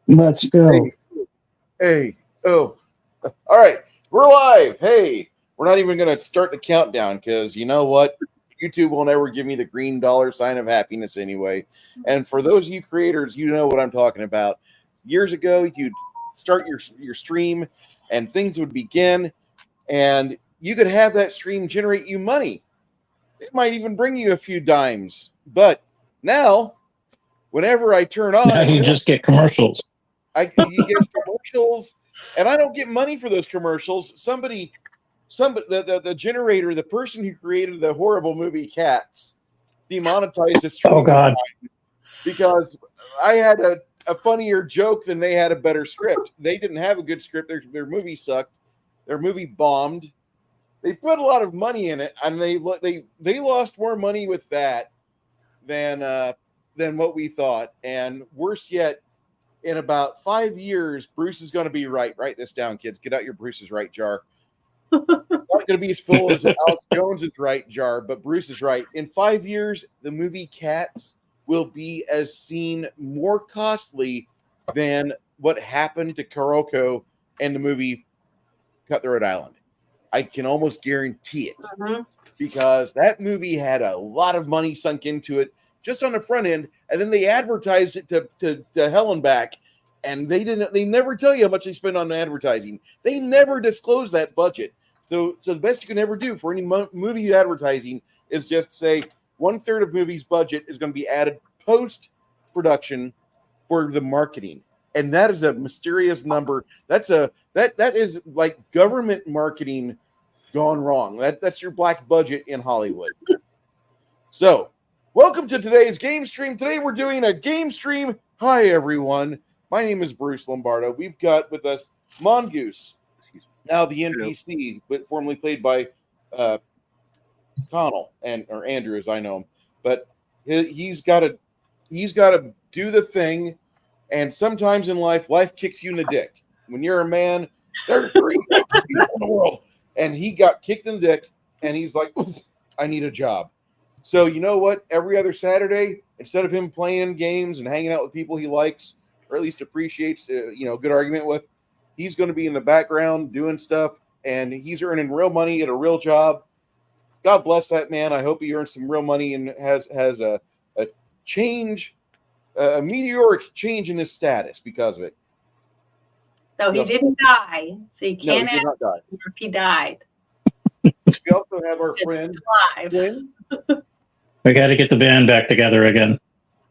Let's go. Hey, oh, all right, we're live. Hey, we're not even going to start the countdown because you know what? YouTube will never give me the green dollar sign of happiness anyway. And for those of you creators, you know what I'm talking about. Years ago, you'd start your stream, and things would begin, and you could have that stream generate you money. It might even bring you a few dimes. But now, whenever I turn on Now and you go, just get commercials. you get commercials, and I don't get money for those commercials. Somebody, the generator, the person who created the horrible movie Cats, demonetized the Oh stream one God. time because I had a funnier joke than they had a better script. They didn't have a good script. Their movie sucked. Their movie bombed. They put a lot of money in it, and they lost more money with that than what we thought. And worse yet, in about 5 years, Bruce is going to be right. Write this down, kids. Get out your Bruce is right jar. It's not going to be as full as Alex Jones is right jar, but Bruce is right. In 5 years, the movie Cats will be as seen more costly than what happened to Kuroko and the movie Cutthroat Island. I can almost guarantee it because that movie had a lot of money sunk into it just on the front end, and then they advertised it to hell and back, and they never tell you how much they spend on advertising. They never disclose that budget. So the best you can ever do for any movie advertising is just say 1/3 of movie's budget is going to be added post production for the marketing, and that is a mysterious number. That is like government marketing gone wrong. That's your black budget in Hollywood. So, welcome to today's game stream. Today we're doing a game stream. Hi everyone. My name is Bruce Lombardo. We've got with us Mongoose, now the NPC, but formerly played by Connell or Andrew, as I know him. But he's got to do the thing, and sometimes in life kicks you in the dick. When you're a man, there's three people in the world, and he got kicked in the dick, and he's like, I need a job. So you know what? Every other Saturday, instead of him playing games and hanging out with people he likes or at least appreciates, good argument with, he's going to be in the background doing stuff, and he's earning real money at a real job. God bless that man. I hope he earns some real money and has a change, a meteoric change in his status because of it. So he didn't die. So you can't he did not die. if he died. We also have our friend Quinn. We got to get the band back together again.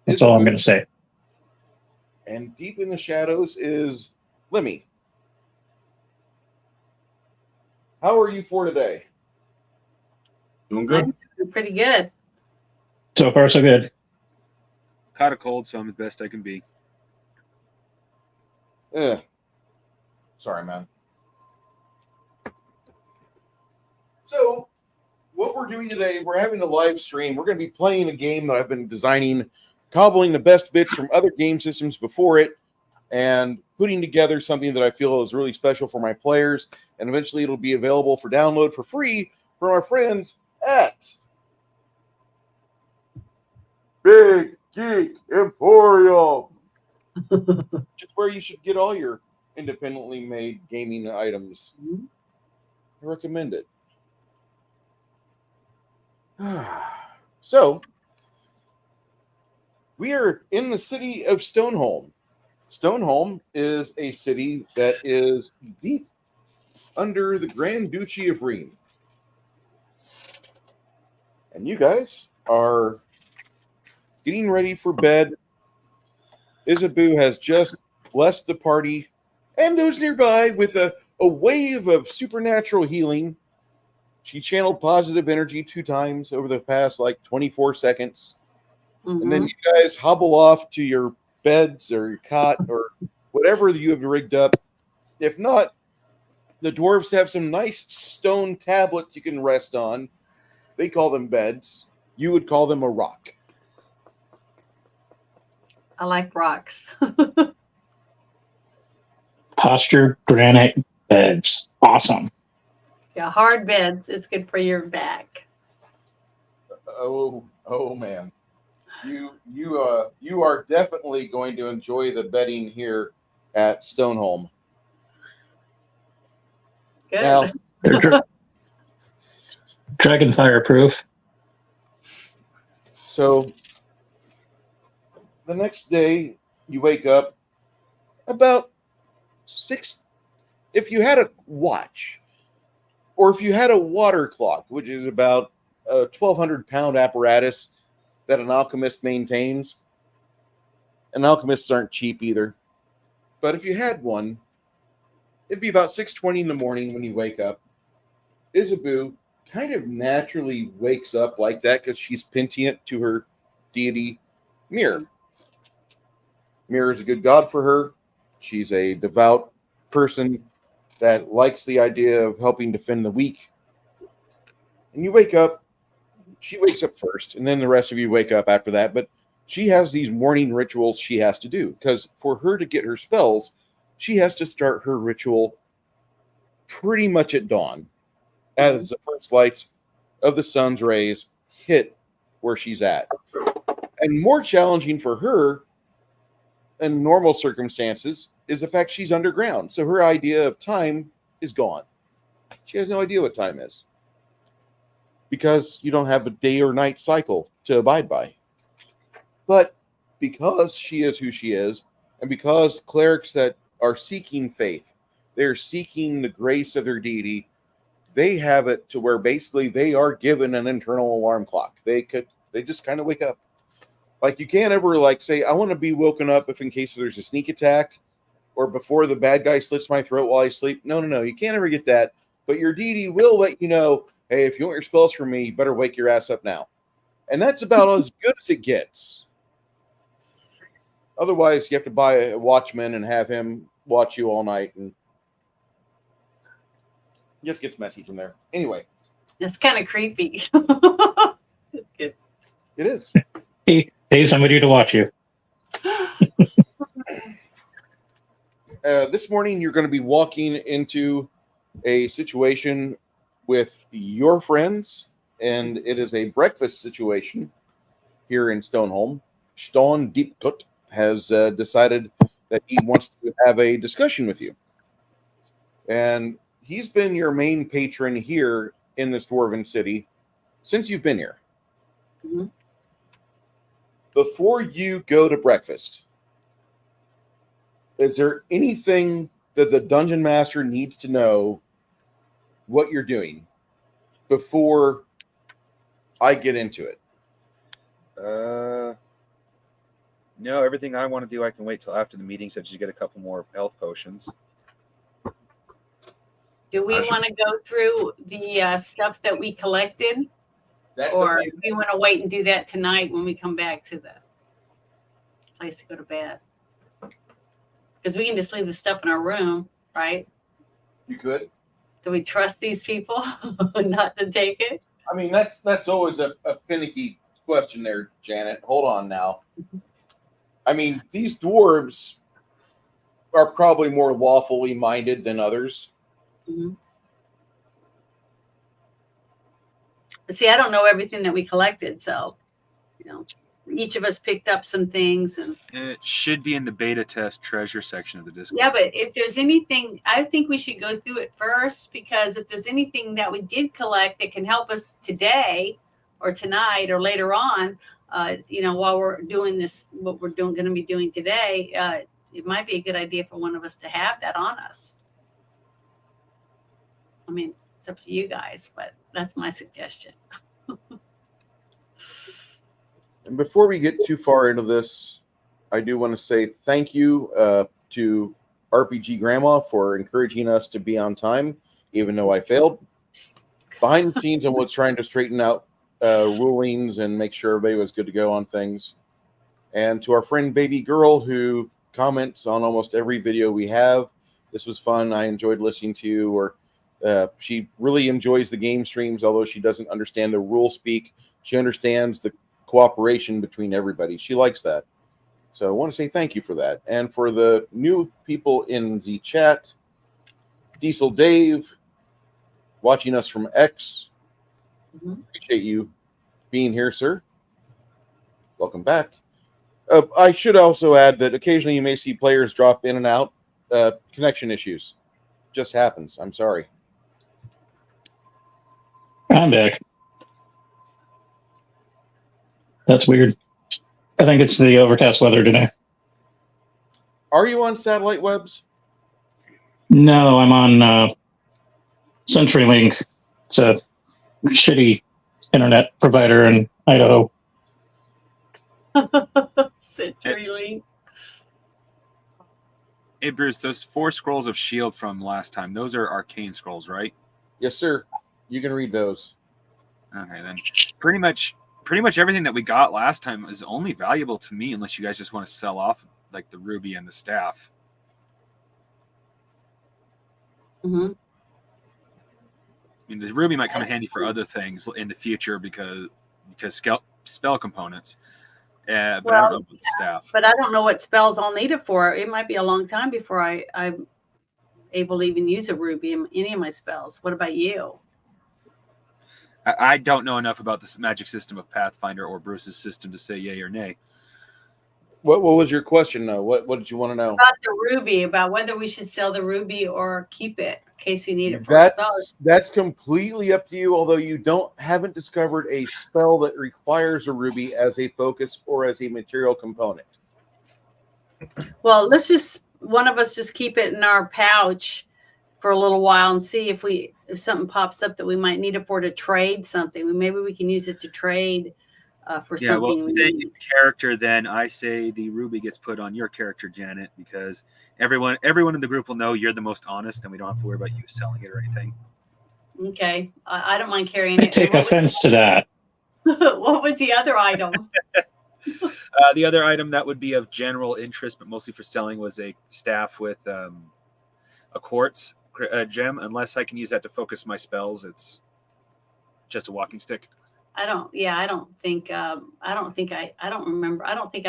That's all I'm going to say. And deep in the shadows is Lemmy. How are you for today? Doing good. I'm doing pretty good. So far, so good. Caught a cold, so I'm the best I can be. Sorry, man. So, what we're doing today, we're having a live stream. We're going to be playing a game that I've been designing, cobbling the best bits from other game systems before it, and putting together something that I feel is really special for my players. And eventually it'll be available for download for free from our friends at Big Geek Emporium, which is where you should get all your independently made gaming items. I recommend it. So, we are in the city of Stoneholm. Stoneholm is a city that is deep under the Grand Duchy of Rheims. And you guys are getting ready for bed. Isabu has just blessed the party and those nearby with a wave of supernatural healing. She channeled positive energy 2 times over the past 24 seconds. And then you guys hobble off to your beds or your cot or whatever you have rigged up. If not, the dwarves have some nice stone tablets you can rest on. They call them beds. You would call them a rock. I like rocks. Postured granite beds. Awesome. Yeah, hard beds. It's good for your back. Oh man. You are definitely going to enjoy the bedding here at Stoneholm. Good. Now, They're dragon fire proof. so the next day you wake up about 6. If you had a watch, or if you had a water clock, which is about a 1,200-pound apparatus that an alchemist maintains, and alchemists aren't cheap either. But if you had one, it'd be about 6:20 in the morning when you wake up. Isabu kind of naturally wakes up like that because she's pentient to her deity, Mir. Mir is a good god for her. She's a devout person that likes the idea of helping defend the weak. And you wake up, she wakes up first, and then the rest of you wake up after that. But she has these morning rituals she has to do because for her to get her spells, she has to start her ritual pretty much at dawn as the first lights of the sun's rays hit where she's at. And more challenging for her in normal circumstances is the fact she's underground. So her idea of time is gone. She has no idea what time is because you don't have a day or night cycle to abide by. But because she is who she is, and because clerics that are seeking faith, they're seeking the grace of their deity, they have it to where basically they are given an internal alarm clock. They just kind of wake up. Like you can't ever say, I want to be woken up if in case there's a sneak attack or before the bad guy slits my throat while I sleep. No. You can't ever get that. But your deity will let you know, hey, if you want your spells from me, you better wake your ass up now. And that's about as good as it gets. Otherwise, you have to buy a watchman and have him watch you all night. And it just gets messy from there. Anyway. That's kind of creepy. That's good. It is. Pay somebody to watch you. This morning, you're going to be walking into a situation with your friends, and it is a breakfast situation here in Stoneholm. Stone Deepcut has decided that he wants to have a discussion with you. And he's been your main patron here in this dwarven city since you've been here. Mm-hmm. Before you go to breakfast, is there anything that the dungeon master needs to know what you're doing before I get into it? No, everything I want to do, I can wait till after the meeting, such as get a couple more health potions. Do we want to go through the stuff that we collected? That's Or okay. do we want to wait and do that tonight when we come back to the place to go to bed? Because we can just leave the stuff in our room, right? You could. Do we trust these people not to take it? I mean, that's always a finicky question there, Janet. Hold on now. I mean, these dwarves are probably more lawfully minded than others. Mm-hmm. But see, I don't know everything that we collected, so each of us picked up some things, and It should be in the beta test treasure section of the Discord. yeah. But if there's anything, I think we should go through it first, because if there's anything that we did collect that can help us today, or tonight, or later on, while we're doing this, what we're going to be doing today, it might be a good idea for one of us to have that on us. I mean, it's up to you guys, but that's my suggestion. And before we get too far into this, I do want to say thank you to RPG Grandma for encouraging us to be on time, even though I failed. Behind the scenes, I was trying to straighten out rulings and make sure everybody was good to go on things. And to our friend Baby Girl, who comments on almost every video we have. This was fun. I enjoyed listening to you. Or she really enjoys the game streams, although she doesn't understand the rule speak. She understands the cooperation between everybody. She likes that. So I want to say thank you for that. And for the new people in the chat, Diesel Dave, watching us from X, appreciate you being here, sir. Welcome back. I should also add that occasionally you may see players drop in and out. connection issues. Just happens. I'm sorry. I'm back. That's weird. I think it's the overcast weather today. Are you on satellite webs? No, I'm on CenturyLink. It's a shitty internet provider in Idaho. CenturyLink. Hey, Bruce, those 4 scrolls of shield from last time, those are arcane scrolls, right? Yes, sir. You can read those. Okay, then. Pretty much everything that we got last time is only valuable to me unless you guys just want to sell off like the ruby and the staff. Mm-hmm. I mean, the ruby might come in handy for other things in the future because spell components. But I don't know about the staff. But I don't know what spells I'll need it for. It might be a long time before I'm able to even use a ruby in any of my spells. What about you? I don't know enough about this magic system of Pathfinder or Bruce's system to say yay or nay. What was your question, though? What did you want to know? About the ruby, about whether we should sell the ruby or keep it in case we need it for a spell. That's completely up to you, although you haven't discovered a spell that requires a ruby as a focus or as a material component. Well, one of us just keep it in our pouch for a little while and see if something pops up that we might need it for, to trade something. Maybe we can use it to trade for something. Well, staying in character, then I say the ruby gets put on your character, Janet, because everyone in the group will know you're the most honest, and we don't have to worry about you selling it or anything. Okay, I don't mind carrying I it. take offense to that. What was the other item? The other item that would be of general interest, but mostly for selling, was a staff with a quartz gem. Unless I can use that to focus my spells, it's just a walking stick. I don't think I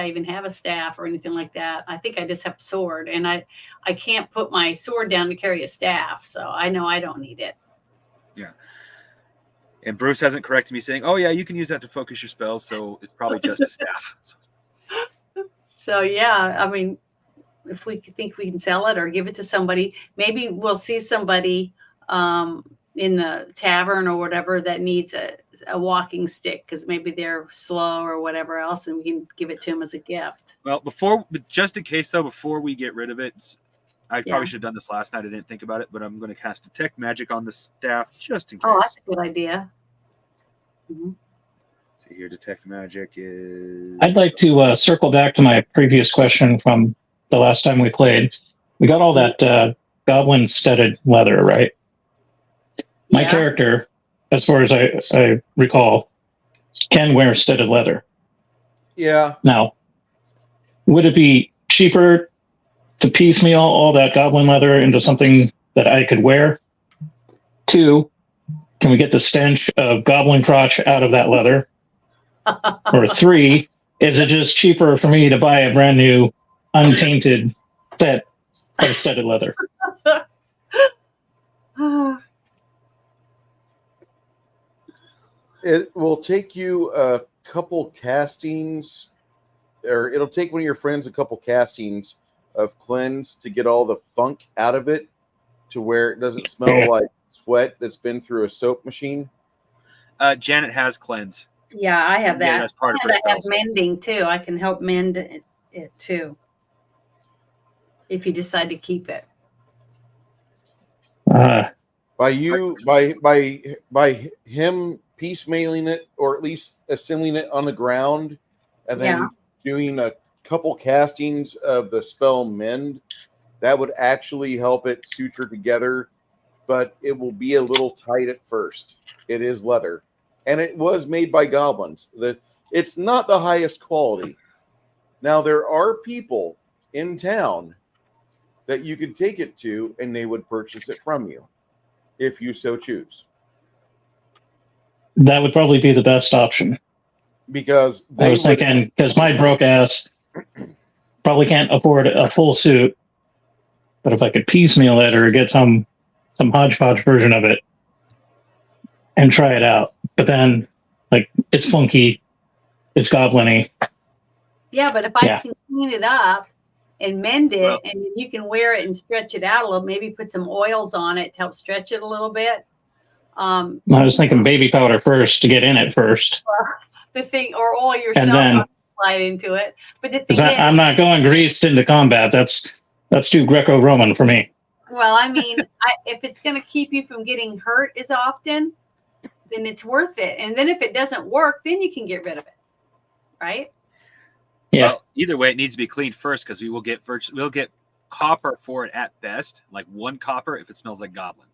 even have a staff or anything like that. I think I just have a sword, and I can't put my sword down to carry a staff, so I know I don't need it. Yeah. And Bruce hasn't corrected me saying, oh yeah, you can use that to focus your spells, so it's probably just a staff. So yeah, I mean, if we think we can sell it or give it to somebody, maybe we'll see somebody in the tavern or whatever that needs a walking stick because maybe they're slow or whatever else, and we can give it to them as a gift. Well, just in case though, before we get rid of it, I probably should have done this last night. I didn't think about it, but I'm going to cast Detect Magic on the staff just in case. Oh, that's a good idea. Mm-hmm. See here, Detect Magic is... I'd like to circle back to my previous question from the last time we played. We got all that goblin studded leather, right? My character, as far as I recall, can wear studded leather. Yeah. Now, would it be cheaper to piecemeal all that goblin leather into something that I could wear? 2, can we get the stench of goblin crotch out of that leather? Or 3, is it just cheaper for me to buy a brand new, untainted set of studded leather? It will take you a couple castings, or it'll take one of your friends a couple castings of cleanse to get all the funk out of it to where it doesn't smell like sweat that's been through a soap machine. Janet has cleanse. Yeah, I have that. Yeah, that's part of her I have spells. mending too. I can help mend it too, if you decide to keep it. By him piecemealing it, or at least assembling it on the ground, and then doing a couple castings of the spell mend, that would actually help it suture together, but it will be a little tight at first. It is leather, and it was made by goblins. It's not the highest quality. Now, there are people in town that you could take it to, and they would purchase it from you, if you so choose. That would probably be the best option. Because I was thinking, because my broke ass probably can't afford a full suit, but if I could piecemeal it or get some hodgepodge version of it and try it out, but then like it's funky, it's goblin-y. Yeah, but if I can clean it up and mend it, Well- and then you can wear it and stretch it out a little. Maybe put some oils on it to help stretch it a little bit. I was thinking baby powder first to get in it first. The thing, or oil And yourself, then- not slide into it. But the thing 'Cause is, I'm not going greased into combat. That's too Greco-Roman for me. well, I mean, if it's going to keep you from getting hurt as often, then it's worth it. And then if it doesn't work, then you can get rid of it, right? Yeah. Well, either way, it needs to be cleaned first because we'll get copper for it at best, like 1 copper if it smells like goblin.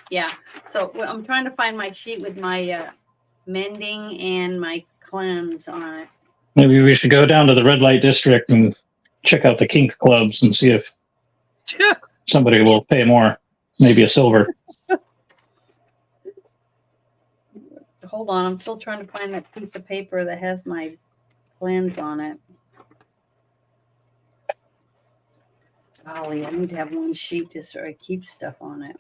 Yeah. So I'm trying to find my sheet with my mending and my cleanse on it. Maybe we should go down to the red light district and check out the kink clubs and see if somebody will pay more. Maybe a silver. Hold on, I'm still trying to find that piece of paper that has my cleanse on it. Golly, I need to have one sheet just so I keep stuff on it.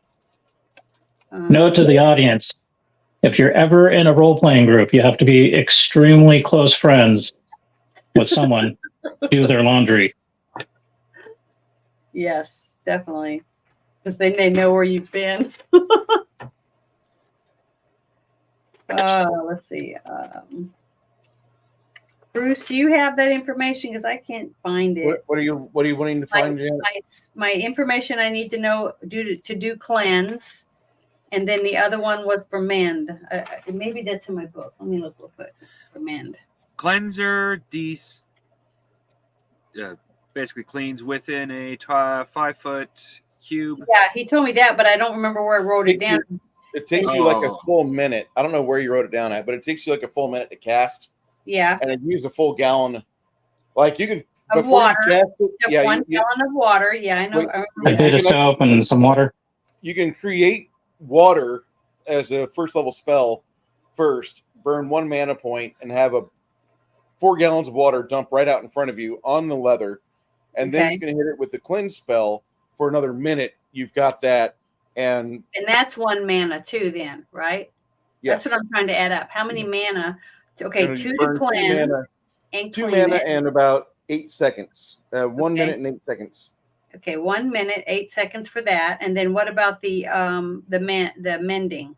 Note to the audience, if you're ever in a role-playing group, you have to be extremely close friends with someone do their laundry. Yes, definitely. Because then they know where you've been. Let's see. Bruce, do you have that information? Because I can't find it. What are you wanting to find, Janet? My information I need to know to do cleanse, and then the other one was for mend. Maybe that's in my book. Let me look real quick for mend. Cleanser basically cleans within a 5-foot cube. Yeah, he told me that, but I don't remember where I wrote it down. It takes you like a Oh. full minute. I don't know where you wrote it down at, but it takes you like a full minute to cast, Yeah, and it used a full gallon. Like you can of before water. you cast it, Just yeah, 1 gallon of water. Yeah, I know. Wait, I A remember bit that. of soap and some water. you can create water as a first level spell first, burn 1 mana point, and have a 4 gallons of water dump right out in front of you on the leather, and then Okay. you can hit it with the cleanse spell for another minute. You've got that, and And that's 1 mana too, then, right? yes, That's what I'm trying to add up. How many mana? Okay, And 2 you to burn cleanse mana, and 2 clean mana it. and about 8 seconds. 1 Okay. minute and 8 seconds. Okay, 1 minute, 8 seconds for that. And then what about the mending?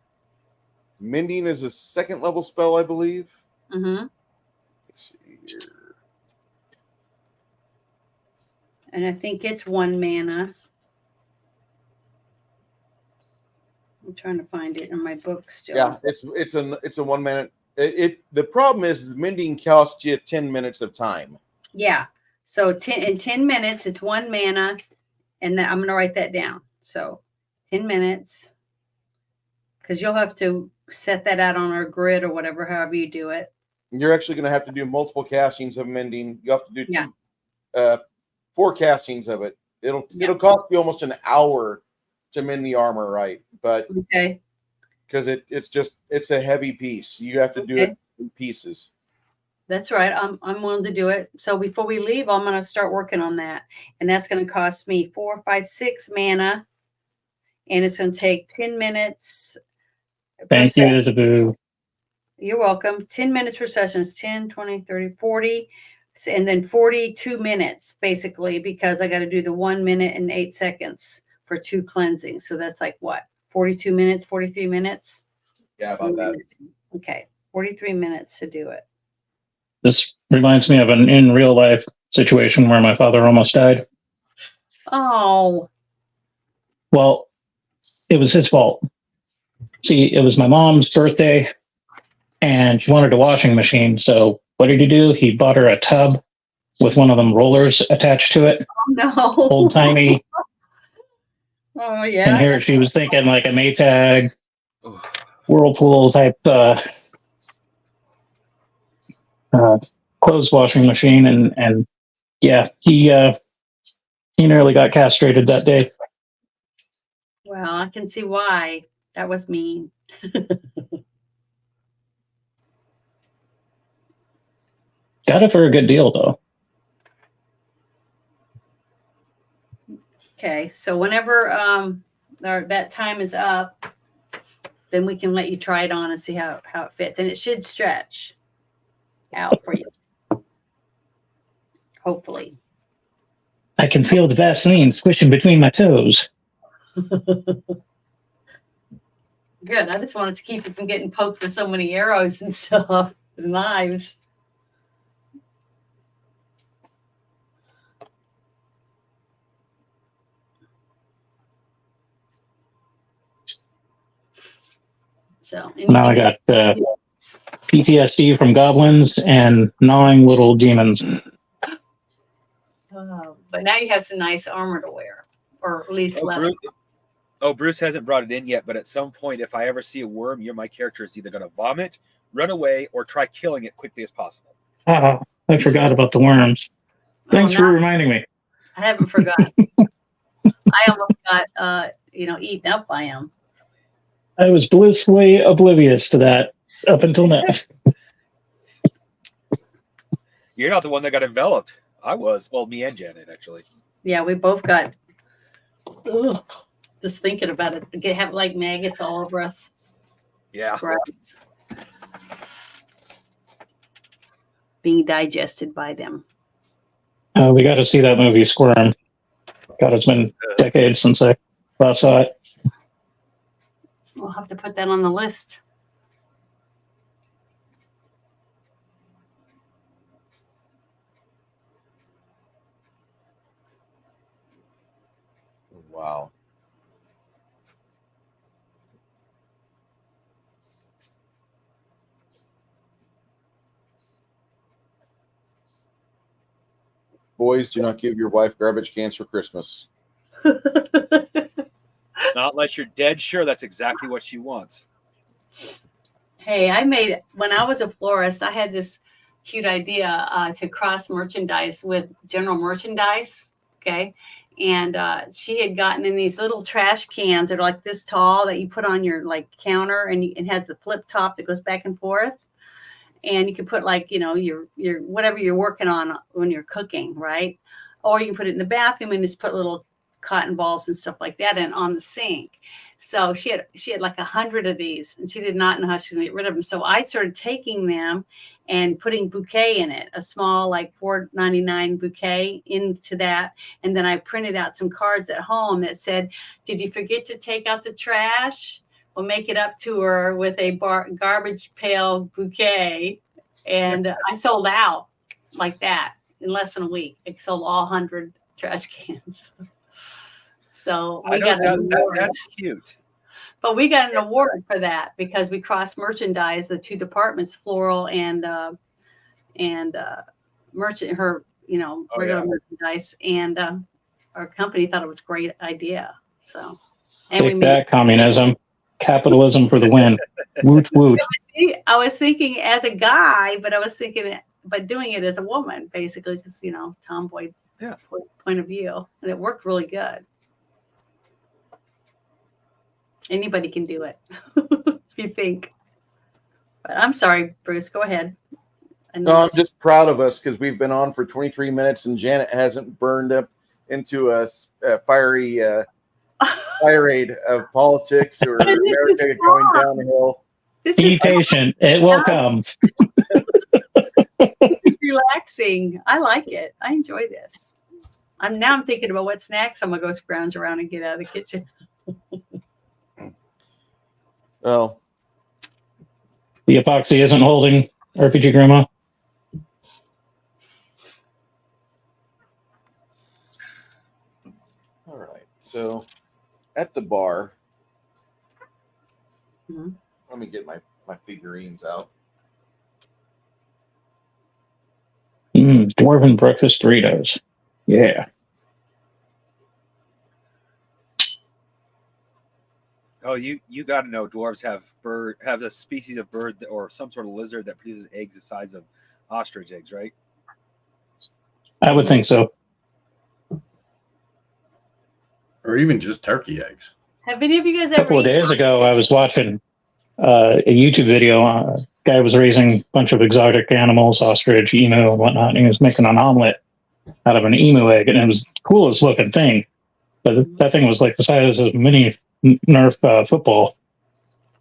Mending is a 2nd level spell, I believe. Mm-hmm. Let's see here. And I think it's 1 mana. I'm trying to find it in my book still. Yeah, it's a 1 minute. The problem is mending costs you 10 minutes of time. Yeah. So in 10 minutes, it's 1 mana. And I'm going to write that down. So 10 minutes. Because you'll have to set that out on our grid or whatever, however you do it. You're actually going to have to do multiple castings of mending. You have to do Yeah. 4 castings of it. It'll cost you almost an hour to mend the armor, right? But Okay. because it's a heavy piece, you have to do it in pieces. That's right. I'm willing to do it. So before we leave, I'm going to start working on that. And that's going to cost me 4, 5, 6 mana. And it's going to take 10 minutes. per Thank you, session. Isaboo. You're welcome. 10 minutes per session is 10, 20, 30, 40. And then 42 minutes, basically, because I got to do the 1 minute and 8 seconds for 2 cleansings. So that's like what? 42 minutes, 43 minutes? Yeah, about that. Okay. 43 minutes to do it. This reminds me of an in real life situation where my father almost died. Oh, Well, it was his fault. See, it was my mom's birthday and she wanted a washing machine. So what did he do? He bought her a tub with one of them rollers attached to it. no. Old timey. Oh, yeah. And here she was thinking like a Maytag Oh. Whirlpool type clothes washing machine. And yeah, he nearly got castrated that day. Well, I can see why. That was mean. Got it for a good deal though. Okay, so whenever that time is up, then we can let you try it on and see how it fits. And it should stretch out for you. Hopefully. I can feel the Vaseline squishing between my toes. Good. I just wanted to keep it from getting poked with so many arrows and stuff, and knives. So Now I got PTSD from goblins and gnawing little demons. But now you have some nice armor to wear, or at least leather. Bruce hasn't brought it in yet, but at some point, if I ever see a worm, my character is either going to vomit, run away, or try killing it quickly as possible. Oh, I forgot about the worms. Thanks for reminding me. I haven't forgotten. I almost got, eaten up by them. I was blissfully oblivious to that up until now. You're not the one that got enveloped. I was. Well, me and Janet, actually. Yeah, we both got. Ugh, just thinking about it, have like maggots all over us. Yeah. Gross. Being digested by them. We got to see that movie, Squirm. God, it's been decades since I last saw it. We'll have to put that on the list. Wow. Boys, do not give your wife garbage cans for Christmas. Not unless you're dead sure that's exactly what she wants. Hey, when I was a florist, I had this cute idea to cross merchandise with general merchandise. Okay. And she had gotten in these little trash cans that are like this tall that you put on your counter, and it has the flip top that goes back and forth. And you can put your whatever you're working on when you're cooking, right? Or you can put it in the bathroom and just put little cotton balls and stuff like that in on the sink. So she had like 100 of these, and she did not know how she was going to get rid of them. So I started taking them and putting bouquet in it, a small $4.99 bouquet into that. And then I printed out some cards at home that said, "Did you forget to take out the trash? We'll make it up to her with a garbage pail bouquet." And I sold out like that in less than a week. I sold all 100 trash cans. So we got an award. That's cute. But we got an award for that because we cross merchandise the two departments, floral and regular merchandise, and our company thought it was a great idea. So, and take that, communism, capitalism for the win. Woot woot. I was thinking as a guy, but I was thinking, but doing it as a woman, basically, because tomboy point of view, and it worked really good. Anybody can do it if you think. But I'm sorry, Bruce. Go ahead. No, I'm just proud of us because we've been on for 23 minutes and Janet hasn't burned up into a fiery tirade of politics or America going downhill. Be patient. It will come. This is relaxing. I like it. I enjoy this. I'm thinking about what snacks I'm going to go scrounge around and get out of the kitchen. Well, the epoxy isn't holding RPG Grandma. All right. So at the bar, let me get my figurines out. Dwarven breakfast Doritos. Yeah. Oh, you got to know dwarves have a species of bird or some sort of lizard that produces eggs the size of ostrich eggs, right? I would think so. Or even just turkey eggs. Have any of you guys A couple of days ago, I was watching a YouTube video. A guy was raising a bunch of exotic animals, ostrich, emu, and whatnot, and he was making an omelet out of an emu egg, and it was the coolest looking thing. But that thing was like the size of a mini Nerf football.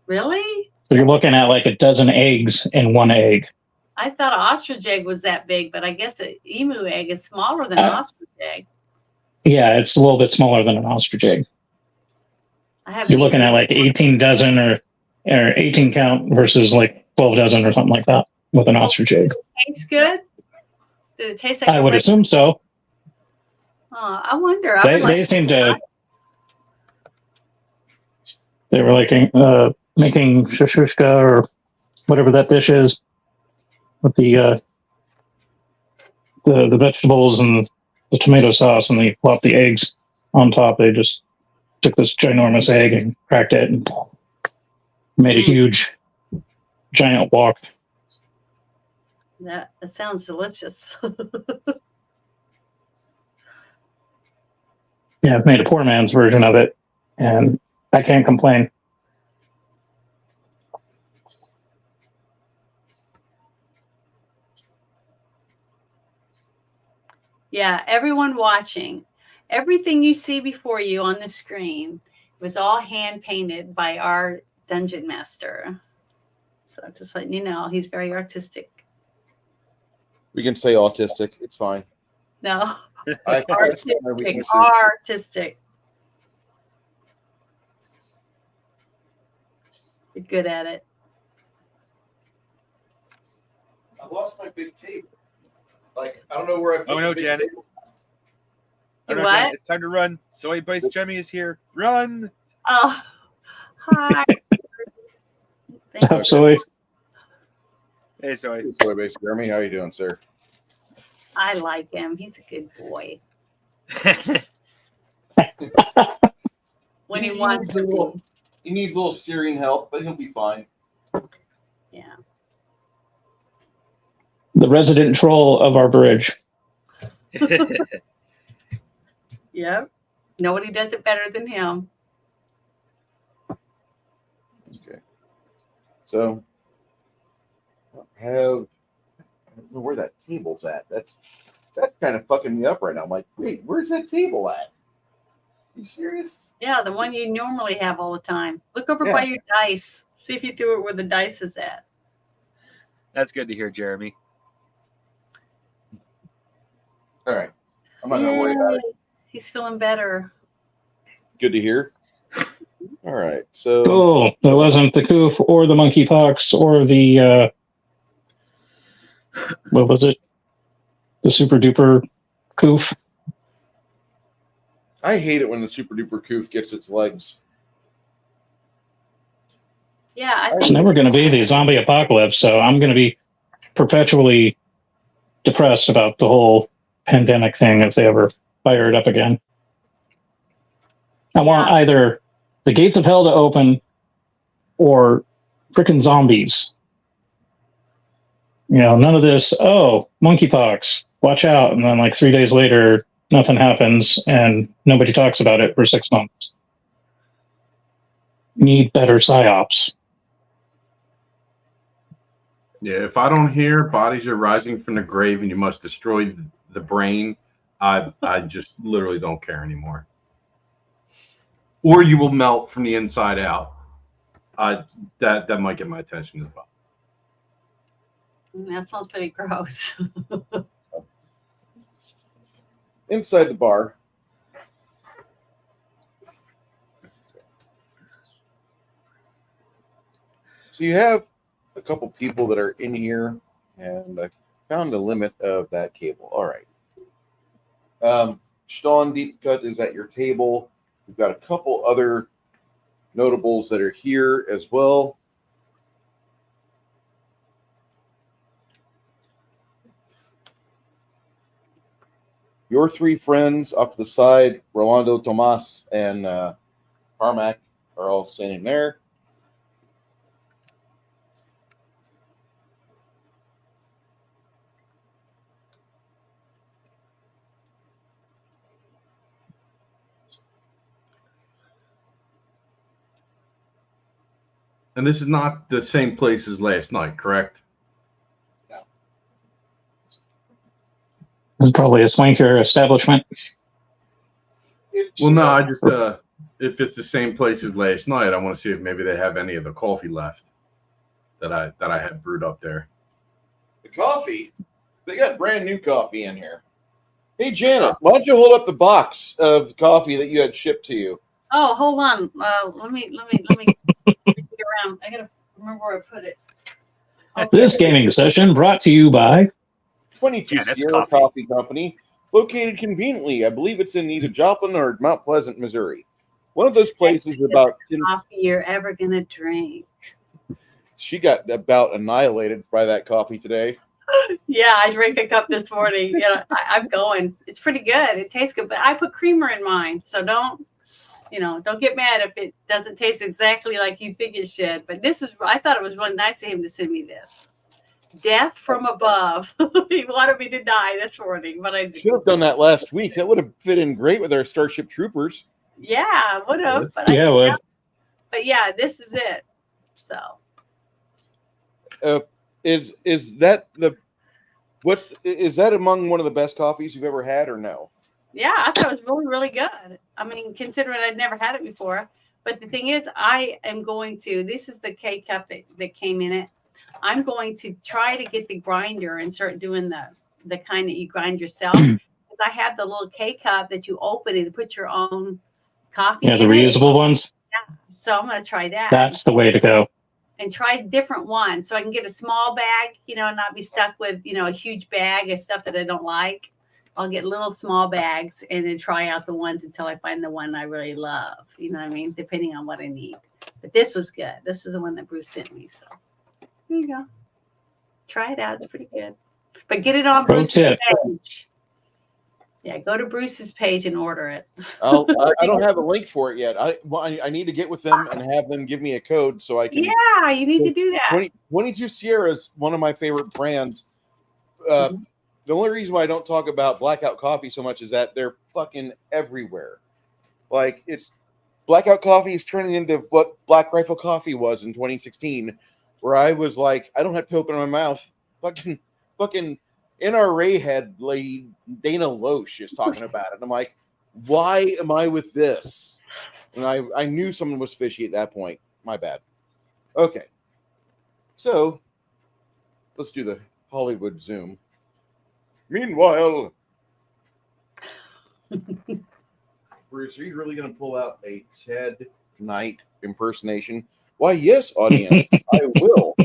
Really? So you're looking at like a dozen eggs in one egg. I thought an ostrich egg was that big, but I guess an emu egg is smaller than an ostrich egg. Yeah, it's a little bit smaller than an ostrich egg. I haven't You're looking eaten at like 18 dozen or 18 count versus like 12 dozen or something like that with an ostrich egg. Tastes good. Did it taste like I a would regular? assume so. I wonder. I would like. They seem to. They were like making shashushka or whatever that dish is with the vegetables and the tomato sauce, and they plopped the eggs on top. They just took this ginormous egg and cracked it and made a huge, giant wok. That sounds delicious. Yeah, I've made a poor man's version of it, and I can't complain. Yeah, everyone watching, everything you see before you on the screen was all hand painted by our dungeon master. So just letting you know, he's very artistic. We can say autistic. It's fine. No, I artistic. You're good at it. I lost my big table. Like, I don't know where I put Oh no, the big Janet. table. You Oh, no, what? Janet, it's time to run. Soy Base Jemmy is here. Run! Oh, hi. Thanks. Soy. Hey, Soy. Soy Base Jeremy, how you doing, sir? I like him. He's a good boy. When he wants to be. He needs a little steering help, but he'll be fine. Yeah. The resident troll of our bridge. Yep. Nobody does it better than him. Okay. So I don't know where that table's at. That's kind of fucking me up right now. I'm like, wait, where's that table at? Are you serious? Yeah, the one you normally have all the time. Look over Yeah. by your dice. See if you threw it where the dice is at. That's good to hear, Jeremy. All right. I'm not gonna worry about it. Yay. He's feeling better. Good to hear. All right. So Oh, there wasn't the coof or the monkeypox or the what was it? The super duper coof. I hate it when the super duper coof gets its legs. Yeah, I It's think never going to be the zombie apocalypse, so I'm going to be perpetually depressed about the whole pandemic thing if they ever fire it up again. I want either the gates of hell to open or frickin' zombies. You know, none of this, oh, monkeypox, watch out. And then like 3 days later, nothing happens and nobody talks about it for 6 months. Need better psyops. Yeah, if I don't hear bodies are rising from the grave and you must destroy the brain, I just literally don't care anymore. Or you will melt from the inside out. That might get my attention as well. that sounds pretty gross. Inside the bar. So you have a couple people that are in here, and I found the limit of that cable. All right. Sean Deep Cut is at your table. We've got a couple other notables that are here as well. Your three friends off to the side, Rolando, Tomas, and Carmack, are all standing there. And this is not the same place as last night, correct? It's probably a swankier establishment. Well, no, I just if it's the same place as last night, I want to see if maybe they have any of the coffee left that I had brewed up there. The coffee, they got brand new coffee in here. Hey, Janet, why don't you hold up the box of coffee that you had shipped to you? Oh, hold on. Let me get around. I gotta remember where I put it. Okay. This gaming session brought to you by 22 Janet's Sierra Coffee. Coffee Company, located conveniently. I believe it's in either Joplin or Mount Pleasant, Missouri. One of those places about 10. Coffee you're ever gonna drink. She got about annihilated by that coffee today. Yeah, I drank a cup this morning. You know, I'm going. It's pretty good. It tastes good, but I put creamer in mine, so don't get mad if it doesn't taste exactly like you think it should. But I thought it was really nice of him to send me this. Death from above. He wanted me to die this morning, but I Should have done that last week. That would have fit in great with our Starship Troopers. Yeah, would have. But yeah, well, but yeah, this is it. So Is that among one of the best coffees you've ever had, or no? yeah, I thought it was really, really good. I mean, considering I'd never had it before. But the thing is, I am going to, this is the K cup that came in it. I'm going to try to get the grinder and start doing the kind that you grind yourself. Because I have the little K cup that you open it and put your own coffee yeah, the in it. reusable ones. So I'm going to try that. That's the way to go. And try different ones so I can get a small bag, and not be stuck with, a huge bag of stuff that I don't like. I'll get little small bags and then try out the ones until I find the one I really love. You know what I mean? Depending on what I need. But this was good. This is the one that Bruce sent me. So there you go. Try it out. It's pretty good. But get it on Pro Bruce's tip. page. Yeah, go to Bruce's page and order it. I don't have a link for it yet. I need to get with them and have them give me a code so I can. Yeah, you need to do that. 22 Sierra is one of my favorite brands. The only reason why I don't talk about Blackout Coffee so much is that they're fucking everywhere. Like, Blackout Coffee is turning into what Black Rifle Coffee was in 2016, where I was like, I don't have to open my mouth. Fucking NRA head lady Dana Loesch is talking about it. I'm like, why am I with this? And I knew someone was fishy at that point. My bad. Okay. So let's do the Hollywood Zoom. Meanwhile, Bruce, are you really going to pull out a Ted Knight impersonation? Why, yes, audience, I will.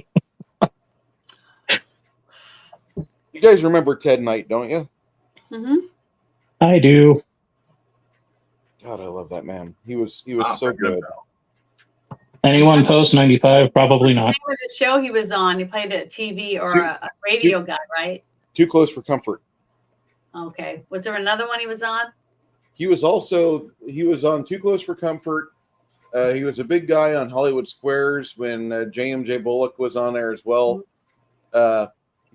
You guys remember Ted Knight, don't you? Mm-hmm. I do. God, I love that man. He was so good. Anyone post 95? Probably not. What was the show he was on? He played a TV or a radio guy, right? Too Close for Comfort. Okay. Was there another one he was on? He was on Too Close for Comfort. He was a big guy on Hollywood Squares when JMJ Bullock was on there as well.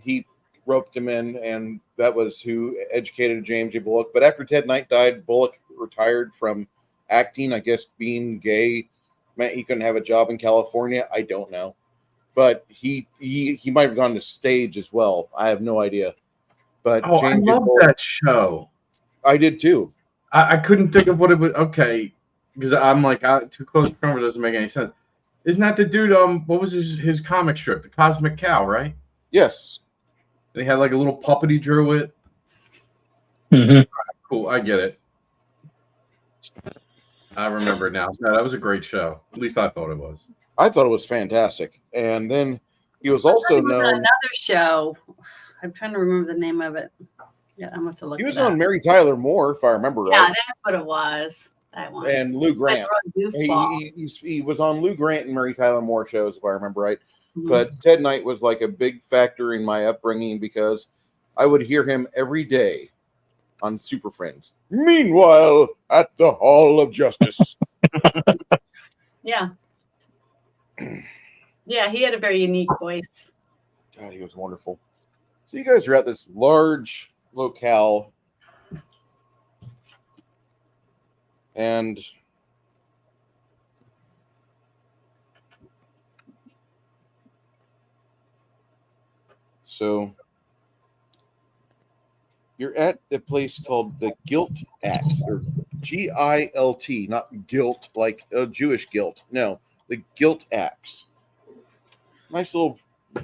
He roped him in, and that was who educated JMJ Bullock. But after Ted Knight died, Bullock retired from acting. I guess being gay meant he couldn't have a job in California. I don't know. But he might have gone to stage as well. I have no idea. But I love that show. I did too. I couldn't think of what it was. Okay, because I'm like, Too Close for Comfort doesn't make any sense. Isn't that the dude? What was his comic strip? The Cosmic Cow, right? Yes. And he had like a little puppet he drew it. Mm-hmm. Right, cool, I get it. I remember it now. That was a great show. At least I thought it was. I thought it was fantastic. And then he was also known. Another show. I'm trying to remember the name of it. Yeah, I'm going to look. He was on Mary Tyler Moore, if I remember right. Yeah, that's what it was. That one. And Lou Grant. He was on Lou Grant and Mary Tyler Moore shows, if I remember right. Mm-hmm. But Ted Knight was like a big factor in my upbringing because I would hear him every day on Super Friends. Meanwhile, at the Hall of Justice. Yeah. Yeah, he had a very unique voice. God, he was wonderful. So you guys are at this large locale, and so you're at a place called the Gilt Axe, or Gilt, not guilt like a Jewish guilt. No, the Gilt Axe. Nice little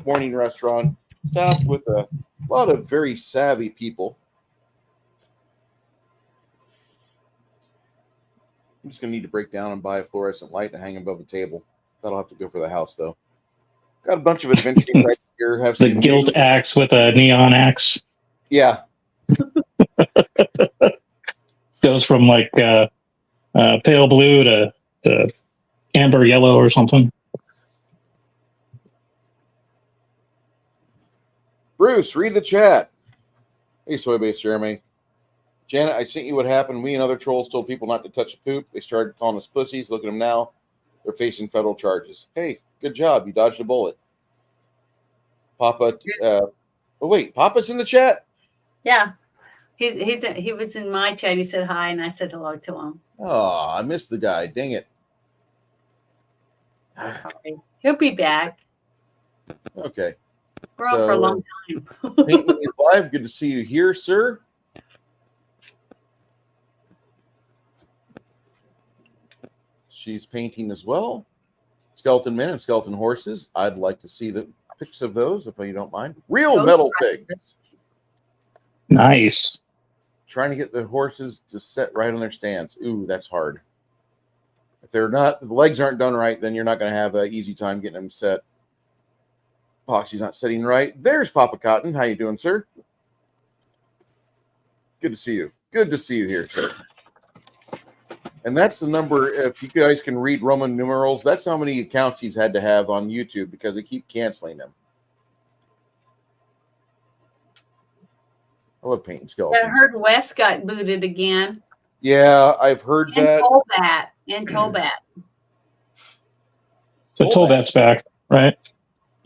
morning restaurant, staffed with a lot of very savvy people. I'm just gonna need to break down and buy a fluorescent light to hang above the table. That'll have to go for the house though. Got a bunch of adventuring right here. Have The some guilt new- axe with a neon axe Yeah, goes from like pale blue to amber yellow or something. Bruce, read the chat. Hey, Soybase Jeremy. Janet, I sent you what happened. We and other trolls told people not to touch the poop. They started calling us pussies. Look at them now. They're facing federal charges. Hey, good job. You dodged a bullet. Papa, oh wait, Papa's in the chat? Yeah. He was in my chat. He said hi, and I said hello to him. Oh, I missed the guy. Dang it. He'll be back. Okay. We're on for a long time. Painting is live. Good to see you here, sir. She's painting as well. Skeleton men and skeleton horses. I'd like to see the pics of those, if you don't mind. Real Those metal are- pigs. Nice. Trying to get the horses to set right on their stands. Ooh, that's hard. If they're not, if the legs aren't done right, then you're not going to have an easy time getting them set. Poxy's not setting right. There's Papa Cotton. How you doing, sir? Good to see you. Good to see you here, sir. And that's the number. If you guys can read Roman numerals, that's how many accounts he's had to have on YouTube because they keep canceling them. I love painting skeletons. I heard Wes got booted again. Yeah, I've heard And that. Tollbat. And Tollbat. So Tollbat's back, right?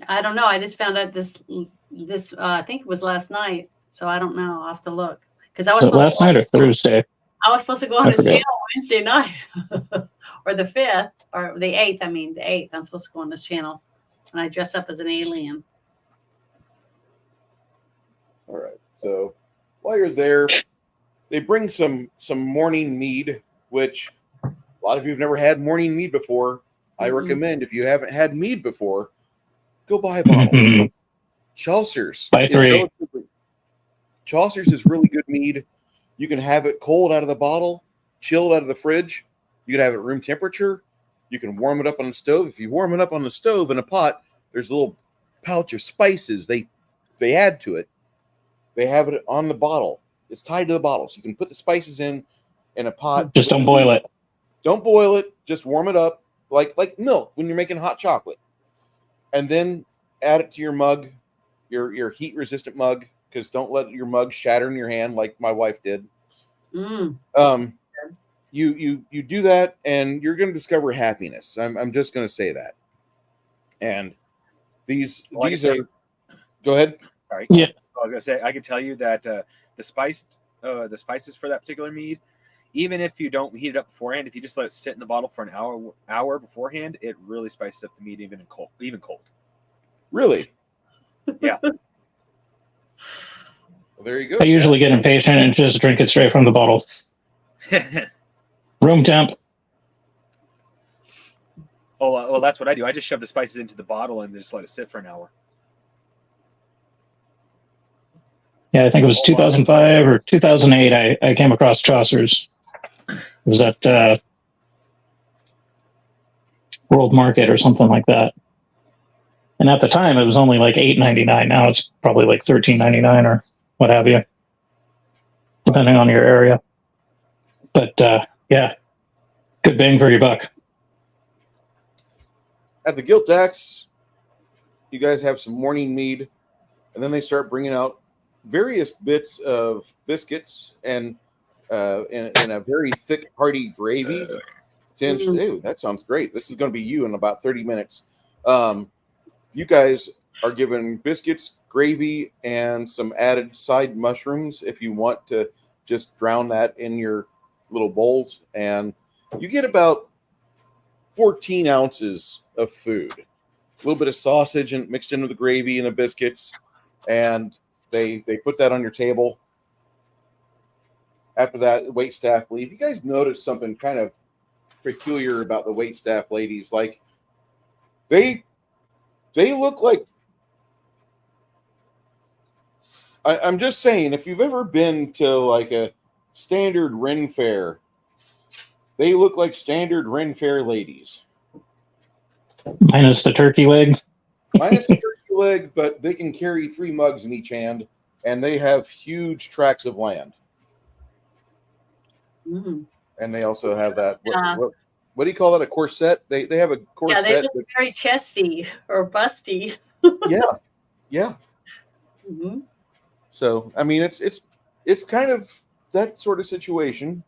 I don't know. I just found out this I think it was last night. So I don't know. I'll have to look. Because I was Was it last night or Thursday? I was supposed to go on I his forget. channel Wednesday night. Or the 5th. Or the 8th. I mean the 8th. I'm supposed to go on this channel. And I dress up as an alien. All right. So while you're there, they bring some morning mead, which a lot of you have never had morning mead before. I recommend if you haven't had mead before, go buy a bottle. Chaucer's. Buy 3. Chaucer's is really good mead. You can have it cold out of the bottle, chilled out of the fridge. You can have it room temperature. You can warm it up on the stove. If you warm it up on the stove in a pot, there's a little pouch of spices they add to it. They have it on the bottle. It's tied to the bottle, so you can put the spices in a pot. Just don't boil it. Don't boil it. Just warm it up like milk when you're making hot chocolate, and then add it to your mug, your heat resistant mug. Because don't let your mug shatter in your hand like my wife did. You do that, and you're going to discover happiness. I'm just going to say that. And these are. Go ahead. Sorry. Yeah. I was gonna say I can tell you that the spices for that particular mead, even if you don't heat it up beforehand, if you just let it sit in the bottle for an hour beforehand, it really spices up the mead even cold. Really? Yeah. Well, there you go. I usually get impatient and just drink it straight from the bottle. Room temp. Oh, well, that's what I do. I just shove the spices into the bottle and just let it sit for an hour. Yeah, I think it was 2005 or 2008. I came across Chaucer's. It was at World Market or something like that. And at the time, it was only like $8.99. Now it's probably like $13.99 or what have you, depending on your area. But yeah, good bang for your buck. At the Guilt Axe, you guys have some morning mead, and then they start bringing out various bits of biscuits and in a very thick, hearty gravy. Ooh, that sounds great. This is going to be you in about 30 minutes. You guys are given biscuits, gravy, and some added side mushrooms if you want to just drown that in your little bowls. And you get about 14 ounces of food. A little bit of sausage and mixed in with the gravy and the biscuits. And they put that on your table. After that, the wait staff leave. You guys notice something kind of peculiar about the wait staff ladies. Like, they look like, I'm just saying, if you've ever been to like a standard Ren fair, They look like standard Ren Fair ladies. Minus the turkey leg. Minus the turkey leg, but they can carry 3 mugs in each hand, and they have huge tracts of land. Mm. And they also have that, what do you call that, a corset? They have a Yeah, corset. they look very chesty or busty. Yeah. Mm-hmm. So, I mean, it's kind of that sort of situation.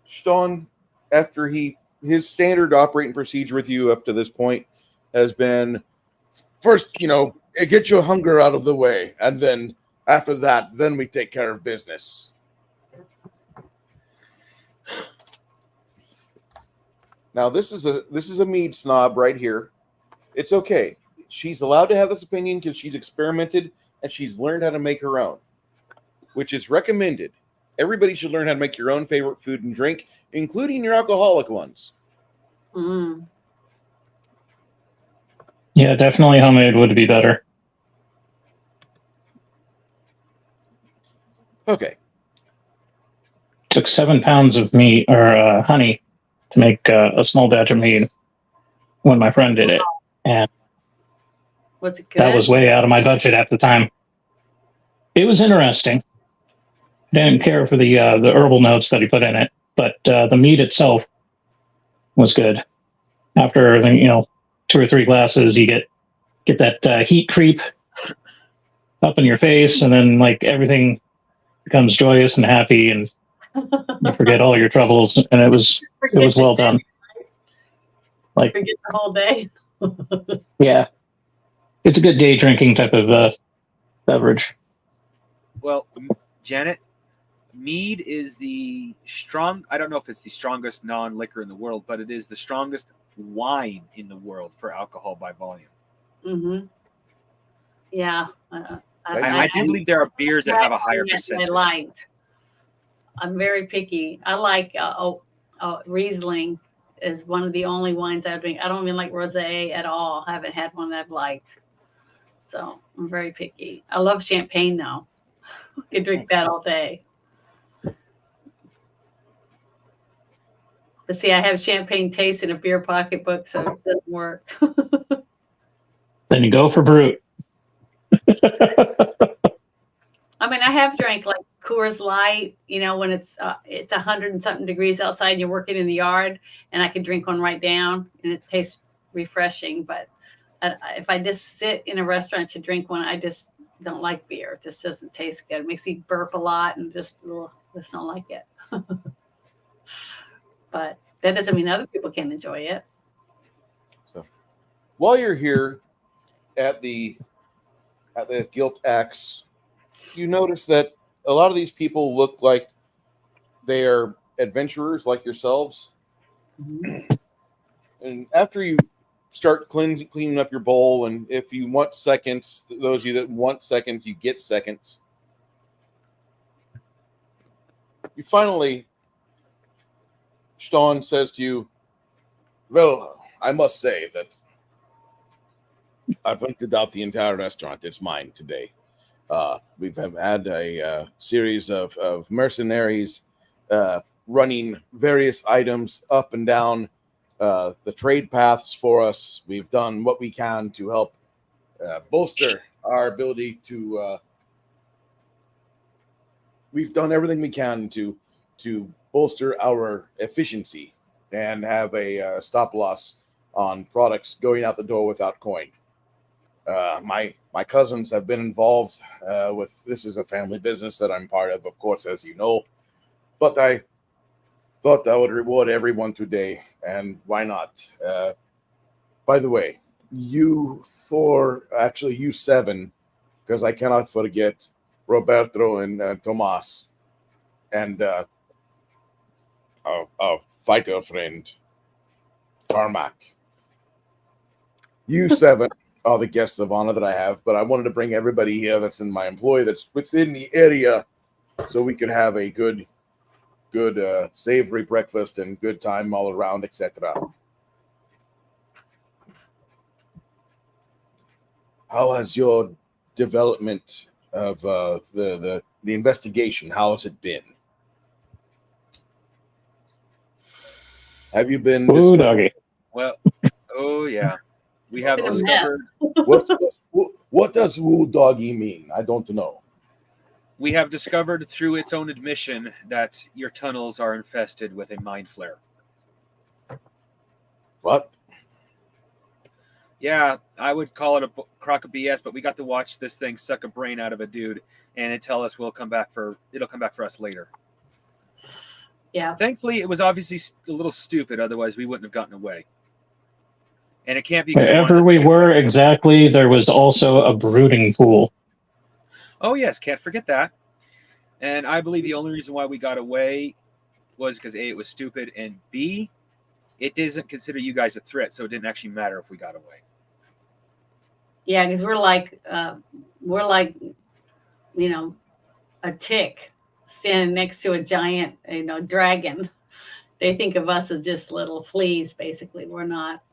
Sean, after his standard operating procedure with you up to this point has been, first, get your hunger out of the way, and then after that, then we take care of business. Now, this is a mead snob right here. It's okay. She's allowed to have this opinion because she's experimented and she's learned how to make her own, which is recommended. Everybody should learn how to make your own favorite food and drink, including your alcoholic ones. Mm. Yeah, definitely homemade would be better. Okay. Took 7 pounds of meat or honey to make a small batch of mead when my friend did it, and Was it good? that was way out of my budget at the time. It was interesting. Didn't care for the herbal notes that he put in it, but the meat itself was good. After 2 or 3 glasses, you get that heat creep up in your face, and then like everything becomes joyous and happy, and you forget all your troubles. And it was well done. Like, Forget the whole day. yeah, it's a good day drinking type of beverage. Well, Janet, mead is I don't know if it's the strongest non-liquor in the world, but it is the strongest wine in the world for alcohol by volume. Mm-hmm. Yeah. I do believe there are beers that have a higher percentage. I liked. I'm very picky. I like Riesling is one of the only wines I drink. I don't even like rosé at all. I haven't had one that I've liked. So I'm very picky. I love champagne though. I could drink that all day. But see, I have champagne taste in a beer pocketbook, so it doesn't work. Then you go for brute. I mean, I have drank like Coors Light, when it's 100 and something degrees outside and you're working in the yard, and I can drink one right down and it tastes refreshing. But if I just sit in a restaurant to drink one, I just don't like beer. It just doesn't taste good. It makes me burp a lot and just don't like it. But that doesn't mean other people can't enjoy it. So while you're here at the Guilt Axe, you notice that a lot of these people look like they are adventurers like yourselves. Mm-hmm. And after you start cleaning up your bowl, and if you want seconds, those of you that want seconds, you get seconds. You finally, Sean says to you, well, I must say that I've rented out the entire restaurant. It's mine today. We've had a series of mercenaries running various items up and down the trade paths for us. We've done what we can to help bolster our ability to. We've done everything we can to bolster our efficiency and have a stop loss on products going out the door without coin. My cousins have been involved with this is a family business that I'm part of course, as you know. But I thought I would reward everyone today, and why not? By the way, you 7, because I cannot forget Roberto and Tomas, and our fighter friend Carmack. You 7 are the guests of honor that I have, but I wanted to bring everybody here that's in my employ that's within the area, so we could have a good savory breakfast and good time all around, etc. How has your development of the investigation? How has it been? Have you been Ooh, doggy. Well, oh yeah, we have Been a mess. discovered. what does woo doggy mean? I don't know. We have discovered through its own admission that your tunnels are infested with a mind flare. What? Yeah, I would call it a crock of BS, but we got to watch this thing suck a brain out of a dude, and it tell us it'll come back for us later. Yeah. Thankfully, it was obviously a little stupid. Otherwise, we wouldn't have gotten away. And it can't be because Wherever we were exactly, there was also a brooding pool. Oh yes, can't forget that. And I believe the only reason why we got away was because A, it was stupid, and B, it doesn't consider you guys a threat, so it didn't actually matter if we got away. Yeah, because we're like, a tick standing next to a giant, dragon. They think of us as just little fleas, basically. We're not.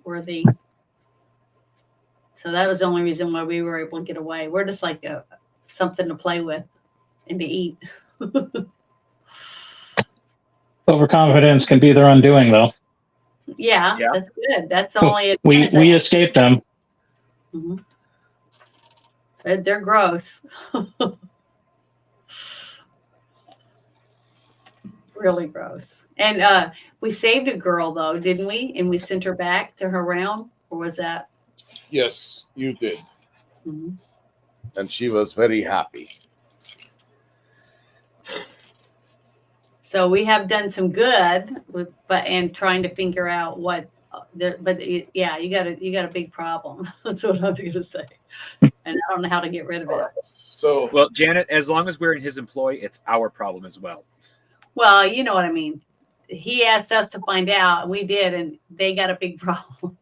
We're the. So that was the only reason why we were able to get away. We're just like something to play with and to eat. Overconfidence can be their undoing, though. Yeah, that's good. That's only we escaped them. Mm-hmm. They're gross. Really gross. And we saved a girl though, didn't we? And we sent her back to her realm, or was that? Yes, you did. Mm-hmm. And she was very happy. So we have done some good and trying to figure out what yeah, you got a big problem. That's what I'm going to say. And I don't know how to get rid of it. So, well, Janet, as long as we're in his employ, it's our problem as well. Well, you know what I mean. He asked us to find out, and we did, and they got a big problem.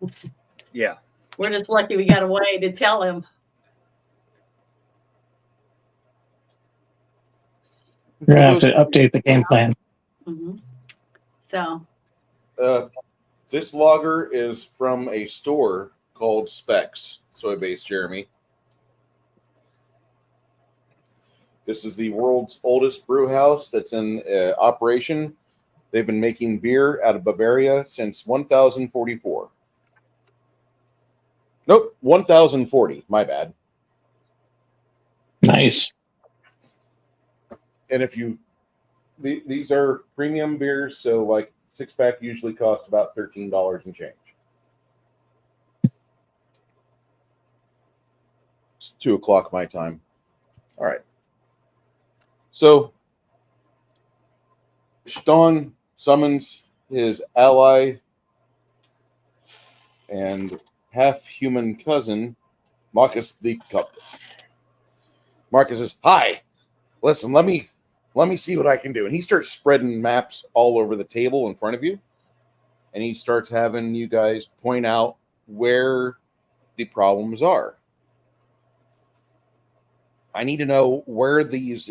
Yeah. We're just lucky we got a way to tell him. We're going to have to update the game plan. Mm-hmm. So. This lager is from a store called Specs, soy-based, Jeremy. This is the world's oldest brew house that's in operation. They've been making beer out of Bavaria since 1044. Nope, 1040. My bad. Nice. And these are premium beers, so like 6-pack usually cost about $13 and change. It's 2:00 my time. All right. So Stone summons his ally and half-human cousin, Marcus the Captain. Marcus says, "Hi, listen, let me see what I can do." And he starts spreading maps all over the table in front of you. And he starts having you guys point out where the problems are. I need to know where these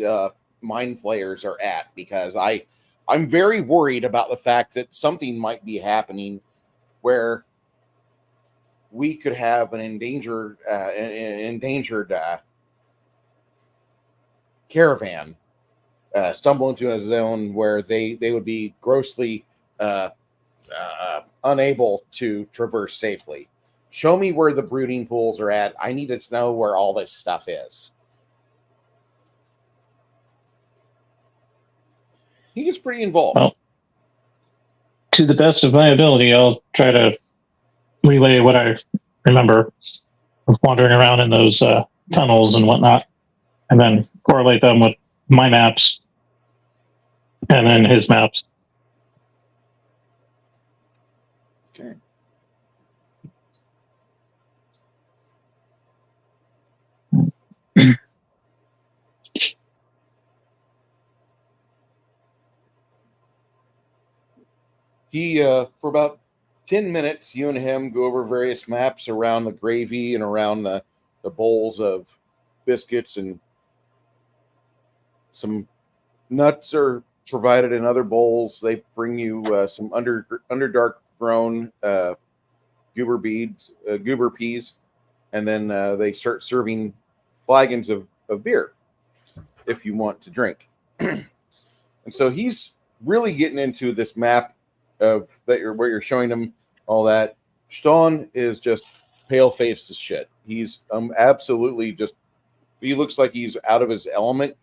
mind flayers are at, because I'm very worried about the fact that something might be happening where we could have an endangered caravan stumble into a zone where they would be grossly unable to traverse safely. Show me where the brooding pools are at. I need to know where all this stuff is. He gets pretty involved. Well, to the best of my ability, I'll try to relay what I remember of wandering around in those tunnels and whatnot, and then correlate them with my maps and then his maps. Okay. He, for about 10 minutes, you and him go over various maps around the gravy and around the bowls of biscuits, and some nuts are provided in other bowls. They bring you some underdark grown goober peas, and then they start serving flagons of beer if you want to drink. And so he's really getting into this map of that where you're showing him all that. Stone is just pale faced as shit. He's absolutely just. He looks like he's out of his element,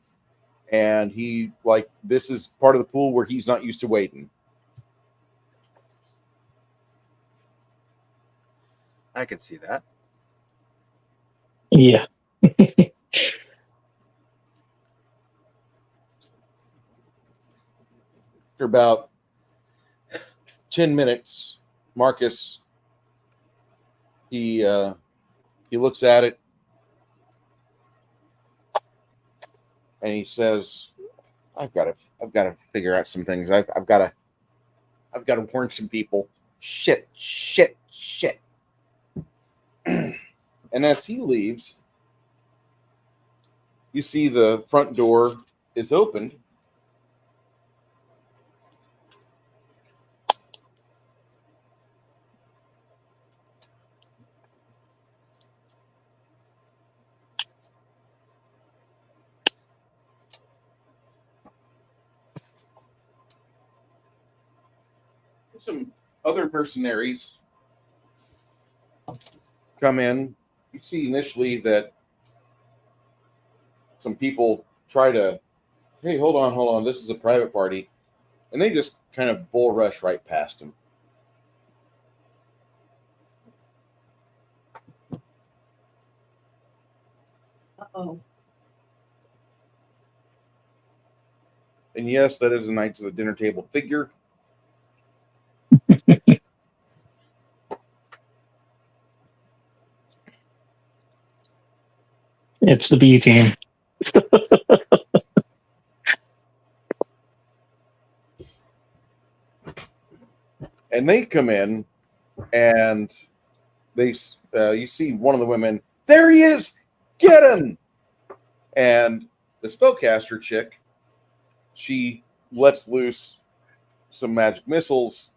and he like this is part of the pool where he's not used to wading. I could see that. Yeah. After about 10 minutes, Marcus he looks at it and he says, I've got to figure out some things. I've got to warn some people. Shit. And as he leaves, you see the front door is opened. Some other mercenaries come in. You see initially that some people try to, hey, hold on, this is a private party, and they just kind of bull rush right past him. Oh, And yes, that is a Knights of the Dinner Table figure. It's the B team. And they come in, and they you see one of the women. There he is! Get him! And the spellcaster chick, she lets loose some magic missiles.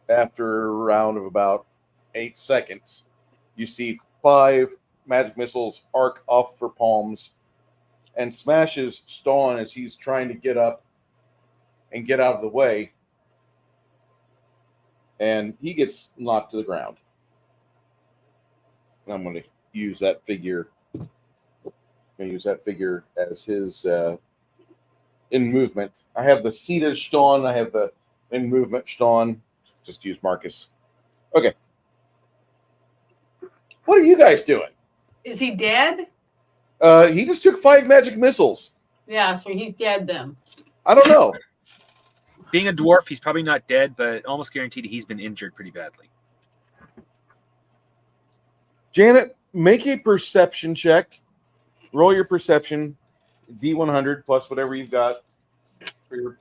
After a round of about 8 seconds, you see 5 magic missiles arc off her palms and smashes Stone as he's trying to get up and get out of the way. And he gets knocked to the ground. And I'm going to use that figure. As his in movement. I have the seated Stone. I have the in movement Stone. Just use Marcus. Okay. What are you guys doing? is he dead? He just took 5 magic missiles. Yeah, so he's dead then. I don't know. Being a dwarf, he's probably not dead, but almost guaranteed he's been injured pretty badly. Janet, make a perception check. Roll your perception, D100 plus whatever you've got for your.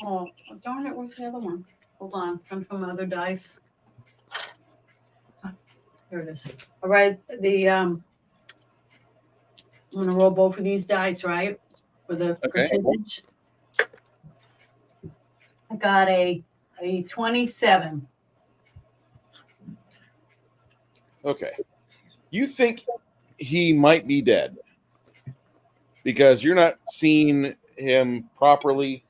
Oh, darn it, where's the other one? Hold on, come from other dice. Here it is. All right, I'm gonna roll both of these dice, right? For the percentage. I got a 27. Okay. You think he might be dead because you're not seeing him properly.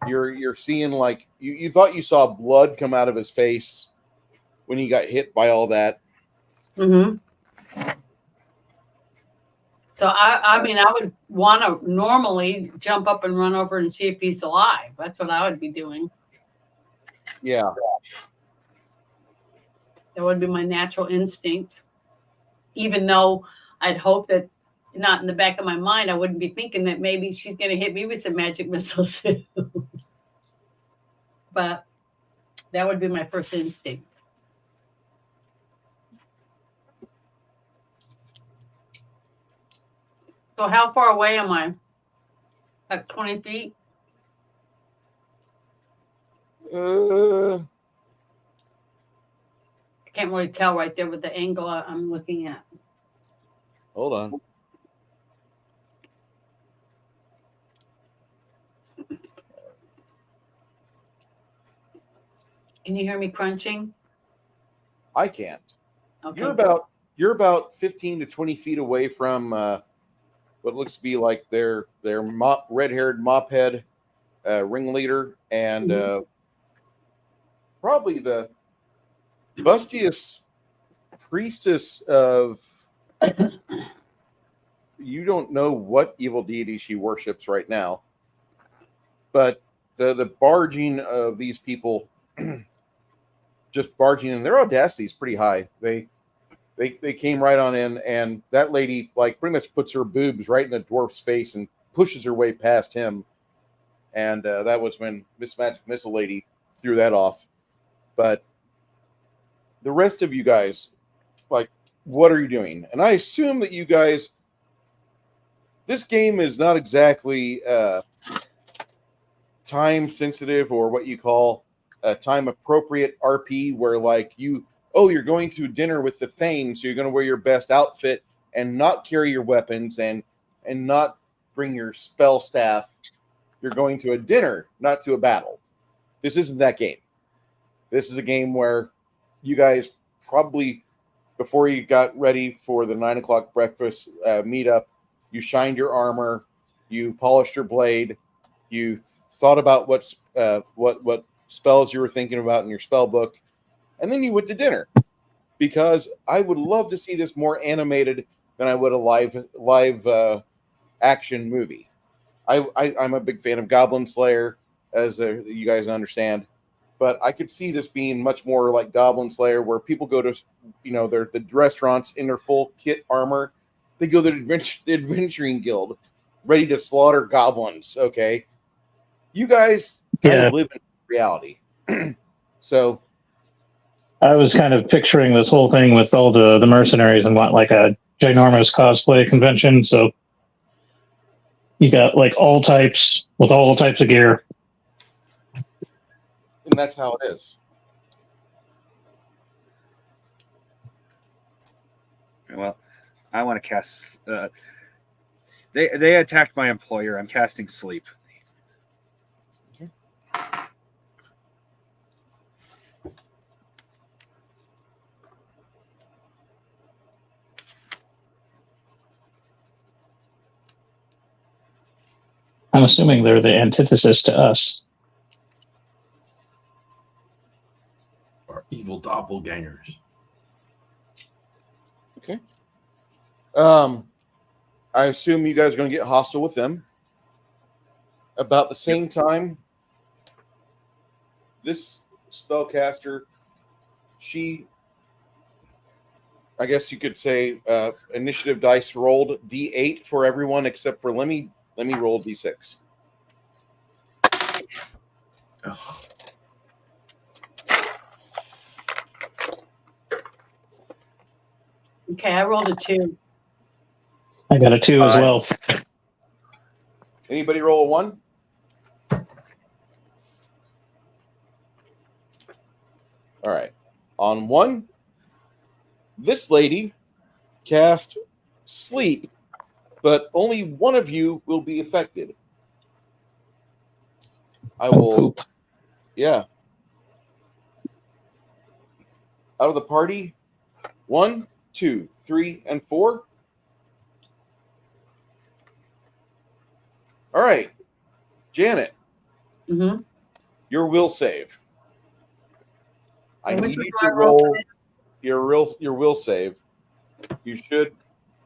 You're seeing like you thought you saw blood come out of his face when he got hit by all that. Mm-hmm. So I mean, I would want to normally jump up and run over and see if he's alive. That's what I would be doing. Yeah. That would be my natural instinct. Even though I'd hope that not in the back of my mind, I wouldn't be thinking that maybe she's going to hit me with some magic missiles too. But that would be my first instinct. So how far away am I? Like 20 feet? Uh, I can't really tell right there with the angle I'm looking at. hold on. Can you hear me crunching? I can't. Okay. You're about 15 to 20 feet away from what looks to be like their red-haired mophead ringleader and probably the bustiest priestess of, you don't know what evil deity she worships right now, but the barging of these people, just barging in, their audacity is pretty high. They came right on in, and that lady like pretty much puts her boobs right in the dwarf's face and pushes her way past him. And that was when Miss Magic Missile Lady threw that off. But the rest of you guys, like, what are you doing? And I assume that you guys, this game is not exactly time sensitive, or what you call a time appropriate RP, where like you're going to dinner with the Thane, so you're going to wear your best outfit and not carry your weapons and not bring your spell staff. You're going to a dinner, not to a battle. This isn't that game. This is a game where you guys probably, before you got ready for the 9 o'clock breakfast meetup, you shined your armor, you polished your blade, you thought about what spells you were thinking about in your spell book, and then you went to dinner. Because I would love to see this more animated than I would a live action movie. I'm a big fan of Goblin Slayer, as you guys understand, but I could see this being much more like Goblin Slayer, where people go to, the restaurants in their full kit armor. They go to the adventuring guild, ready to slaughter goblins. Okay, you guys kind of live in reality, so. I was kind of picturing this whole thing with all the mercenaries and what, like a ginormous cosplay convention. So you got like all types with all types of gear. And that's how it is. Well, I want to cast. They attacked my employer. I'm casting sleep. Okay. I'm assuming they're the antithesis to us. Our evil doppelgangers. Okay. I assume you guys are going to get hostile with them. About the same time, this spellcaster, I guess you could say, initiative dice rolled D8 for everyone except for let me roll D6. Oh. Okay, I rolled a 2. I got a 2 as well. Anybody roll a 1? All right. On 1, this lady cast sleep, but only one of you will be affected. I will. Yeah. Out of the party, 1, 2, 3, and 4. All right, Janet, your will save. I need you to roll your will save. You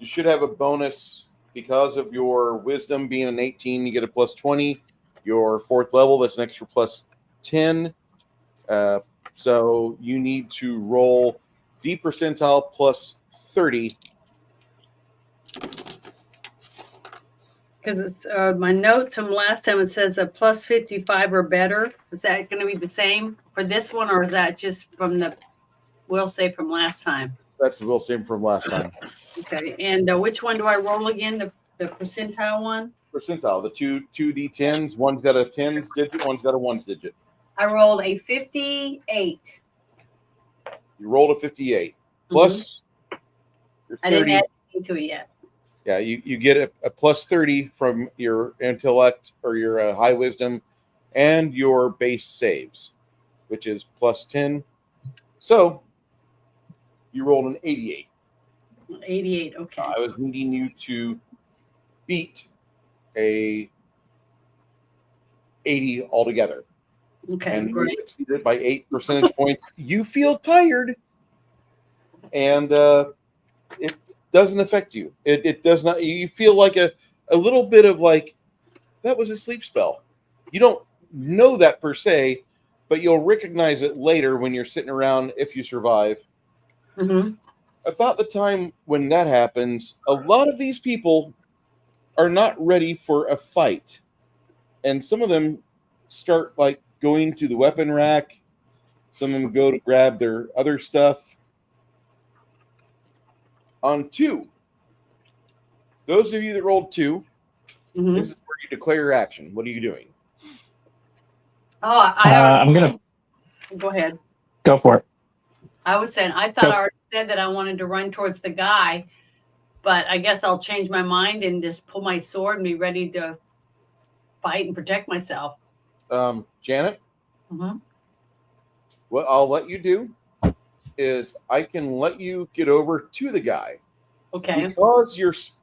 should have a bonus because of your wisdom being an 18. You get a plus 20. Your 4th level, that's an extra plus 10. So you need to roll D percentile plus 30. Because it's my notes from last time, it says a plus 55 or better. Is that going to be the same for this one, or is that just from the will save from last time? That's the will save from last time. Okay, and which one do I roll again? The percentile one? Percentile, the two D10s. One's got a 10s digit, one's got a 1s digit. I rolled a 58. You rolled a 58. Plus your 30. I didn't add anything to it yet. Yeah, you get a plus 30 from your intellect or your high wisdom and your base saves, which is plus 10. So you rolled an 88. 88, okay. I was needing you to beat a 80 altogether. Okay, and you great. exceed it by 8 percentage points, you feel tired, and it doesn't affect you. It does not. You feel like a little bit of like that was a sleep spell. You don't know that per se, but you'll recognize it later when you're sitting around if you survive. Mm-hmm. About the time when that happens, a lot of these people are not ready for a fight, and some of them start like going to the weapon rack. Some of them go to grab their other stuff. On 2, those of you that rolled 2, Mm-hmm. this is where you declare your action. What are you doing? Oh, I already, I'm gonna go ahead. go for it. I was saying, I thought Go. I already said that I wanted to run towards the guy, but I guess I'll change my mind and just pull my sword and be ready to fight and protect myself. Janet, Mm-hmm. what I'll let you do is I can let you get over to the guy Okay. because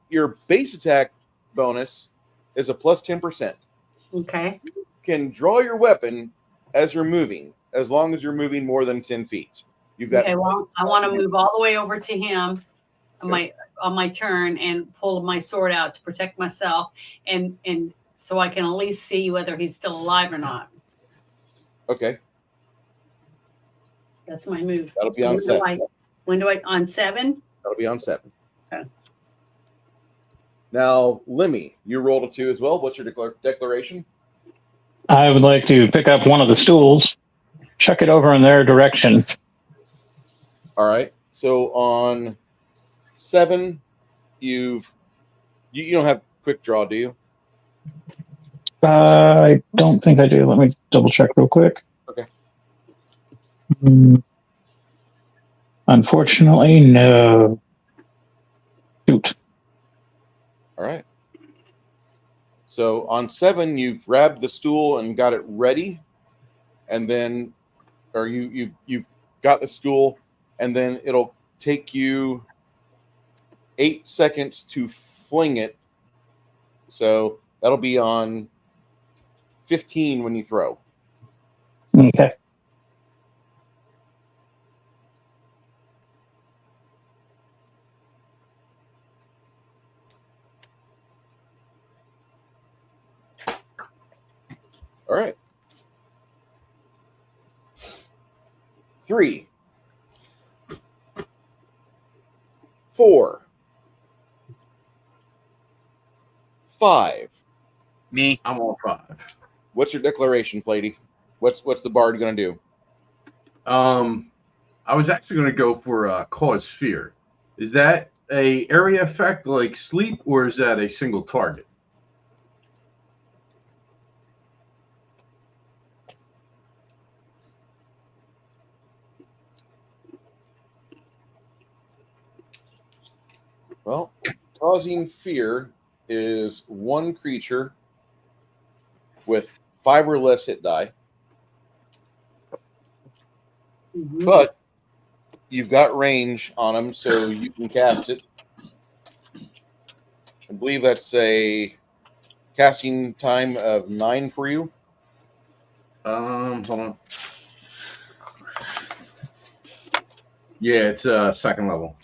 your base attack bonus is a plus 10%. Okay. You can draw your weapon as you're moving, as long as you're moving more than 10 feet. You've got Okay. Well, I want to move all the way over to him Okay. on my turn and pull my sword out to protect myself and so I can at least see whether he's still alive or not. Okay, That's my move. that'll be So on 7. when do I on 7? That'll be on 7. Okay. Now, Lemmy, you rolled a 2 as well. What's your declaration? I would like to pick up one of the stools, chuck it over in their direction. All right. So on 7, you don't have quick draw, do you? I don't think I do. Let me double check real quick. Okay. Unfortunately, no. Shoot. All right. So on 7, you've grabbed the stool and got it ready, and then, or you've got the stool, and then it'll take you 8 seconds to fling it. So that'll be on 15 when you throw. Okay. All right. 3, 4, 5. Me. I'm on 5. What's your declaration, Flady? What's the bard going to do? I was actually going to go for cause fear. Is that a area effect like sleep, or is that a single target? Well, causing fear is one creature with 5 or less hit die, Mhm. but you've got range on them, so you can cast it. I believe that's a casting time of 9 for you. Hold on. Yeah, it's second level.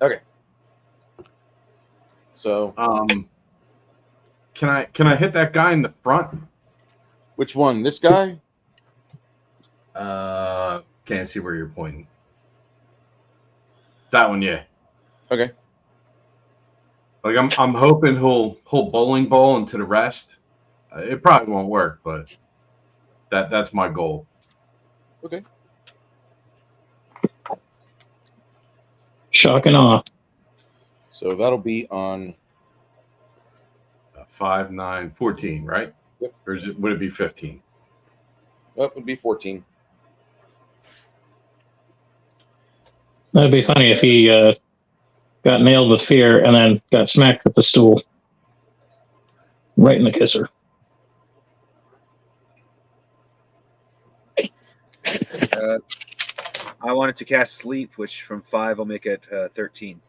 Okay. So, Can I hit that guy in the front? which one? This guy? Can't see where you're pointing. That one, yeah. Okay. Like I'm hoping he'll bowling ball into the rest. It probably won't work, but that's my goal. Okay. Shock and awe. So that'll be on 5, 9, 14, right? Yep. Or would it be 15? That would be 14. That'd be funny if he got nailed with fear and then got smacked with the stool. Right in the kisser. I wanted to cast sleep, which from 5 will make it 13.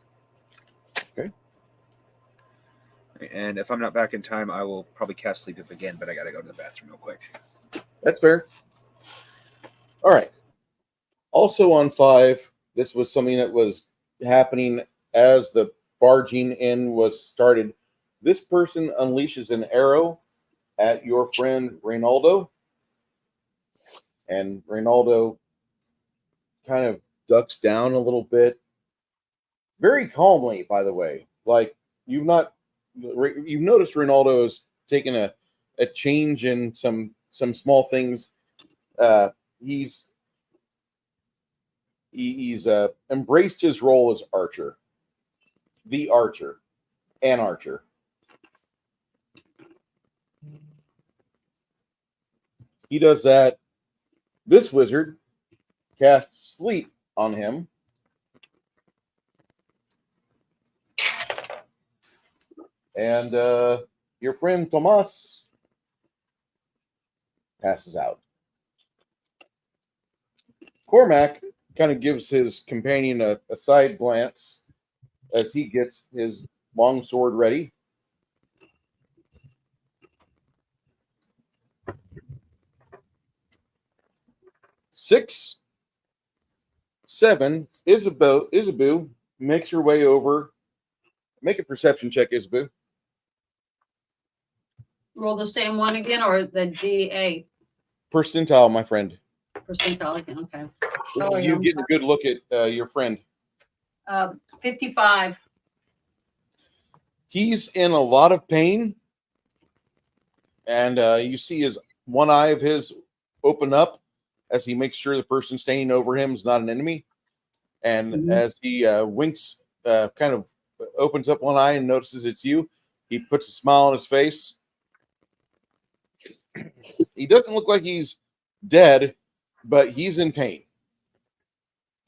Okay. And if I'm not back in time, I will probably cast sleep again, but I got to go to the bathroom real quick. That's fair. All right. Also on 5, this was something that was happening as the barging in was started. This person unleashes an arrow at your friend Reynaldo, and Reynaldo kind of ducks down a little bit, very calmly, by the way. Like you've noticed Reynaldo has taken a change in some small things. He's embraced his role as archer, the archer, an archer. He does that. This wizard casts sleep on him. And your friend Tomas passes out. Cormac kind of gives his companion a side glance as he gets his long sword ready. Six, 7, Isabu makes her way over. Make a perception check, Isabu. Roll the same one again, or the DA Percentile, my friend. percentile again? Okay. This Oh, is you yeah. getting a good look at your friend. 55. He's in a lot of pain, and you see his one eye of his open up as he makes sure the person standing over him is not an enemy. And as he winks, kind of opens up one eye and notices it's you, he puts a smile on his face. He doesn't look like he's dead, but he's in pain.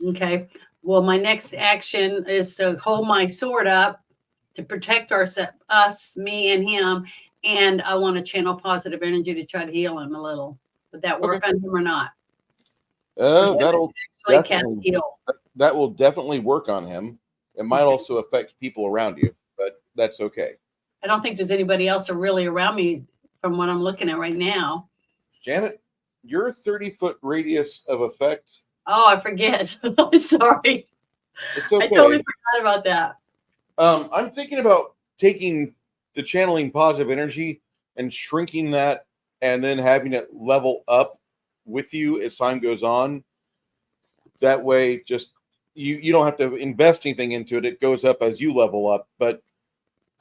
Okay. Well, my next action is to hold my sword up to protect us, me and him. And I want to channel positive energy to try to heal him a little. Would that work on him or not? That'll Actually, cast definitely, heal. that will definitely work on him. It might also affect people around you, but that's okay. I don't think there's anybody else really around me from what I'm looking at right now. Janet, your 30-foot radius of effect. Oh, I forget. I'm sorry. It's okay. I totally forgot about that. I'm thinking about taking the channeling positive energy and shrinking that and then having it level up with you as time goes on. That way, just you don't have to invest anything into it. It goes up as you level up. But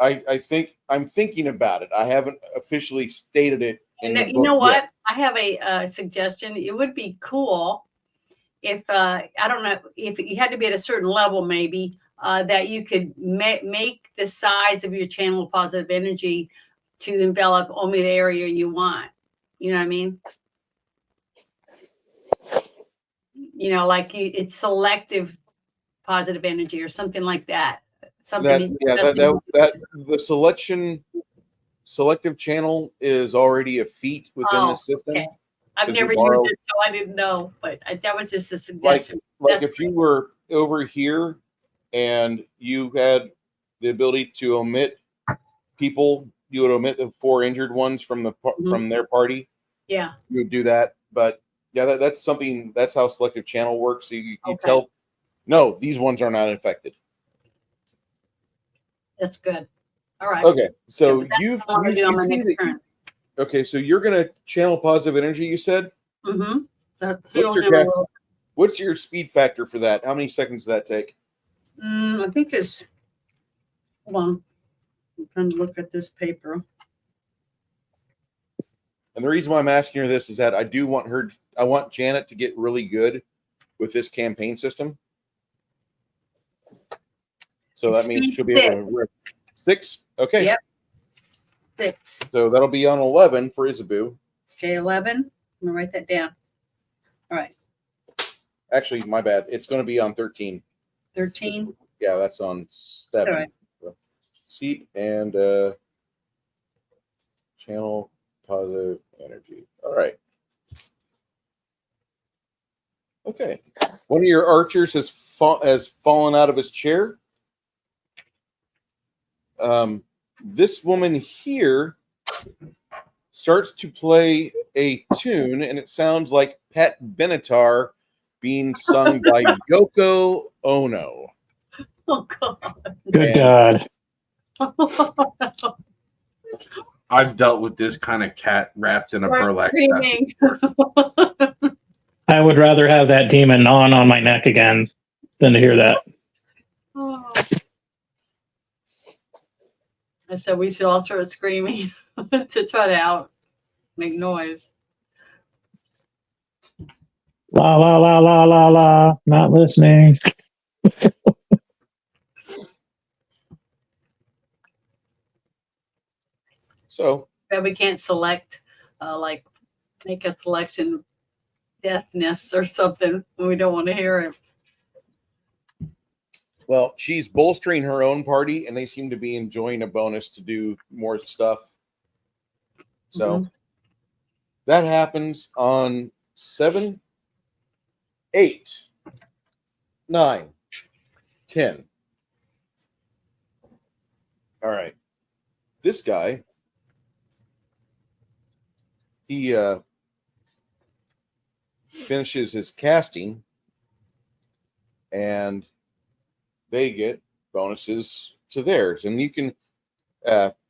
I think I'm thinking about it. I haven't officially stated it. You know what? I have a suggestion. It would be cool if I don't know if you had to be at a certain level, maybe that you could make the size of your channel of positive energy to envelop only the area you want. You know what I mean? You know, like it's selective positive energy or something like that. Something that the selective channel is already a feat within the system. Okay. I've never used it, so I didn't know, but that was just a suggestion. Like if you were over here and you had the ability to omit people, you would omit the 4 injured ones from from their party. Yeah, you would do that. But yeah, that's something. That's how selective channel works. So you tell, no, these ones are not infected. that's good. All right. Okay, so okay, so you're gonna channel positive energy. You said. What's your speed factor for that? How many seconds does that take? I think it's. Hold on. I'm trying to look at this paper. And the reason why I'm asking her this is that I want Janet to get really good with this campaign system. So that means she'll be able to 6. Okay. Yep. 6. So that'll be on 11 for Isabu. Okay, 11. I'm gonna write that down. All right. Actually, my bad. It's going to be on 13. 13. Yeah, that's on 7. All right. Seep and channel positive energy. All right. Okay. One of your archers has fallen out of his chair. This woman here starts to play a tune, and it sounds like Pat Benatar being sung by Yoko Ono. Oh God. Good And- God. I've dealt with this kind of cat wrapped in a Start burlap. screaming. I would rather have that demon on my neck again than to hear that. Oh. I said we should all start screaming to try to make noise. La la la la la la. Not listening. So But we can't select, like, make a selection deafness or something when we don't want to hear it. well, she's bolstering her own party, and they seem to be enjoying a bonus to do more stuff. So that happens on 7, 8, 9, 10. All right. This guy, he finishes his casting, and they get bonuses to theirs. And you can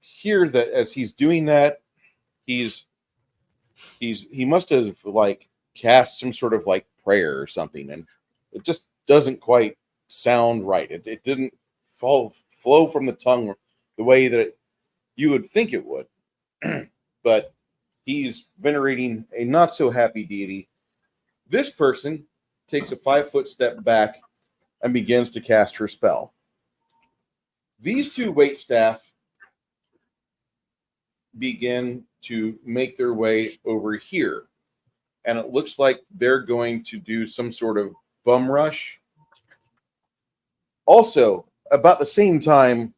hear that as he's doing that, he must have like cast some sort of like prayer or something, and it just doesn't quite sound right. It didn't flow from the tongue the way that you would think it would. But he's venerating a not so happy deity. This person takes a 5-foot step back and begins to cast her spell. These two waitstaff begin to make their way over here, and it looks like they're going to do some sort of bum rush. Also, about the same time,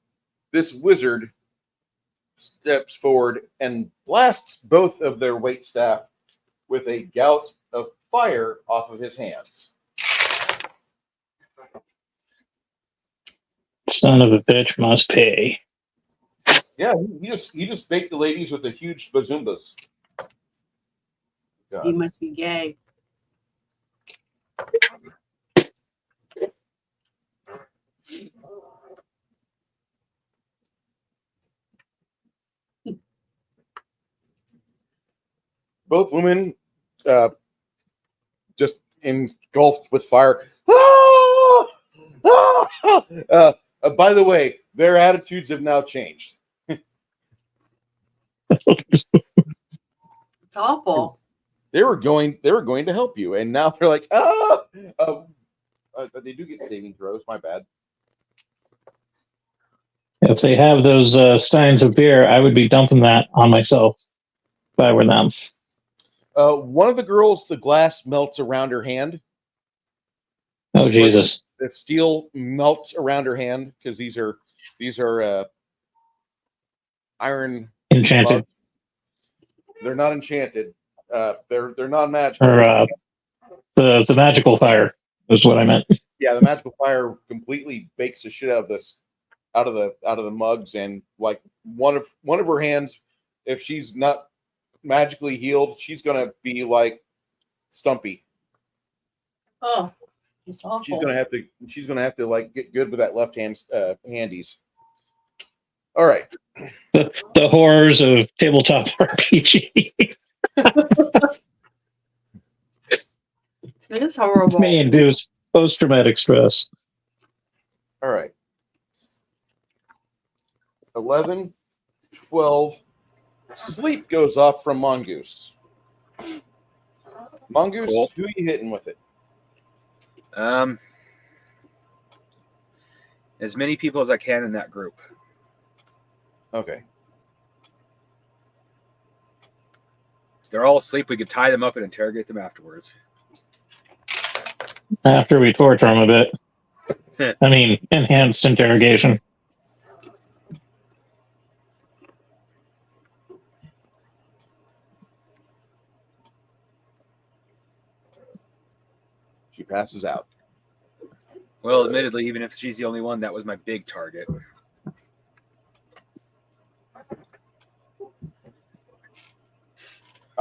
this wizard steps forward and blasts both of their waitstaff with a gout of fire off of his hands. Son of a bitch must pay. Yeah, he just baked the ladies with a huge bazumbas. He God. must be gay. Both women just engulfed with fire. Ah! Ah! By the way, their attitudes have now changed. It's awful. They were going to help you, and now they're like, they do get saving throws. My bad. If they have those steins of beer, I would be dumping that on myself if I were them. One of the girls, the glass melts around her hand. Oh Jesus! The steel melts around her hand because these are iron Enchanted. mugs. They're not enchanted. They're not magical. Or the magical fire is what I meant. Yeah, the magical fire completely bakes the shit out of this, out of the mugs, and like one of her hands, if she's not magically healed, she's gonna be like stumpy. Oh, it's awful. She's gonna have to like get good with that left hand handies. All right. The horrors of tabletop RPG. It is horrible. May induce post-traumatic stress. All right. 11, 12. Sleep goes off from Mongoose. Mongoose, Cool. who are you hitting with it? As many people as I can in that group. Okay. They're all asleep. We could tie them up and interrogate them afterwards. After we torture them a bit. I mean, enhanced interrogation. She passes out. Well, admittedly, even if she's the only one, that was my big target.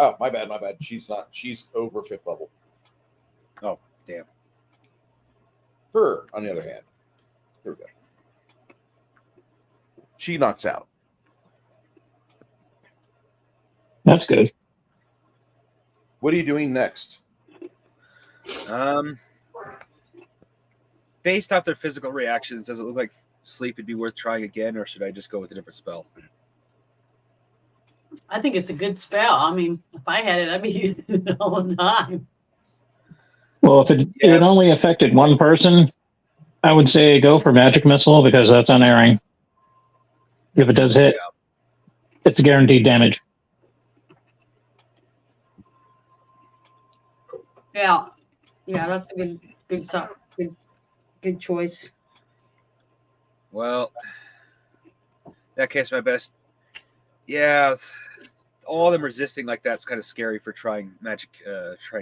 Oh, my bad. She's not. She's over 5th level. Oh, damn. Her, on the other hand, here we go. She knocks out. That's good. What are you doing next? Based off their physical reactions, does it look like sleep would be worth trying again, or should I just go with a different spell? I think it's a good spell. I mean, if I had it, I'd be using it all the time. Well, if it only affected one person, I would say go for magic missile because that's unerring. If it does hit, it's a guaranteed damage. Yeah, that's a good choice. Well, in that case, my best. Yeah, all of them resisting like that's kind of scary for trying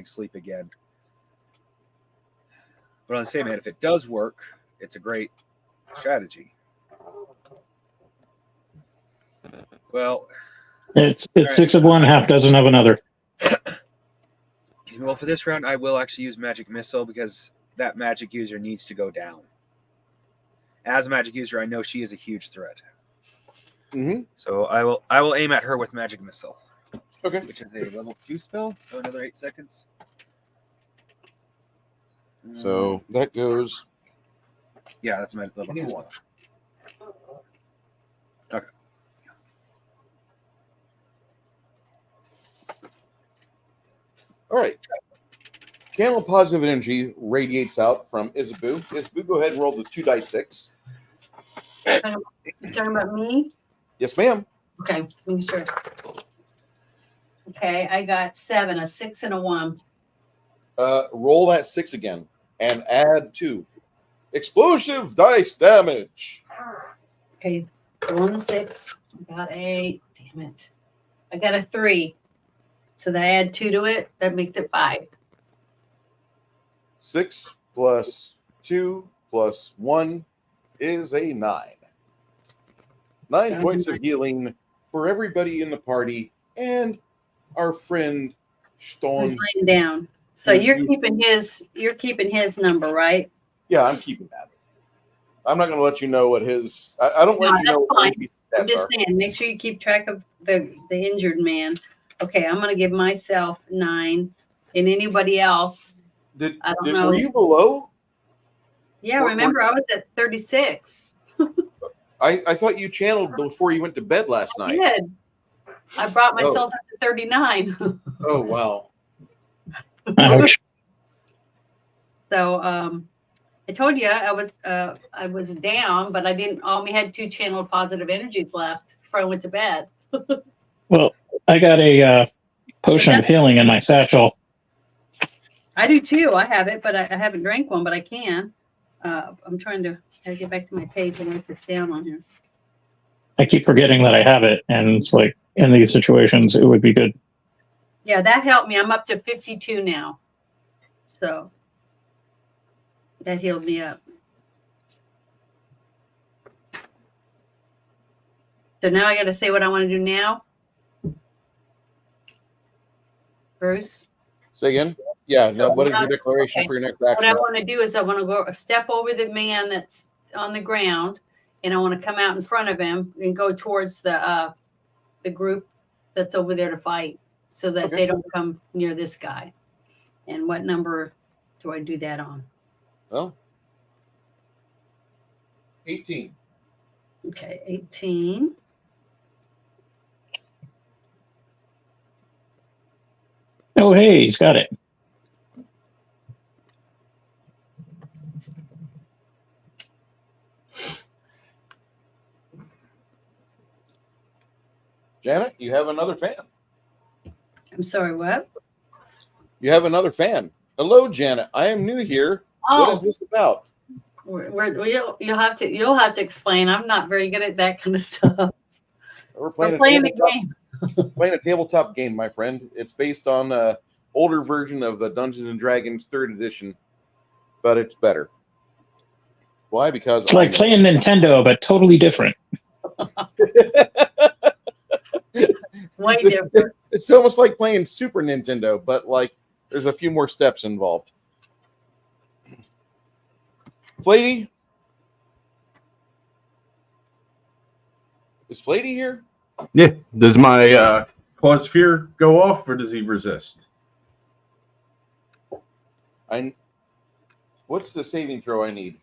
sleep again. But on the same hand, if it does work, it's a great strategy. Well, it's 6 of one, half dozen of another. Well, for this round, I will actually use magic missile because that magic user needs to go down. As a magic user, I know she is a huge threat. Mm-hmm. So I will aim at her with magic missile. Okay. Which is a level 2 spell, so another 8 seconds. So that goes. Yeah, that's my level 2 spell. Okay. All right. Channel positive energy radiates out from Isabu. Isabu, go ahead and roll the 2d6. You talking about me? Yes, ma'am. Okay, make sure. Okay, I got 7, a 6, and a 1. Roll that 6 again and add 2. Explosive dice damage. Okay, rolling the 6. I got a, damn it. I got a 3. So that I add 2 to it, that makes it 5. 6 plus 2 plus 1 is a 9. 9 points of healing for everybody in the party and our friend Who's Stone. laying down. So you're keeping his number, right? Yeah, I'm keeping that. I'm not going to let you know what his. I don't let you know what his I'm stats just are. saying, make sure you keep track of the injured man. Okay, I'm gonna give myself 9, and anybody else. I don't know. Were you below? Yeah, remember I was at 36. I thought you channeled before you went to bed last I night. did. I brought myself up to 39. Oh wow. Ouch. So I told you I was down, but I didn't. I only had 2 channeled positive energies left before I went to bed. Well, I got a potion of healing in my satchel. I do too. I have it, but I haven't drank one, but I can. I'm trying to get back to my page and write this down on here. I keep forgetting that I have it, and it's like in these situations, it would be good. Yeah, that helped me. I'm up to 52 now. So that healed me up. So now I got to say what I want to do now. Bruce? Say again? Yeah, So no, what is now- your declaration okay. for your next What action? I want to do is I want to go a step over the man that's on the ground, and I want to come out in front of him and go towards the group that's over there to fight, so that they don't come near this guy. And what number do I do that on? Well, 18. Okay, 18. Oh, hey, he's got it. Janet, you have another fan. I'm sorry, what? You have another fan. Hello, Janet. I am new here. What is this about? You'll have to explain. I'm not very good at that kind of stuff. We're playing, the game. Playing a tabletop game, my friend. It's based on an older version of the Dungeons and Dragons 3rd edition, but it's better. Why? Because It's like playing Nintendo, but totally different. Way different. It's almost like playing Super Nintendo, but like there's a few more steps involved. Flatey? Is Flatey here? Yeah. Does my cause fear go off, or does he resist? What's the saving throw I need?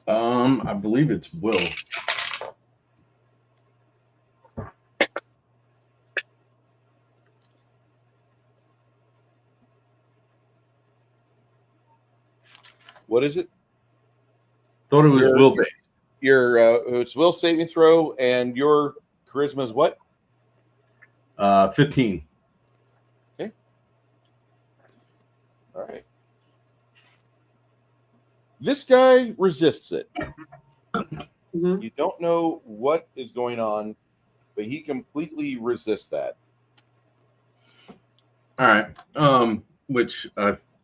I believe it's will. What is it? Thought it was will based. Your it's will saving throw, and your charisma is what? 15. Okay. All right. This guy resists it. Mhm. You don't know what is going on, but he completely resists that. All right. Which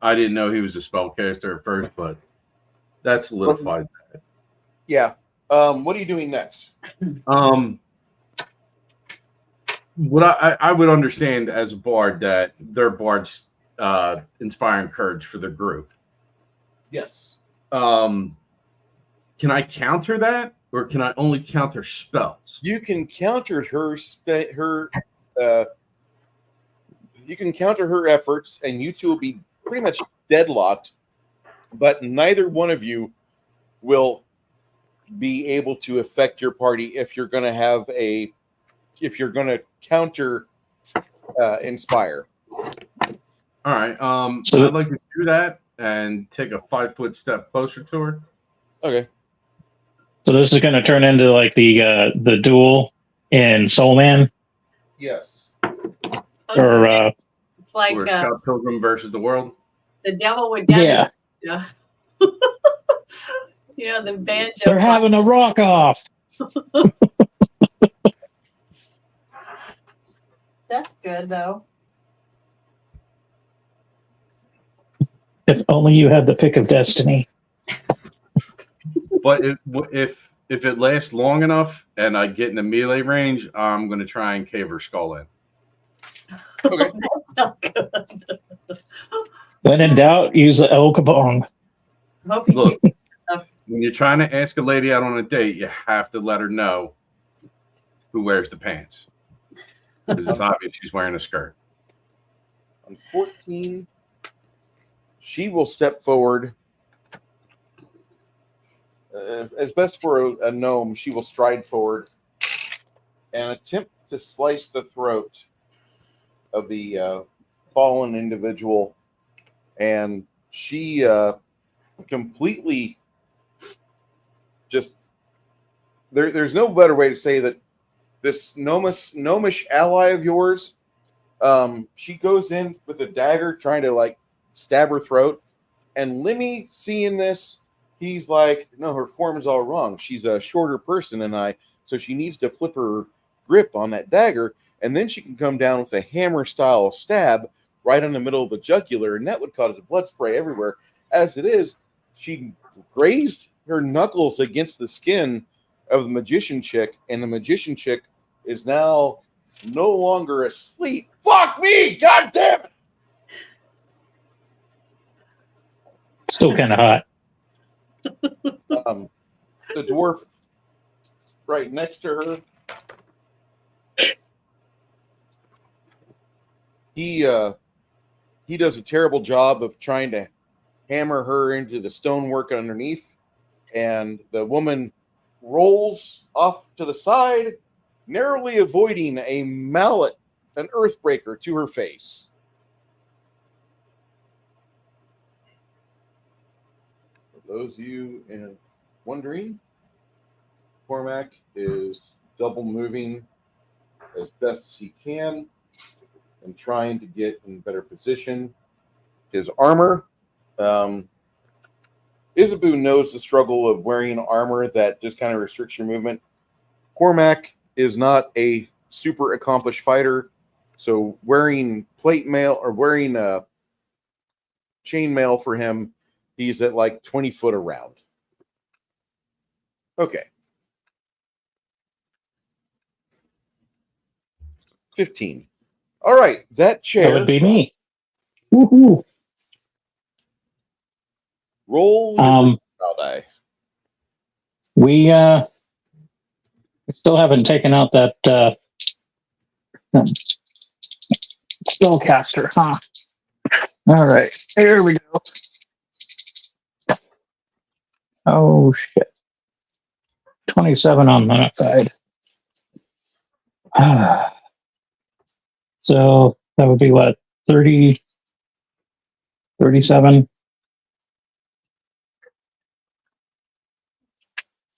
I didn't know he was a spellcaster at first, but that solidifies. Yeah. What are you doing next? What I would understand as a bard that their bards inspiring courage for the group. Yes. Can I counter that, or can I only counter spells? You can counter you can counter her efforts, and you two will be pretty much deadlocked, but neither one of you will be able to affect your party if you're going to counter inspire. All right. So- I'd like to do that and take a 5-foot step closer to her. Okay. So this is going to turn into like the duel in Soul Man, Yes. or It's like Or Scott Pilgrim versus the World. the devil with devil. yeah, You know, the banjo. they're having a rock off. That's good though. If only you had the pick of destiny. But if it lasts long enough and I get in the melee range, I'm going to try and cave her skull in. Okay. That's not good. When in doubt, use the El Kabong. Hope you Look, keep when you're trying to ask a lady out on a date, you have to let her know who wears the pants. Because it's obvious she's wearing a skirt. On 14, she will step forward. As best for a gnome, she will stride forward and attempt to slice the throat of the fallen individual. And she completely just there's no better way to say that this gnomish ally of yours, she goes in with a dagger trying to like stab her throat, and Lemmy, seeing this, he's like, no, her form is all wrong. She's a shorter person than I, so she needs to flip her grip on that dagger, and then she can come down with a hammer style stab right in the middle of the jugular, and that would cause blood spray everywhere. As it is, she grazed her knuckles against the skin of the magician chick, and the magician chick is now no longer asleep. Fuck me! God damn it! Still kind of hot. The dwarf right next to her, he does a terrible job of trying to hammer her into the stonework underneath, and the woman rolls off to the side, narrowly avoiding a mallet, an earthbreaker, to her face. For those of you wondering, Cormac is double moving as best as he can and trying to get in better position. His armor, Isabu knows the struggle of wearing armor that just kind of restricts your movement. Cormac is not a super accomplished fighter, so wearing plate mail or wearing chain mail for him, he's at like 20 foot around. Okay. 15. All right, that chair. That would be me. Woohoo! Roll your percentile die. We still haven't taken out that spellcaster, huh? All right, here we go. Oh shit! 27 on that side. So that would be what, 30, 37.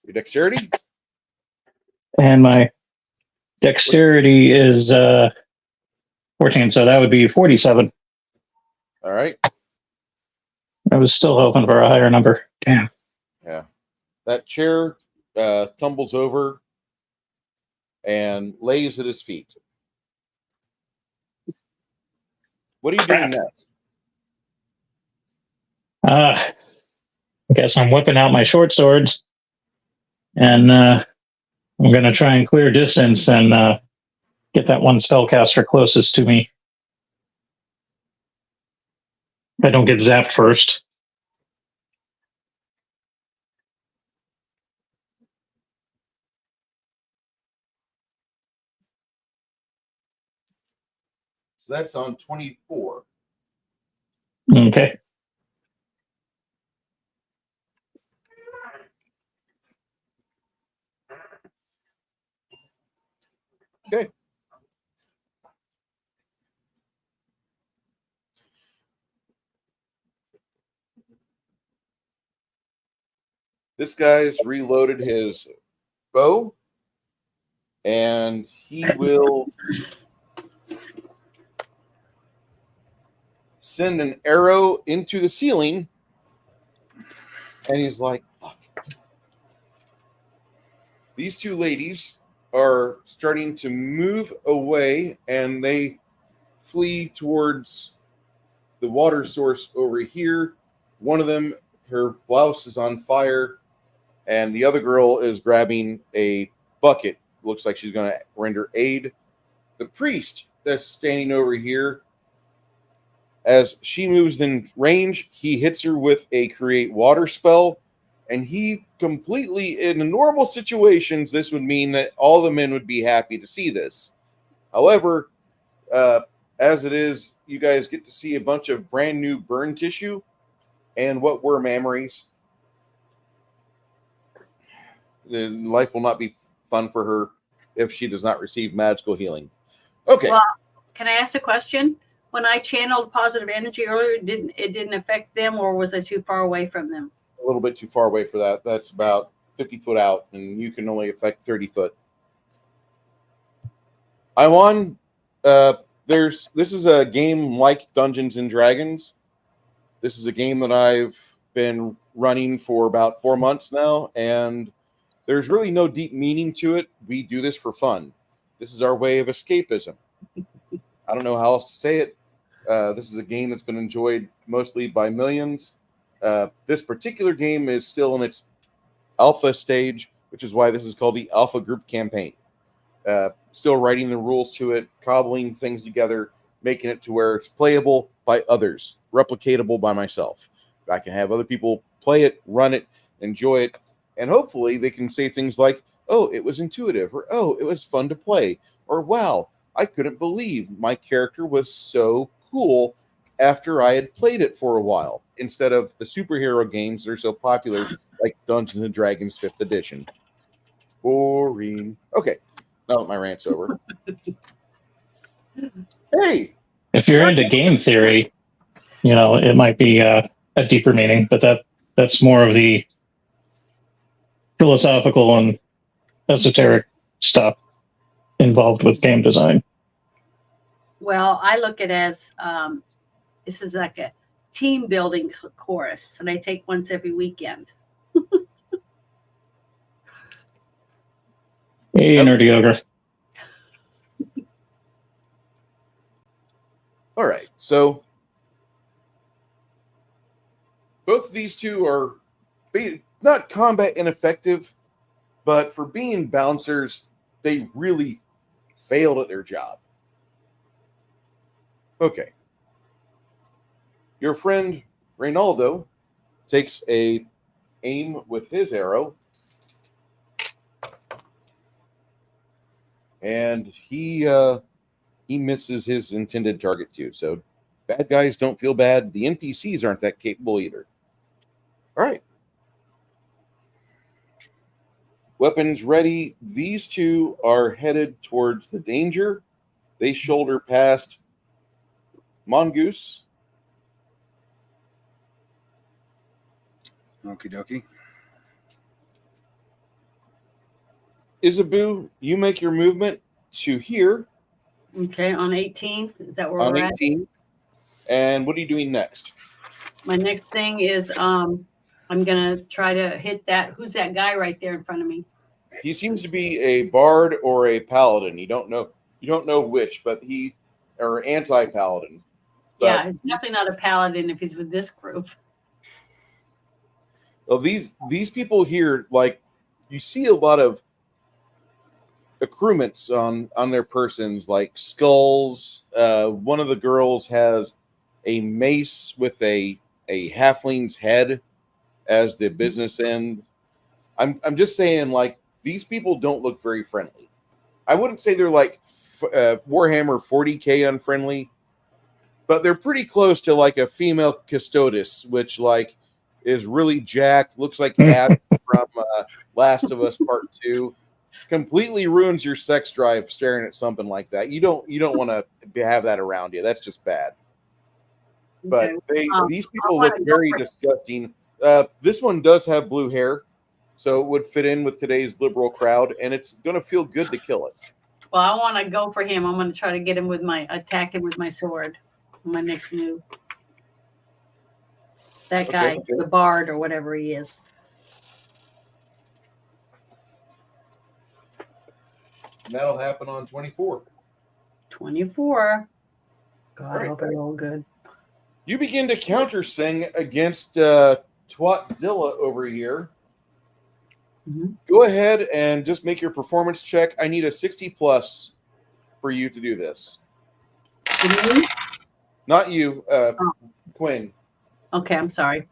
Your dexterity? And my dexterity is 14, so that would be 47. All right. I was still hoping for a higher number. Damn. Yeah. That chair tumbles over and lays at his feet. What are you doing next? I guess I'm whipping out my short swords, and I'm going to try and clear distance and get that one spellcaster closest to me. I don't get zapped first. So that's on 24. Okay. Okay. This guy's reloaded his bow, and he will send an arrow into the ceiling, and he's like, fuck. These two ladies are starting to move away, and they flee towards the water source over here. One of them, her blouse is on fire, and the other girl is grabbing a bucket. Looks like she's going to render aid. The priest that's standing over here, as she moves in range, he hits her with a create water spell, and he completely, in normal situations, this would mean that all the men would be happy to see this. However, as it is, you guys get to see a bunch of brand new burn tissue and what were memories. Life will not be fun for her if she does not receive magical healing. Okay. Well, can I ask a question? When I channeled positive energy earlier, it didn't affect them, or was I too far away from them? A little bit too far away for that. That's about 50 foot out, and you can only affect 30 foot. Iwan, this is a game like Dungeons and Dragons. This is a game that I've been running for about 4 months now, and there's really no deep meaning to it. We do this for fun. This is our way of escapism. I don't know how else to say it. This is a game that's been enjoyed mostly by millions. This particular game is still in its alpha stage, which is why this is called the Alpha Group Campaign. Still writing the rules to it, cobbling things together, making it to where it's playable by others, replicatable by myself. I can have other people play it, run it, enjoy it, and hopefully they can say things like, oh, it was intuitive, or oh, it was fun to play, or wow, I couldn't believe my character was so cool after I had played it for a while, instead of the superhero games that are so popular, like Dungeons and Dragons 5th edition. Boring. Okay, now that my rant's over. Hey! If you're into game theory, it might be a deeper meaning, but that's more of the philosophical and esoteric stuff involved with game design. Well, I look at it as this is like a team building course, and I take once every weekend. Hey, Nerdy Ogre. All right, so both of these two are not combat ineffective, but for being bouncers, they really failed at their job. Okay. Your friend Reynaldo takes a aim with his arrow, and he misses his intended target too. So bad guys don't feel bad. The NPCs aren't that capable either. All right. Weapons ready. These two are headed towards the danger. They shoulder past Mongoose. Okie dokie. Isabu, you make your movement to here Okay, on 18. Is that where on we're at? 18. And what are you doing next? My next thing is I'm gonna try to hit that. Who's that guy right there in front of me? He seems to be a bard or a paladin. You don't know which, but he or anti-paladin. Yeah, he's definitely not a paladin if he's with this group. Well, these people here, like you see a lot of accoutrements on their persons, like skulls. One of the girls has a mace with a halfling's head as the business end. I'm just saying, like, these people don't look very friendly. I wouldn't say they're like Warhammer 40K unfriendly, but they're pretty close to like a female custodes, which like is really jacked, looks like Abby from Last of Us Part 2. Completely ruins your sex drive staring at something like that. You don't want to have that around you. That's just bad. But these people look very disgusting. This one does have blue hair, so it would fit in with today's liberal crowd, and it's going to feel good to kill it. Well, I want to go for him. I'm going to try to get him attack him with my sword. My next move. That guy, the bard or whatever he is. And that'll happen on 24. 24. God, I hope it's all good. You begin to counter sing against Twatzilla over here. Mm-hmm. Go ahead and just make your performance check. I need a 60 plus for you to do this. Not you, Quinn. Okay, I'm sorry.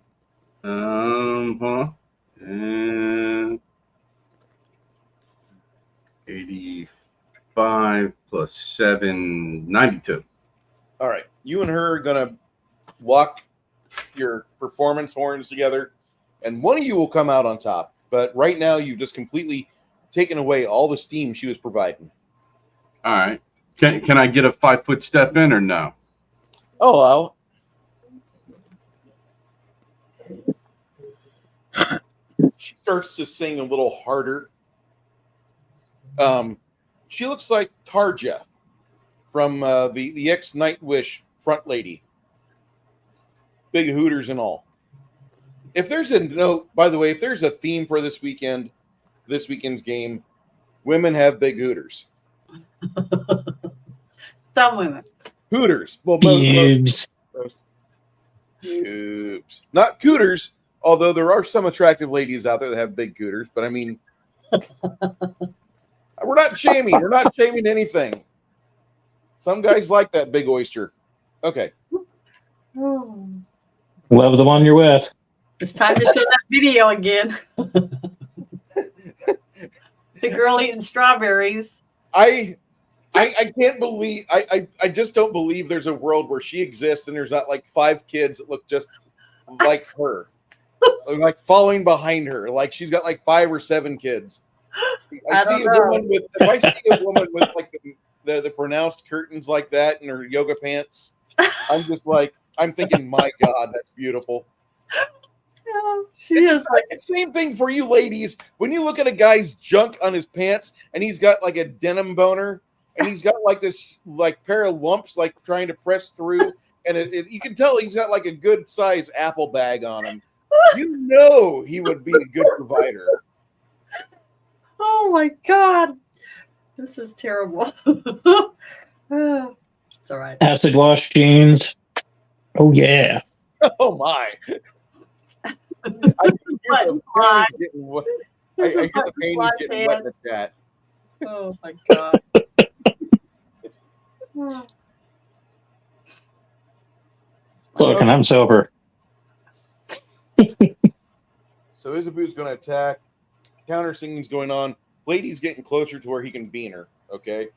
Hold on. 85 plus 7, 92. All right. You and her are going to walk your performance horns together, and one of you will come out on top. But right now, you've just completely taken away all the steam she was providing. All right. Can I get a 5-foot step in or no? Oh, she starts to sing a little harder. She looks like Tarja from the ex Nightwish front lady. Big hooters and all. If there's a note, by the way, if there's a theme for this weekend's game, women have big hooters. Some women. Hooters. Well, Boobs. Boobs. Not cooters, although there are some attractive ladies out there that have big cooters, but I mean, we're not shaming. We're not shaming anything. Some guys like that big oyster. Okay. Love the one you're with. It's time to show that video again. The girl eating strawberries. I can't believe I just don't believe there's a world where she exists and there's not like 5 kids that look just like her. Like following behind her. Like she's got like 5 or 7 kids. If I see a woman with like the pronounced curtains like that in her yoga pants, I'm just like, I'm thinking, my God, that's beautiful. It's like the same thing for you ladies. When you look at a guy's junk on his pants and he's got like a denim boner and he's got like this like pair of lumps like trying to press through, and you can tell he's got like a good size apple bag on him. You know he would be a good provider. Oh my God. This is terrible. It's all right. Acid wash jeans. Oh yeah. Oh my. I hear the panties getting wet in the chat. Oh my God. Look, and I'm sober. So Isabu's going to attack. Counter singing's going on. Lady's getting closer to where he can bean her. Okay,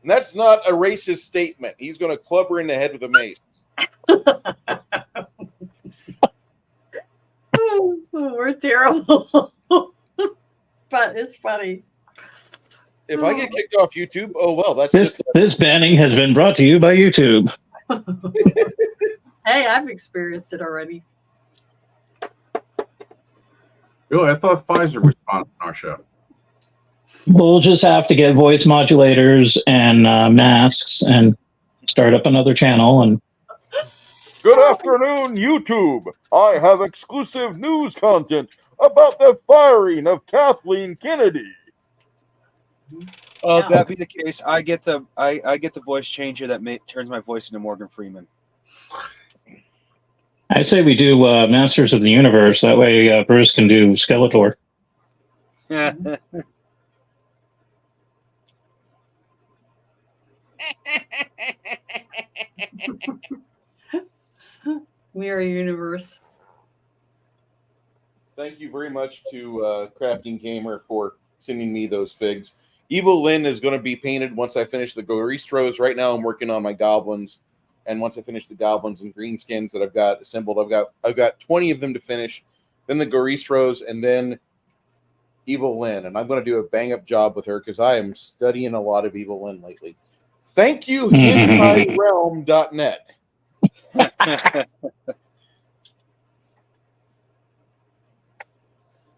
and that's not a racist statement. He's going to club her in the head with a mace. We're terrible. But it's funny. If I get kicked off YouTube, oh well, that's This, just this banning has been brought to you by YouTube. Hey, I've experienced it already. Really, I thought Pfizer was sponsoring our show. We'll just have to get voice modulators and masks and start up another channel. And Good afternoon, YouTube. I have exclusive news content about the firing of Kathleen Kennedy. Oh, if Yeah. that be the case, I get the voice changer that turns my voice into Morgan Freeman. I say we do Masters of the Universe. That way Bruce can do Skeletor. Mirror universe. Thank you very much to Crafting Gamer for sending me those figs. Evil Lynn is going to be painted once I finish the Goristros. Right now I'm working on my goblins, and once I finish the goblins and greenskins that I've got assembled, I've got 20 of them to finish, then the Goristros, and then Evil Lynn. And I'm going to do a bang-up job with her because I am studying a lot of Evil Lynn lately. Thank you, HentaiRealm.net.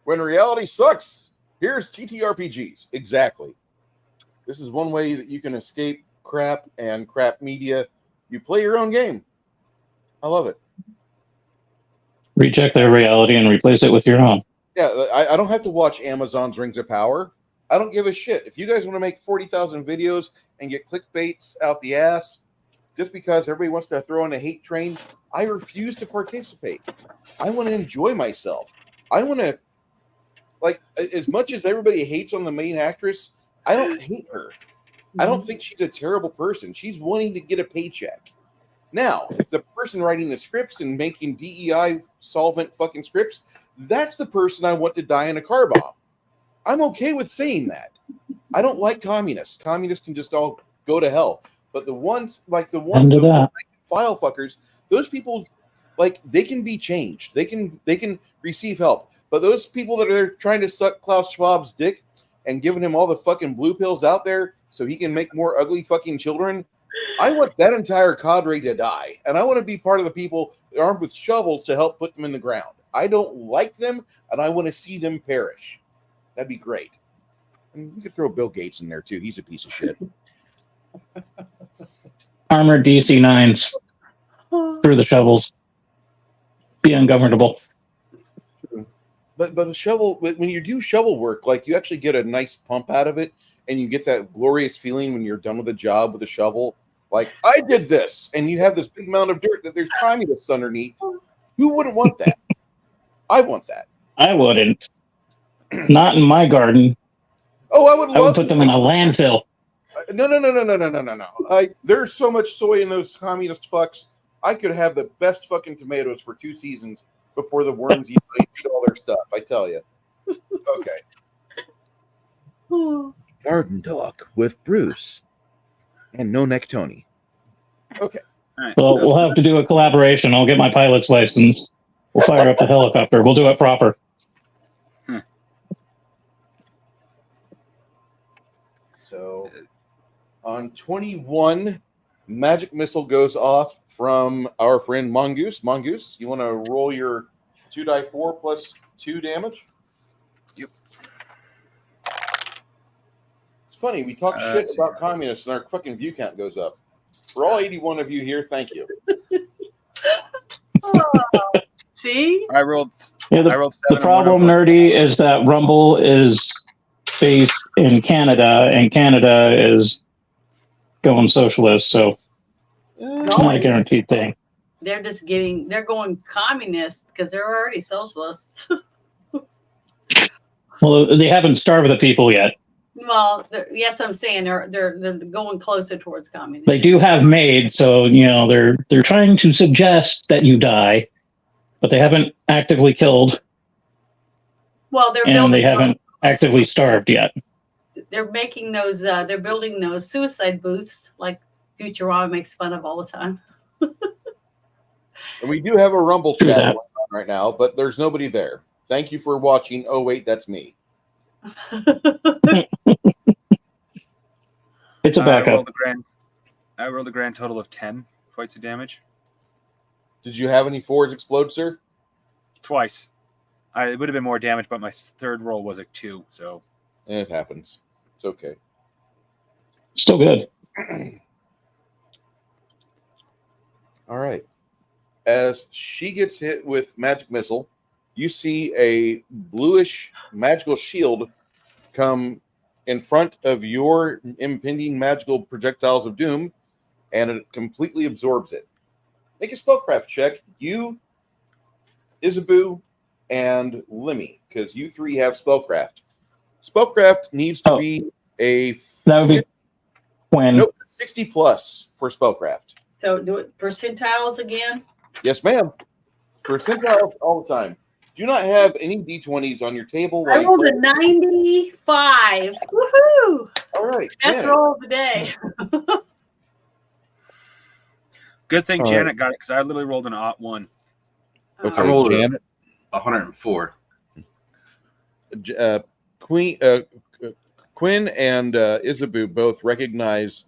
When reality sucks, here's TTRPGs. Exactly. This is one way that you can escape crap and crap media. You play your own game. I love it. Reject their reality and replace it with your own. Yeah, I don't have to watch Amazon's Rings of Power. I don't give a shit. If you guys want to make 40,000 videos and get clickbaits out the ass just because everybody wants to throw in a hate train, I refuse to participate. I want to enjoy myself. I want to, like, as much as everybody hates on the main actress, I don't hate her. I don't think she's a terrible person. She's wanting to get a paycheck. Now, the person writing the scripts and making DEI solvent fucking scripts, that's the person I want to die in a car bomb. I'm okay with saying that. I don't like communists. Communists can just all go to hell. But the ones, Under that. file fuckers, those people, like, they can be changed. They can receive help. But those people that are trying to suck Klaus Schwab's dick and giving him all the fucking blue pills out there so he can make more ugly fucking children, I want that entire cadre to die. And I want to be part of the people armed with shovels to help put them in the ground. I don't like them, and I want to see them perish. That'd be great. And we could throw Bill Gates in there, too. He's a piece of shit. Armored DC-9s through the shovels. Be ungovernable. But a shovel, when you do shovel work, like, you actually get a nice pump out of it, and you get that glorious feeling when you're done with a job with a shovel. Like, I did this, and you have this big mound of dirt that there's communists underneath. Who wouldn't want that? I want that. I wouldn't. Not in my garden. Oh, I would love I would put them in a landfill. No. There's so much soy in those communist fucks. I could have the best fucking tomatoes for 2 seasons before the worms eat all their stuff. I tell you. Okay. Garden Talk with Bruce and No Neck Tony. Okay. All right. Well, we'll have to do a collaboration. I'll get my pilot's license. We'll fire up the helicopter. We'll do it proper. So on 21, magic missile goes off from our friend Mongoose. Mongoose, you want to roll your 2d4 plus 2 damage? Yep. It's funny, we talk shit about communists and our fucking view count goes up. For all 81 of you here, thank you. See? I rolled. Yeah, I rolled the 7 problem, Nerdy, is that Rumble is based in Canada, and Canada is going socialist, so it's not a guaranteed thing. They're going communist because they're already socialists. Well, they haven't starved the people yet. Well, that's what I'm saying. They're going closer towards communism. They do have maids, so they're trying to suggest that you die, but they haven't actively killed, Well, they're and building. they haven't actively starved yet. They're making those. They're building those suicide booths, like Futurama makes fun of all the time. And we do have a Rumble True chat that. going on right now, but there's nobody there. Thank you for watching. Oh, wait, that's me. It's a I backup. rolled a grand total of 10 points of damage. Did you have any fours explode, sir? Twice. It would have been more damage, but my third roll was a 2, so. It happens. It's okay. Still good. All right. As she gets hit with magic missile, you see a bluish magical shield come in front of your impending magical projectiles of doom, and it completely absorbs it. Make a spellcraft check. You, Isabu, and Lemmy, because you three have spellcraft. Spellcraft needs to be a That would be when. Nope, 60 plus for spellcraft. So do it percentiles again. Yes, ma'am. Percentiles all the time. Do not have any d20s on your table. I rolled a 95. Woohoo! All right. Best Janet. roll of the day. Good thing All Janet got it, because I literally rolled an odd 1. Okay, I rolled Janet. 104. Quinn and Isabu both recognize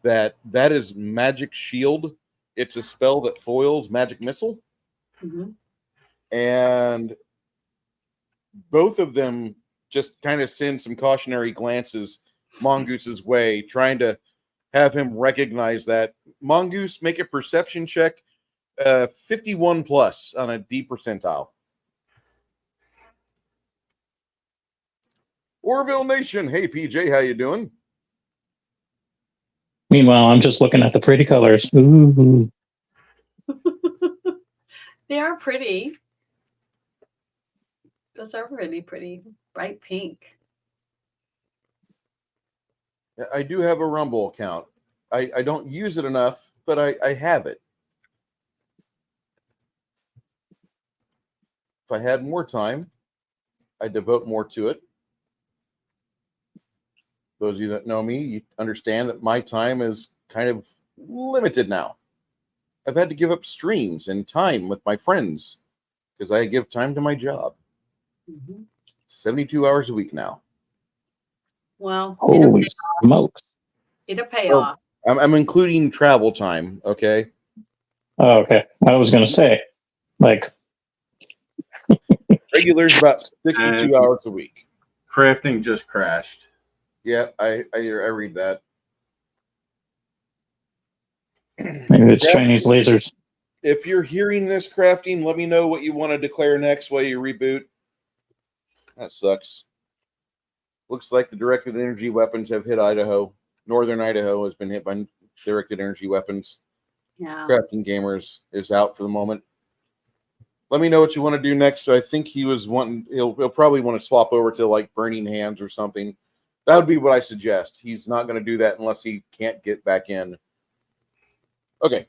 that is Magic Shield. It's a spell that foils Magic Missile. Mm-hmm. And both of them just kind of send some cautionary glances Mongoose's way, trying to have him recognize that. Mongoose, make a perception check, 51 plus on a D percentile. Orville Nation, hey PJ, how you doing? Meanwhile, I'm just looking at the pretty colors. Ooh. They are pretty. Those are really pretty. Bright pink. I do have a Rumble account. I don't use it enough, but I have it. If I had more time, I'd devote more to it. Those of you that know me, you understand that my time is kind of limited now. I've had to give up streams and time with my friends because I give time to my job. Mm-hmm. 72 hours a week now. Well, Holy smokes. it'll pay Oh. off. I'm including travel time, okay? Oh, okay. I was going to say, like, Regular's about 62 hours a week. Crafting just crashed. Yeah, I read that. maybe it's Chinese lasers. If you're hearing this crafting, let me know what you want to declare next while you reboot. That sucks. Looks like the directed energy weapons have hit Idaho. Northern Idaho has been hit by directed energy weapons. Yeah. Crafting Gamers is out for the moment. Let me know what you want to do next. I think he was wanting. He'll probably want to swap over to like Burning Hands or something. That would be what I suggest. He's not going to do that unless he can't get back in. Okay.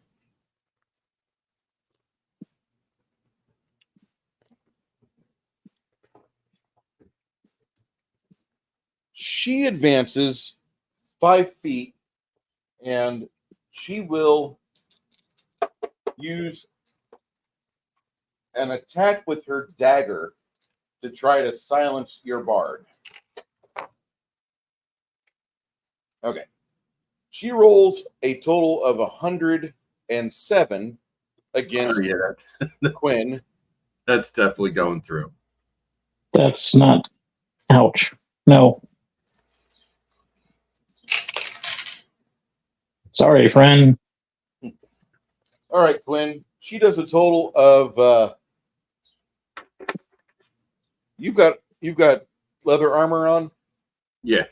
She advances 5 feet, and she will use an attack with her dagger to try to silence your bard. Okay. She rolls a total of 107 against Oh, yeah, Quinn. that's definitely going through. That's not. Ouch. No. Sorry, friend. All right, Quinn. She does a total of you've got leather armor on? Yeah.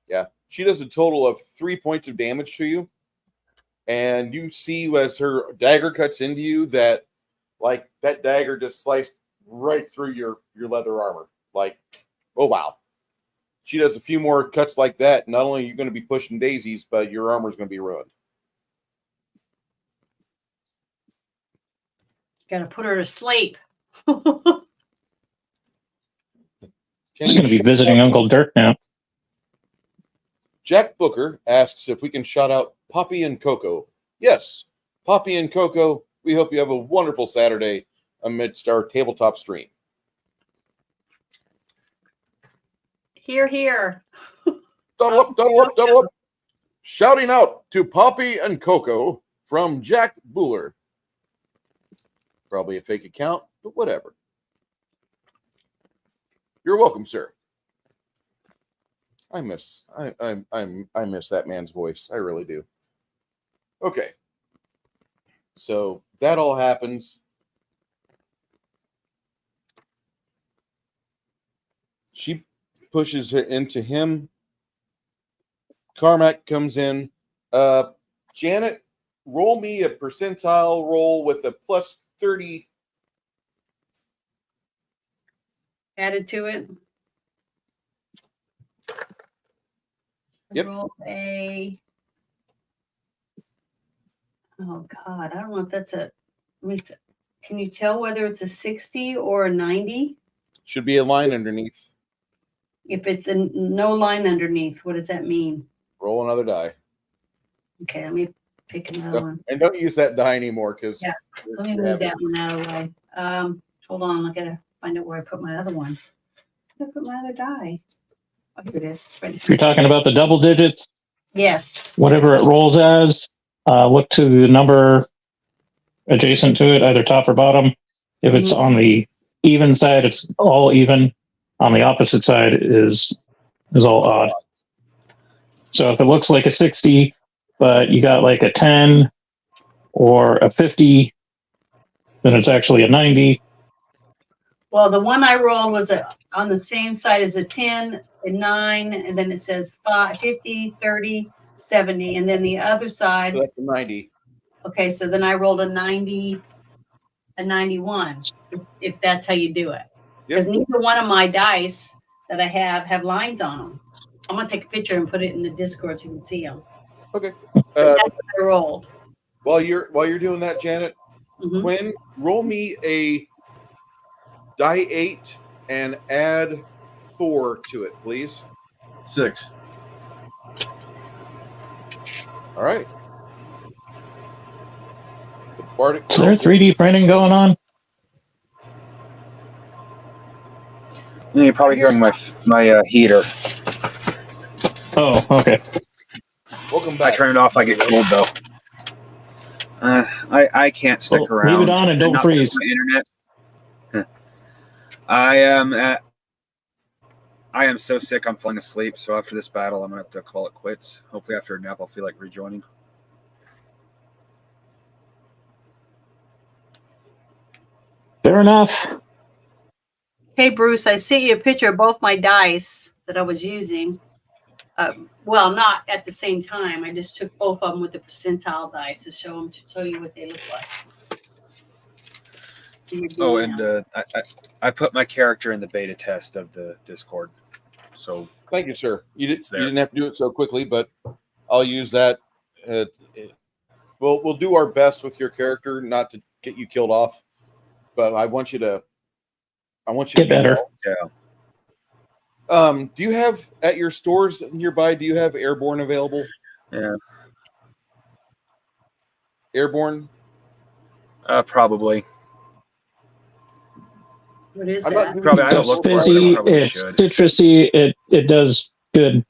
Yeah. She does a total of 3 points of damage to you. And you see as her dagger cuts into you that like that dagger just sliced right through your leather armor. Like, oh wow. she does a few more cuts like that, not only are you going to be pushing daisies, but your armor's going to be ruined. Got to put her to sleep. He's going to be visiting Uncle Dirk now. Jack Booker asks if we can shout out Poppy and Coco. Yes, Poppy and Coco, we hope you have a wonderful Saturday amidst our tabletop stream. Here, here. Double up, double up, double up. Shouting out to Poppy and Coco from Jack Buller. Probably a fake account, but whatever. You're welcome, sir. I miss that man's voice. I really do. Okay. So that all happens. She pushes it into him. Carmack comes in. Janet, roll me a percentile roll with a plus 30. Added to it. Yep. Roll a. Oh God, I don't know if that's a. Can you tell whether it's a 60 or a 90? Should be a line underneath. If it's a no line underneath, what does that mean? Roll another die. Okay, let me pick another one. And don't use that die anymore because Yeah. Let me move that one out of the way. Hold on, I gotta find out where I put my other one. Where did I put my other die? Oh, here it is. Right If you're talking about the double digits, Yes. whatever it rolls as, look to the number adjacent to it, either top or bottom. If it's on the even side, it's all even. On the opposite side is all odd. So if it looks like a 60, but you got like a 10 or a 50, then it's actually a 90. Well, the one I rolled was on the same side as a 10, a 9, and then it says 5, 50, 30, 70. And then the other side. So that's a 90. Okay, so then I rolled a 90, a 91, if that's how you do it. Because neither one of my dice that I have lines on them. I'm going to take a picture and put it in the Discord so you can see them. Okay. That's what I rolled. While you're doing that, Janet, Quinn, roll me a die 8 and add 4 to it, please. 6. All right. The Bardic. Is there 3D printing going on? Yeah, you're probably hearing my heater. Oh, okay. Welcome I back. turn it off. I get cold though. I can't stick Well, around. leave it on and don't not freeze. with my internet. I am so sick. I'm falling asleep. So after this battle, I'm gonna have to call it quits. Hopefully, after a nap, I'll feel like rejoining. Fair enough. Hey, Bruce, I sent you a picture of both my dice that I was using. Well, not at the same time. I just took both of them with the percentile dice to show you what they look like. Oh, and I put my character in the beta test of the Discord. So thank you, sir. You didn't have to do it so quickly, but I'll use that. We'll do our best with your character, not to get you killed off, but I want you to Get better. Yeah. Do you have at your stores nearby? Do you have Airborne available? Yeah. Airborne? Probably. What is I'm that? not Probably. I don't It's look for it. fizzy, I probably it's should. citrusy, it does good.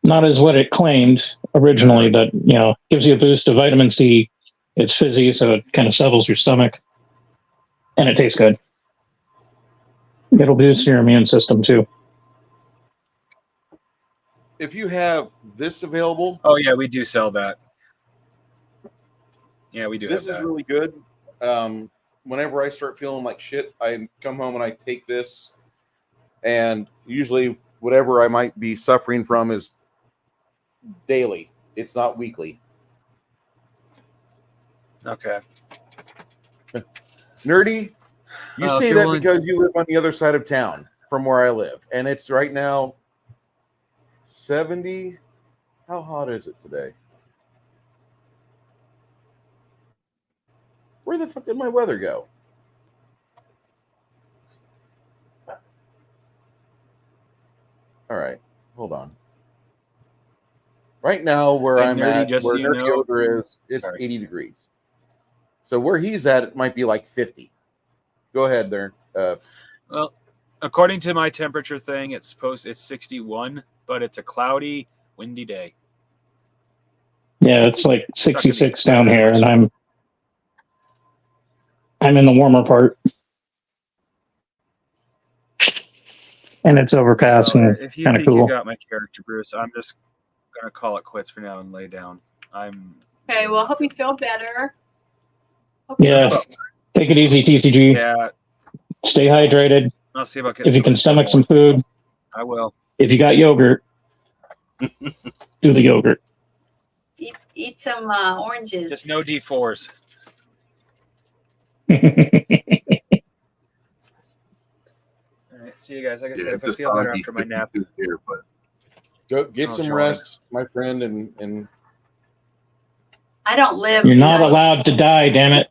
Not as what it claimed originally, but gives you a boost of vitamin C. It's fizzy, so it kind of settles your stomach. And it tastes good. It'll boost your immune system too. If you have this available, Oh yeah, we do sell that. Yeah, we do. this have is that. really good. Whenever I start feeling like shit, I come home and I take this, and usually whatever I might be suffering from is daily. It's not weekly. Okay. Nerdy, you If say you're that willing- because you live on the other side of town from where I live, and it's right now 70. How hot is it today? Where the fuck did my weather go? All right, hold on. Right now, where And I'm Nerdy, at, just where so you Nerdy know- Ogre is, it's Sorry. 80 degrees. So where he's at, it might be like 50. Go ahead there. Well, according to my temperature thing, it's 61, but it's a cloudy, windy day. Yeah, it's like 66 down here, and I'm in the warmer part, and it's overcast Well, and if you kind of think you cool. got my character, Bruce, I'm just gonna call it quits for now and lay down. Okay, well, hope you feel better. Yeah, take it easy, TCG. Yeah, Stay hydrated. I'll see about getting If you can something stomach some food, I will. if you got yogurt, do the yogurt. Eat some oranges. Just no D4s. Yeah, All right, see you guys. Like I said, if it's I a feel better soggy after my nap, 52 here, but Go get Oh, some John. rest, my friend, and I don't live. You're not allowed to die, damn it.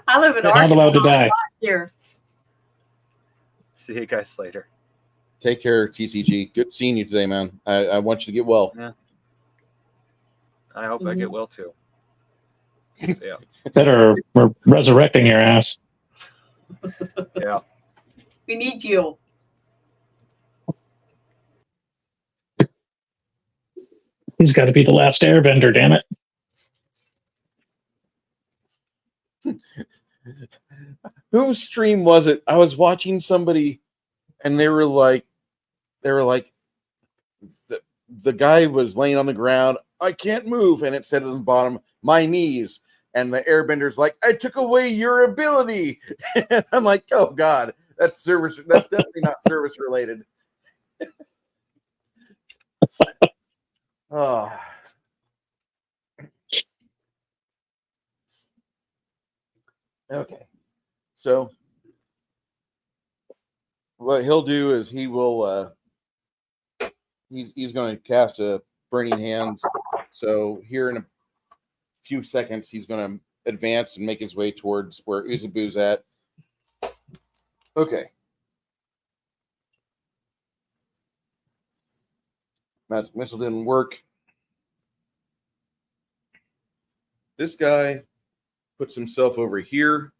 I live in You're not Arkansas allowed to die. here. see you guys later. take care, TCG. Good seeing you today, man. I want you to get well. I hope I get well too. So, yeah. Better we're resurrecting your ass. Yeah. We need you. He's got to be the last airbender, damn it. Whose stream was it? I was watching somebody, and they were like, the guy was laying on the ground. I can't move, and it said at the bottom, my knees. And the airbender's like, I took away your ability. And I'm like, oh God, that's service. That's definitely not service related. Oh. Okay. So what he'll do is he will he's going to cast a burning hands. So here in a few seconds he's going to advance and make his way towards where Uzabu's at. Okay. Magic missile didn't work. This guy puts himself over here.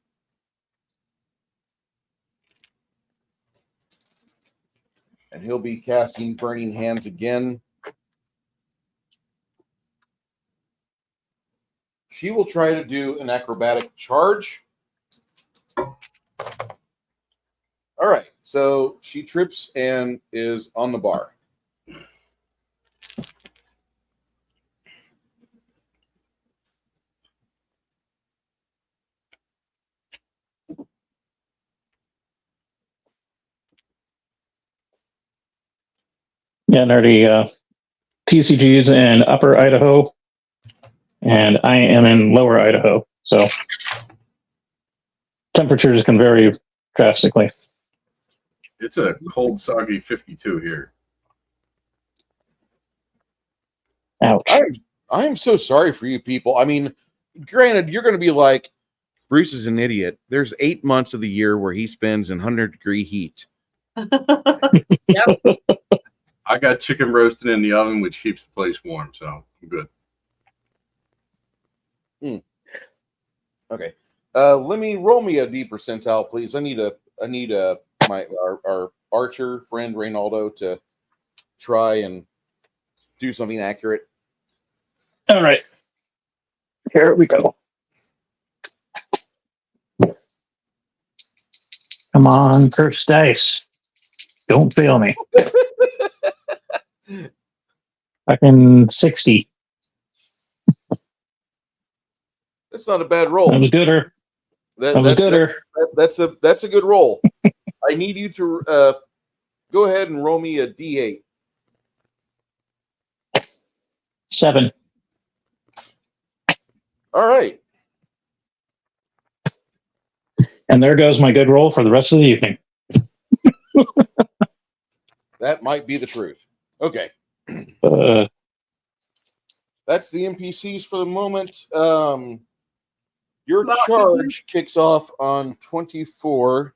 And he'll be casting Burning Hands again. She will try to do an acrobatic charge. All right, so she trips and is on the bar. Yeah, Nerdy. TCG's in Upper Idaho, and I am in Lower Idaho. So temperatures can vary drastically. it's a cold, soggy 52 here. Ouch. I am so sorry for you people. I mean, granted, you're going to be like, Bruce is an idiot. There's 8 months of the year where he spends in 100-degree heat. Yep. I got chicken roasted in the oven, which keeps the place warm, so I'm good. Okay. Let me roll me a D percentile, please. I need our archer friend Reynaldo to try and do something accurate. All right. Here we go. Come on, first dice. Don't fail me. Fucking 60. That's not a bad roll. That was gooder. That was gooder. That's a good roll. I need you to go ahead and roll me a D8. 7. All right. And there goes my good roll for the rest of the evening. That might be the truth. Okay. That's the NPCs for the moment. Your Well, charge kicks off on 24.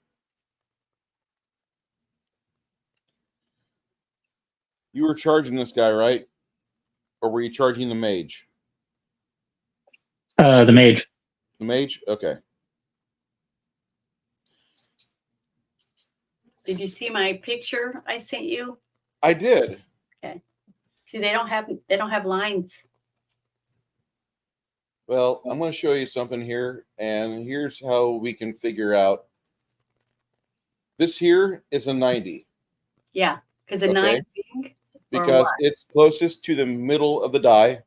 You were charging this guy, right? Or were you charging the mage? The mage. The mage? Okay. Did you see my picture I sent you? I did. Okay. See, they don't have lines. Well, I'm going to show you something here, and here's how we can figure out. This here is a 90. Yeah, because the Okay. 9 big. Because it's closest to the middle of the die.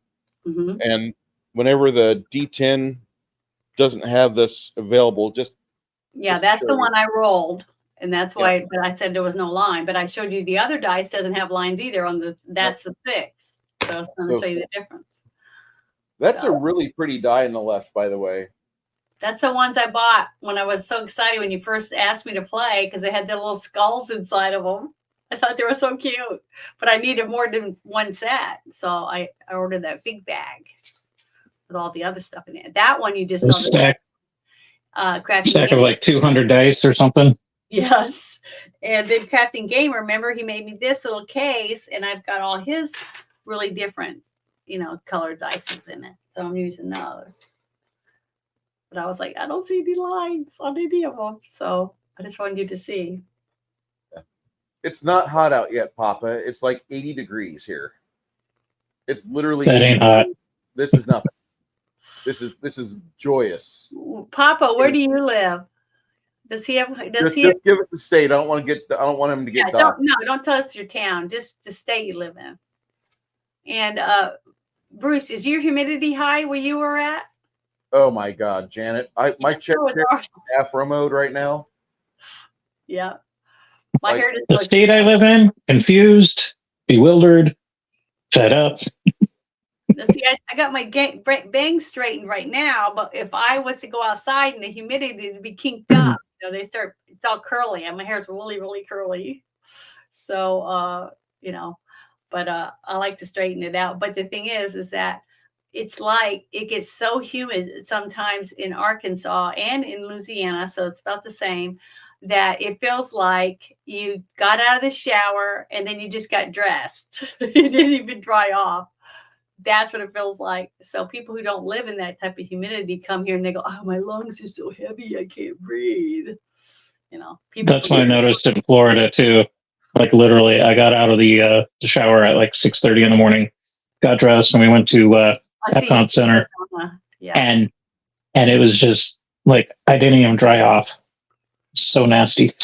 Mm-hmm. And whenever the D10 doesn't have this available, just That's the one I rolled, and that's why. Yeah. But I said there was no line. But I showed you the other dice doesn't have lines either. That's the 6. So I was going to show you the difference. That's a really pretty die on the left, by the way. That's the ones I bought when I was so excited when you first asked me to play because they had their little skulls inside of them. I thought they were so cute, but I needed more than one set, so I ordered that big bag with all the other stuff in it. That one you just A saw stack crafting of game. like 200 dice or something. Yes, and then crafting game. Remember, he made me this little case, and I've got all his really different, colored dice in it. So I'm using those. But I was like, I don't see any lines on any of them, so I just wanted you to see. It's not hot out yet, Papa. It's like 80 degrees here. It's literally That ain't hot. This is nothing. This is joyous. Papa, where do you live? Does he have? Just give us the state. I don't want him to get docked. Don't tell us your town. Just the state you live in. And Bruce, is your humidity high where you were at? Oh my God, Janet! My check Afro mode right now. Yeah, my hair just the goes. State I live in, confused, bewildered, fed up. See, I got my bangs straightened right now, but if I was to go outside in the humidity, it'd be kinked up. It's all curly, and my hair's really, really curly. So, but I like to straighten it out. But the thing is that it's like it gets so humid sometimes in Arkansas and in Louisiana, so it's about the same, that it feels like you got out of the shower and then you just got dressed. You didn't even dry off. That's what it feels like. So people who don't live in that type of humidity come here and they go, oh, my lungs are so heavy, I can't breathe. That's what I noticed in Florida too. Like literally, I got out of the shower at like 6:30 in the morning, got dressed, and we went to Epcot Center. Yeah. And it was just like I didn't even dry off. So nasty.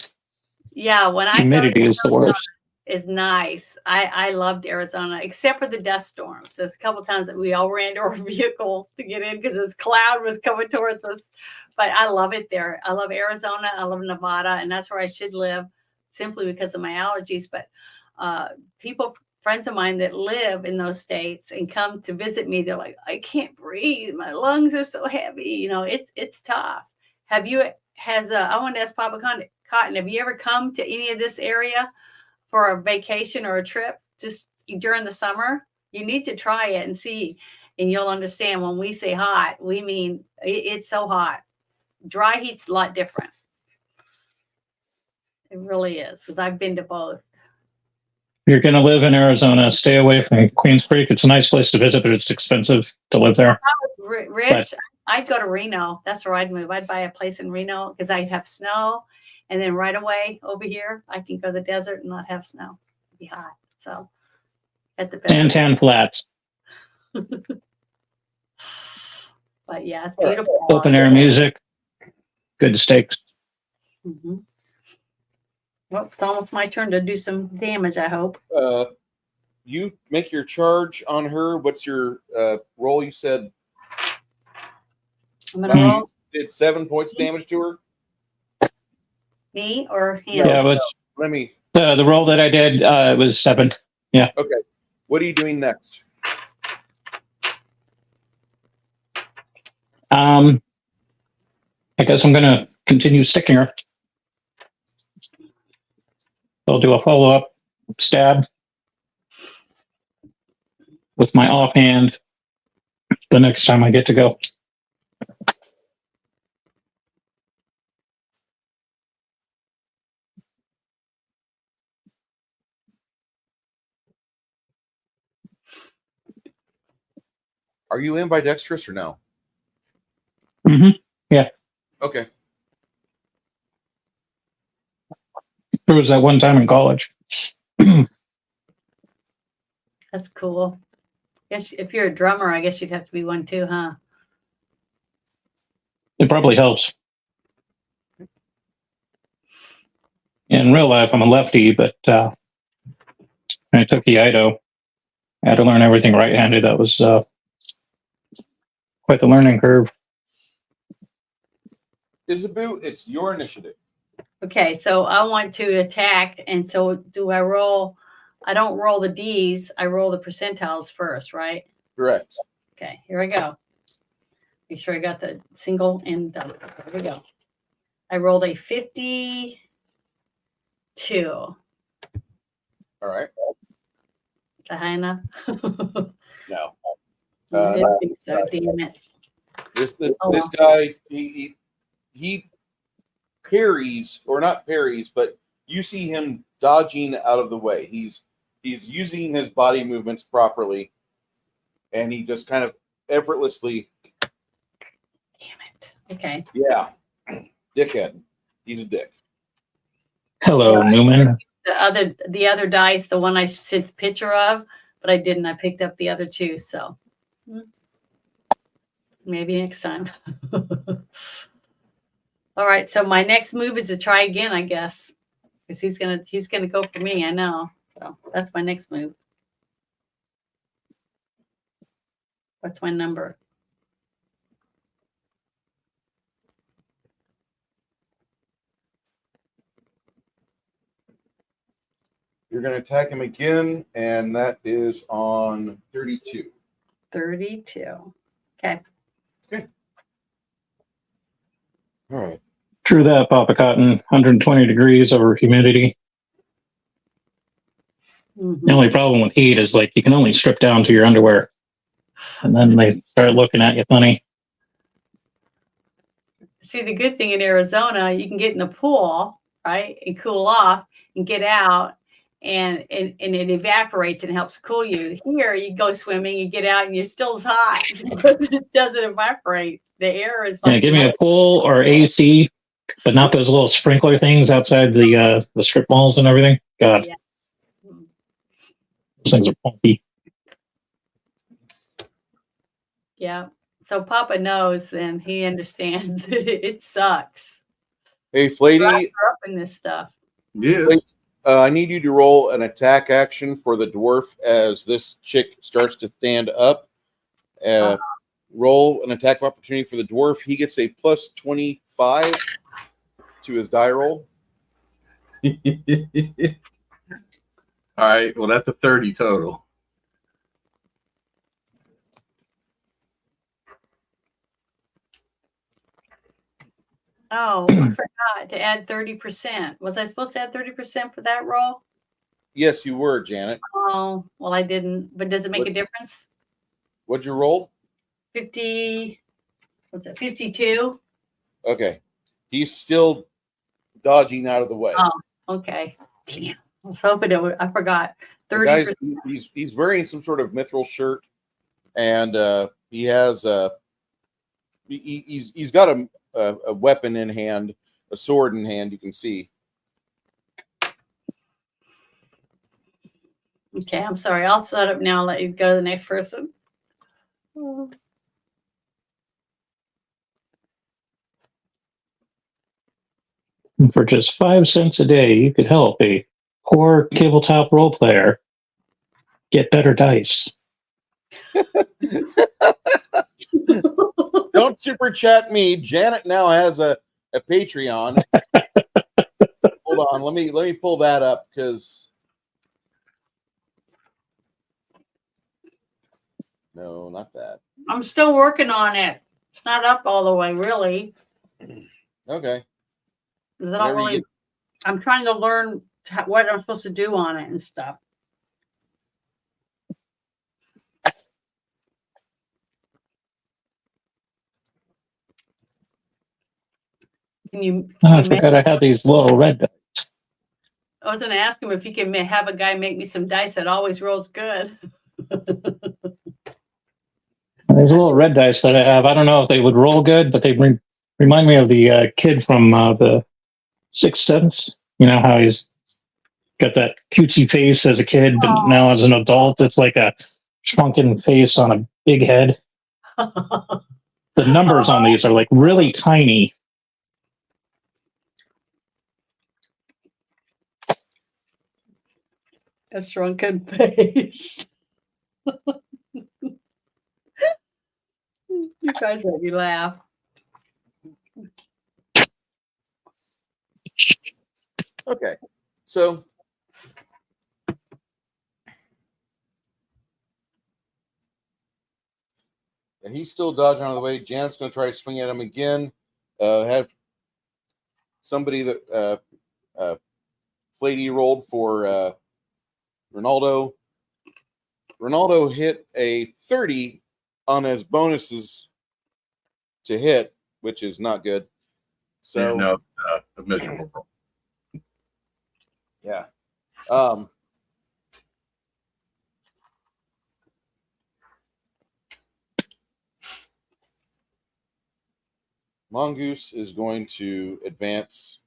Yeah, when humidity is the worst. Is nice. I loved Arizona, except for the dust storms. There's a couple times that we all ran to our vehicles to get in because this cloud was coming towards us. But I love it there. I love Arizona. I love Nevada, and that's where I should live simply because of my allergies. But friends of mine that live in those states and come to visit me, they're like, I can't breathe. My lungs are so heavy. It's tough. I wanted to ask Papa Cotton, have you ever come to any of this area for a vacation or a trip just during the summer? You need to try it and see, and you'll understand when we say hot, we mean it's so hot. Dry heat's a lot different. It really is, because I've been to both. If you're going to live in Arizona, stay away from Queens Creek. It's a nice place to visit, but it's expensive to live there. If I was rich, I'd go to Reno. That's where I'd move. I'd buy a place in Reno because I'd have snow. And then right away over here, I can go to the desert and not have snow. It'd be hot. So at the best. Tan Flats. But yeah, it's beautiful. Open air music. Good steaks. Mm-hmm. Well, it's almost my turn to do some damage, I hope. You make your charge on her. What's your roll? You said I'm going to roll. Did 7 points damage to her? Me or him? Yeah, it was, let me. The roll that I did was 7. Yeah. Okay. What are you doing next? I guess I'm going to continue sticking her. I'll do a follow-up. stab with my offhand the next time I get to go. Are you ambidextrous or no? Mm-hmm. Yeah. Okay. There was that one time in college. That's cool. Guess if you're a drummer, I guess you'd have to be one too, huh? It probably helps. In real life, I'm a lefty, but when I took Iaido, I had to learn everything right-handed. That was quite the learning curve. Isabu, it's your initiative. Okay, so I want to attack, and so do I roll? I don't roll the D's. I roll the percentiles first, right? Correct. Okay, here I go. Make sure I got the single and double. Here we go. I rolled a 52. All right. Is that high enough? No. I didn't think so, damn it. This Oh. guy, he parries, or not parries, but you see him dodging out of the way. He's using his body movements properly, and he just kind of effortlessly. Damn it. Okay. Yeah, dickhead. He's a dick. Hello, Newman. The other dice, the one I sent the picture of, but I didn't. I picked up the other two, so maybe next time. All right, so my next move is to try again, I guess, because he's gonna go for me. I know. So that's my next move. What's my number? You're going to attack him again, and that is on 32. 32. Okay. All right. True that, Papa Cotton. 120 degrees over humidity. Mm-hmm. The only problem with heat is like you can only strip down to your underwear, and then they start looking at you funny. See, the good thing in Arizona, you can get in the pool, right, and cool off and get out, and it evaporates and helps cool you. Here, you go swimming, you get out, and you're still hot because it doesn't evaporate. The air is like. Yeah, give me a pool or AC, but not those little sprinkler things outside the strip malls and everything. God, Yeah. those things are funky. Yeah. So Papa knows, then he understands. It sucks. Hey, Flatey. I grew up in this stuff. Yeah. I need you to roll an attack action for the dwarf as this chick starts to stand up. Roll an attack opportunity for the dwarf. He gets a plus 25 to his die roll. All right. Well, that's a 30 total. Oh, I forgot to add 30%. Was I supposed to add 30% for that roll? Yes, you were, Janet. Oh, well, I didn't. But does it make a difference? What'd you roll? 50. What's that? 52. Okay. He's still dodging out of the way. Oh, okay. Damn. I was hoping it would. I forgot. The 30%. guy's, he's wearing some sort of mithril shirt, and he has he's got a weapon in hand, a sword in hand. You can see. Okay, I'm sorry. I'll set up now and let you go to the next person. Oh. For just 5 cents a day, you could help a poor tabletop role player get better dice. Don't super chat me. Janet now has a Patreon. Hold on, let me pull that up because no, not that. I'm still working on it. It's not up all the way, really. Okay. I don't really. I'm trying to learn what I'm supposed to do on it and stuff. Can I you make, forgot I had these little red dice. I was going to ask him if he can have a guy make me some dice that always rolls good. These little red dice that I have, I don't know if they would roll good, but they remind me of the kid from the Sixth Sense. You know how he's got that cutesy face as a kid, but now as an adult, it's like a shrunken face on a big head. The numbers on these are like really tiny. A shrunken face. You guys make me laugh. Okay, so and he's still dodging out of the way. Janet's going to try to swing at him again. Have somebody that Flady rolled for Ronaldo. Ronaldo hit a 30 on his bonuses to hit, which is not good. So Yeah, no, a miserable roll. yeah. Mongoose is going to advance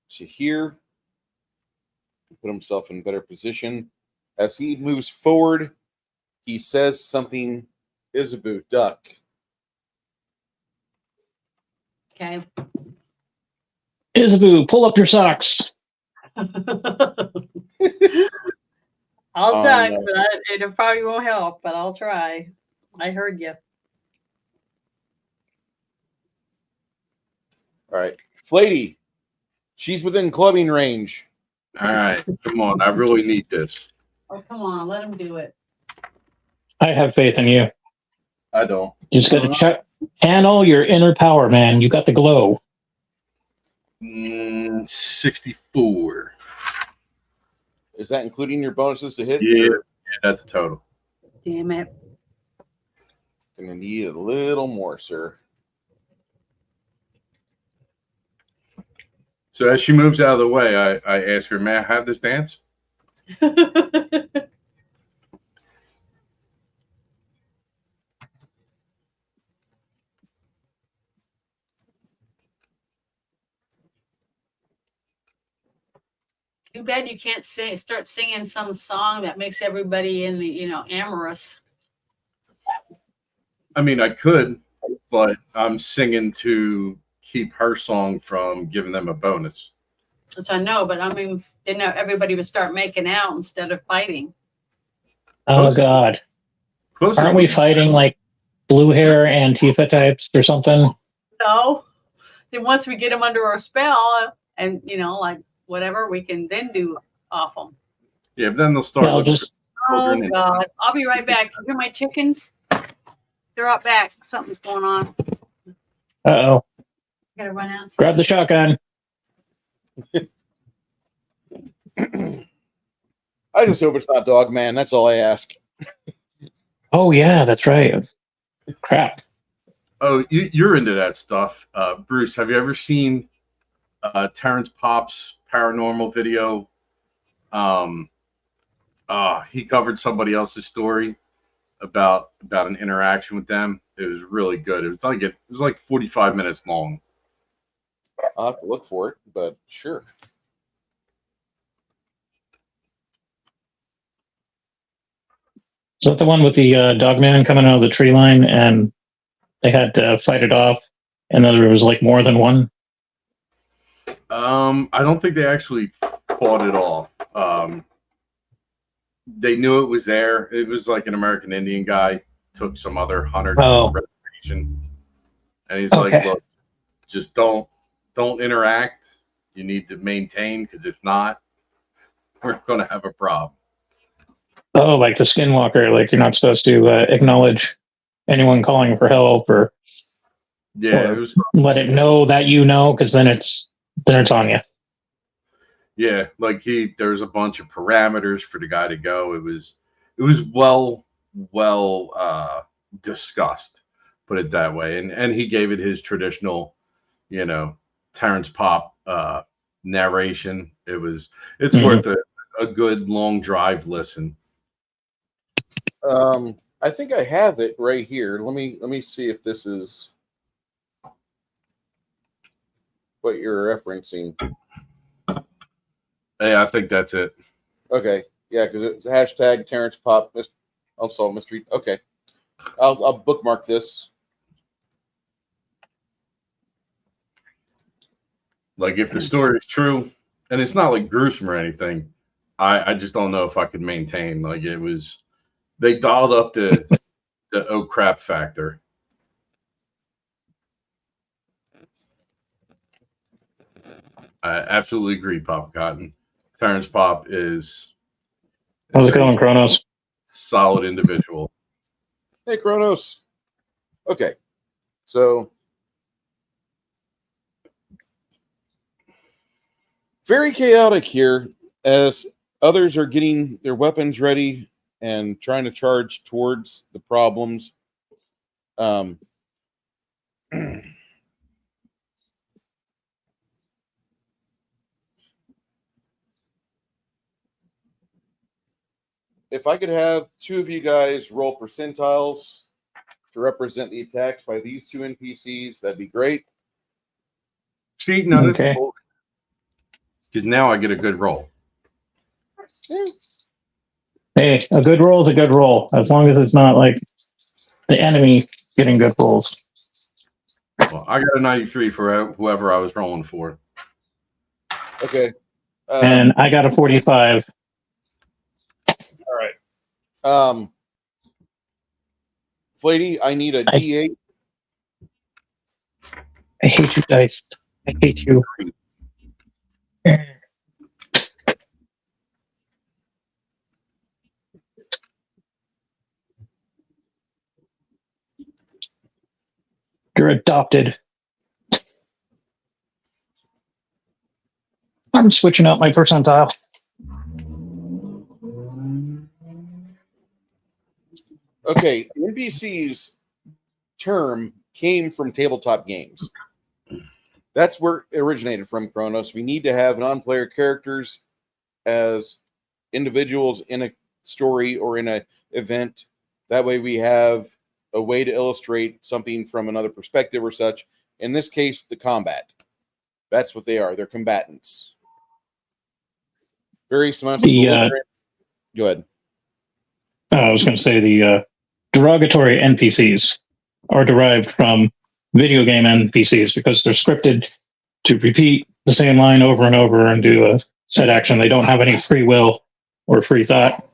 to here, put himself in better position. As he moves forward, he says something, Isabu, duck. Okay. Isabu, pull up your socks. I'll Oh, duck, no. but it probably won't help, but I'll try. I heard you. All right. Flady, she's within clubbing range. All right, come on. I really need this. Oh, come on. Let him do it. I have faith in you. I don't. You just got to channel your inner power, man. You got the glow. 64. Is that including your bonuses to hit? Yeah, that's a total. Damn it. Gonna need a little more, sir. So as she moves out of the way, I ask her, "May I have this dance?" Too bad you can't start singing some song that makes everybody in the, amorous. I mean, I could, but I'm singing to keep her song from giving them a bonus. Which I know, but I mean, everybody would start making out instead of fighting. Oh, God. Closest Aren't we fighting like blue hair Antifa types or something? No. Then once we get them under our spell and, like whatever, we can then do off them. Yeah, but then they'll start looking for Oh, children. God. I'll be right back. You hear my chickens? They're out back. Something's going on. Uh-oh. Gotta run out. Grab the shotgun. I just hope it's not Dog Man. That's all I ask. Oh, yeah, that's right. Crap. Oh, you're into that stuff. Bruce, have you ever seen Terrence Pop's paranormal video? He covered somebody else's story about an interaction with them. It was really good. It was like 45 minutes long. I'll have to look for it, but sure. Is that the one with the dogman coming out of the tree line and they had to fight it off and then there was like more than one? I don't think they actually fought it off. They knew it was there. It was like an American Indian guy took some other hunter to the reservation, and he's like, "Look, just don't interact. You need to maintain, because if not, we're going to have a problem." Oh, like the skinwalker, like you're not supposed to acknowledge anyone calling for help or it was, let it know that because then it's on you. Yeah, like there's a bunch of parameters for the guy to go. It was well discussed, put it that way. And he gave it his traditional, you know, Terrence Pop narration. It's Mhm. worth a good long drive listen. I think I have it right here. Let me see if this is what you're referencing. Hey, I think that's it. Okay, yeah, because it's hashtag Terrence Pop. Unsolved mystery. Okay, I'll bookmark this. Like if the story is true, and it's not like gruesome or anything, I just don't know if I could maintain. Like they dialed up the oh crap factor. I absolutely agree, Pop Cotton. Terrence Pop is How's it a going, Kronos? solid individual. Hey, Kronos. Okay, so very chaotic here as others are getting their weapons ready and trying to charge towards the problems. Um, if I could have two of you guys roll percentiles to represent the attacks by these two NPCs, that'd be great. See, no, this is Okay. bullshit. Because now I get a good roll. Yeah. Hey, a good roll is a good roll, as long as it's not like the enemy getting good rolls. Well, I got a 93 for whoever I was rolling for. Okay. And I got a 45. All right. Flady, I need a I- D8. I hate you, dice. I hate you. You're adopted. I'm switching out my percentile. Okay, NPC's term came from tabletop games. That's where it originated from, Kronos. We need to have non-player characters as individuals in a story or in an event. That way we have a way to illustrate something from another perspective or such. In this case, the combat. That's what they are. They're combatants. Various amounts of belligerence. Go ahead. I was going to say the derogatory NPCs are derived from video game NPCs because they're scripted to repeat the same line over and over and do a set action. They don't have any free will or free thought.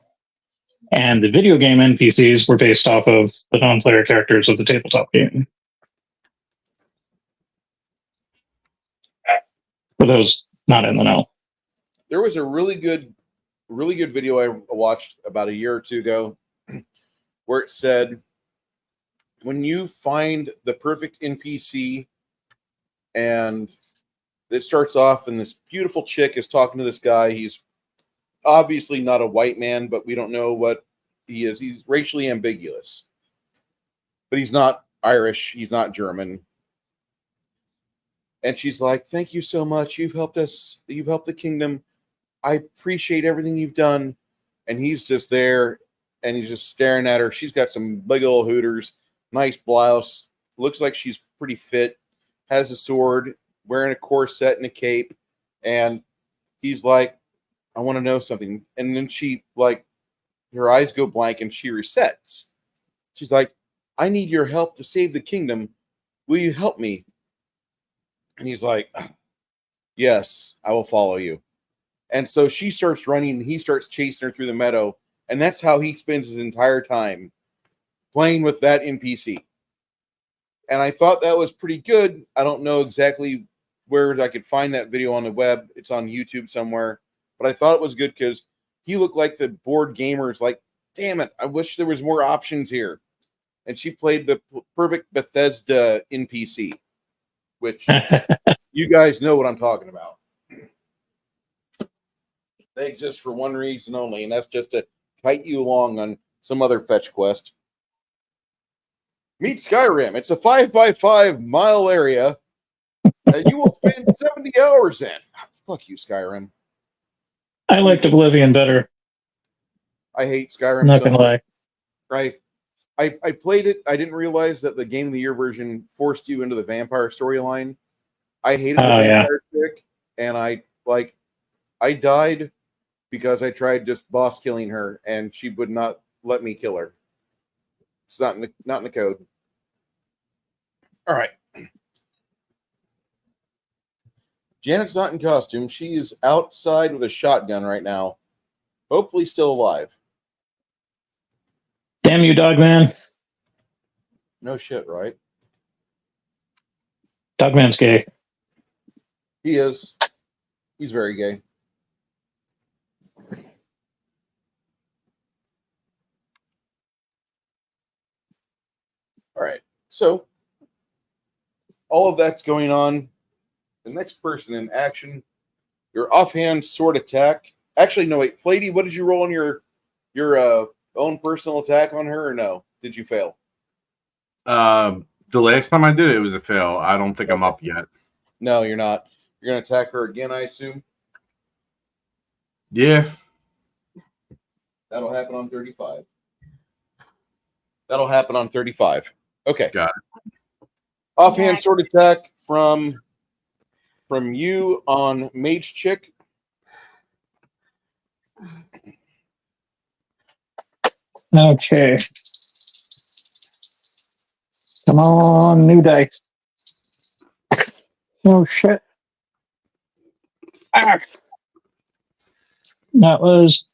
And the video game NPCs were based off of the non-player characters of the tabletop game. For those not in the know. There was a really good video I watched about a year or two ago where it said, when you find the perfect NPC and it starts off and this beautiful chick is talking to this guy. He's obviously not a white man, but we don't know what he is. He's racially ambiguous, but he's not Irish. He's not German. And she's like, thank you so much. You've helped us. You've helped the kingdom. I appreciate everything you've done. And he's just there and he's just staring at her. She's got some big old hooters, nice blouse. Looks like she's pretty fit, has a sword, wearing a corset and a cape. And he's like, I want to know something. And then she, like, her eyes go blank and she resets. She's like, I need your help to save the kingdom. Will you help me? And he's like, yes, I will follow you. And so she starts running and he starts chasing her through the meadow. And that's how he spends his entire time playing with that NPC. And I thought that was pretty good. I don't know exactly where I could find that video on the web. It's on YouTube somewhere. But I thought it was good because he looked like the board gamers, like, damn it, I wish there was more options here. And she played the perfect Bethesda NPC, which you guys know what I'm talking about. They exist for one reason only, and that's just to kite you along on some other fetch quest. Meet Skyrim. It's a 5x5 mile area that you will spend 70 hours in. Fuck you, Skyrim. I liked Oblivion better. I hate I'm Skyrim not so gonna much. lie. Right. I played it. I didn't realize that the Game of the Year version forced you into the vampire storyline. I hated the Oh, yeah. vampire chick, and I died because I tried just boss killing her, and she would not let me kill her. It's not in the code. All right. Janet's not in costume. She is outside with a shotgun right now. Hopefully still alive. Damn you, Dogman. No shit, right? Dogman's gay. He is. He's very gay. All right. So all of that's going on. The next person in action, your offhand sword attack. Actually, no, wait. Flady, what did you roll on your own personal attack on her, or no? Did you fail? The last time I did it, it was a fail. I don't think I'm up yet. No, you're not. You're going to attack her again, I assume? Yeah. That'll happen on 35. That'll happen on 35. Okay. Got it. Offhand sword attack from you on Mage Chick. Okay. Come on, new dice. Oh, shit. Ah. That was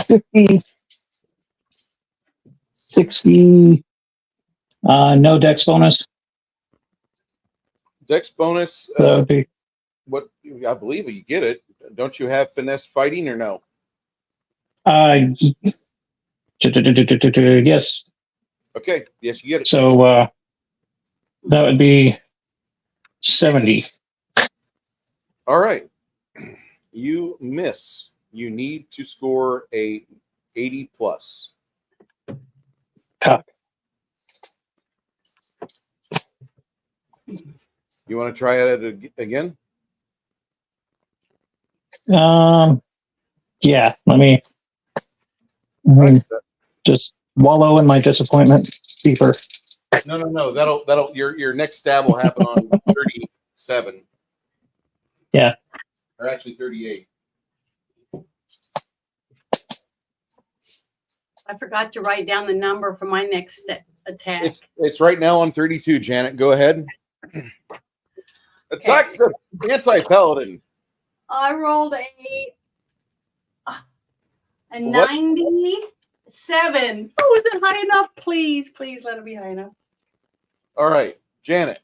50, 60, no dex bonus. Dex bonus. That would be, What I believe you get it. Don't you have finesse fighting or no? yes. Okay. Yes, you get it. So that would be 70. All right. You miss. You need to score a 80 plus. Cock. You want to try it again? Yeah, let me just wallow in my disappointment deeper. No. That'll your next stab will happen on 37. Yeah. Or actually 38. I forgot to write down the number for my next attack. It's right now on 32, Janet. Go ahead. Attack the anti-paladin. I rolled a 97. Oh, is it high enough? Please let it be high enough. All right, Janet.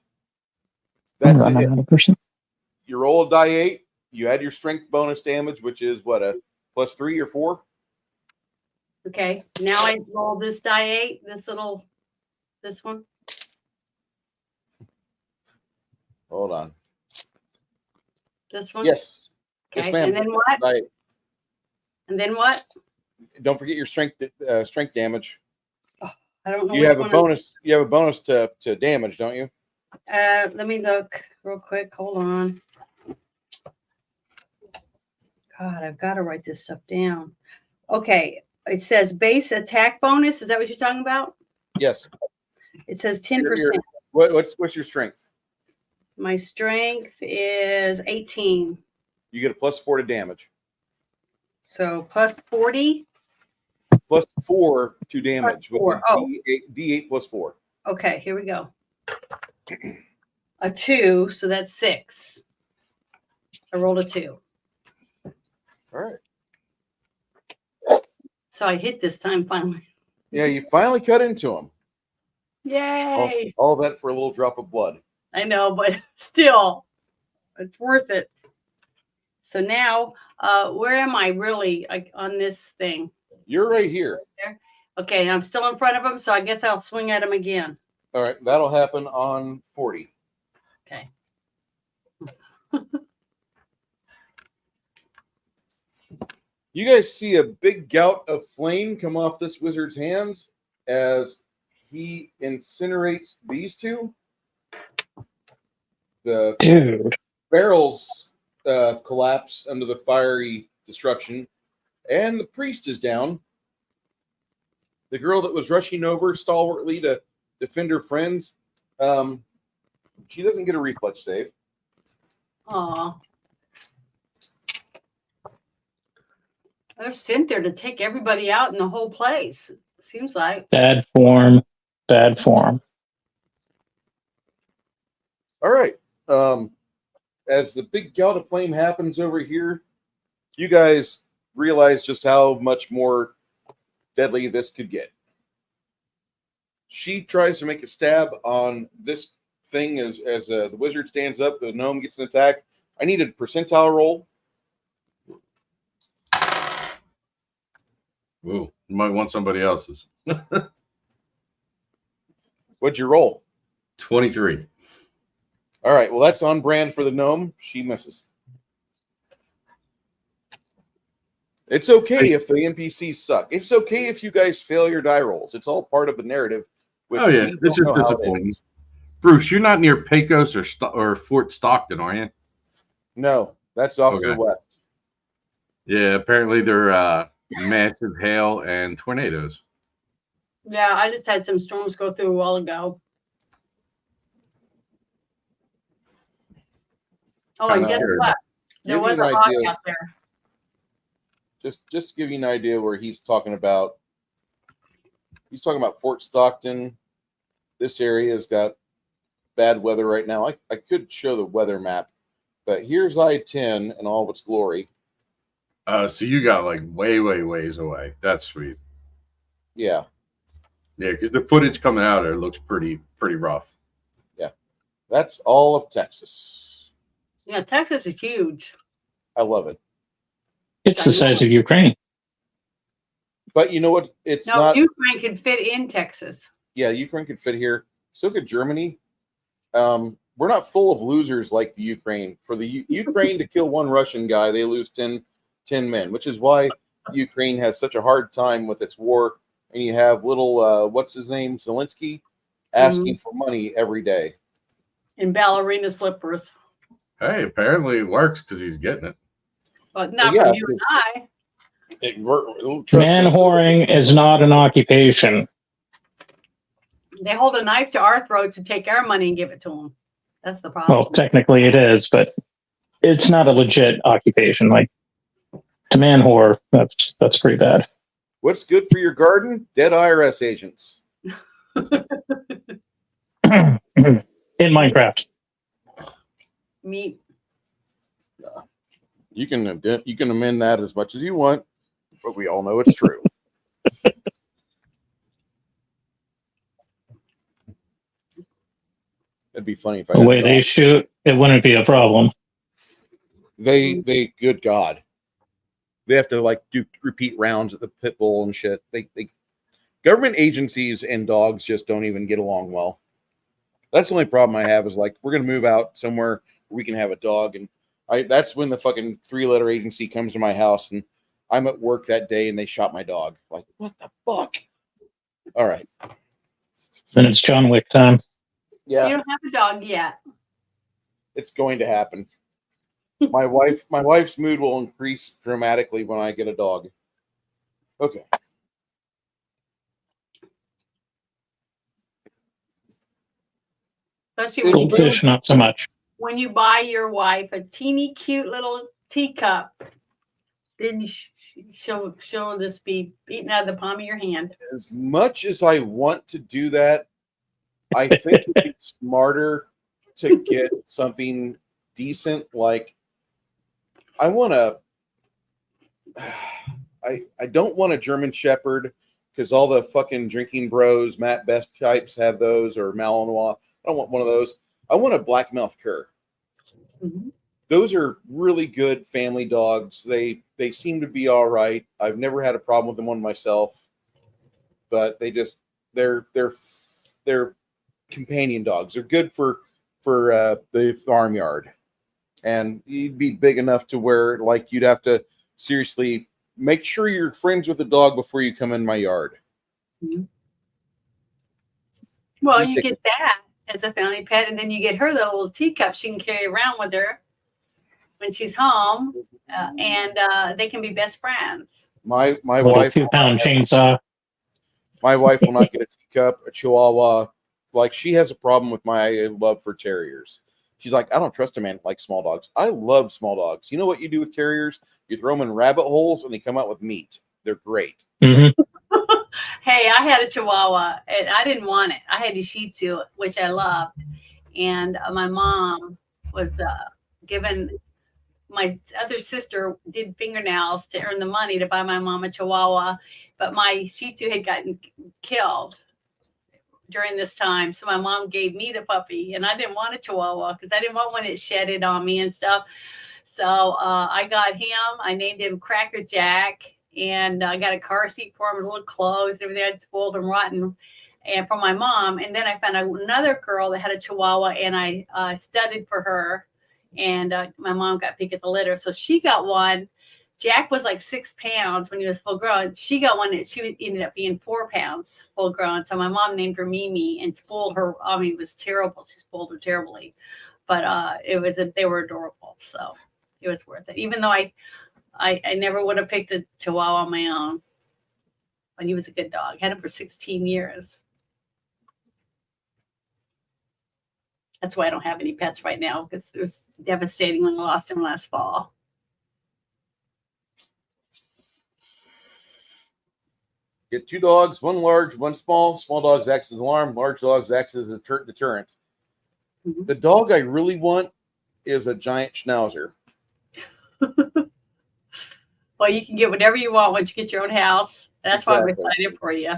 That's it. 100%. You roll a die 8. You add your strength bonus damage, which is what, a +3 or 4? Okay, now I roll this die 8, this one. Hold on. This one? Yes. Okay, Yes, ma'am. and then what? Die 8. And then what? Don't forget your strength damage. Oh, I don't know. You have a bonus. You have a bonus to damage, don't you? Let me look real quick. Hold on. God, I've got to write this stuff down. Okay, it says base attack bonus. Is that what you're talking about? Yes. It says 10%. What's your strength? My strength is 18. You get a +4 to damage. So plus 40. +4 to damage. +4. D8 +4. Okay, here we go. A 2, so that's 6. I rolled a 2. All right. So I hit this time finally. Yeah, you finally cut into him. Yay! All that for a little drop of blood. I know, but still, it's worth it. So now, where am I really on this thing? You're right here. Okay, I'm still in front of him, so I guess I'll swing at him again. All right, that'll happen on 40. Okay. You guys see a big gout of flame come off this wizard's hands as he incinerates these two. The Dude. barrels collapse under the fiery destruction, and the priest is down. The girl that was rushing over stalwartly to defend her friends, she doesn't get a reflex save. Aw. There's Cynthia to take everybody out in the whole place. Seems like. Bad form. Bad form. All right. As the big gout of flame happens over here, you guys realize just how much more deadly this could get. She tries to make a stab on this thing as the wizard stands up, the gnome gets an attack. I need a percentile roll. Ooh, you might want somebody else's. What'd you roll? 23. All right, well, that's on brand for the gnome. She misses. It's okay if the NPCs suck. It's okay if you guys fail your die rolls. It's all part of the narrative. Oh, yeah, this is disappointing. Bruce, you're not near Pecos or Fort Stockton, are you? No, that's off to the west. Yeah, apparently they're massive hail and tornadoes. Yeah, I just had some storms go through a while ago. Oh, and guess what? There was a hawk out there. Just to give you an idea where he's talking about Fort Stockton. This area has got bad weather right now. I could show the weather map, but here's I-10 in all of its glory. So you got like way, way, ways away. That's sweet. Yeah. Yeah, because the footage coming out there looks pretty rough. Yeah. That's all of Texas. Yeah, Texas is huge. I love it. It's the size of Ukraine. But you know what? It's no, not. Ukraine could fit in Texas. Yeah, Ukraine could fit here. So could Germany. We're not full of losers like the Ukraine. For the Ukraine to kill one Russian guy, they lose 10 men, which is why Ukraine has such a hard time with its war. And you have little, what's his name, Zelensky, asking for money every day. In ballerina slippers. Hey, apparently it works because he's getting it. But not from you and I. Man whoring is not an occupation. They hold a knife to our throats and take our money and give it to them. That's the problem. Well, technically it is, but it's not a legit occupation. Like, to man whore, that's pretty bad. What's good for your garden? Dead IRS agents. In Minecraft. Meat. You can amend that as much as you want, but we all know it's true. It'd be funny if I the way they shoot, it wouldn't be a problem. They good God. They have to like do repeat rounds at the pit bull and shit. They government agencies and dogs just don't even get along well. That's the only problem I have is like we're gonna move out somewhere where we can have a dog, and that's when the fucking 3-letter agency comes to my house and I'm at work that day and they shot my dog. Like, what the fuck? All right. Then it's John Wick time. Yeah. You don't have a dog yet. It's going to happen. My wife's mood will increase dramatically when I get a dog. Okay. Especially when Goldfish, not so much. When you buy your wife a teeny cute little teacup, then she'll just be eaten out of the palm of your hand. As much as I want to do that, I think it'd be smarter to get something decent. Like I don't want a German Shepherd because all the fucking drinking bros, Matt Best types have those, or Malinois. I don't want one of those. I want a black-mouthed cur. Mm-hmm. Those are really good family dogs. They seem to be all right. I've never had a problem with them on myself, but they're companion dogs. They're good for the farmyard, and you'd be big enough to where like you'd have to seriously make sure you're friends with the dog before you come in my yard. Well, You you take get that as a family pet, and then you get her the little teacup she can carry around with her when she's home, and they can be best friends. My Little wife 2-pound chainsaw. My wife will not get a teacup, a chihuahua. Like, she has a problem with my love for terriers. She's like, I don't trust a man like small dogs. I love small dogs. You know what you do with terriers? You throw them in rabbit holes and they come out with meat. They're great. Mm-hmm. Hey, I had a Chihuahua, and I didn't want it. I had a Shih Tzu, which I loved, and my mom was given. My other sister did fingernails to earn the money to buy my mom a Chihuahua, but my Shih Tzu had gotten killed during this time. So my mom gave me the puppy, and I didn't want a Chihuahua because I didn't want one that shedded on me and stuff. So I got him. I named him Cracker Jack, and I got a car seat for him, little clothes, everything. I'd spoiled and rotten, and from my mom. And then I found another girl that had a Chihuahua, and I studied for her. And my mom got picked at the litter, so she got one. Jack was like 6 pounds when he was full grown. She got one that she ended up being 4 pounds full grown. So my mom named her Mimi and spoiled her. I mean, it was terrible. She spoiled her terribly, but they were adorable. So it was worth it. Even though I never would have picked a Chihuahua on my own, but he was a good dog. Had him for 16 years. That's why I don't have any pets right now, because it was devastating when I lost him last fall. Get 2 dogs, 1 large, 1 small. Small dogs acts as alarm. Large dogs acts as a deterrent. Mm-hmm. The dog I really want is a giant schnauzer. Well, you can get whatever you want once you get your own house. That's why I'm Exactly. excited for you.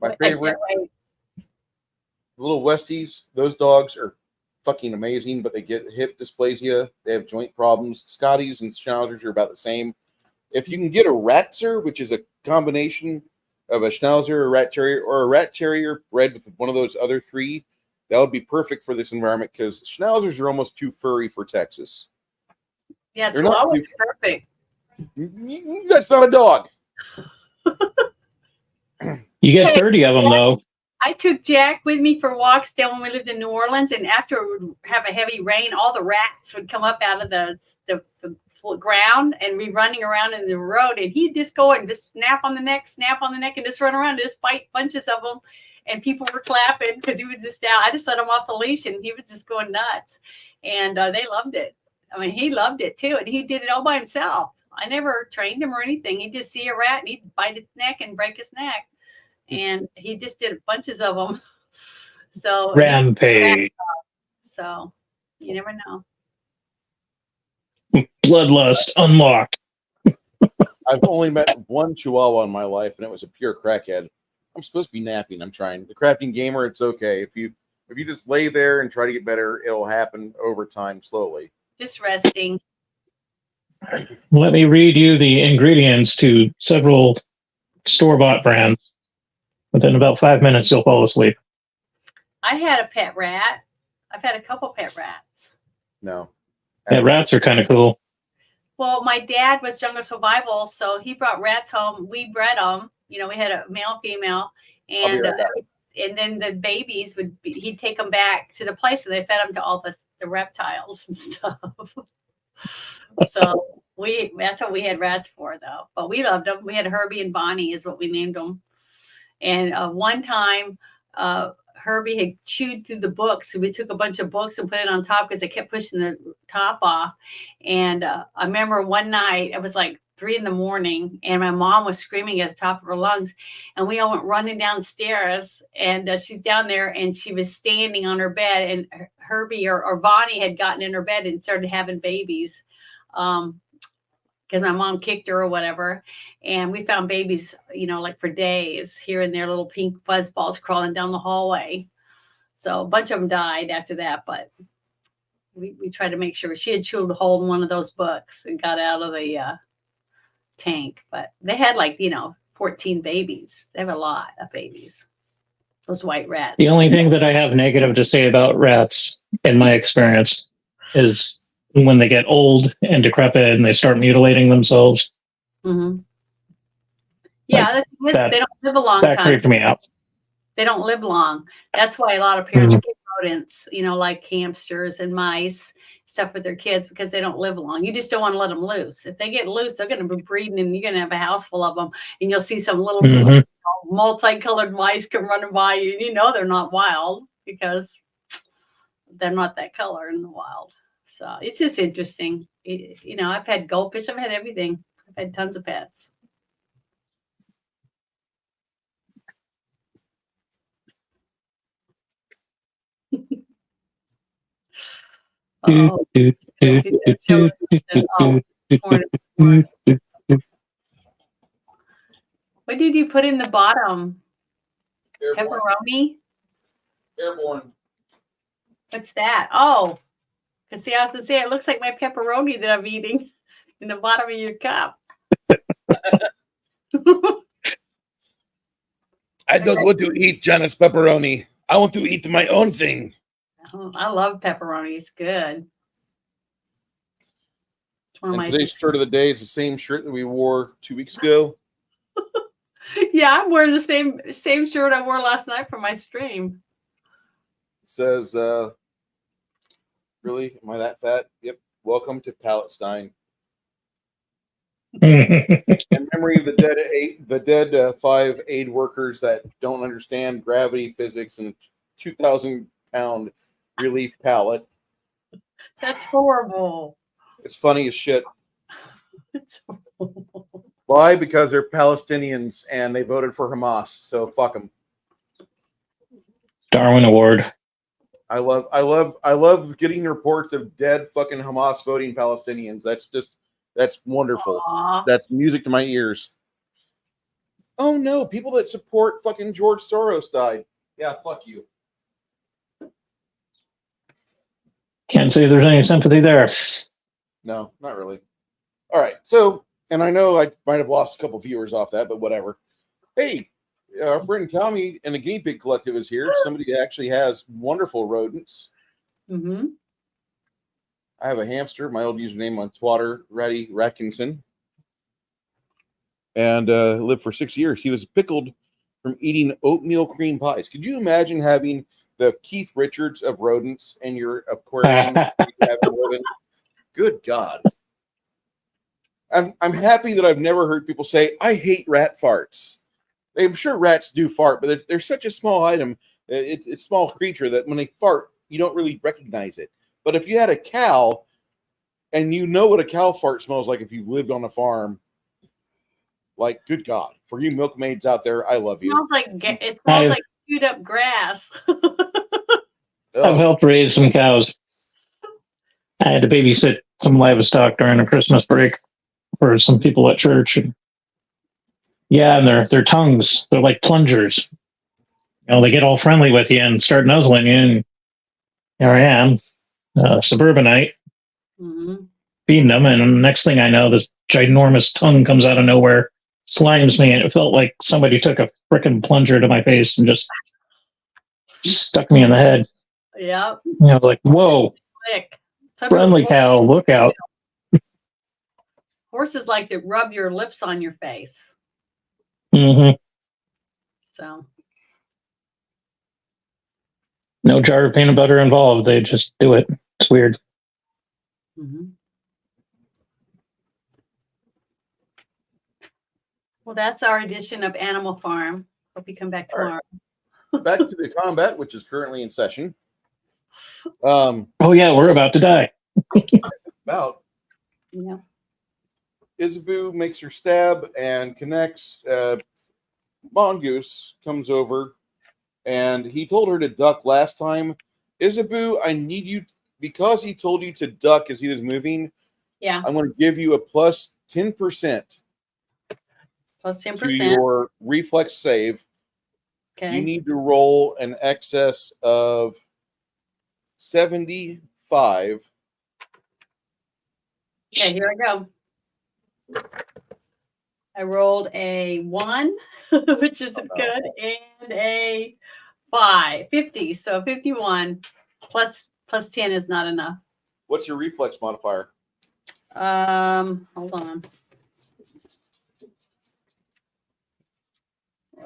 My favorite. Little Westies, those dogs are fucking amazing, but they get hip dysplasia. They have joint problems. Scotties and Schnauzers are about the same. If you can get a Ratzer, which is a combination of a Schnauzer, a Rat Terrier, or a Rat Terrier bred with one of those other 3, that would be perfect for this environment, because Schnauzers are almost too furry for Texas. Yeah, They're not Chihuahua's perfect. That's not a dog. You get 30 of them, though. I took Jack with me for walks down when we lived in New Orleans, and after it would have a heavy rain, all the rats would come up out of the ground and be running around in the road, and he'd just go and just snap on the neck, and just run around and just bite bunches of them, and people were clapping because he was just out. I just let him off the leash, and he was just going nuts, and they loved it. I mean, he loved it too, and he did it all by himself. I never trained him or anything. He'd just see a rat, and he'd bite its neck and break his neck. And he just did bunches of them. So Rampage. So you never know. Bloodlust unlocked. I've only met 1 Chihuahua in my life, and it was a pure crackhead. I'm supposed to be napping. I'm trying. The crafting gamer, it's okay. If you just lay there and try to get better, it'll happen over time, slowly. Just resting. Let me read you the ingredients to several store-bought brands. Within about 5 minutes, you'll fall asleep. I had a pet rat. I've had a couple pet rats. No. Yeah, rats are kind of cool. Well, my dad was jungle survival, so he brought rats home. We bred them. You know, we had a male, female, and then the babies he'd take them back to the place, and they fed them to all the reptiles and stuff. So that's what we had rats for, though. But we loved them. We had Herbie and Bonnie, is what we named them. And one time, Herbie had chewed through the books. So we took a bunch of books and put it on top because they kept pushing the top off. And I remember one night, it was like 3 a.m, and my mom was screaming at the top of her lungs. And we all went running downstairs, and she's down there, and she was standing on her bed. And Herbie or Bonnie had gotten in her bed and started having babies. Because my mom kicked her or whatever. And we found babies, like for days here and there, little pink fuzz balls crawling down the hallway. So a bunch of them died after that, but we tried to make sure. She had chewed a hole in one of those books and got out of the tank. But they had 14 babies. They have a lot of babies, those white rats. The only thing that I have negative to say about rats, in my experience, is when they get old and decrepit and they start mutilating themselves. Mm-hmm. Yeah, the thing is, that- they don't live a long That time. creeped me out. They don't live long. That's why a lot of parents Mhm. get rodents, like hamsters and mice, stuff with their kids because they don't live long. You just don't want to let them loose. If they get loose, they're going to be breeding, and you're going to have a house full of them. And you'll see some little Mhm. multicolored mice come running by you, and they're not wild because they're not that color in the wild. So it's just interesting. I've had goldfish. I've had everything. I've had tons of pets. Oh, Do, do, that do, shows do, the- do, do, corn. do, do, do. What did you put in the bottom? Airborne. Pepperoni? Airborne. What's that? Oh, because see, I was going to say, it looks like my pepperoni that I'm eating in the bottom of your cup. I don't want to eat Janice pepperoni. I want to eat my own thing. Oh, I love pepperoni. It's good. It's one of And my today's shirt of the day is the same shirt that we wore 2 weeks ago. Yeah, I'm wearing the same shirt I wore last night for my stream. It says, really? Am I that fat? Yep. Welcome to Palestine. In memory of the dead 5 aid workers that don't understand gravity, physics, and 2,000-pound relief pallet. That's horrible. It's funny as shit. It's horrible. Why? Because they're Palestinians and they voted for Hamas. So fuck them. Darwin Award. I love getting reports of dead fucking Hamas voting Palestinians. That's wonderful. Aw. That's music to my ears. Oh no, people that support fucking George Soros died. Yeah, fuck you. Can't say there's any sympathy there. No, not really. All right, so, and I know I might have lost a couple viewers off that, but whatever. Hey, our friend Tommy and the Guinea Pig Collective is here. Somebody that actually has wonderful rodents. Mm-hmm. I have a hamster. My old username on Twitter, Ratty Ratkinson. And lived for 6 years. He was pickled from eating oatmeal cream pies. Could you imagine having the Keith Richards of rodents in your aquarium? Good God. I'm happy that I've never heard people say, I hate rat farts. I'm sure rats do fart, but they're such a small item. It's a small creature that when they fart, you don't really recognize it. But if you had a cow and you know what a cow fart smells like if you've lived on a farm, like, good God. For you milkmaids out there, I love you. It smells like chewed up grass. I've helped raise some cows. I had to babysit some livestock during a Christmas break for some people at church. And yeah, and their tongues, they're like plungers. They get all friendly with you and start nuzzling you. And here I am, suburbanite, Mm-hmm. feeding them. And the next thing I know, this ginormous tongue comes out of nowhere, slimes me, and it felt like somebody took a frickin' plunger to my face and just stuck me in the head. Yep. Like, whoa, Lick. friendly cow, look out. Horses like to rub your lips on your face. Mm-hmm. So. No jar of peanut butter involved. They just do it. It's weird. Mm-hmm. Well, that's our edition of Animal Farm. Hope you come back tomorrow. Right. Back to the combat, which is currently in session. Oh yeah, we're about to die. About. Yeah. Isabu makes her stab and connects. Mongoose comes over, and he told her to duck last time. Isabu, I need you, because he told you to duck as he was moving. Yeah. I'm going to give you a plus 10%. Plus 10%. To your reflex save. Okay. You need to roll an excess of 75. Okay, here I go. I rolled a 1, which isn't good, and a 5, 50. So 51 plus 10 is not enough. What's your reflex modifier? Hold on.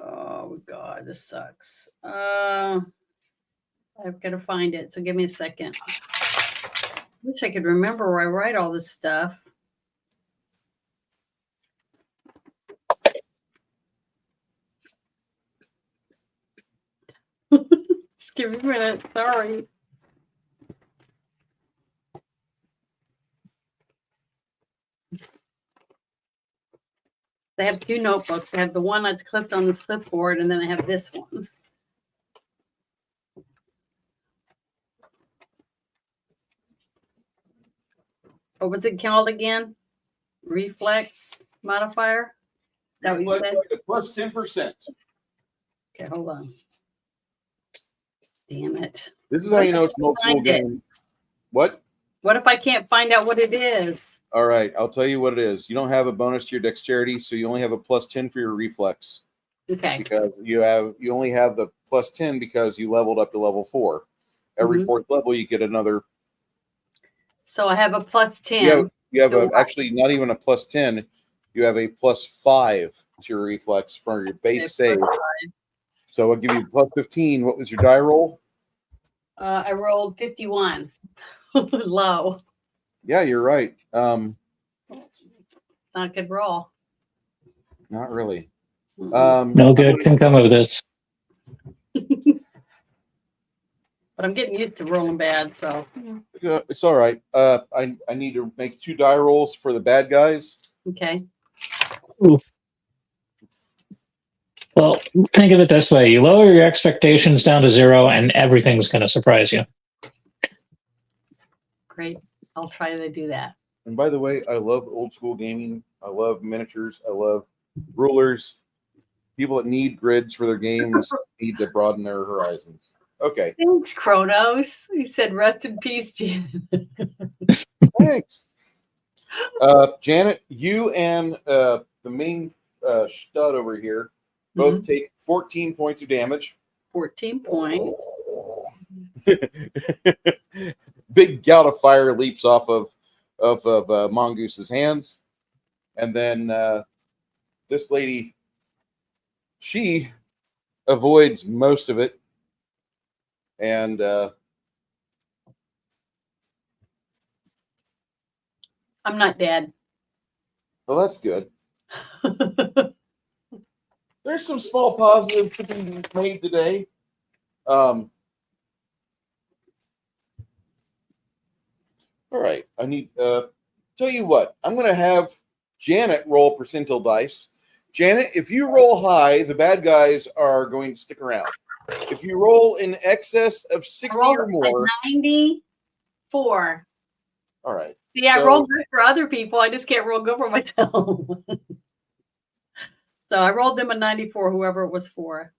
Oh God, this sucks. I've got to find it. So give me a second. Wish I could remember where I write all this stuff. Just give me a minute. Sorry. They have two notebooks. I have the one that's clipped on this clipboard, and then I have this one. What was it called again? Reflex modifier? That what you Reflex said? like a plus 10%. Okay, hold on. Damn it. This is how you know it's an old school Find it. game. What? What if I can't find out what it is? All right, I'll tell you what it is. You don't have a bonus to your dexterity, so you only have a plus 10 for your reflex. Okay. Because you only have the plus 10 because you leveled up to level 4. Every Mhm. fourth level you get another. So I have a plus 10. You have So a what? actually not even a plus 10. You have a plus 5 to your reflex for your base Okay, save. plus So I'll give you plus 15. What was your die roll? I rolled 51. Low. Yeah, you're right. Not a good roll. Not really. Mm-mm. No good can come of this. But I'm getting used to rolling bad, so It's all right. I need to make 2 die rolls for the bad guys. okay. Well, think of it this way. You lower your expectations down to 0 and everything's going to surprise you. Great. I'll try to do that. And by the way, I love old school gaming. I love miniatures. I love rulers. People that need grids for their games need to broaden their horizons. Okay. Thanks, Kronos. He said, rest in peace, Jen. Thanks. Janet, you and the main stud over here both take 14 points of damage. 14 points. Big gout of fire leaps off of Mongoose's hands. And then this lady, she avoids most of it. And I'm not dead. well, that's good. There's some small positives to be made today. All right. I need tell you what, I'm gonna have Janet roll percentile dice. Janet, if you roll high, the bad guys are going to stick around. If you roll in excess of 60 or more, 94. all right. See, I So- roll good for other people. I just can't roll good for myself. So I rolled them a 94, whoever it was for.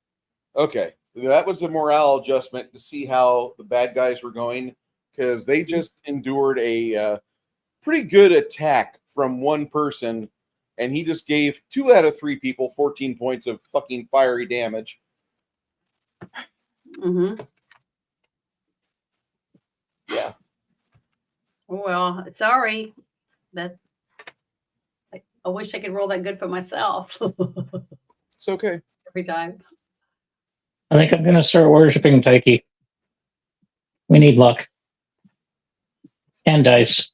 Okay, that was a morale adjustment to see how the bad guys were going because they just endured a pretty good attack from one person, and he just gave 2 out of 3 people 14 points of fucking fiery damage. Mm-hmm. Yeah, Well, sorry. That's. I wish I could roll that good for myself it's okay. every time. I think I'm going to start worshiping Taiki. We need luck. And dice.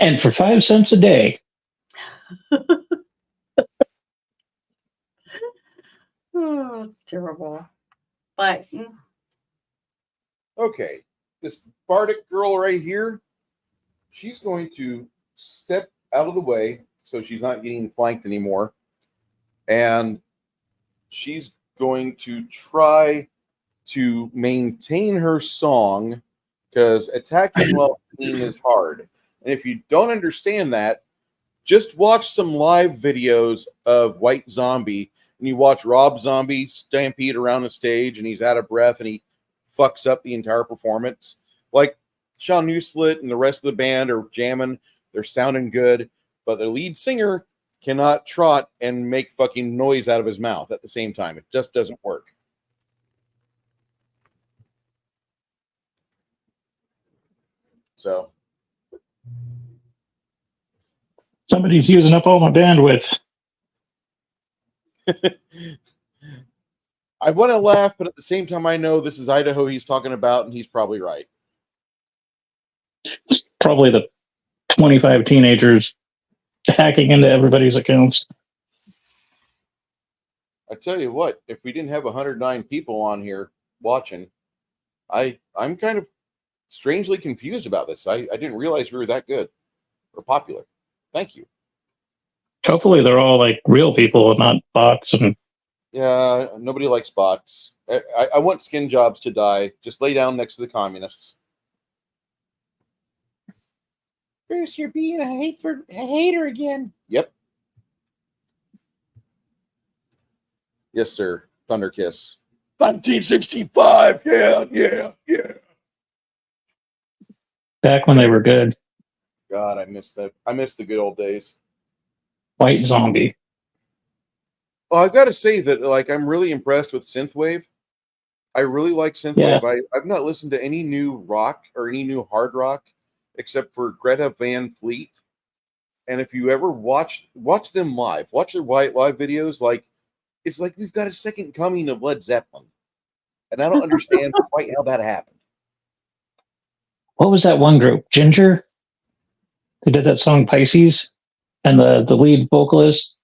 And for 5 cents a day. Oh, it's terrible. But Okay, this Bardic girl right here, she's going to step out of the way so she's not getting flanked anymore. And she's going to try to maintain her song because attacking while singing is hard. And if you don't understand that, just watch some live videos of White Zombie and you watch Rob Zombie stampede around the stage and he's out of breath and he fucks up the entire performance. Like Sean Newslit and the rest of the band are jamming, they're sounding good, but the lead singer cannot trot and make fucking noise out of his mouth at the same time. It just doesn't work. So Somebody's using up all my bandwidth. I want to laugh, but at the same time, I know this is Idaho he's talking about, and he's probably right. Probably the 25 teenagers hacking into everybody's accounts. I tell you what, if we didn't have 109 people on here watching, I'm kind of strangely confused about this. I didn't realize we were that good or popular. Thank you. Hopefully they're all like real people and not bots. And Yeah, nobody likes bots. I want skin jobs to die. Just lay down next to the communists. Bruce, you're being a hater again. Yep. Yes, sir. Thunder Kiss. 1965. Yeah. back when they were good. God, I miss that. I miss the good old days. White Zombie. Well, I've got to say that, like, I'm really impressed with synthwave. I really like synthwave. Yeah. I've not listened to any new rock or any new hard rock except for Greta Van Fleet. And if you ever watch them live, watch their live videos, like it's like we've got a second coming of Led Zeppelin. And I don't understand quite how that happened. What was that one group? Ginger? Who did that song Pisces? And the lead vocalist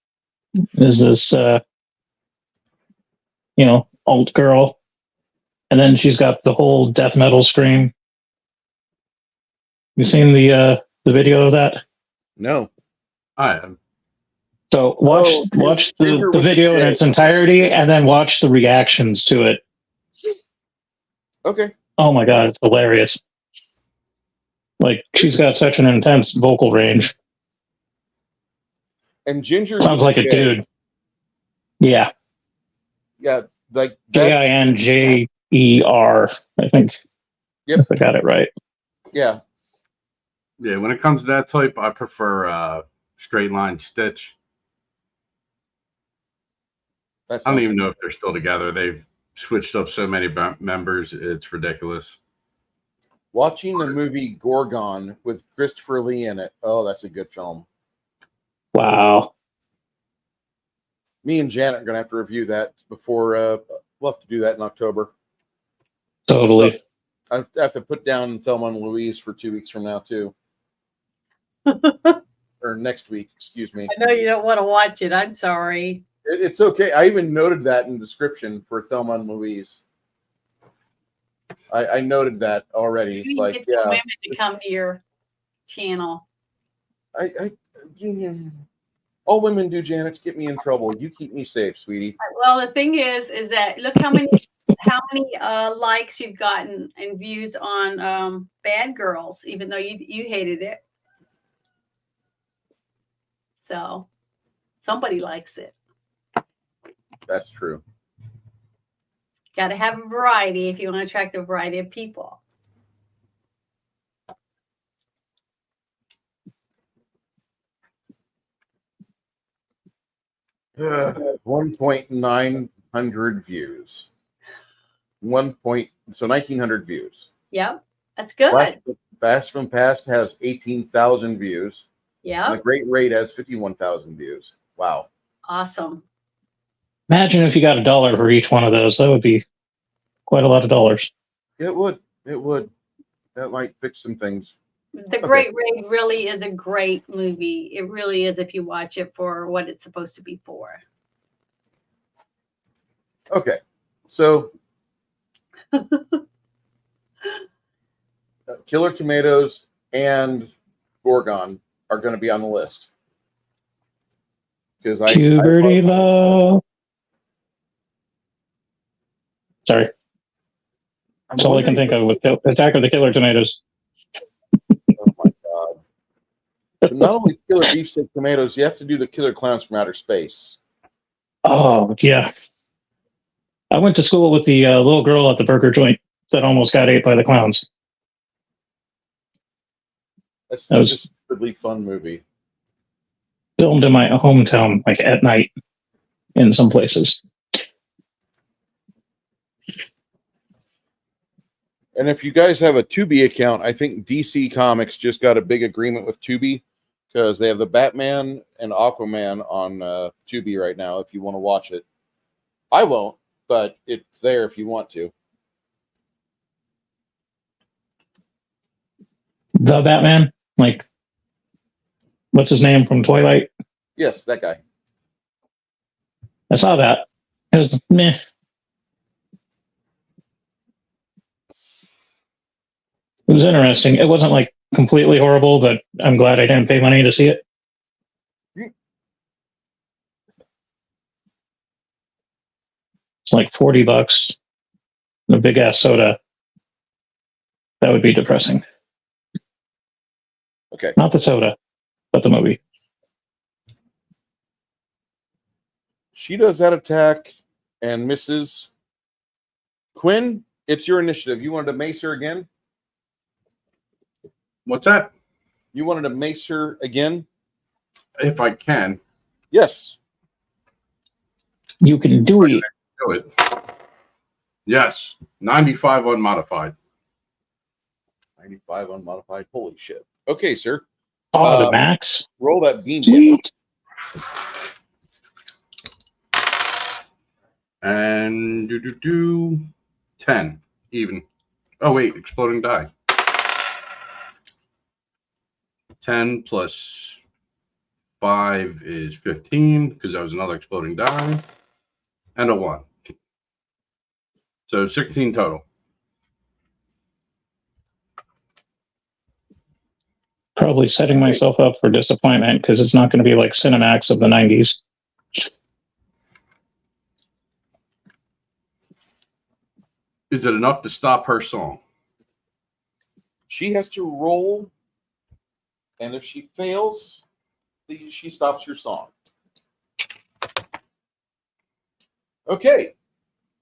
is this alt girl. And then she's got the whole death metal scream. You seen the video of that? No. I am. So watch the video in its entirety and then watch the reactions to it. Okay. Oh my god, it's hilarious. Like, she's got such an intense vocal range. And Ginger Sounds like a dude. Yeah. Yeah, like that's, Ginjer, I think. Yep. If I got it right. yeah. Yeah, when it comes to that type, I prefer Straight Line Stitch. I don't even know if they're still together. They've switched up so many members, it's ridiculous. Watching the movie Gorgon with Christopher Lee in it. Oh, that's a good film. Wow. Me and Janet are going to have to review that before, we'll have to do that in October. Totally. I have to put down Thelma and Louise for 2 weeks from now, too. Or next week, excuse me. I know you don't want to watch it. I'm sorry. It's okay. I even noted that in the description for Thelma and Louise. I noted that already. It's like, get some women to come to your channel. All women do, Janet, to get me in trouble. You keep me safe, sweetie. Well, the thing is that look how many likes you've gotten and views on Bad Girls, even though you hated it. So somebody likes it. That's true. Got to have a variety if you want to attract a variety of people. Uh, 1,900 views. So 1,900 views. Yep, that's good. Blast from Past has 18,000 views. Yeah. The Great Raid has 51,000 views. Wow. Awesome. Imagine if you got $1 for each one of those. That would be quite a lot of dollars. It would. That might fix some things. The Great Raid really is a great movie. It really is if you watch it for what it's supposed to be for. Okay. So Killer Tomatoes and Gorgon are going to be on the list. Because Puberty love. Sorry. That's all I can think of with Attack of the Killer Tomatoes. Oh my god! But not only Killer Beefsteak Tomatoes, you have to do the Killer Clowns from Outer Space. Oh yeah. I went to school with the little girl at the burger joint that almost got ate by the clowns. That's such a stupidly fun movie. Filmed in my hometown, like at night, in some places. And if you guys have a Tubi account, I think DC Comics just got a big agreement with Tubi because they have the Batman and Aquaman on Tubi right now. If you want to watch it, I won't, but it's there if you want to. The Batman, like, what's his name from Twilight? Yes, that guy. I saw that. It was meh. It was interesting. It wasn't like completely horrible, but I'm glad I didn't pay money to see it. It's like $40. A big ass soda. That would be depressing. Okay. Not the soda, but the movie. She does that attack and misses. Quinn, it's your initiative. You wanted to mace her again? What's that? You wanted to mace her again? If I can Yes. You can do it. do it. Yes, 95 unmodified. 95 unmodified. Holy shit. Okay, sir. Oh, the max. Roll that beam. Sweet. And 10 even. Oh wait, exploding die. 10 plus 5 is 15 because that was another exploding die, and a 1. So 16 total. Probably setting myself up for disappointment because it's not going to be like Cinemax of the 90s. Is it enough to stop her song? She has to roll, and if she fails, she stops your song. Okay.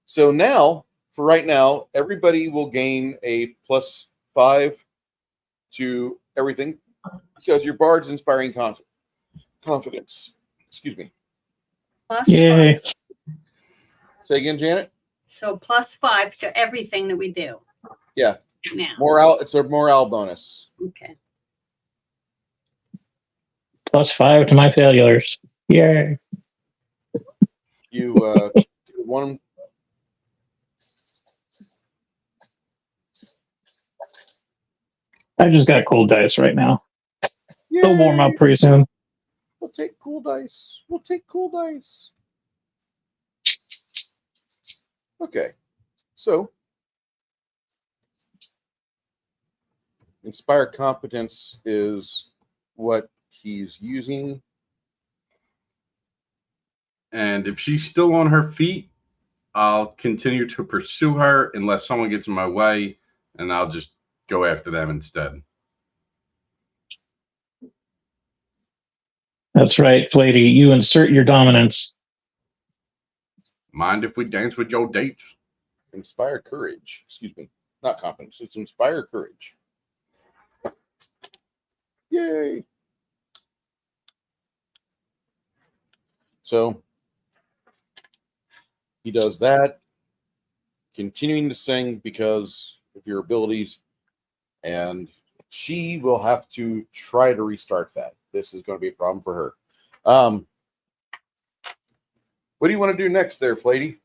So now, for right now, everybody will gain a +5 to everything because your bard's inspiring confidence. Excuse me. Plus Yay. 5. Say again, Janet. So +5 to everything that we do. Yeah. Now. Morale. It's a morale bonus. Okay. +5 to my failures. Yay. You one. I just got cold dice right now. They'll warm up Yay! pretty soon. We'll take cool dice. We'll take cool dice. Okay. So, inspire competence is what he's using. And if she's still on her feet, I'll continue to pursue her unless someone gets in my way, and I'll just go after them instead. That's right, Flady. You insert your dominance. Mind if we dance with your dates? Inspire courage. Excuse me. Not competence. It's inspire courage. Yay. So, he does that, continuing to sing because of your abilities, and she will have to try to restart that. This is going to be a problem for her. What do you want to do next there, Flady?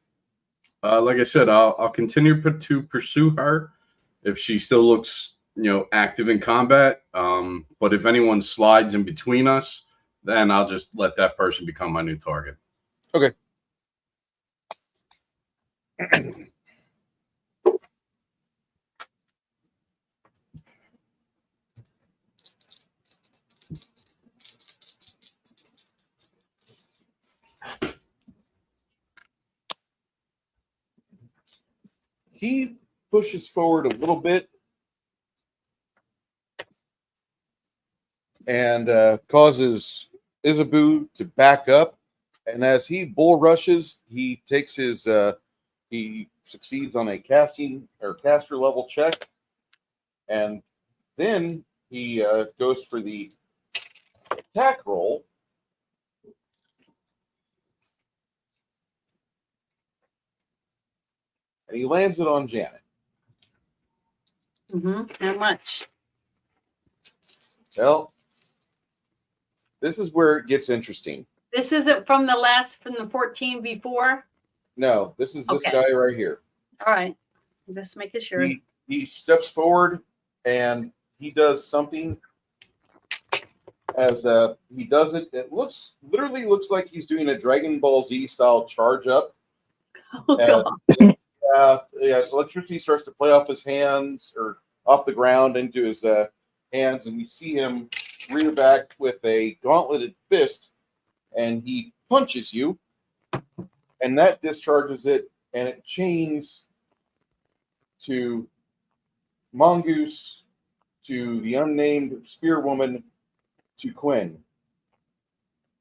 Like I said, I'll continue to pursue her if she still looks, active in combat. But if anyone slides in between us, then I'll just let that person become my new target. Okay. He pushes forward a little bit and causes Isabu to back up. And as he bull rushes, he takes his he succeeds on a caster level check, and then he goes for the attack roll. And he lands it on Janet. How much? Well, this is where it gets interesting. This isn't from the 14 before? No, this is this Okay. guy right here. All right. Just making sure. He steps forward and he does something. As he does it, it literally looks like he's doing a Dragon Ball Z style charge up. Oh, And, God. electricity starts to play off his hands or off the ground into his hands, and you see him rear back with a gauntleted fist, and he punches you, and that discharges it, and it chains to Mongoose, to the unnamed spear woman, to Quinn.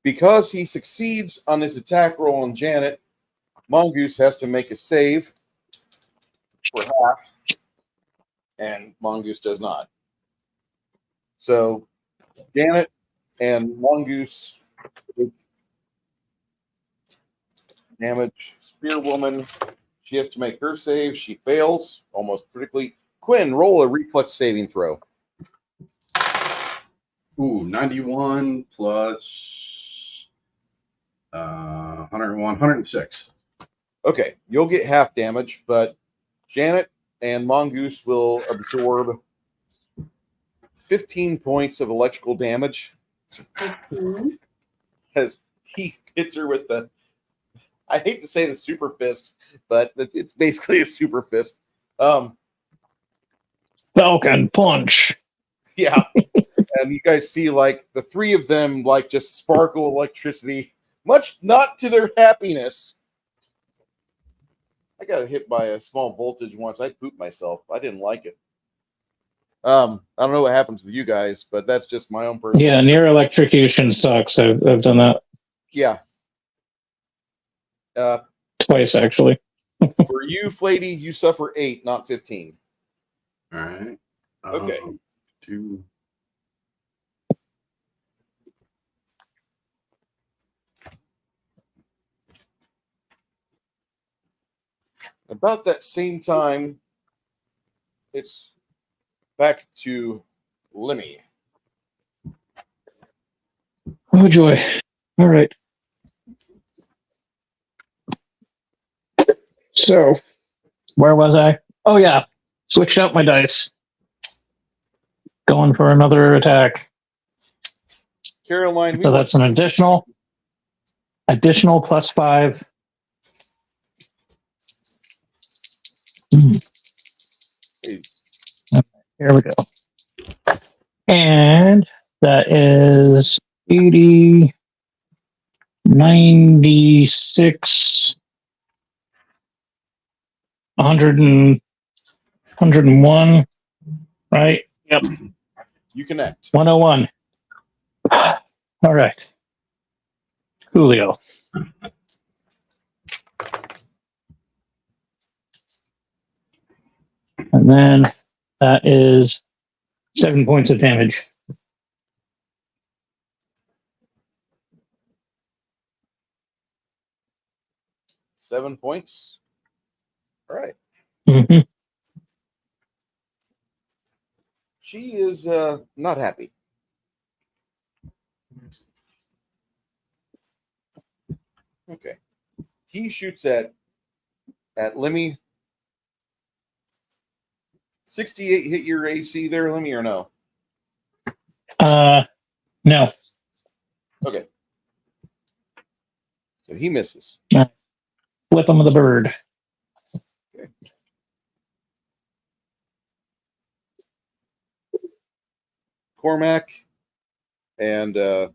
Because he succeeds on his attack roll on Janet, Mongoose has to make a save for half, and Mongoose does not. So Janet and Mongoose take damage. Spear woman, she has to make her save. She fails almost critically. Quinn, roll a reflex saving throw. Ooh, 91 plus 101, 106. Okay, you'll get half damage, but Janet and Mongoose will absorb 15 points of electrical damage Mhm. as he hits her with the, I hate to say the super fist, but it's basically a super fist. Falcon punch. Yeah. And you guys see like the three of them like just sparkle electricity, much not to their happiness. I got hit by a small voltage once. I pooped myself. I didn't like it. I don't know what happens with you guys, but that's just my own personal. Yeah, near electrocution sucks. I've done that Yeah. twice actually. For you, Flady, you suffer 8, not 15. All right. Okay. 2. About that same time, it's back to Lemmy. Oh joy. All right. So, where was I? Oh yeah, switched out my dice. Going for another attack. Caroline, we So want that's an additional +5. Here we go. And that is 80, 96, 100 and 101, right? Yep. you connect. 101. All right. Julio. And then that is 7 points of damage. Seven points. All right. Mm-hmm. She is not happy. Okay. He shoots at Lemmy. 68 hit your AC there, Lemmy, or no? No. Okay. So he misses. Flip him with a bird. Okay. Cormac and just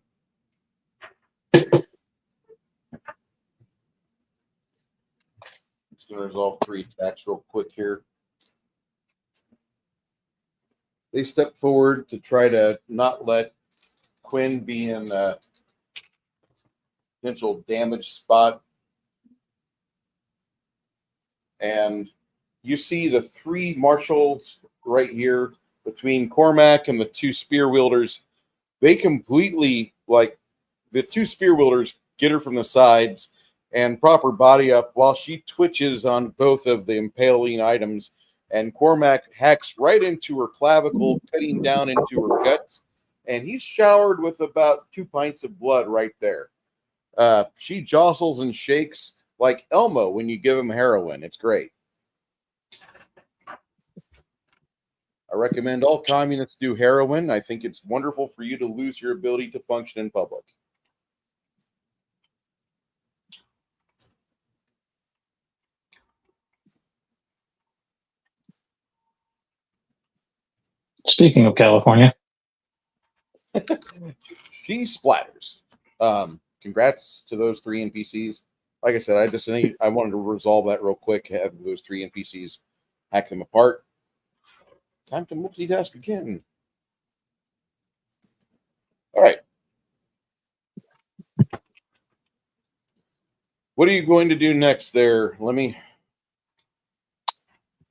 going to resolve 3 attacks real quick here. They step forward to try to not let Quinn be in a potential damage spot. And you see the 3 marshals right here between Cormac and the 2 spear wielders. They completely, like, the 2 spear wielders get her from the sides and prop her body up while she twitches on both of the impaling items. And Cormac hacks right into her clavicle, cutting down into her guts. And he's showered with about 2 pints of blood right there. She jostles and shakes, like Elmo when you give him heroin. It's great. I recommend all communists do heroin. I think it's wonderful for you to lose your ability to function in public. Speaking of California, She splatters. Congrats to those 3 NPCs. Like I said, I wanted to resolve that real quick. Have those 3 NPCs, hack them apart. Time to multitask again. All right. What are you going to do next there, Lemmy?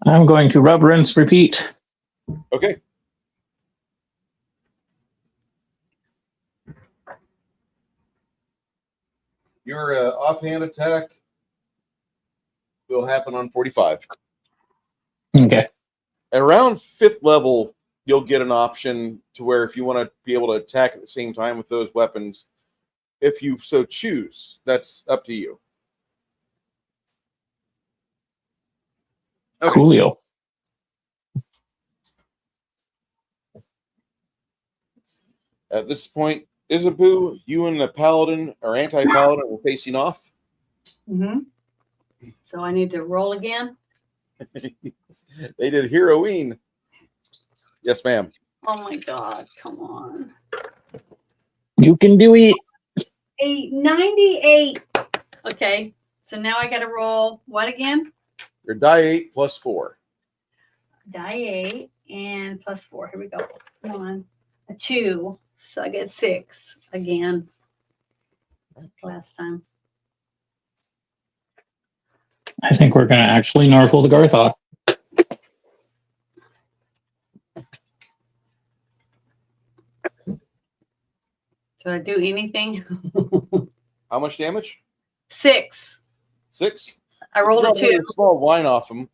I'm going to rub, rinse, repeat. Okay. Your offhand attack will happen on 45. Okay. At around 5th level, you'll get an option to where if you want to be able to attack at the same time with those weapons, if you so choose, that's up to you. Okay. Coolio. At this point, Isabu, you and the paladin or anti-paladin are facing off. Mm-hmm. So I need to roll again. They did heroine. Yes, ma'am. Oh my God! Come on. You can do it. 98. Okay. So now I got to roll what again? Your die 8 plus 4. Die 8 and plus 4. Here we go. Come on. A 2. So I get 6 again. Like last time. I think we're going to actually narcle the Garthok. Should I do anything? How much damage? 6. 6. I rolled a Drop 2. a small wine off him.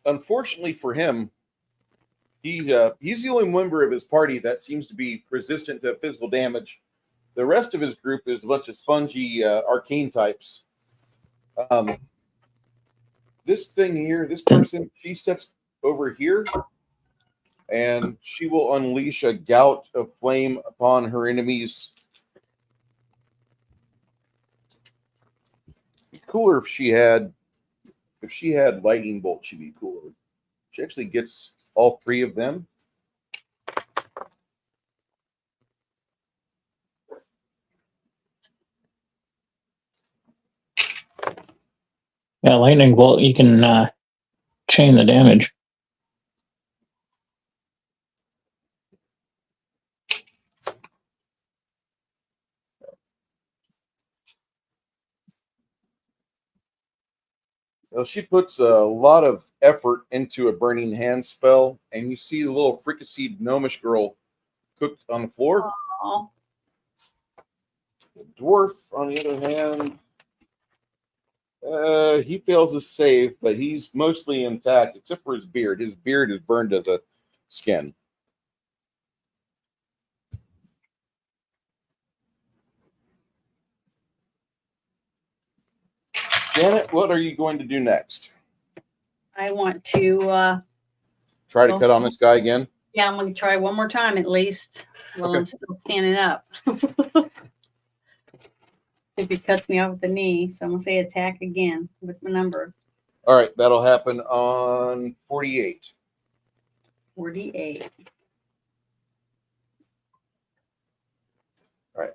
Unfortunately for him, he's the only member of his party that seems to be resistant to physical damage. The rest of his group is a bunch of spongy arcane types. This thing here, this person, she steps over here, and she will unleash a gout of flame upon her enemies. It'd be cooler if she had lightning bolt. She'd be cooler. She actually gets all 3 of them. Yeah, lightning bolt, you can chain the damage. Well, she puts a lot of effort into a burning hand spell, and you see the little fricasseed gnomish girl cooked on the floor. Oh. The dwarf, on the other hand, he fails his save, but he's mostly intact except for his beard. His beard is burned to the skin. Janet, what are you going to do next? I want to Try to cut on this guy again? yeah, I'm gonna try one more time at least while I'm still standing up. If he cuts me off with the knee, so I'm gonna say attack again with my number. All right, that'll happen on 48. 48. All right.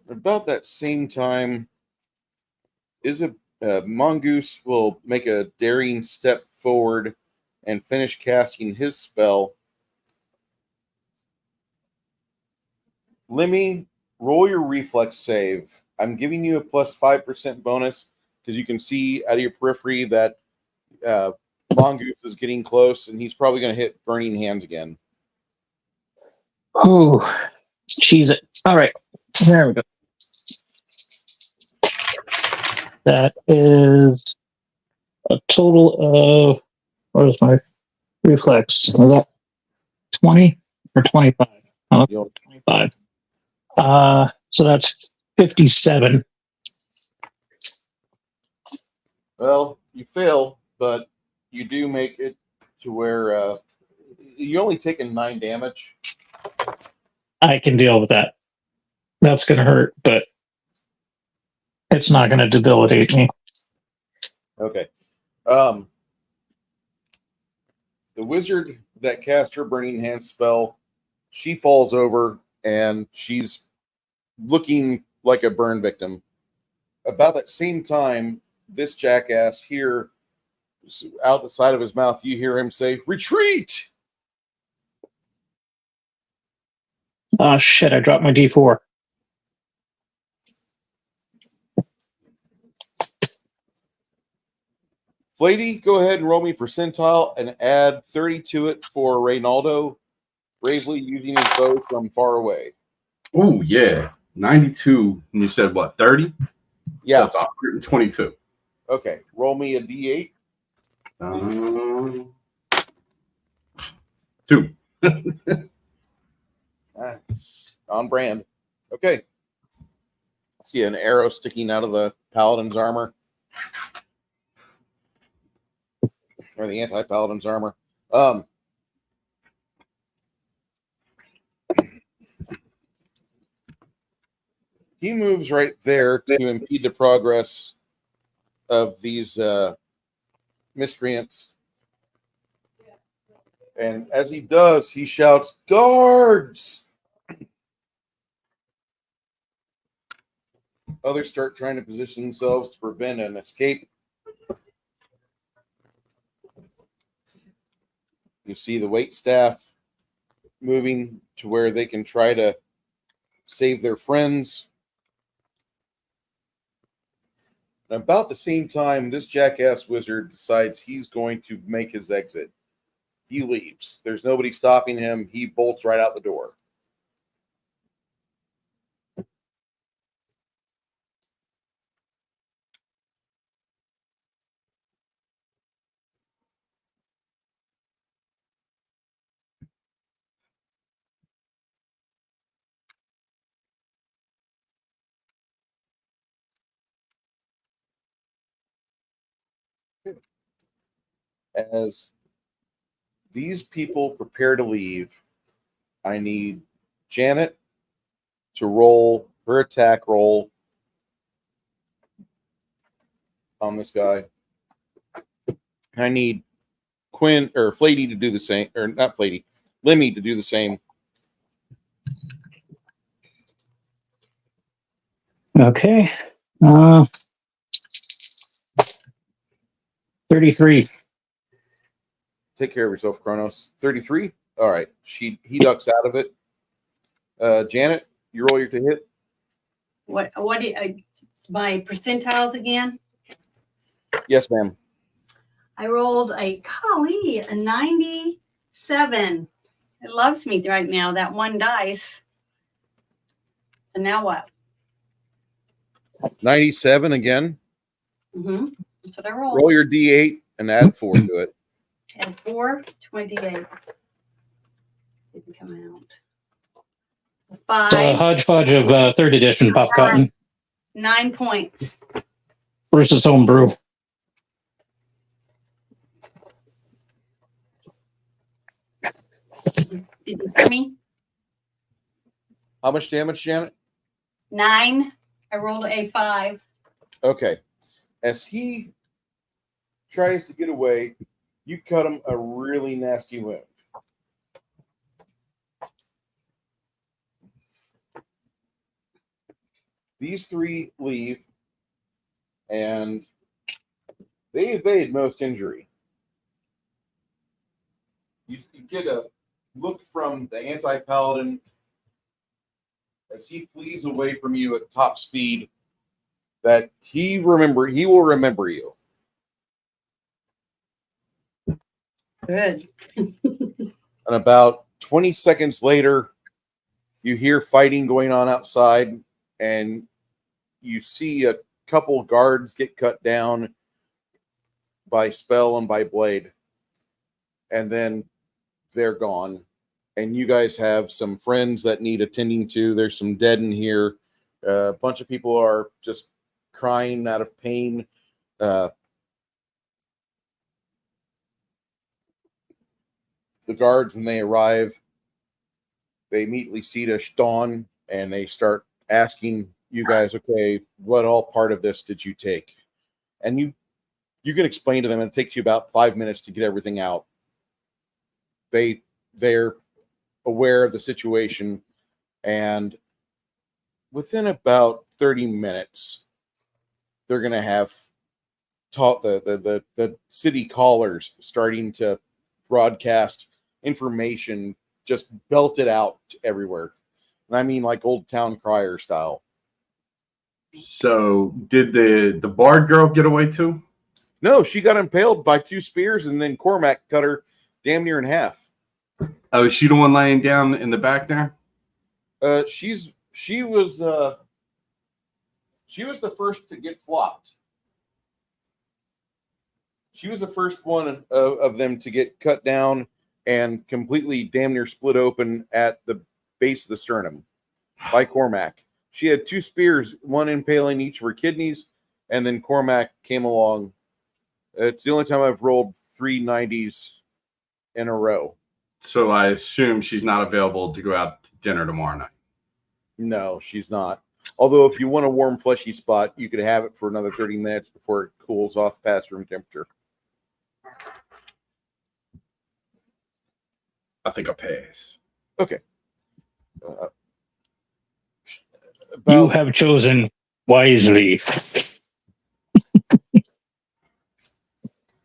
About that same time, Mongoose will make a daring step forward and finish casting his spell. Lemmy, roll your reflex save. I'm giving you a plus 5% bonus because you can see out of your periphery that Mongoose is getting close, and he's probably going to hit Burning Hands again. Oh, cheese it. All right, there we go. That is a total of, what is my reflex? Was that 20 or 25? Oh, 25. So that's 57. Well, you fail, but you do make it to where you only taken 9 damage. I can deal with that. That's going to hurt, but it's not going to debilitate me. Okay. The wizard that cast her Burning Hand spell, she falls over and she's looking like a burn victim. About that same time, this jackass here, out the side of his mouth, you hear him say, "Retreat!" Oh, shit, I dropped my D4. Flady, go ahead and roll me percentile and add 30 to it for Reynaldo, bravely using his bow from far away. Oh, yeah. 92. And you said what, 30? Yeah. That's 122. Okay. Roll me a D8. 2. That's on brand. Okay. See an arrow sticking out of the paladin's armor. Or the anti-paladin's armor. He moves right there to impede the progress of these miscreants. And as he does, he shouts, "Guards!" Others start trying to position themselves to prevent an escape. You see the waitstaff moving to where they can try to save their friends. And about the same time, this jackass wizard decides he's going to make his exit. He leaves. There's nobody stopping him. He bolts right out the door. As these people prepare to leave, I need Janet to roll her attack roll on this guy. I need Quinn or Flady to do the same, or not Flady, Lemmy to do the same. Okay. 33. Take care of yourself, Kronos. 33. All right. He ducks out of it. Janet, you roll your to hit. What my percentiles again? Yes, ma'am. I rolled a 97. It loves me right now, that one dice. So now what? 97 again. Mm-hmm. That's what I rolled. Roll your D8 and add 4 to it. And 4, 28. Didn't come out. 5. Hodgepodge of 3rd edition Pop Cotton 9 points. versus homebrew. Did you hear me? How much damage, Janet? 9. I rolled a 5. Okay. As he tries to get away, you cut him a really nasty wound. These 3 leave, and they evade most injury. You get a look from the anti-paladin as he flees away from you at top speed that he will remember you. Good. And about 20 seconds later, you hear fighting going on outside, and you see a couple guards get cut down by spell and by blade. And then they're gone. And you guys have some friends that need attending to. There's some dead in here. A bunch of people are just crying out of pain. The guards, when they arrive, they immediately see to Dawn and they start asking you guys, okay, what all part of this did you take? And you can explain to them, and it takes you about 5 minutes to get everything out. They're aware of the situation, and within about 30 minutes, they're going to have taught the city callers starting to broadcast information, just belted out everywhere. And I mean like old town crier style. So did the bard girl get away too? No, she got impaled by 2 spears, and then Cormac cut her damn near in half. Oh, is she the one laying down in the back there? She was the first to get flopped. She was the first one of them to get cut down and completely damn near split open at the base of the sternum by Cormac. She had 2 spears, one impaling each of her kidneys, and then Cormac came along. It's the only time I've rolled 3 90s in a row. So I assume she's not available to go out to dinner tomorrow night. No, she's not. Although if you want a warm, fleshy spot, you could have it for another 30 minutes before it cools off past room temperature. I think I'll pass. Okay. You have chosen wisely.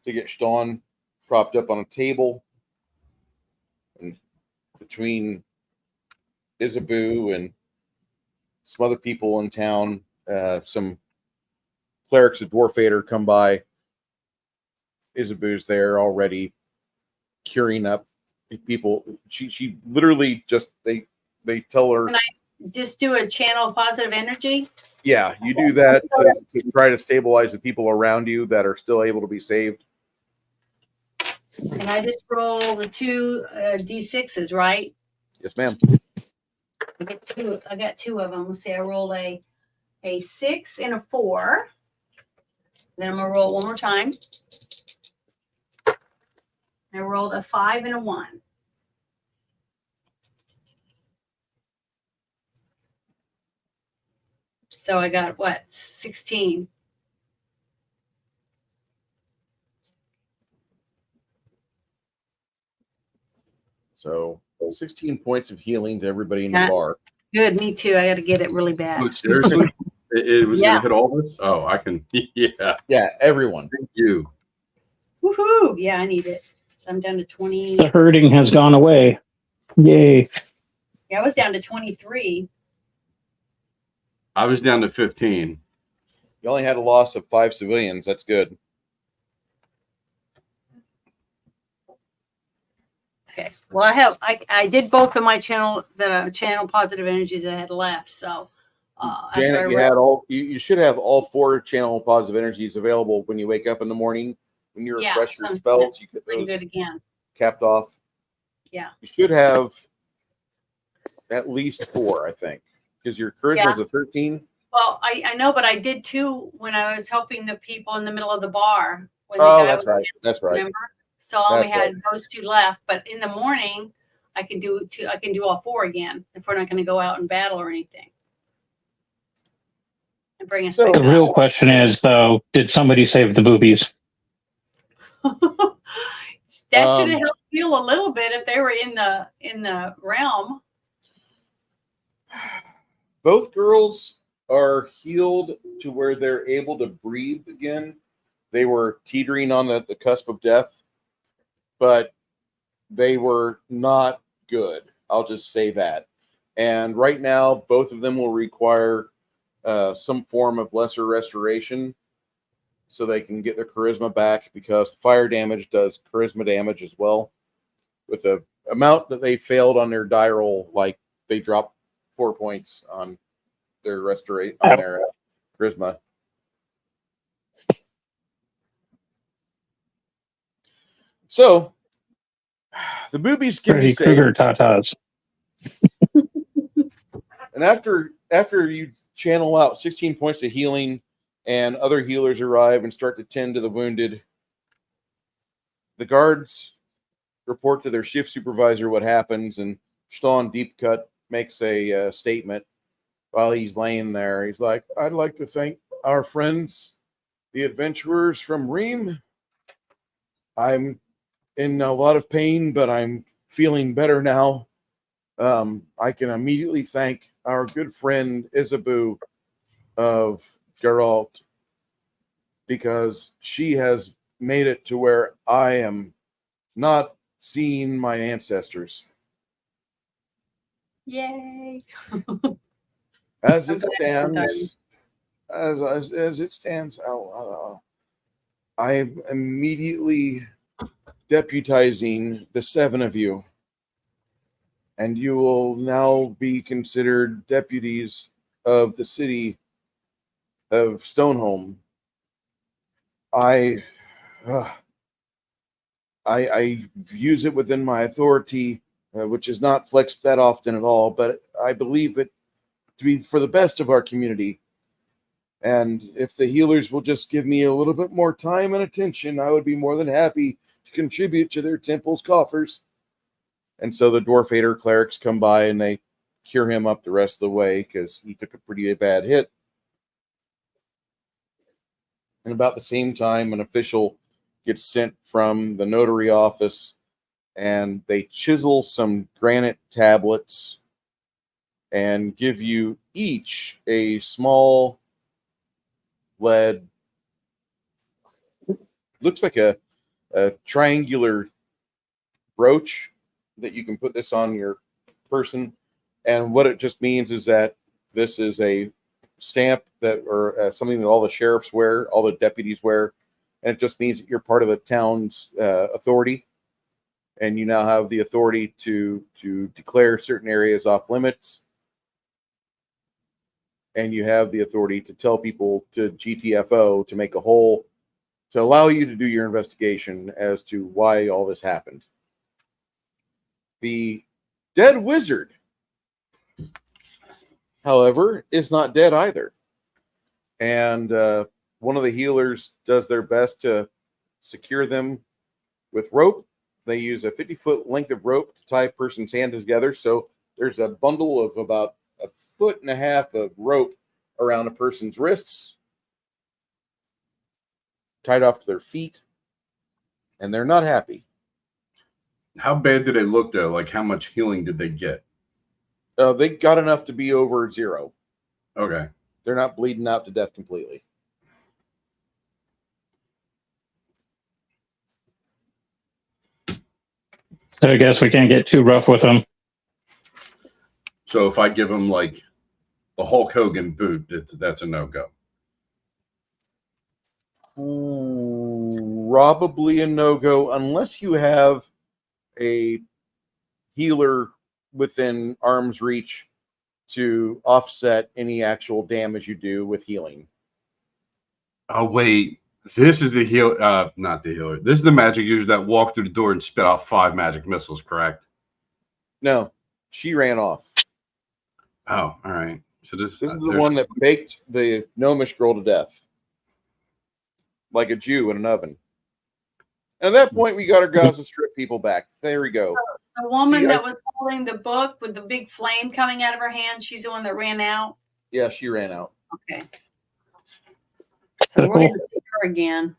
To get Stawn propped up on a table, and between Isabu and some other people in town, some clerics of Dwarfader come by. Isabu's there already curing up people. She literally just they tell her. Can I just do a channel of positive energy? Yeah, you do that to try to stabilize the people around you that are still able to be saved. And I just roll the 2 D6s, right? Yes, ma'am. I got 2 of them. Let's see. I roll a 6 and a 4. Then I'm gonna roll one more time. I rolled a 5 and a 1. So I got what? 16. So 16 points of healing to everybody in the bar. Good, me too. I got to get it really bad. Oh, seriously? It was Yeah. going to hit all of us? Oh, I can. Yeah. Yeah, everyone. Thank you. Woohoo! Yeah, I need it. So I'm down to 20. The hurting has gone away. Yay. Yeah, I was down to 23. I was down to 15. You only had a loss of 5 civilians. That's good. Okay. Well, I did both of my channel positive energies I had left. So Janet, you should have all 4 channel positive energies available when you wake up in the morning. When you refresh your spells, you get pretty those good again. capped off. Yeah. You should have at least 4, I think, because your charisma is a 13. Well, I know, but I did 2 when I was helping the people in the middle of the bar. When That's right. That's right. Remember? So I only had those 2 left. But in the morning, I can do 2. I can do all 4 again if we're not going to go out and battle or anything. And bring us back The up. real question is, though, did somebody save the boobies? That should have helped heal a little bit if they were in the realm. Both girls are healed to where they're able to breathe again. They were teetering on the cusp of death, but they were not good. I'll just say that. And right now, both of them will require some form of lesser restoration so they can get their charisma back, because fire damage does charisma damage as well. With the amount that they failed on their die roll, like they dropped 4 points on their charisma. So the boobies can be Freddy saved. Krueger tatas. And after you channel out 16 points of healing, and other healers arrive and start to tend to the wounded. The guards report to their shift supervisor what happens, and Sean Deepcut makes a statement while he's laying there. He's like, I'd like to thank our friends, the adventurers from Ream. I'm in a lot of pain, but I'm feeling better now. I can immediately thank our good friend Isabu of Geralt, because she has made it to where I am not seeing my ancestors. Yay. As it Okay. stands, as it stands, I'm immediately deputizing the 7 of you, and you will now be considered deputies of the city of Stoneholm. I use it within my authority, which is not flexed that often at all, but I believe it to be for the best of our community. And if the healers will just give me a little bit more time and attention, I would be more than happy to contribute to their temple's coffers. And so the Dwarf Hater clerics come by and they cure him up the rest of the way because he took a pretty bad hit. And about the same time, an official gets sent from the notary office, and they chisel some granite tablets and give you each a small lead, looks like a triangular brooch that you can put this on your person. And what it just means is that this is a stamp that, or something that all the sheriffs wear, all the deputies wear, and it just means that you're part of the town's authority, and you now have the authority to declare certain areas off limits, and you have the authority to tell people to GTFO to make a hole to allow you to do your investigation as to why all this happened. The dead wizard, however, is not dead either. And one of the healers does their best to secure them with rope. They use a 50-foot length of rope to tie a person's hand together. So there's a bundle of about 1.5 feet of rope around a person's wrists, tied off to their feet, and they're not happy. How bad did they look, though? Like, how much healing did they get? They got enough to be over 0. Okay. They're not bleeding out to death completely. So I guess we can't get too rough with them. So if I give them, like, the Hulk Hogan boot, that's a no-go. Probably a no-go unless you have a healer within arm's reach to offset any actual damage you do with healing. Oh, wait. This is the not the healer. This is the magic user that walked through the door and spit out 5 magic missiles, correct? No, she ran off. Oh, all right. So this is the one that baked the gnomish girl to death like a Jew in an oven. And at that point, we got our guys to strip people back. There we go. The woman that was holding the book with the big flame coming out of her hand, she's the one that ran out? Yeah, she ran out. Okay. So we're going to see her again.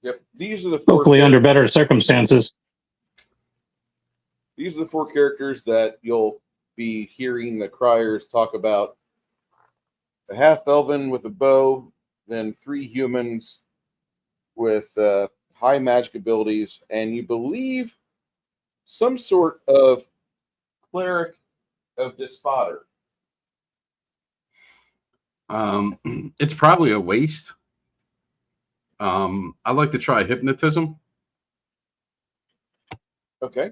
Yep. These are the 4 hopefully under better circumstances. These are the 4 characters that you'll be hearing the criers talk about. A half-elven with a bow, then 3 humans with high magic abilities, and you believe some sort of cleric of Despotter. It's probably a waste. I'd like to try hypnotism. Okay.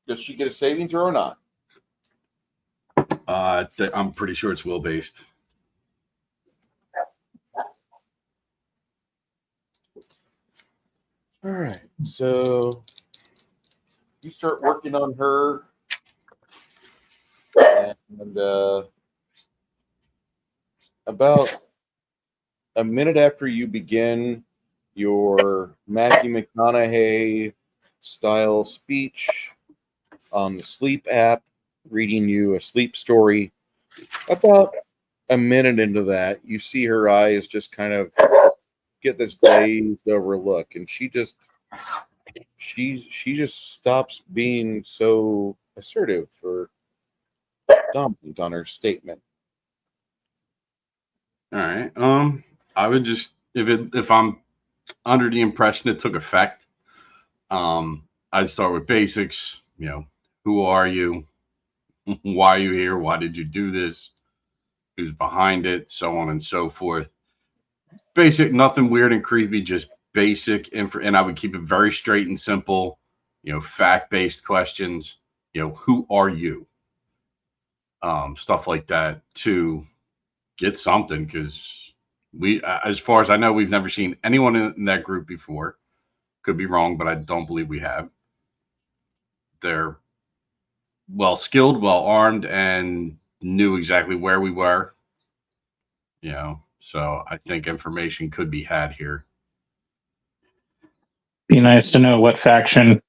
Does she get a saving throw or not? I'm pretty sure it's will-based. All right. So You start working on her, and about a minute after you begin your Matthew McConaughey style speech on the sleep app, reading you a sleep story, about a minute into that, you see her eyes just kind of get this glazed over look, and she just stops being so assertive or dominant on her statement. All right. I would just if I'm under the impression it took effect, I'd start with basics. You know, who are you? Why are you here? Why did you do this? Who's behind it? So on and so forth. Basic, nothing weird and creepy, just basic info. And I would keep it very straight and simple. You know, fact-based questions. You know, who are you? Stuff like that to get something, because we, as far as I know, we've never seen anyone in that group before. Could be wrong, but I don't believe we have. They're well skilled, well armed, and knew exactly where we were. You know, so I think information could be had here. Be nice to know what faction,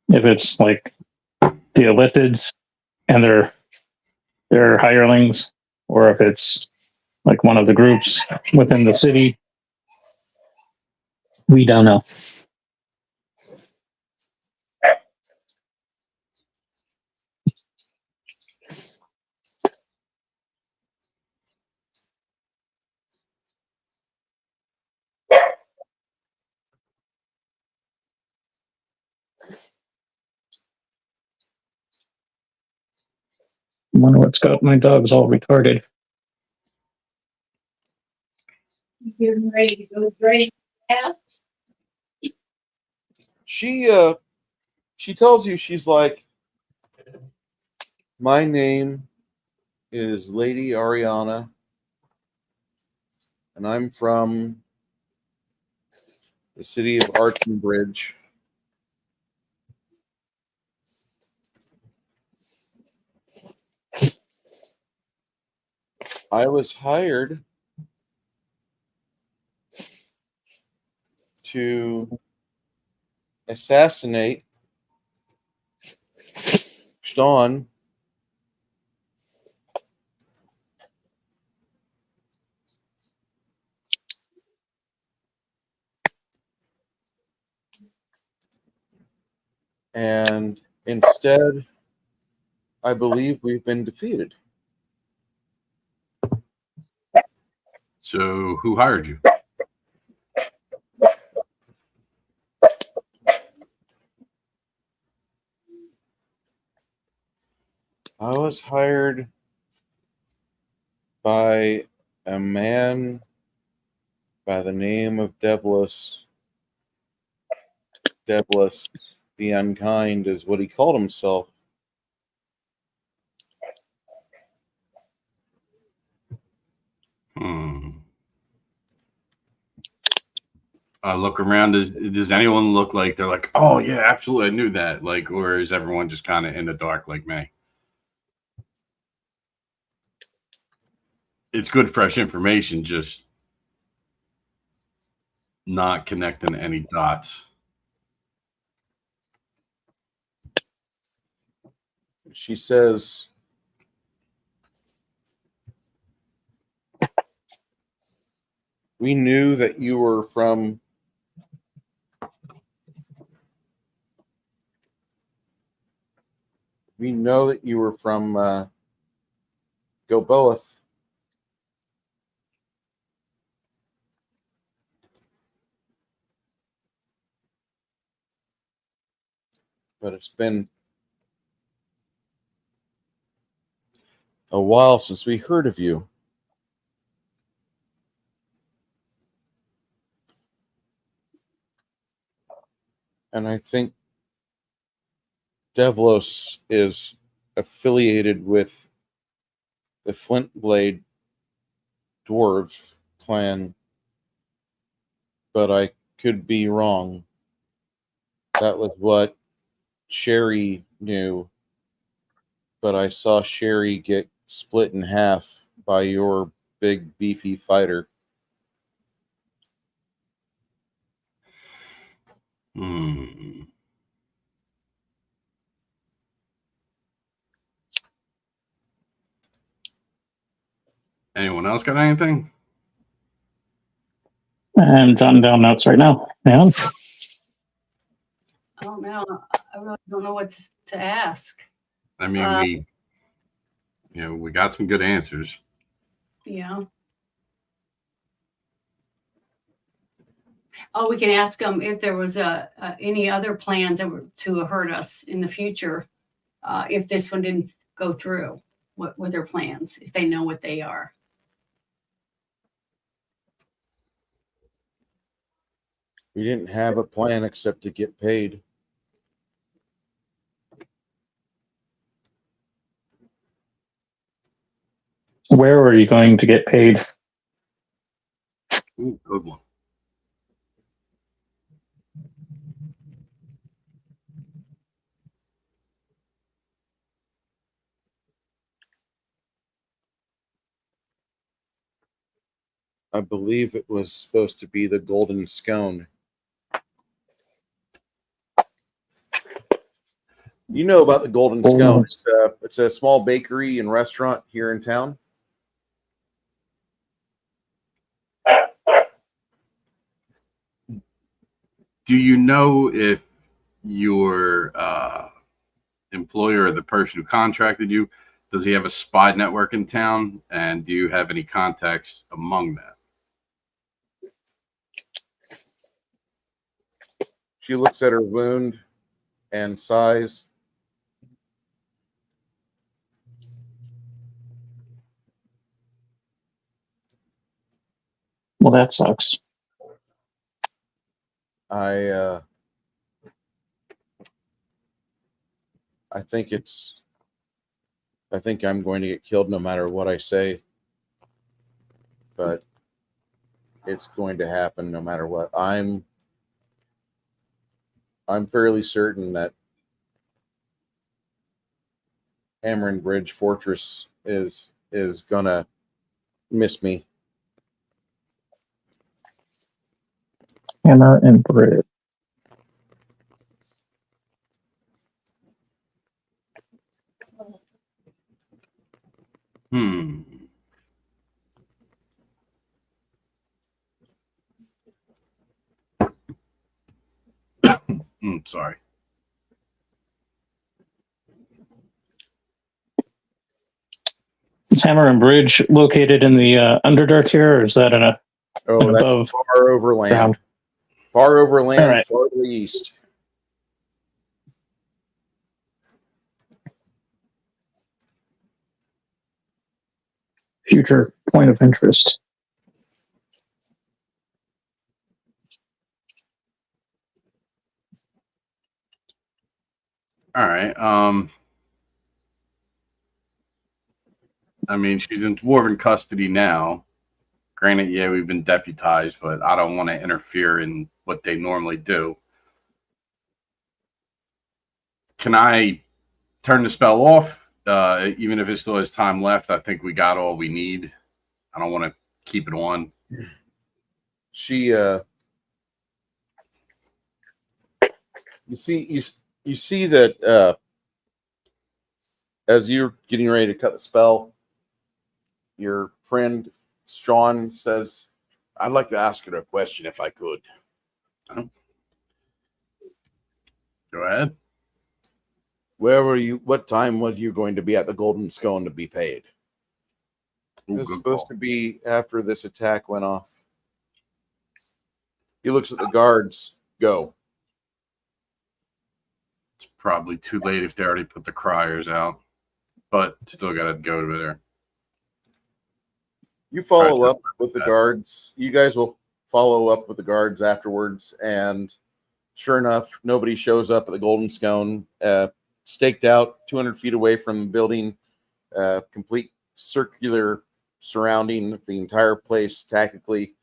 if it's like the Illithids and their hirelings, or if it's like one of the groups within the city. We don't know. I wonder what's got my dogs all retarded. Getting ready to go drain out. She tells you, she's like, my name is Lady Ariana, and I'm from the city of Archenbridge. I was hired to assassinate Sean and instead I believe we've been defeated. So who hired you? I was hired by a man by the name of Devlos. Devlos the Unkind is what he called himself. I look around. Does anyone look like they're like, oh yeah, absolutely, I knew that? Like, or is everyone just kind of in the dark like me? It's good, fresh information, just not connecting any dots. She says, we knew that you were from Gilboath. But it's been a while since we heard of you. And I think Devlos is affiliated with the Flintblade Dwarf clan, but I could be wrong. That was what Sherry knew, but I saw Sherry get split in half by your big beefy fighter. Hmm. Anyone else got anything? I'm jotting down notes right now. Yeah. I don't know. I really don't know what to ask. I mean, we got some good answers. Yeah. Oh, we can ask them if there was any other plans that were to hurt us in the future, if this one didn't go through. What were their plans? If they know what they are. We didn't have a plan except to get paid. Where are you going to get paid? Ooh, good one. I believe it was supposed to be the Golden Scone. You know about the Golden Scone. It's a small bakery and restaurant here in town. Do you know if your employer or the person who contracted you, does he have a spy network in town? And do you have any contacts among that? She looks at her wound and sighs. Well, that sucks. I think I'm going to get killed no matter what I say. But it's going to happen no matter what. I'm fairly certain that Hammer and Bridge Fortress is gonna miss me. Hammer and Bridge. Hmm. Sorry. Is Hammer and Bridge located in the Underdark here, or is that in a Oh, that's above far over land. ground? Far over land, All right. far to the east. Future point of interest? All right. I mean, she's in dwarven custody now. Granted, yeah, we've been deputized, but I don't want to interfere in what they normally do. Can I turn the spell off? Even if it still has time left, I think we got all we need. I don't want to keep it on. She you see that as you're getting ready to cut the spell, your friend Strawn says, "I'd like to ask her a question if I could." Oh. Go ahead. Where were you? What time was you going to be at the Golden Scone to be paid? Ooh, It was good supposed call. to be after this attack went off. He looks at the guards. Go. It's probably too late if they already put the criers out, but still got to go to there. You follow Right. up with the guards. You guys will follow up with the guards afterwards, and sure enough, nobody shows up at the Golden Scone. Staked out 200 feet away from the building, complete circular surrounding the entire place tactically.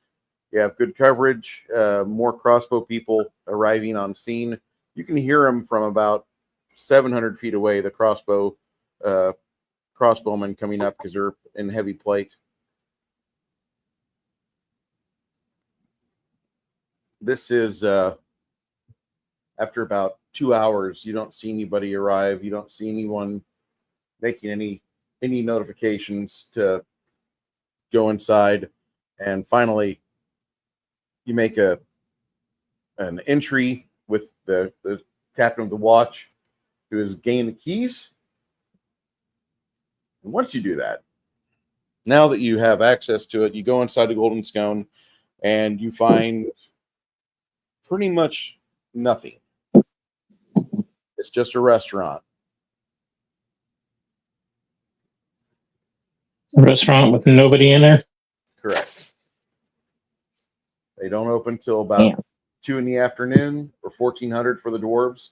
You have good coverage, more crossbow people arriving on scene. You can hear them from about 700 feet away, the crossbowmen coming up because they're in heavy plate. This is after about 2 hours. You don't see anybody arrive. You don't see anyone making any notifications to go inside. And finally, you make an entry with the captain of the watch, who has gained the keys. And once you do that, now that you have access to it, you go inside the Golden Scone and you find pretty much nothing. It's just a restaurant. A restaurant with nobody in there. Correct. They don't open till about 2 in the afternoon, or 1400 for the dwarves.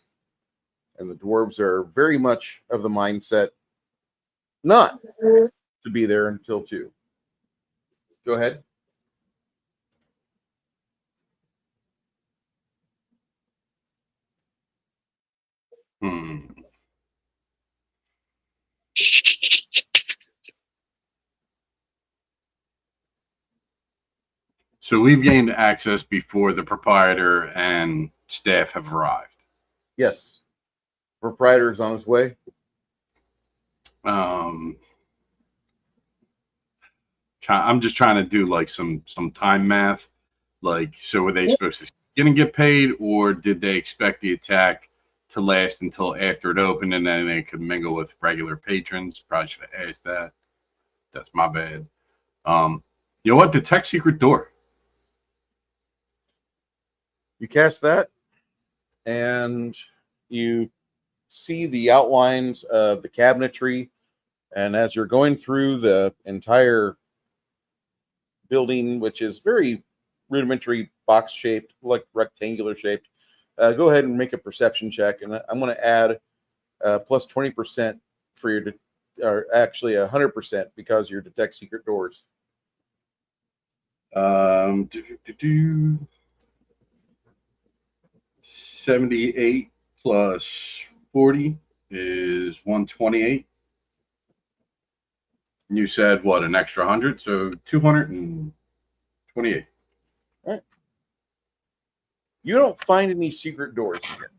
And the dwarves are very much of the mindset not to be there until 2. Go ahead. So we've gained access before the proprietor and staff have arrived. Yes. Proprietor's on his way. I'm just trying to do like some time math. Like, so were they supposed to get paid, or did they expect the attack to last until after it opened and then they could mingle with regular patrons? Probably should have asked that. That's my bad. You know what? Detect secret door. You cast that, and you see the outlines of the cabinetry. And as you're going through the entire building, which is very rudimentary, box shaped, like rectangular shaped, go ahead and make a perception check. And I'm going to add plus 20% for your, or actually 100% because you detect secret doors. 78 plus 40 is 128. You said what, an extra 100, so 228. All right. You don't find any secret doors here.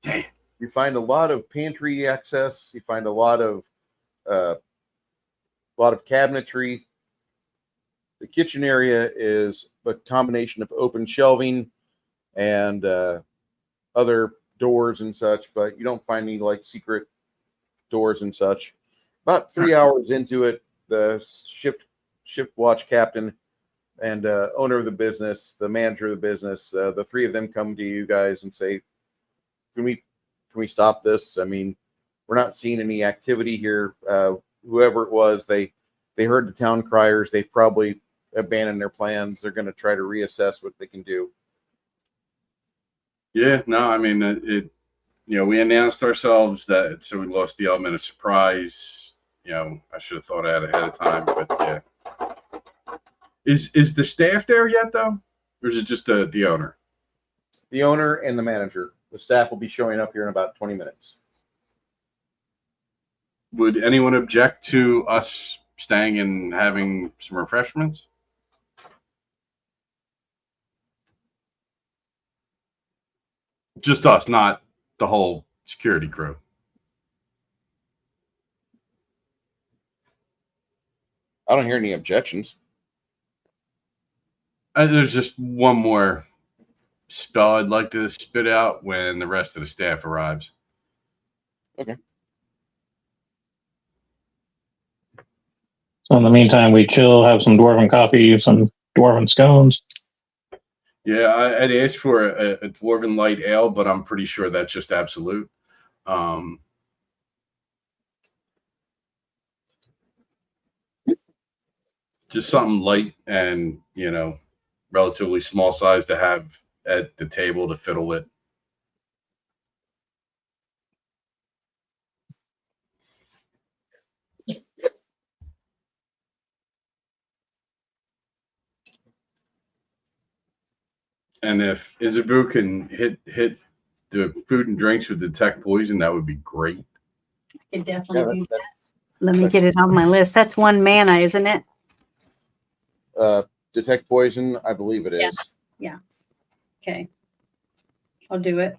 Damn. You find a lot of pantry access. You find a lot of cabinetry. The kitchen area is a combination of open shelving and other doors and such, but you don't find any like secret doors and such. About 3 hours into it, the shift watch captain and owner of the business, the manager of the business, the three of them come to you guys and say, can we stop this? I mean, we're not seeing any activity here. Whoever it was, they heard the town criers. They've probably abandoned their plans. They're going to try to reassess what they can do. Yeah, no, I mean, we announced ourselves that, so we lost the element of surprise. I should have thought of that ahead of time, but yeah. Is the staff there yet, though? Or is it just the owner? The owner and the manager. The staff will be showing up here in about 20 minutes. Would anyone object to us staying and having some refreshments? Just us, not the whole security crew. I don't hear any objections. There's just one more spell I'd like to spit out when the rest of the staff arrives. Okay. So in the meantime, we chill, have some dwarven coffee, some dwarven scones. Yeah, I'd ask for a dwarven light ale, but I'm pretty sure that's just absolute. Just something light and, relatively small size to have at the table to fiddle with. And if Isabu can hit the food and drinks would detect poison, that would be great. Could definitely Yeah, do that. Let me get it on my list. That's 1 mana, isn't it? Detect poison, I believe it is. Yeah. Okay. I'll do it.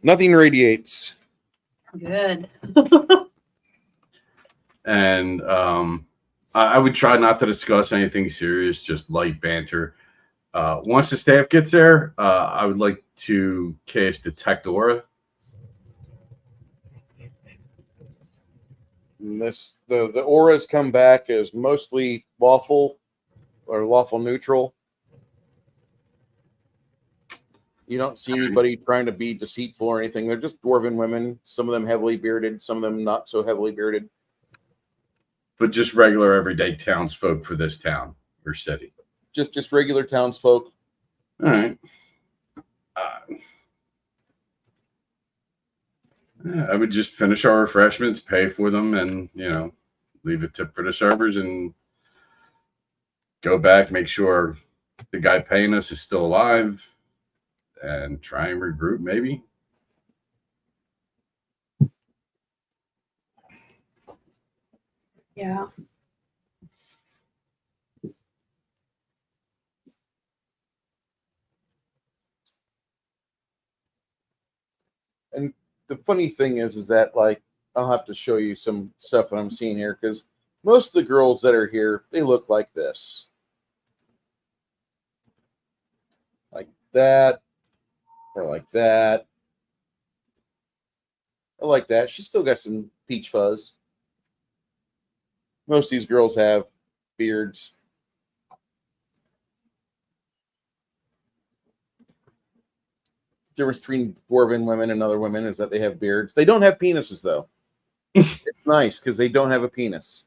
Nothing radiates. Good. And I would try not to discuss anything serious, just light banter. Once the staff gets there, I would like to cast Detect Aura. And the auras come back as mostly lawful or lawful neutral. You don't see anybody trying to be deceitful or anything. They're just dwarven women. Some of them heavily bearded, some of them not so heavily bearded. But just regular everyday townsfolk for this town or city. Just regular townsfolk. All right. I would just finish our refreshments, pay for them, and leave a tip for the servers, and go back, make sure the guy paying us is still alive, and try and regroup maybe. Yeah. And the funny thing is that, like, I'll have to show you some stuff that I'm seeing here, because most of the girls that are here, they look like this. Like that, or like that, or like that. She's still got some peach fuzz. Most of these girls have beards. The difference between dwarven women and other women is that they have beards. They don't have penises, though. It's nice because they don't have a penis.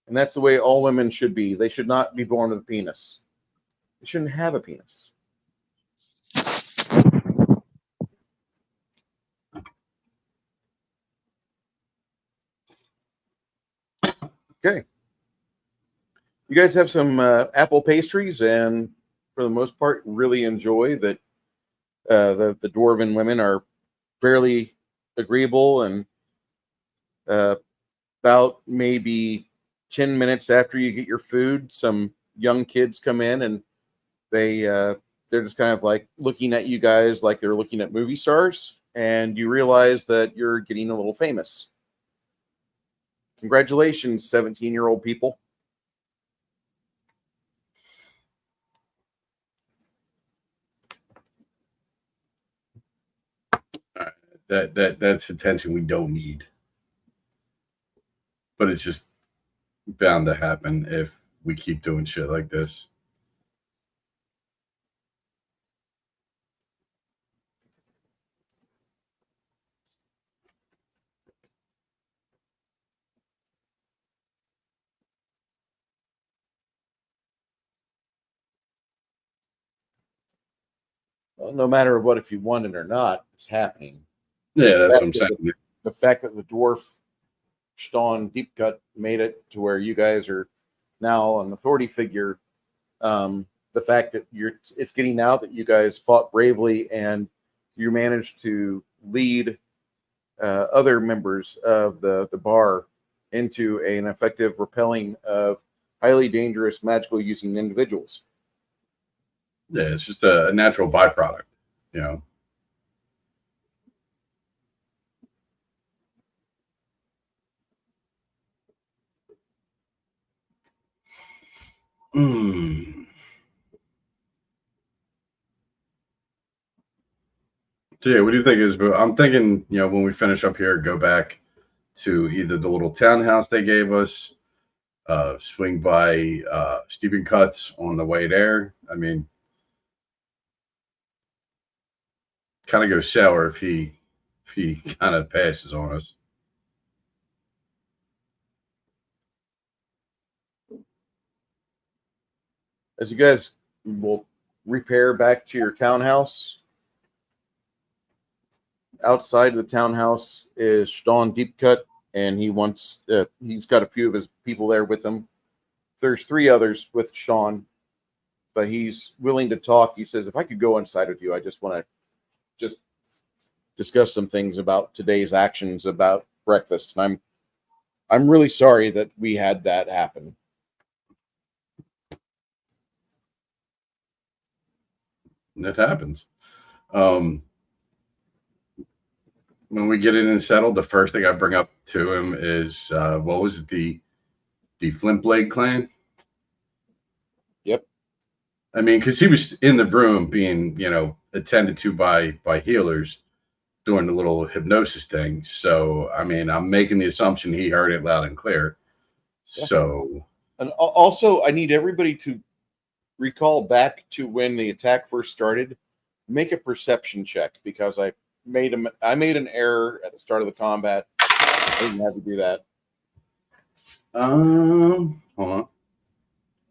And that's the way all women should be. They should not be born with a penis. They shouldn't have a penis. Okay. You guys have some apple pastries, and for the most part, really enjoy that. The dwarven women are fairly agreeable, and about maybe 10 minutes after you get your food, some young kids come in, and they're just kind of like looking at you guys like they're looking at movie stars, and you realize that you're getting a little famous. Congratulations, 17-year-old people. That's attention we don't need, but it's just bound to happen if we keep doing shit like this. Well, no matter what, if you want it or not, it's happening. Yeah, that's what I'm saying. The fact that the dwarf Stone Deep Cut made it to where you guys are now an authority figure. The fact that it's getting out that you guys fought bravely and you managed to lead other members of the bar into an effective repelling of highly dangerous magical using individuals. Yeah, it's just a natural byproduct, So yeah, what do you think is? I'm thinking, when we finish up here, go back to either the little townhouse they gave us, swing by Stephen Cuts on the way there. I mean, kind of go sour if he kind of passes on us. As you guys will repair back to your townhouse, outside of the townhouse is Stone Deep Cut and he wants he's got a few of his people there with him. There's 3 others with Sean, but he's willing to talk. He says, if I could go inside with you, I just want to just discuss some things about today's actions about breakfast. And I'm really sorry that we had that happen. That happens. When we get it in settled, the first thing I bring up to him is what was it, the Flint Blade clan? Yep. I mean, because he was in the room being, attended to by healers doing the little hypnosis thing. So, I mean, I'm making the assumption he heard it loud and clear. Yeah. So, and also, I need everybody to recall back to when the attack first started. Make a perception check, because I made an error at the start of the combat. I didn't have to do that. hold on.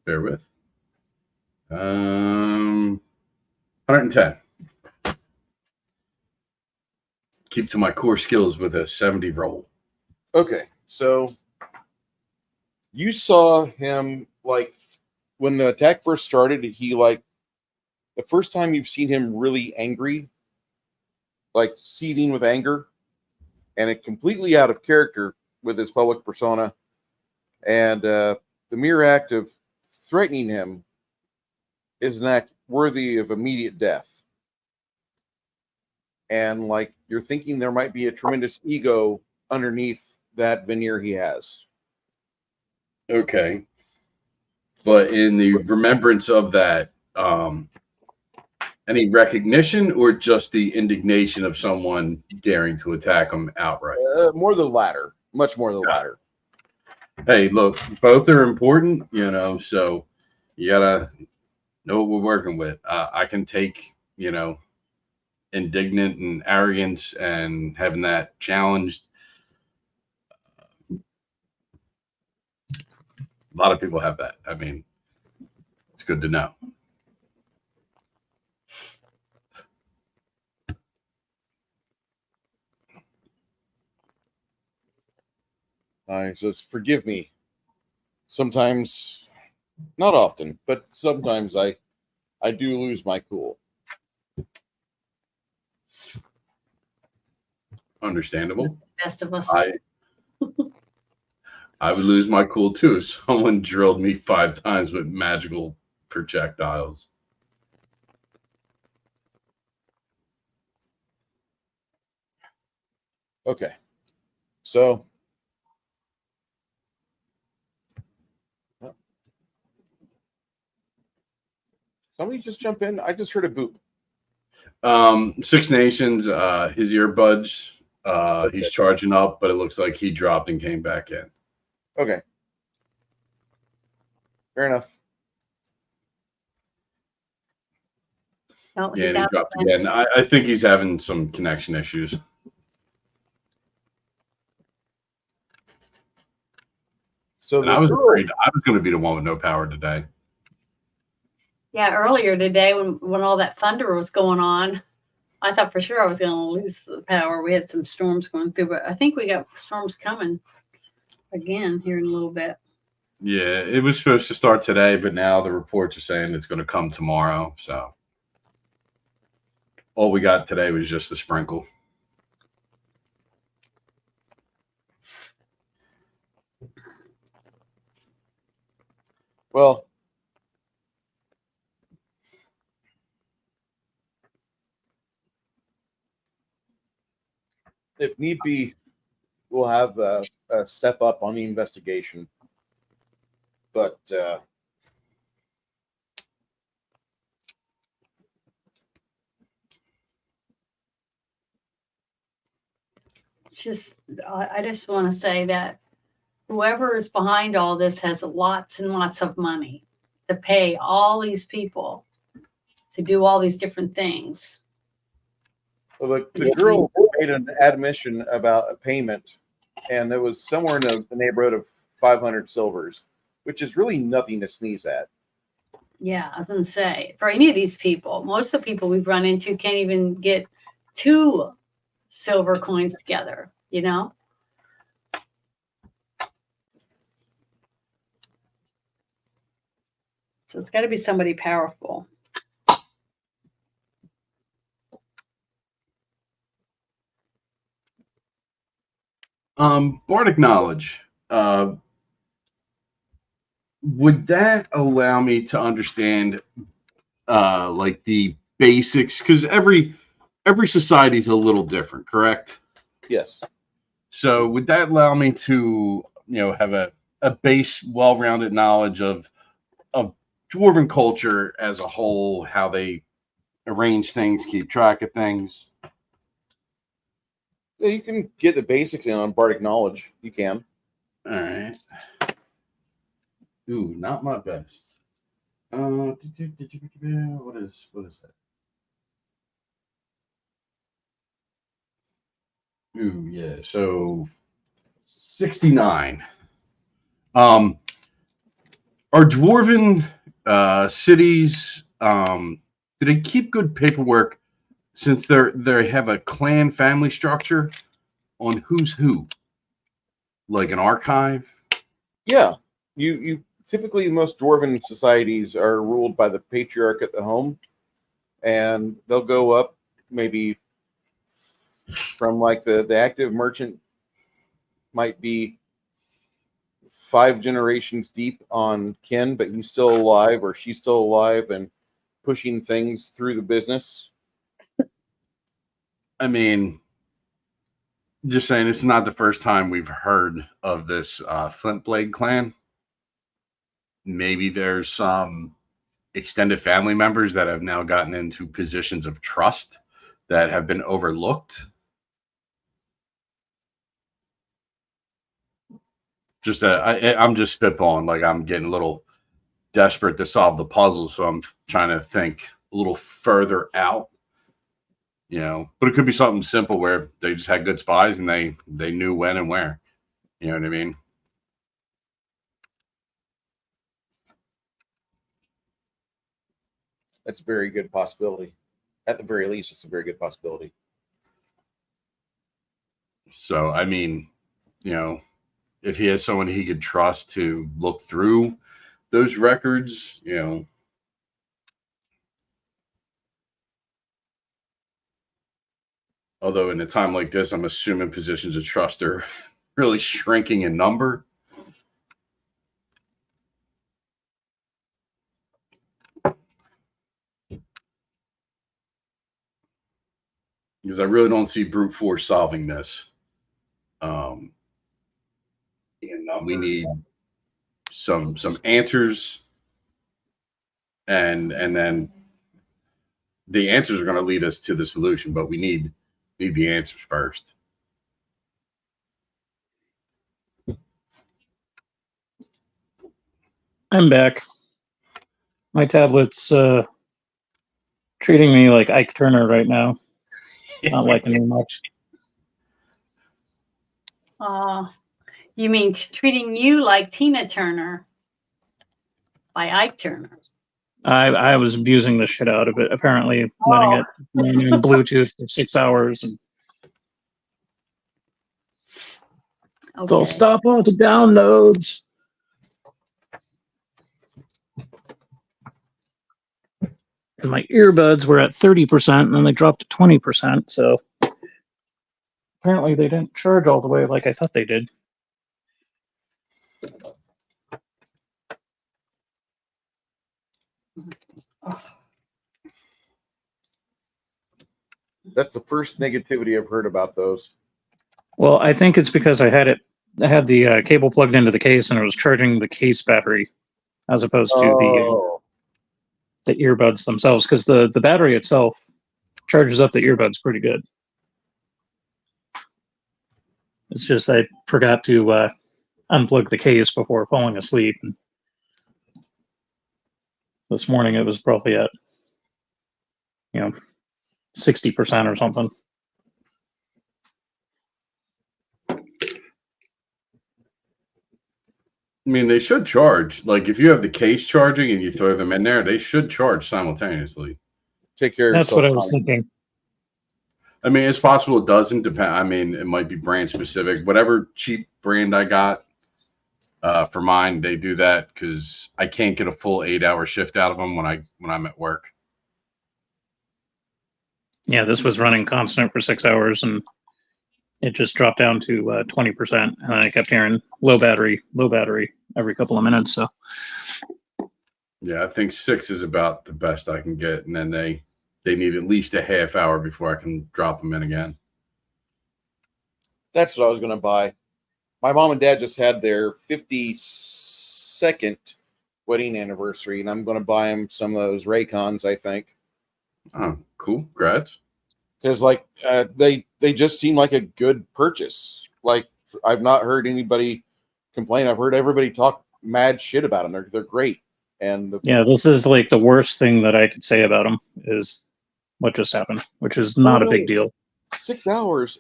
Bear with. 110. Keep to my core skills with a 70 roll. Okay, so you saw him, like, when the attack first started, he, like, the first time you've seen him really angry, like seething with anger, and it completely out of character with his public persona. And the mere act of threatening him is an act worthy of immediate death. And, like, you're thinking there might be a tremendous ego underneath that veneer he has. Okay. But in the remembrance of that, any recognition or just the indignation of someone daring to attack him outright? More the latter. Much more the latter. Hey, look, both are important, so you gotta know what we're working with. I can take, indignant and arrogance and having that challenged. A lot of people have that. I mean, it's good to know. He says, forgive me. Sometimes, not often, but sometimes I do lose my cool. Understandable. Best of us. I would lose my cool too if someone drilled me 5 times with magical projectiles. Okay. So, somebody just jump in. I just heard a boop. 6 Nations, his earbuds, he's charging up, but it looks like he dropped and came back in. Okay. Fair enough. No, Yeah, he's and he out dropped again. again. I think he's having some connection issues. So And I was afraid I was going to be the one with no power today. Yeah, earlier today when all that thunder was going on, I thought for sure I was going to lose the power. We had some storms going through, but I think we got storms coming again here in a little bit. Yeah, it was supposed to start today, but now the reports are saying it's going to come tomorrow. So all we got today was just the sprinkle. Well, if need be, we'll have a step up on the investigation. But I just want to say that whoever is behind all this has lots and lots of money to pay all these people to do all these different things. well, the girl made an admission about a payment, and it was somewhere in the neighborhood of 500 silvers, which is really nothing to sneeze at. Yeah, I was going to say, for any of these people, most of the people we've run into can't even get 2 silver coins together, So it's got to be somebody powerful. Bardic knowledge. Would that allow me to understand like the basics? Because every society is a little different, correct? Yes. So would that allow me to, have a base, well-rounded knowledge of dwarven culture as a whole, how they arrange things, keep track of things? Yeah, you can get the basics in on bardic knowledge. You can. All right. Ooh, not my best. What is that? Ooh, yeah. So 69. Are dwarven cities? Do they keep good paperwork since they have a clan family structure on who's who, like an archive? Yeah. You typically most dwarven societies are ruled by the patriarch at the home, and they'll go up maybe from like the active merchant might be 5 generations deep on kin, but he's still alive or she's still alive and pushing things through the business. I mean, just saying, it's not the first time we've heard of this Flintblade clan. Maybe there's some extended family members that have now gotten into positions of trust that have been overlooked. I'm just spitballing, like I'm getting a little desperate to solve the puzzle, so I'm trying to think a little further out. But it could be something simple where they just had good spies and they knew when and where. You know what I mean? That's a very good possibility. At the very least, it's a very good possibility. So, I mean, if he has someone he could trust to look through those records, although in a time like this, I'm assuming positions of trust are really shrinking in number. Because I really don't see brute force solving this. We need some answers, and then the answers are going to lead us to the solution, but we need the answers first. I'm back. My tablet's treating me like Ike Turner right now. Not liking me much. You mean treating you like Tina Turner by Ike Turner? I was abusing the shit out of it. Apparently, letting it run in Bluetooth for 6 hours. And So Okay. stop all the downloads. And my earbuds were at 30%, and then they dropped to 20%. So apparently, they didn't charge all the way like I thought they did. That's the first negativity I've heard about those. Well, I think it's because I had the cable plugged into the case, and it was charging the case battery as opposed to the earbuds themselves. Because the battery itself charges up the earbuds pretty good. It's just I forgot to unplug the case before falling asleep. And this morning it was probably at 60% or something. I mean, they should charge. Like, if you have the case charging and you throw them in there, they should charge simultaneously. Take care of That's yourself. what I was thinking. I mean, it's possible it doesn't depend. I mean, it might be brand specific. Whatever cheap brand I got, For mine, they do that because I can't get a full 8-hour shift out of them when I'm at work. Yeah, this was running constant for 6 hours, and it just dropped down to 20%. And I kept hearing low battery every couple of minutes. So Yeah, I think 6 is about the best I can get, and then they need at least a half hour before I can drop them in again. That's what I was going to buy. My mom and dad just had their 52nd wedding anniversary, and I'm going to buy them some of those Raycons, I think. Oh, cool. Congrats. Because they just seem like a good purchase. Like, I've not heard anybody complain. I've heard everybody talk mad shit about them. They're great. And yeah, this is like the worst thing that I could say about them is what just happened, which is not a big deal. 6 hours.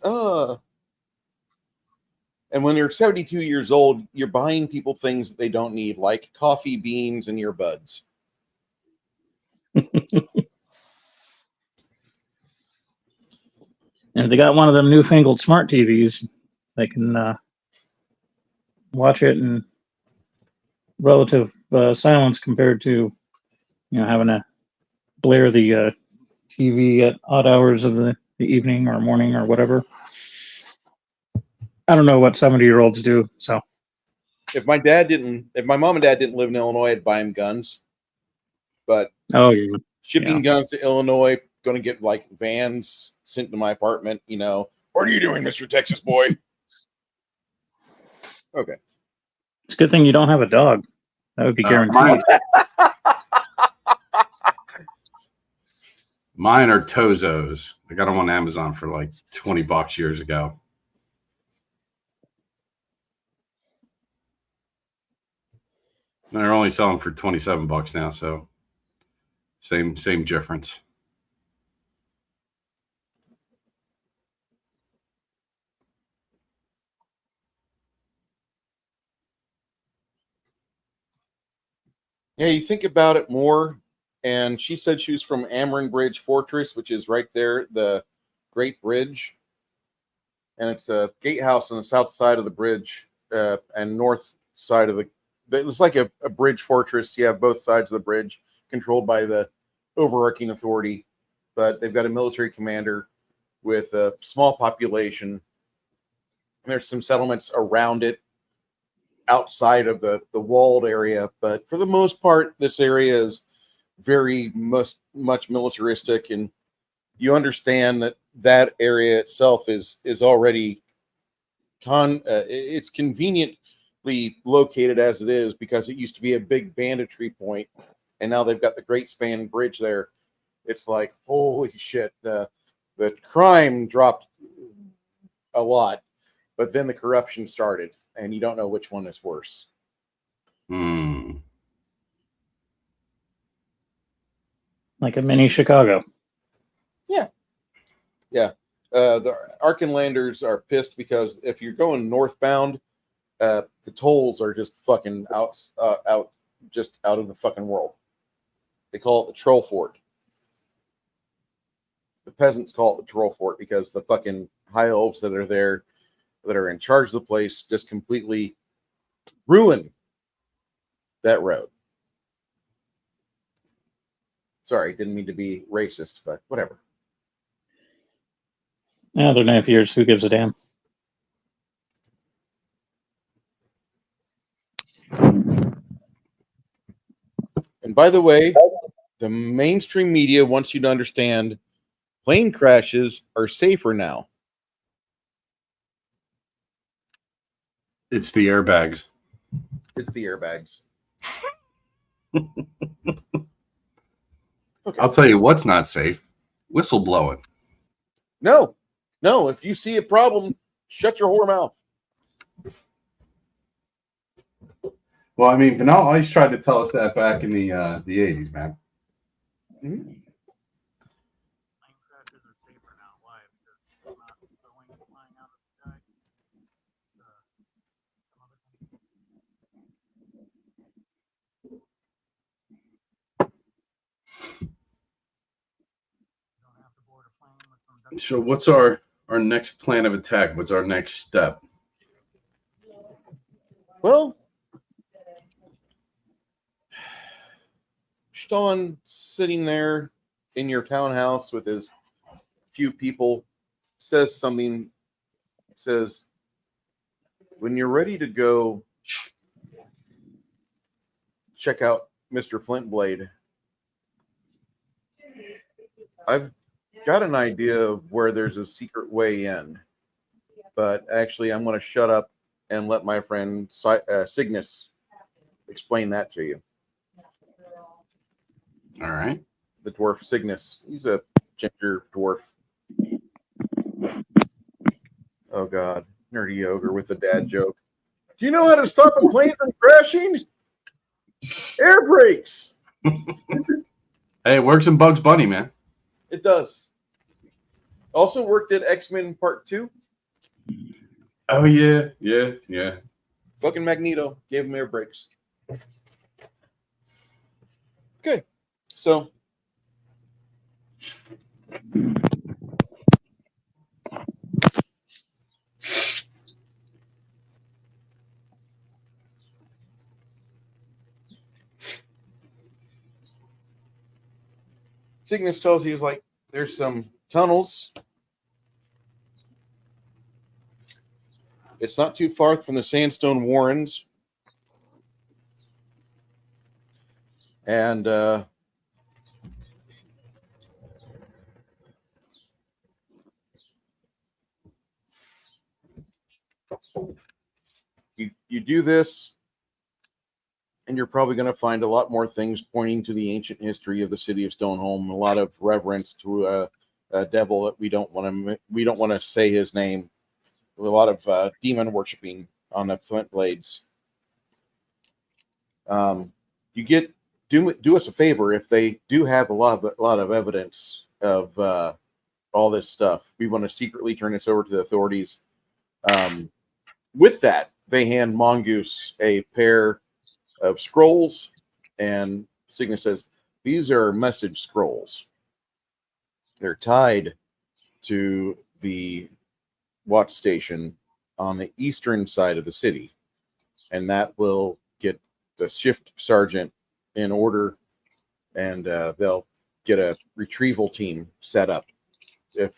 And when you're 72 years old, you're buying people things that they don't need, like coffee beans and earbuds. And if they got one of them newfangled smart TVs, they can watch it in relative silence compared to, having to blare the TV at odd hours of the evening or morning or whatever. I don't know what 70-year-olds do. So if my mom and dad didn't live in Illinois, I'd buy them guns. But shipping guns to Illinois, going to get like vans sent to my apartment. What are you doing, Mr. Texas boy? Okay. It's a good thing you don't have a dog. That would be guaranteed. Mine are Tozos. I got them on Amazon for like $20 years ago. They're only selling for $27 now, so same difference. Yeah, you think about it more. And she said she was from Ameren Bridge Fortress, which is right there, the Great Bridge. And it's a gatehouse on the south side of the bridge and north side of it was like a bridge fortress. You have both sides of the bridge controlled by the overarching authority. But they've got a military commander with a small population. And there's some settlements around it outside of the walled area. But for the most part, this area is very much militaristic, and you understand that area itself is already it's conveniently located as it is because it used to be a big banditry point, and now they've got the Great Span Bridge there. It's like, holy shit, the crime dropped a lot, but then the corruption started, and you don't know which one is worse. Like a mini Chicago. Yeah. The Arkanlanders are pissed because if you're going northbound, the tolls are just fucking out of the fucking world. They call it the Troll Fort. The peasants call it the Troll Fort because the fucking high elves that are there, that are in charge of the place, just completely ruin that road. Sorry, didn't mean to be racist, but whatever. Yeah, they're 9 years. Who gives a damn? And by the way, the mainstream media wants you to understand plane crashes are safer now. It's the airbags. It's the airbags. Okay. I'll tell you what's not safe. Whistleblowing. No. If you see a problem, shut your whore mouth. Well, I mean, Vanilla always tried to tell us that back in the 80s, man. Mm-hmm. So what's our next plan of attack? What's our next step? Well, Stone sitting there in your townhouse with his few people says something, says, when you're ready to go check out Mr. Flintblade, I've got an idea of where there's a secret way in, but actually I'm going to shut up and let my friend Cygnus explain that to you. All right. The dwarf Cygnus. He's a ginger dwarf. Oh God, nerdy ogre with the dad joke. Do you know how to stop a plane from crashing? Air brakes. Hey, it works in Bugs Bunny, man. It does. Also worked at X-Men Part 2. Oh yeah. Fucking Magneto gave him air brakes. Okay, so Cygnus tells you, like, there's some tunnels. It's not too far from the sandstone warrens. And you do this, and you're probably going to find a lot more things pointing to the ancient history of the city of Stoneholm. A lot of reverence to a devil that we don't want to say his name. A lot of demon worshiping on the flint blades. Do us a favor, if they do have a lot of evidence of all this stuff, we want to secretly turn this over to the authorities. With that, they hand Mongoose a pair of scrolls, and Cygnus says, these are message scrolls. They're tied to the watch station on the eastern side of the city, and that will get the shift sergeant in order, and they'll get a retrieval team set up. If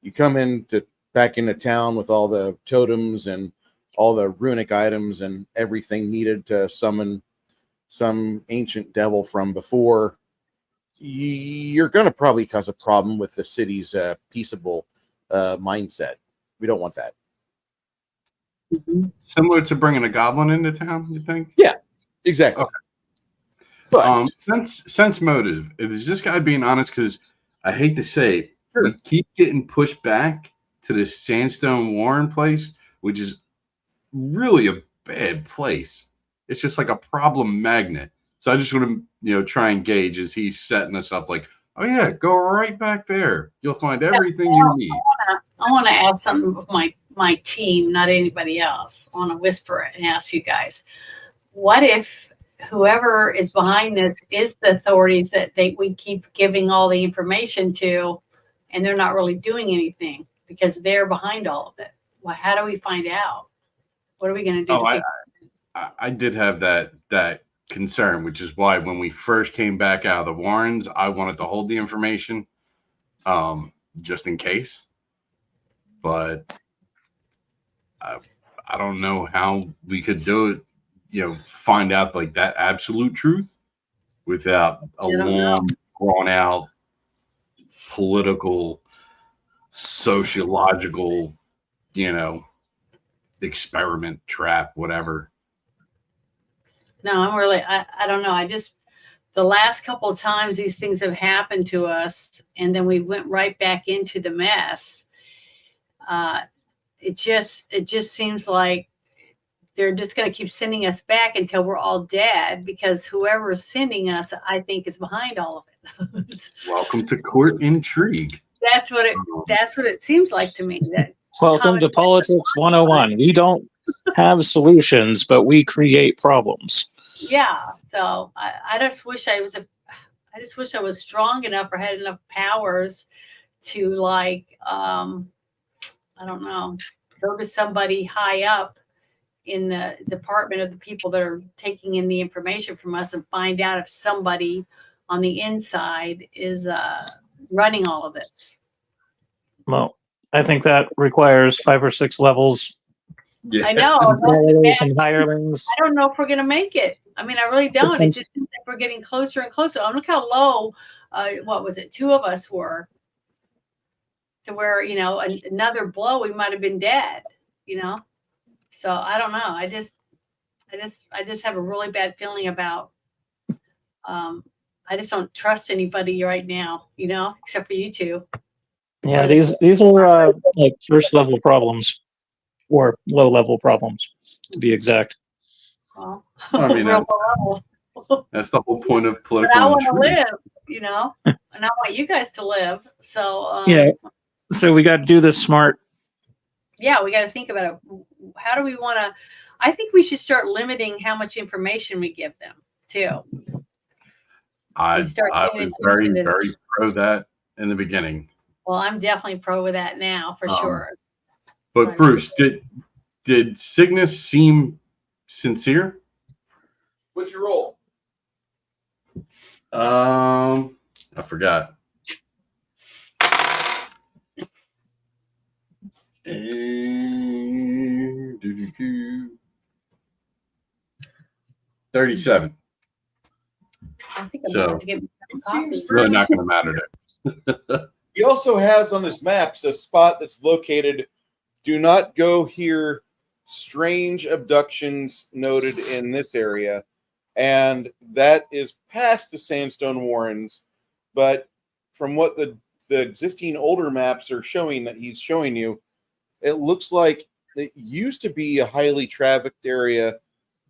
you come back into town with all the totems and all the runic items and everything needed to summon some ancient devil from before, you're going to probably cause a problem with the city's peaceable mindset. We don't want that. Similar to bringing a goblin into town, you think? Yeah, exactly. Okay. But sense motive. Is this guy being honest? Because I hate to say it, sure. We keep getting pushed back to this sandstone warren place, which is really a bad place. It's just like a problem magnet. So I just want to, try and gauge as he's setting us up, like, oh yeah, go right back there. You'll find everything you need. I want to add something with my team, not anybody else. I want to whisper it and ask you guys, what if whoever is behind this is the authorities that we keep giving all the information to, and they're not really doing anything because they're behind all of it? Well, how do we find out? What are we going to do? I did have that concern, which is why when we first came back out of the warrens, I wanted to hold the information just in case. But I don't know how we could do it, find out like that absolute truth without a long, drawn out political, sociological, experiment, trap, whatever. No, I don't know. The last couple of times these things have happened to us, and then we went right back into the mess. It just seems like they're just going to keep sending us back until we're all dead, because whoever is sending us, I think, is behind all of it. Welcome to court intrigue. That's what it seems like to me. That welcome to Politics 101. We don't have solutions, but we create problems. Yeah. So I just wish I was strong enough or had enough powers to, like, I don't know, go to somebody high up in the department of the people that are taking in the information from us and find out if somebody on the inside is running all of this. Well, I think that requires 5 or 6 levels. Yeah. I know. Some that's followers, bad. some hirelings. I don't know if we're going to make it. I mean, I really don't. It just seems like we're getting closer and closer. Look how low, what was it, 2 of us were, to where, you know, another blow, we might have been dead, you know? So I don't know. I just have a really bad feeling about, I just don't trust anybody right now, you know, except for you two. Yeah, these are like first level problems or low level problems, to be exact. Well, I mean, real low. that's the whole point of But political I want to intrigue. live, you know, and I want you guys to live. So Yeah. So we got to do this smart. yeah, we got to think about it. How do we want to? I think we should start limiting how much information we give them too. I And start paying was very, attention to- very pro that in the beginning. Well, I'm definitely pro with that now for sure. But Bruce, did Cygnus seem sincere? What's your role? I forgot. And 37. I think I'm So, going to get It coffee. seems Really not going to matter there. He also has on his maps a spot that's located, do not go here, strange abductions noted in this area. And that is past the Sandstone Warrens. But from what the existing older maps are showing that he's showing you, it looks like it used to be a highly trafficked area,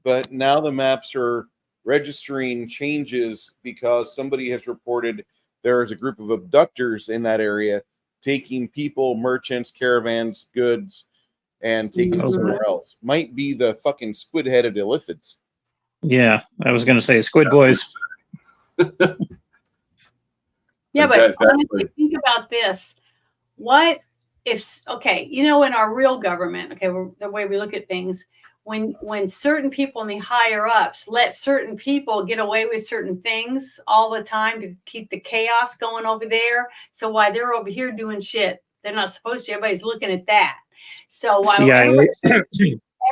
but now the maps are registering changes because somebody has reported there is a group of abductors in that area taking people, merchants, caravans, goods, and taking them somewhere else. Might be the fucking squid-headed illithids. Yeah, I was going to say Squid Boys. Yeah, But but honestly, think about this. What if, okay, you know, in our real government, okay, the way we look at things, when certain people in the higher ups let certain people get away with certain things all the time to keep the chaos going over there. So while they're over here doing shit, they're not supposed to. Everybody's looking at that. So while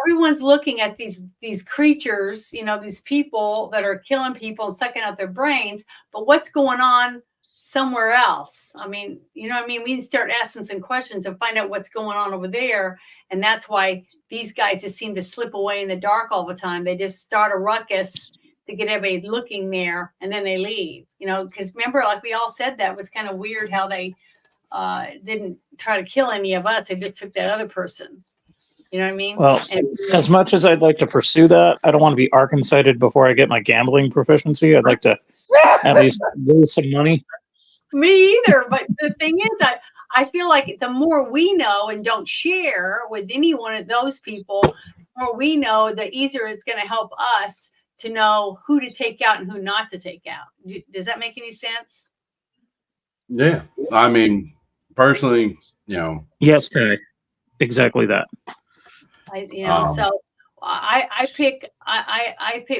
everyone's looking at these creatures, you know, these people that are killing people and sucking out their brains, but what's going on somewhere else? I mean, you know what I mean? We need to start asking some questions and find out what's going on over there. And that's why these guys just seem to slip away in the dark all the time. They just start a ruckus to get everybody looking there, and then they leave, you know, because remember, like we all said, that was kind of weird how they didn't try to kill any of us. They just took that other person. You know what I mean? Well, as much as I'd like to pursue that, I don't want to be Arkansas before I get my gambling proficiency. I'd like to at least lose some money. Me either. But the thing is, I feel like the more we know and don't share with any one of those people, the more we know, the easier it's going to help us to know who to take out and who not to take out. Does that make any sense? Yeah. I mean, personally, you know. Yes, Ty. Exactly that. So I pick,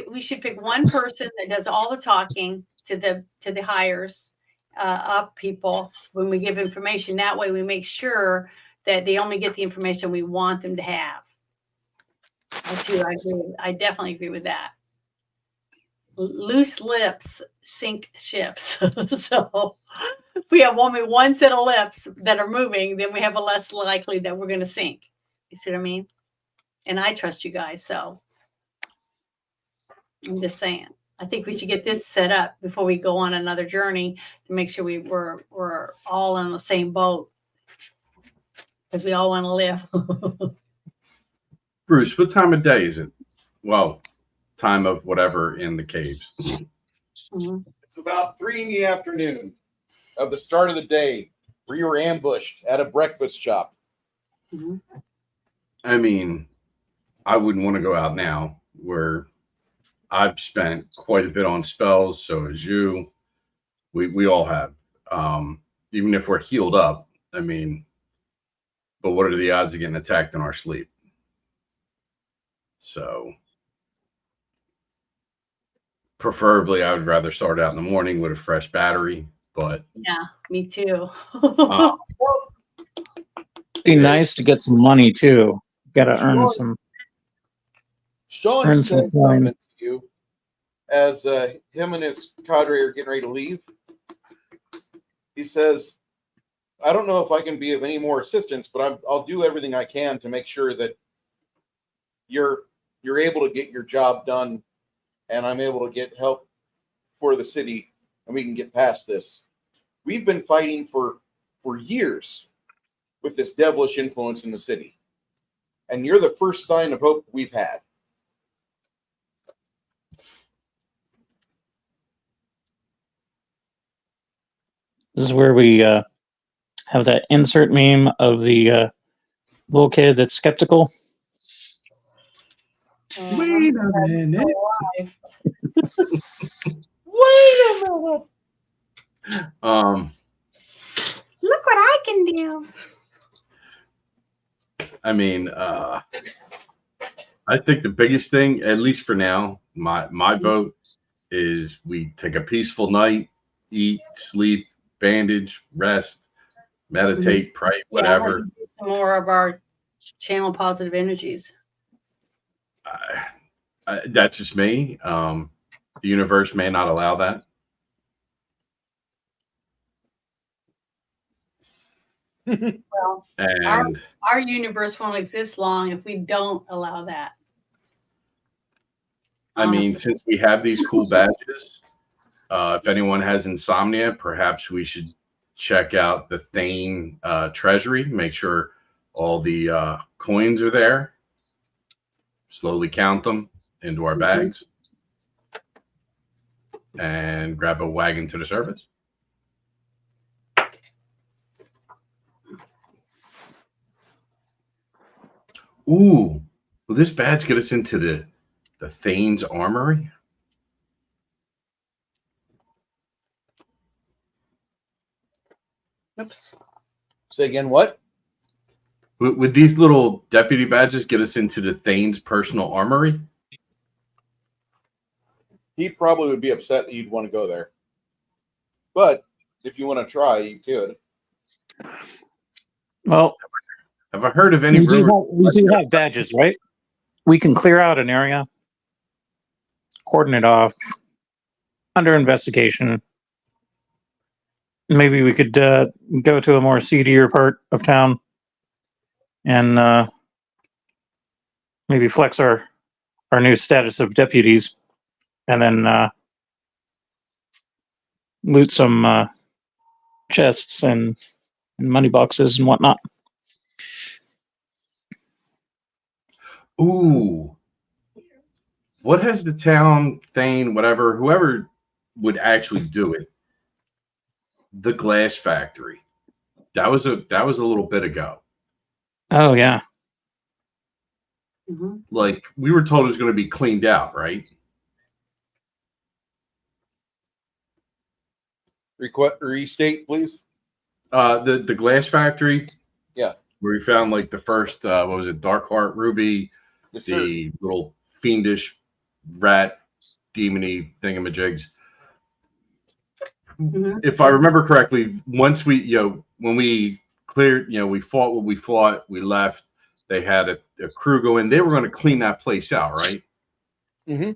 we should pick one person that does all the talking to the hires up people when we give information. That way we make sure that they only get the information we want them to have. I definitely agree with that. Loose lips sink ships. So if we have only one set of lips that are moving, then we have a less likely that we're going to sink. You see what I mean? And I trust you guys, so I'm just saying. I think we should get this set up before we go on another journey to make sure we're all on the same boat, because we all want to live. Bruce, what time of day is it? Well, time of whatever in the caves. Mm-hmm. It's about 3 in the afternoon of the start of the day. We were ambushed at a breakfast shop. Mm-hmm. I mean, I wouldn't want to go out now where I've spent quite a bit on spells. So as you, we all have, even if we're healed up, I mean, but what are the odds of getting attacked in our sleep? So preferably, I would rather start out in the morning with a fresh battery. But Yeah, me too. Be nice to get some money too. Got to earn some. Sean Earn some said coin. something to you as him and his cadre are getting ready to leave. He says, I don't know if I can be of any more assistance, but I'll do everything I can to make sure that you're able to get your job done, and I'm able to get help for the city, and we can get past this. We've been fighting for years with this devilish influence in the city, and you're the first sign of hope we've had. This is where we have that insert meme of the little kid that's skeptical. wait a minute. Wait a minute. Look what I can do. I mean, I think the biggest thing, at least for now, my vote is we take a peaceful night, eat, sleep, bandage, rest, meditate, pray, whatever. Yeah, some more of our channel positive energies. That's just me. The universe may not allow that. Well, And our universe won't exist long if we don't allow that. I mean, Honestly. since we have these cool badges, if anyone has insomnia, perhaps we should check out the Thane treasury, make sure all the coins are there, slowly count them into our bags, and grab a wagon to the service. Ooh, will this badge get us into the Thane's armory? Oops. Say again, what? Would these little deputy badges get us into the Thane's personal armory? He probably would be upset that you'd want to go there. But if you want to try, you could. Well, Have I heard of any we do rumors? have badges, right? We can clear out an area, cordon it off, under investigation. Maybe we could go to a more seedier part of town and maybe flex our new status of deputies, and then loot some chests and money boxes and whatnot. Ooh. What has the town, Thane, whatever, whoever would actually do it? The glass factory. That was a little bit ago. Oh yeah. Mm-hmm. Like, we were told it was going to be cleaned out, right? Restate, please. The glass factory. Yeah. Where we found like the first what was it, Dark Heart Ruby, Yes, sir. the little fiendish rat demony thingamajigs. Mm-hmm. If I remember correctly, once we, when we cleared, we fought what we fought, we left. They had a crew go in. They were going to clean that place out, right? Mm-hmm.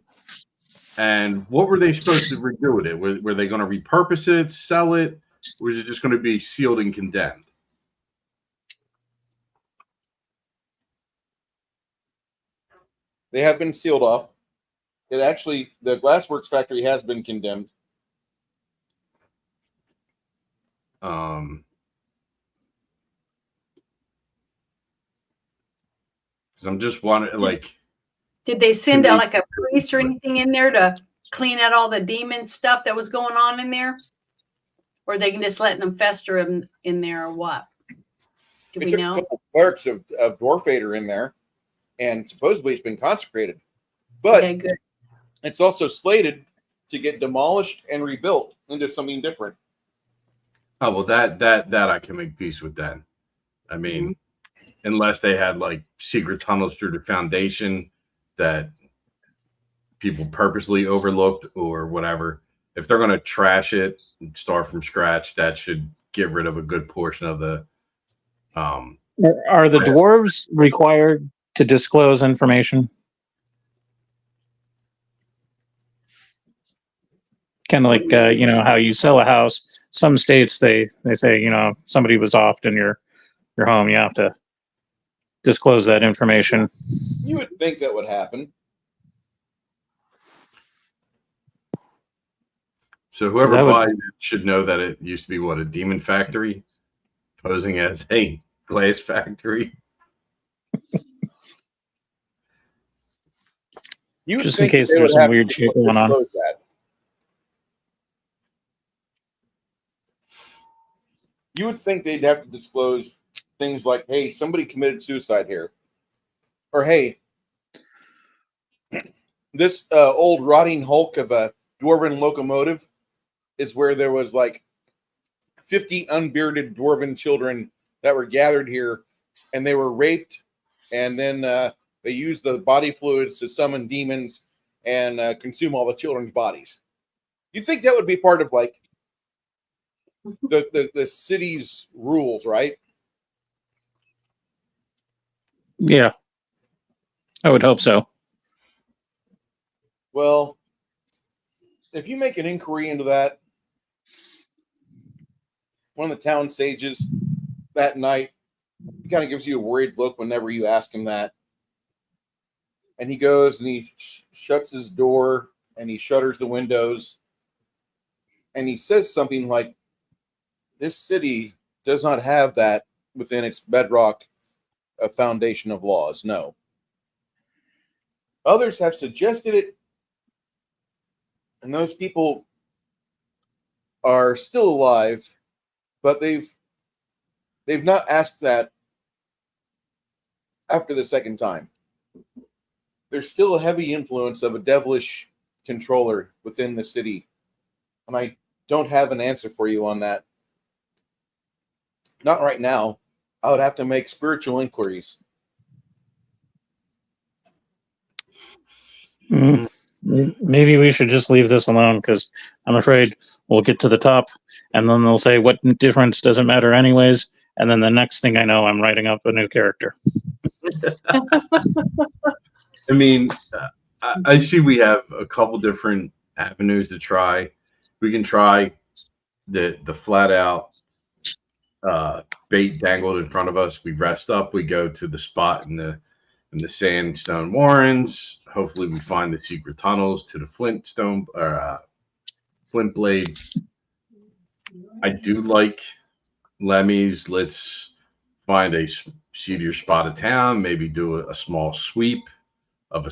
And what were they supposed to do with it? Were they going to repurpose it, sell it, or was it just going to be sealed and condemned? They have been sealed off. It actually, the glassworks factory has been condemned. Because I'm just wondering, like, Did they send Can they- like a priest or anything in there to clean out all the demon stuff that was going on in there? Or they can just letting them fester in there or what? Do They we took know? a couple clerics of Dwarf Vader in there, and supposedly it's been consecrated. But Okay, good. it's also slated to get demolished and rebuilt into something different. oh well, that I can make peace with then. I mean, unless they had like secret tunnels through the foundation that people purposely overlooked or whatever. If they're going to trash it and start from scratch, that should get rid of a good portion of the. Are the dwarves required to disclose information? Kind of like how you sell a house. Some states they say somebody was off in your home. You have to disclose that information. You would think that would happen. So whoever That would- buys it should know that it used to be a demon factory, posing as a glass factory. You would Just in think case they there's would some have weird to shit going on. disclose that. You would think they'd have to disclose things like, hey, somebody committed suicide here. Or, hey, this old rotting hulk of a dwarven locomotive is where there was like 50 unbearded dwarven children that were gathered here, and they were raped, and then they used the body fluids to summon demons and consume all the children's bodies. You think that would be part of like the city's rules, right? Yeah, I would hope so. Well, if you make an inquiry into that, one of the town sages that night, he kind of gives you a worried look whenever you ask him that. And he goes and he shuts his door and he shutters the windows. And he says something like, this city does not have that within its bedrock foundation of laws. No. Others have suggested it, and those people are still alive, but they've not asked that after the second time. There's still a heavy influence of a devilish controller within the city, and I don't have an answer for you on that. Not right now. I would have to make spiritual inquiries. Maybe we should just leave this alone, because I'm afraid we'll get to the top and then they'll say, what difference does it matter anyways? And then the next thing I know, I'm writing up a new character. I mean, I see we have a couple different avenues to try. We can try the flat out bait dangled in front of us. We rest up. We go to the spot in the sandstone warrens. Hopefully, we find the secret tunnels to the flint blade. I do like Lemmy's. Let's find a seedier spot of town. Maybe do a small sweep of a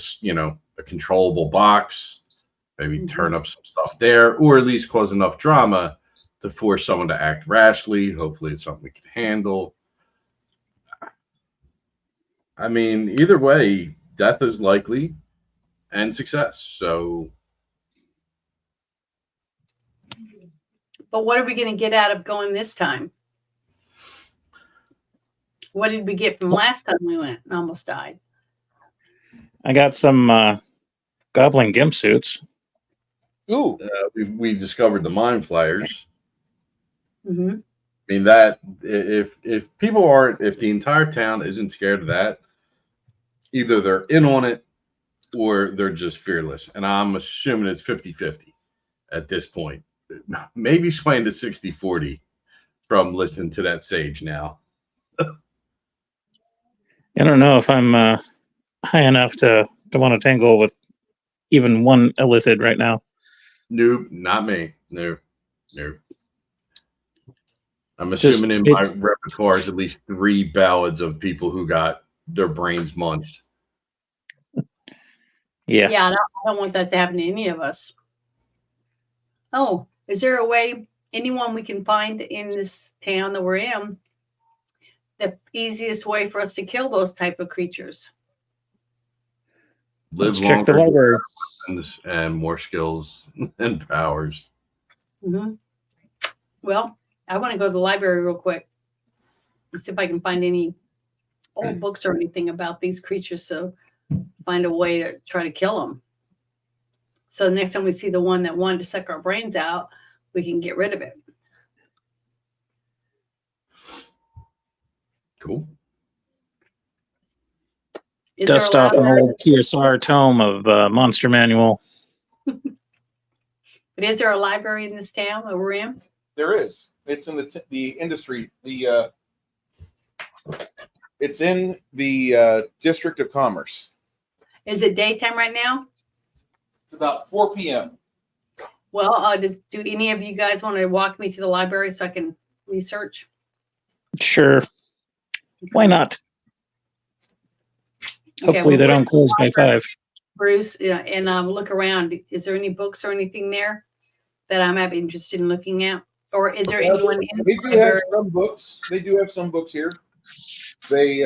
controllable box. Maybe turn up some stuff there, or at least cause enough drama to force someone to act rashly. Hopefully, it's something we can handle. I mean, either way, death is likely and success. So, But what are we going to get out of going this time? What did we get from last time we went and almost died? I got some goblin gimp suits. Ooh. we discovered the mind flayers. Mm-hmm. I mean, that if people aren't, if the entire town isn't scared of that, either they're in on it or they're just fearless. And I'm assuming it's 50-50 at this point. Maybe swaying to 60-40 from listening to that sage now. I don't know if I'm high enough to want to tangle with even one illithid right now. Nope, not me. Nope. I'm assuming in my repertoire is at least 3 ballads of people who got their brains munched. Yeah, I don't want that to happen to any of us. Oh, is there a way, anyone we can find in this town that we're in, the easiest way for us to kill those type of creatures? Live Let's check the library. And more skills and powers. Mm-hmm. Well, I want to go to the library real quick and see if I can find any old books or anything about these creatures. So find a way to try to kill them. So next time we see the one that wanted to suck our brains out, we can get rid of it. Cool. Is there a Dust off an library? old TSR tome of Monster Manual. But is there a library in this town that we're in? There is. It's in the industry. It's in the District of Commerce. Is it daytime right now? It's about 4 p.m. Well, do any of you guys want to walk me to the library so I can research? Sure. Why not? Okay, Hopefully they well, don't close by 5. Bruce, and look around. Is there any books or anything there that I might be interested in looking at? Or is there anyone in They the do have library? some books. They do have some books here. They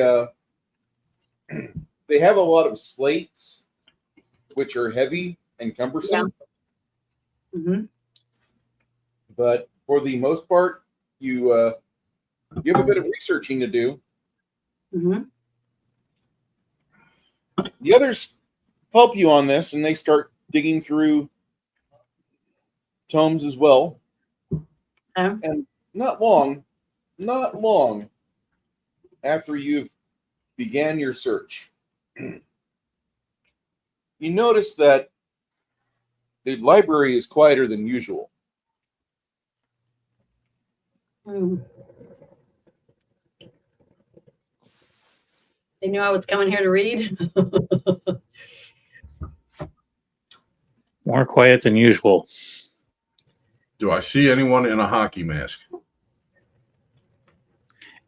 they have a lot of slates, which are heavy and cumbersome. Yeah. Mm-hmm. But for the most part, you have a bit of researching to do. Mm-hmm. The others help you on this, and they start digging through tomes as well. And not long after you've began your search, you notice that the library is quieter than usual. Mm. They knew I was coming here to read. More quiet than usual. Do I see anyone in a hockey mask?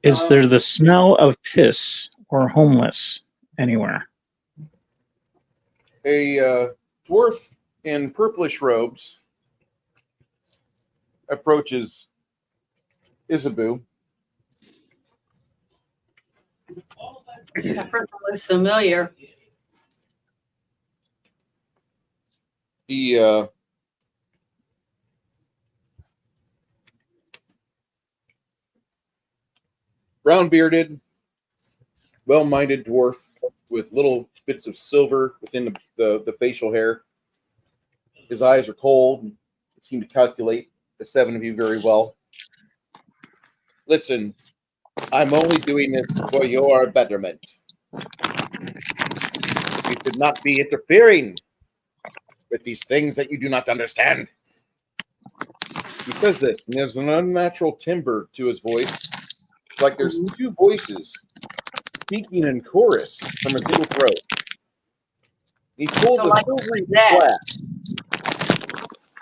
Is there the smell of piss or homeless anywhere? A dwarf in purplish robes approaches Isabu. That person looks familiar. He brown-bearded, well-minded dwarf with little bits of silver within the facial hair. His eyes are cold and seem to calculate the 7 of you very well. Listen, I'm only doing this for your betterment. You should not be interfering with these things that you do not understand. He says this, and there's an unnatural timbre to his voice. It's like there's 2 voices speaking in chorus from a single throat. He pulls So a like silvery that. flask.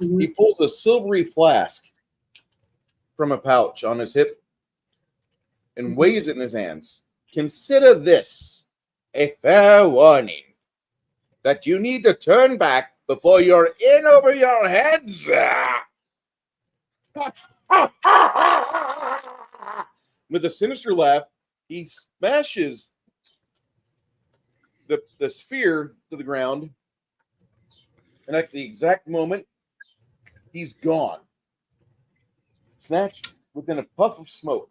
He pulls a silvery flask from a pouch on his hip and weighs it in his hands. Consider this a fair warning that you need to turn back before you're in over your heads. With a sinister laugh, he smashes the sphere to the ground, and at the exact moment, he's gone. Snatched within a puff of smoke.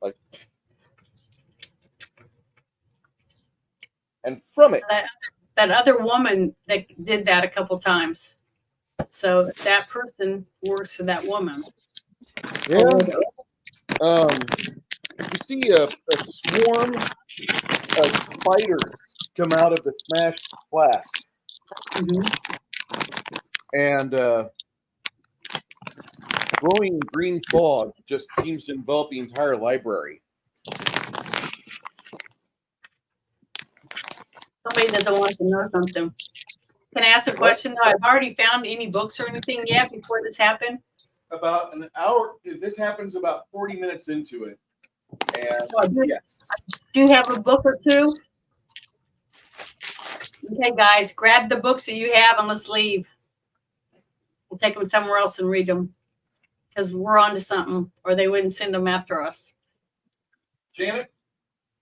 Like, and from it, That other woman that did that a couple times. So that person works for that woman. yeah, you see a swarm of spiders come out of the smashed flask, and glowing green fog just seems to envelop the entire library. Somebody doesn't want to know something. Can I ask a question though? I've already found any books or anything yet before this happened. About an hour. This happens about 40 minutes into it, and yes, Do you have a book or two? Okay, guys, grab the books that you have and let's leave. We'll take them somewhere else and read them because we're on to something, or they wouldn't send them after us. Janet.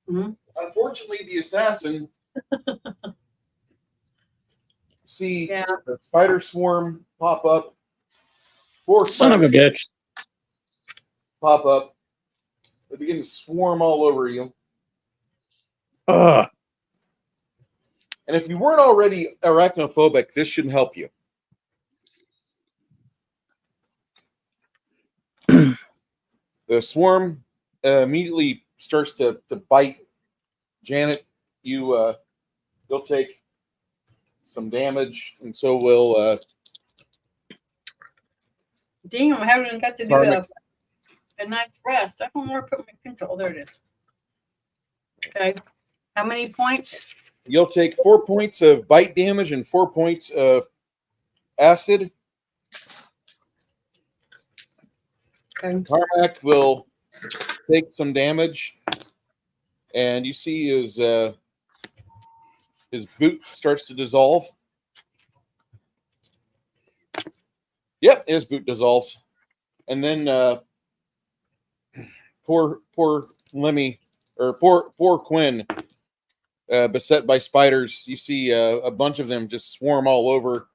Unfortunately, the assassin see the spider swarm pop up. 4 Son of a bitch. Pop up. They begin to swarm all over you. Ugh. And if you weren't already arachnophobic, this should help you. The swarm immediately starts to bite Janet. You'll take some damage, and so will. Damn, I haven't got to do Sorry, a nice rest. I don't know where to put my pencil. Oh, there it is. Okay. How many points? You'll take 4 points of bite damage and 4 points of acid. Okay. Carmack will take some damage, and you see his boot starts to dissolve. Yep, his boot dissolves, and then poor Lemmy, or poor Quinn, beset by spiders. You see a bunch of them just swarm all over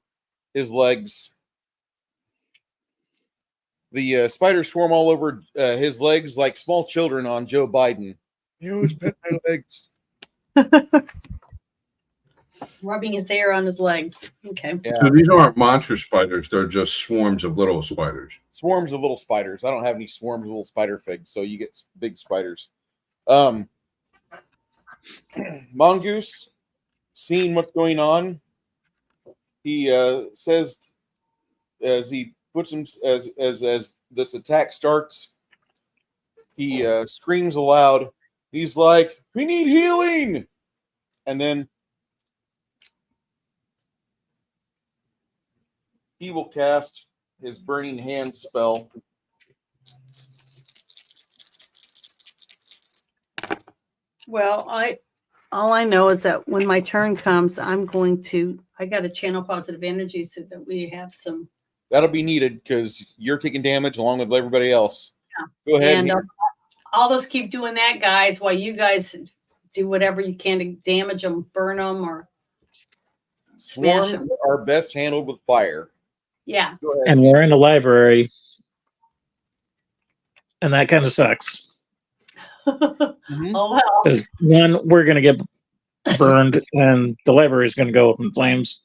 his legs. The spiders swarm all over his legs like small children on Joe Biden. You always pet my legs. Rubbing his hair on his legs. Okay. Yeah. So these aren't monster spiders; they're just swarms of little spiders. Swarms of little spiders. I don't have any swarms of little spider figs, so you get big spiders. Mongoose, seeing what's going on, he says as he puts him as this attack starts, he screams aloud. He's like, "We need healing!" And then he will cast his Burning Hand spell. Well, all I know is that when my turn comes, I got to channel positive energy so that we have some. That'll be needed because you're taking damage along with everybody else. Yeah. Go ahead. And I'll just keep doing that, guys, while you guys do whatever you can to damage them, burn them, or smash Swarms them. are best handled with fire. Yeah. Go ahead. And we're in the library, and that kind of sucks. Mhm. Oh, well. Because one, we're going to get burned, and the library is going to go up in flames.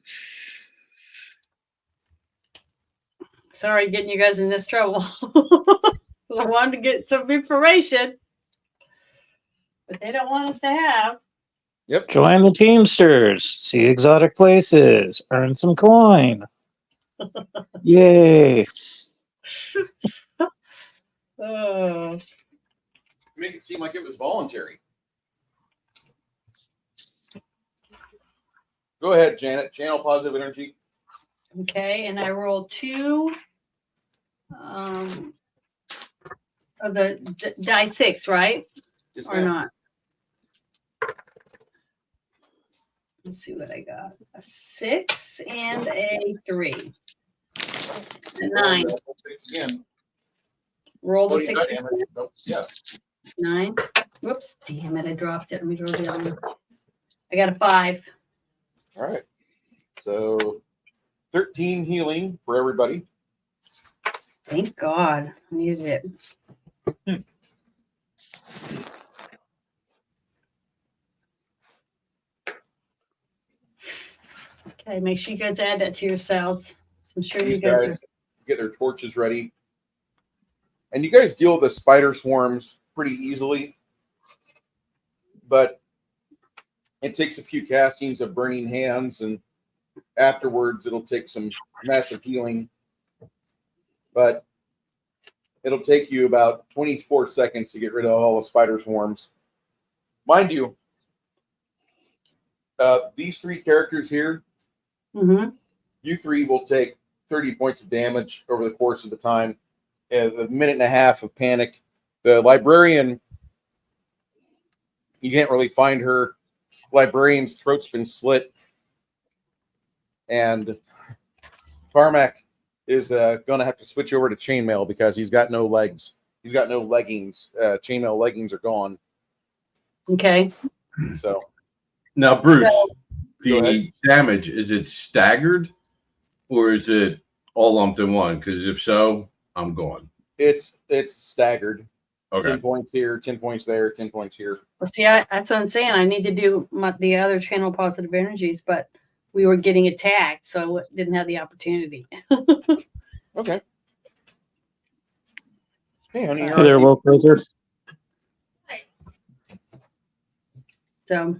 Sorry, getting you guys in this trouble. I wanted to get some information, but they don't want us to have. Yep. Join the Teamsters, see exotic places, earn some coin. Yay. Oh. Make it seem like it was voluntary. Go ahead, Janet. Channel positive energy. Okay, and I rolled 2 of the die 6, right? Yes, Or ma'am. not? Let's see what I got. A 6 and a 3. A 9. Again. Roll the Oh, you got 6. damage. Nope. Yeah. 9. Whoops, damn it, I dropped it. Let me draw the other one. I got a 5. All right. So 13 healing for everybody. Thank God. I needed it. Okay, make sure you guys add that to yourselves. So I'm sure you These guys guys are. get their torches ready. And you guys deal with the spider swarms pretty easily. But it takes a few castings of Burning Hands, and afterwards it'll take some massive healing. But it'll take you about 24 seconds to get rid of all the spider swarms. Mind you, these 3 characters here, Mm-hmm. you 3 will take 30 points of damage over the course of the time. The minute and a half of panic. The librarian, you can't really find her. Librarian's throat's been slit. And Carmack is going to have to switch over to chainmail because he's got no legs. He's got no leggings. Chainmail leggings are gone. Okay. So Now, Bruce, So- Go ahead. the damage, is it staggered or is it all lumped in one? Because if so, I'm gone. it's staggered. Okay. 10 points here, 10 points there, 10 points here. Well, see, that's what I'm saying. I need to do the other channel positive energies, but we were getting attacked, so I didn't have the opportunity. Okay. Hey, honey, Hey you're there, on. Wolf Wizard. So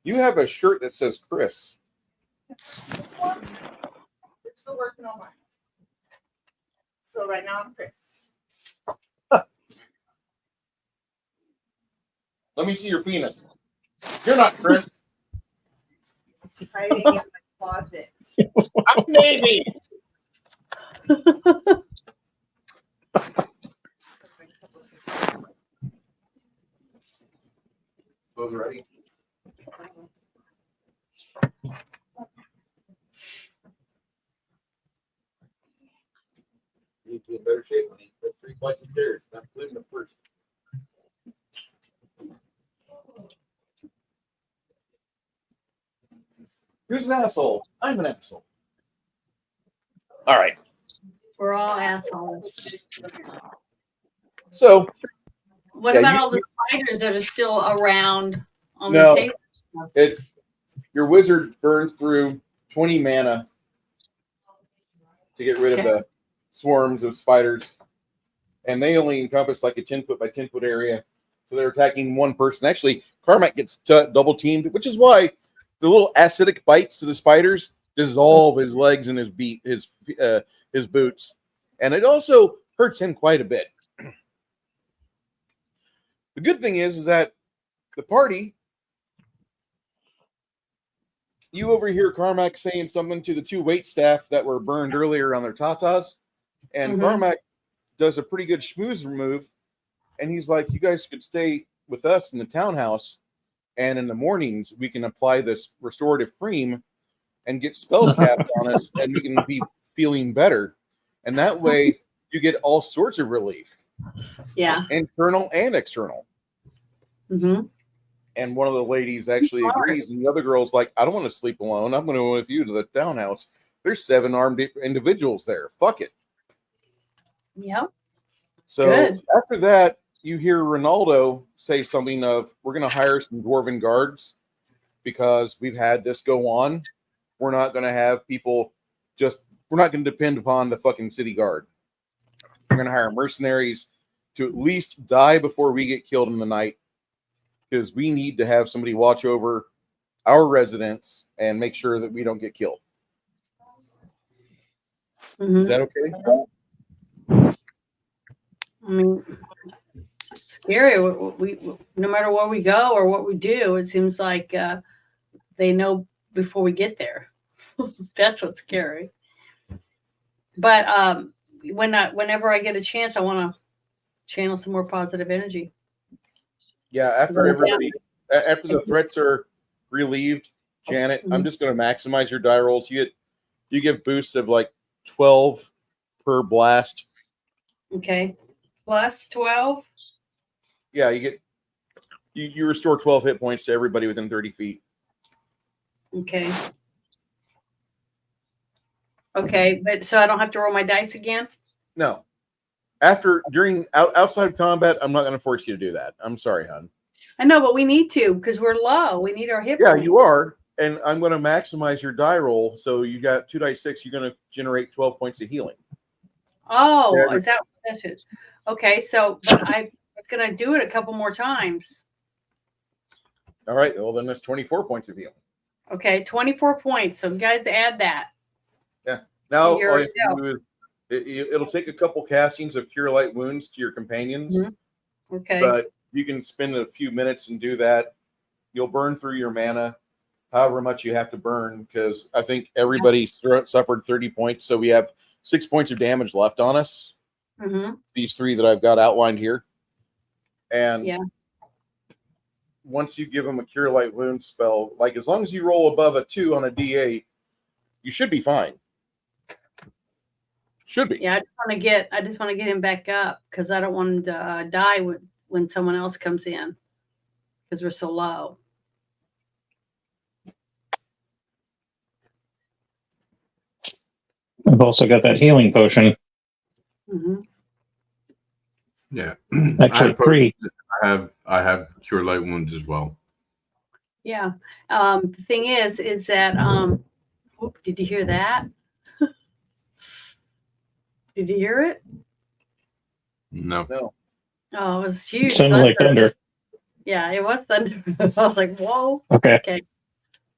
You have a shirt that says Chris. Still working on mine. So right now I'm Chris. Let me see your penis. You're not Chris. Hiding in my closet. Maybe. Those ready? You need to be in better shape, honey. That's 3 flights of stairs, not including the first. Who's an asshole? I'm an asshole. All right. we're all assholes. So What Yeah, about you- all the spiders that are still around on No. the table? your wizard burns through 20 mana to get rid of the swarms of spiders. And they only encompass like a 10-foot by 10-foot area. So they're attacking one person. Actually, Carmack gets double teamed, which is why the little acidic bites to the spiders dissolve his legs and his boots. And it also hurts him quite a bit. The good thing is that the party, you overhear Carmack saying something to the 2 wait staff that were burned earlier on their tatas, and Carmack does a pretty good schmooze move, and he's like, you guys could stay with us in the townhouse, and in the mornings we can apply this restorative cream and get spells cast on us, and we can be feeling better. And that way you get all sorts of relief, internal and external. Mm-hmm. And one of the ladies actually agrees, and the other girl's like, I don't want to sleep alone. I'm going to go with you to the townhouse. There's 7 armed individuals there. Fuck it. Yep. So after that, you hear Ronaldo say something of, we're going to hire some dwarven guards because we've had this go on. We're not going to have people we're not going to depend upon the fucking city guard. We're going to hire mercenaries to at least die before we get killed in the night, because we need to have somebody watch over our residents and make sure that we don't get killed. Is that okay? I mean, it's scary. We no matter where we go or what we do, it seems like they know before we get there. That's what's scary. But whenever I get a chance, I want to channel some more positive energy. Yeah, after the threats are relieved, Janet, I'm just going to maximize your die rolls. You give boosts of like 12 per blast. Okay. Plus 12? Yeah, you restore 12 hit points to everybody within 30 feet. Okay. Okay, but so I don't have to roll my dice again? No. During outside of combat, I'm not going to force you to do that. I'm sorry, hon. I know, but we need to because we're low. We need our hit Yeah, points. you are. And I'm going to maximize your die roll. So you got 2 dice 6. You're going to generate 12 points of healing. Oh, is that what that is? Okay, so but I was going to do it a couple more times. All right. Well, then that's 24 points of healing. Okay, 24 points. So you guys add that. Yeah. Now all you Here have to do is it'll take a couple castings of Cure Light Wounds to your companions. Mm-hmm. Okay. But you can spend a few minutes and do that. You'll burn through your mana, however much you have to burn, because I think everybody suffered 30 points. So we have 6 points of damage left on us. Mm-hmm. These 3 that I've got outlined here. And once you give them a Cure Light Wound spell, like as long as you roll above a 2 on a D8, you should be fine. Should be. Yeah, I just want to get him back up because I don't want him to die when someone else comes in because we're so low. I've also got that healing potion. Mm-hmm. Yeah. Actually, three. I have cure light wounds as well. Yeah. The thing is that whoop, did you hear that? Did you hear it? No. No. Oh, it was huge. Sounded like thunder. Yeah, it was thunder. I was like, whoa. Okay. Okay.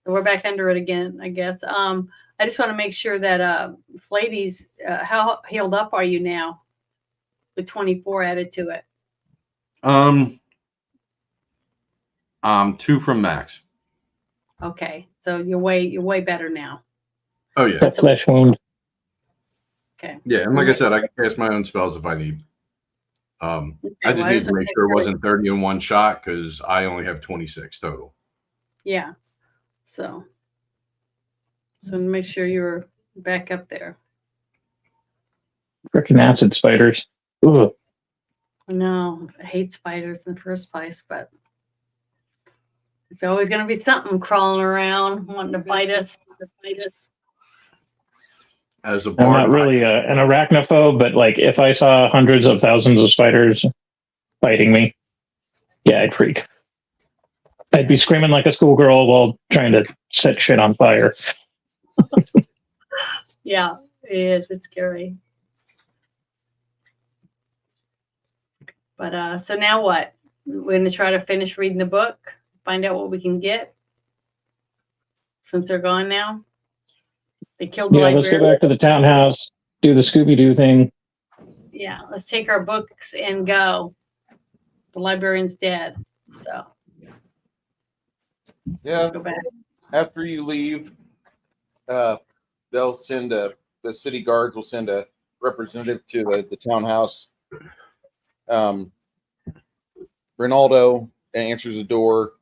So we're back under it again, I guess. I just want to make sure that ladies, how healed up are you now with 24 added to it? 2 from max. Okay. So you're way better now. Oh yeah. That flesh wound. Okay. Yeah, and like I said, I can cast my own spells if I need. I just need to make sure it wasn't 30 in one shot because I only have 26 total. Yeah. So make sure you're back up there. Freaking acid spiders. Ugh. No, I hate spiders in the first place, but it's always going to be something crawling around wanting to bite us. As a I'm bard, not really an arachnophobe, but like if I saw hundreds of thousands of spiders biting me, yeah, I'd freak. I'd be screaming like a schoolgirl while trying to set shit on fire. Yeah, it is. It's scary. But so now what? We're going to try to finish reading the book, find out what we can get since they're gone now. They killed the Yeah, let's go librarian. back to the townhouse, do the Scooby-Doo thing. Yeah, let's take our books and go. The librarian's dead, so Yeah. go back. After you leave, they'll send the city guards will send a representative to the townhouse. Ronaldo answers the door.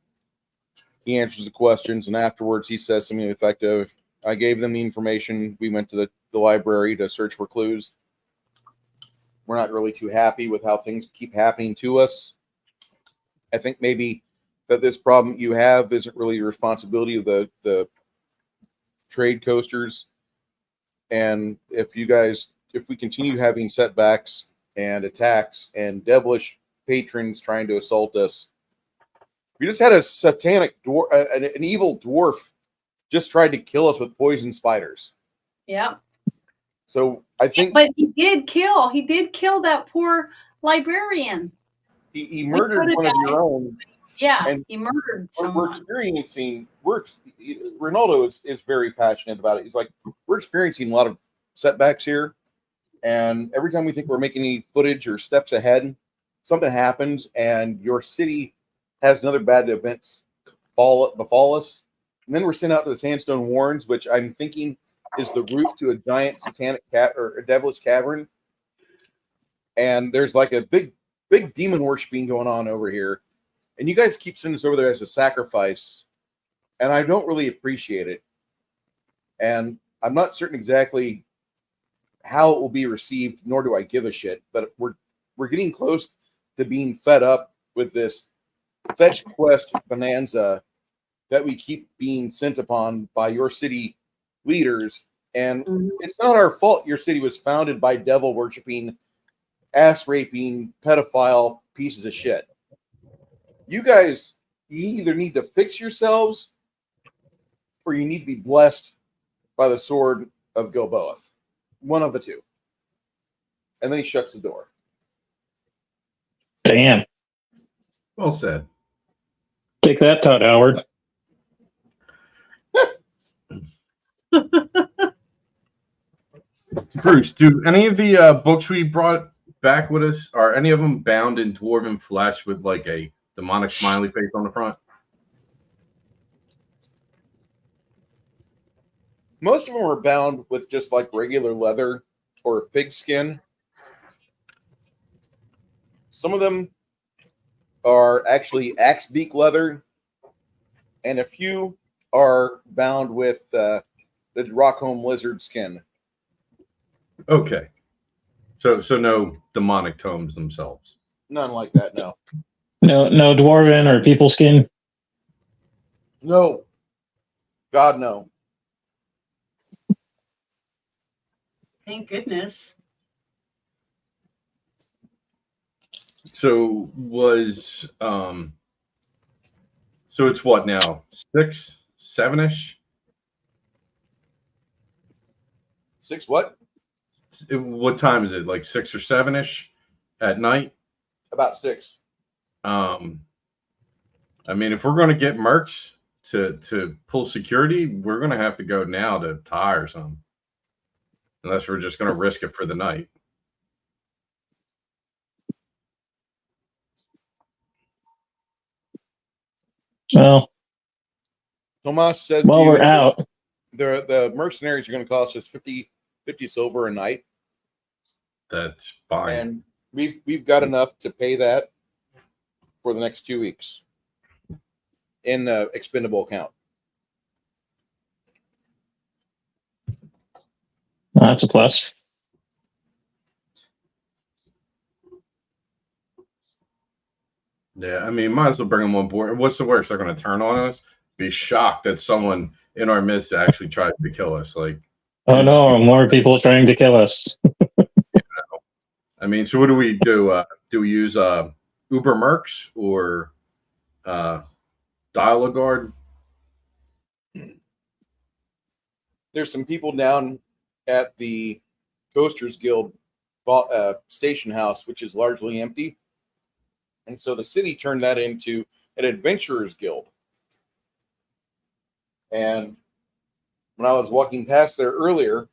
He answers the questions, and afterwards he says something effective. I gave them the information. We went to the library to search for clues. We're not really too happy with how things keep happening to us. I think maybe that this problem you have isn't really the responsibility of the trade coasters. And if we continue having setbacks and attacks and devilish patrons trying to assault us, we just had a satanic dwarf, an evil dwarf, just tried to kill us with poison spiders. Yeah. So I think, but he did kill that poor librarian. he murdered one of your own. Yeah, and he murdered someone. We're experiencing. Ronaldo is very passionate about it. He's like, we're experiencing a lot of setbacks here, and every time we think we're making any footage or steps ahead, something happens, and your city has another bad event befall us, and then we're sent out to the Sandstone Warrens, which I'm thinking is the roof to a giant satanic or a devilish cavern, and there's like a big demon worshiping going on over here. And you guys keep sending us over there as a sacrifice, and I don't really appreciate it. And I'm not certain exactly how it will be received, nor do I give a shit. But we're getting close to being fed up with this fetch quest bonanza that we keep being sent upon by your city leaders. And it's not our fault your city was founded by devil worshiping, ass raping, pedophile pieces of shit. You guys, you either need to fix yourselves or you need to be blessed by the sword of Gilboath. One of the two. And then he shuts the door. Damn. Well said. Take that, Todd Howard. Bruce, do any of the books we brought back with us, are any of them bound in dwarven flesh with like a demonic smiley face on the front? Most of them are bound with just like regular leather or pig skin. Some of them are actually axe beak leather, and a few are bound with the Rockholm lizard skin. Okay. So no demonic tomes themselves. None like that, no. No dwarven or people skin. No. God, no. Thank goodness. So was so it's what now? 6, 7-ish? 6 what? What time is it? Like 6 or 7-ish at night? About 6. I mean, if we're gonna get mercs to pull security, we're gonna have to go now to hire some. Unless we're just gonna risk it for the night. Well, Tomas says while we're out, the mercenaries are going to cost us 50 silver a night, That's fine. and we've got enough to pay that for the next 2 weeks in the expendable account. that's a plus. Yeah, I mean, might as well bring them on board. What's the worst? They're going to turn on us, be shocked that someone in our midst actually tries to kill us. Like, Oh no, more people trying to kill us. I mean, so what do we do? Do we use Uber Mercs or Dial-A-Guard? There's some people down at the Coasters Guild station house, which is largely empty. And so the city turned that into an adventurers guild. And when I was walking past there earlier,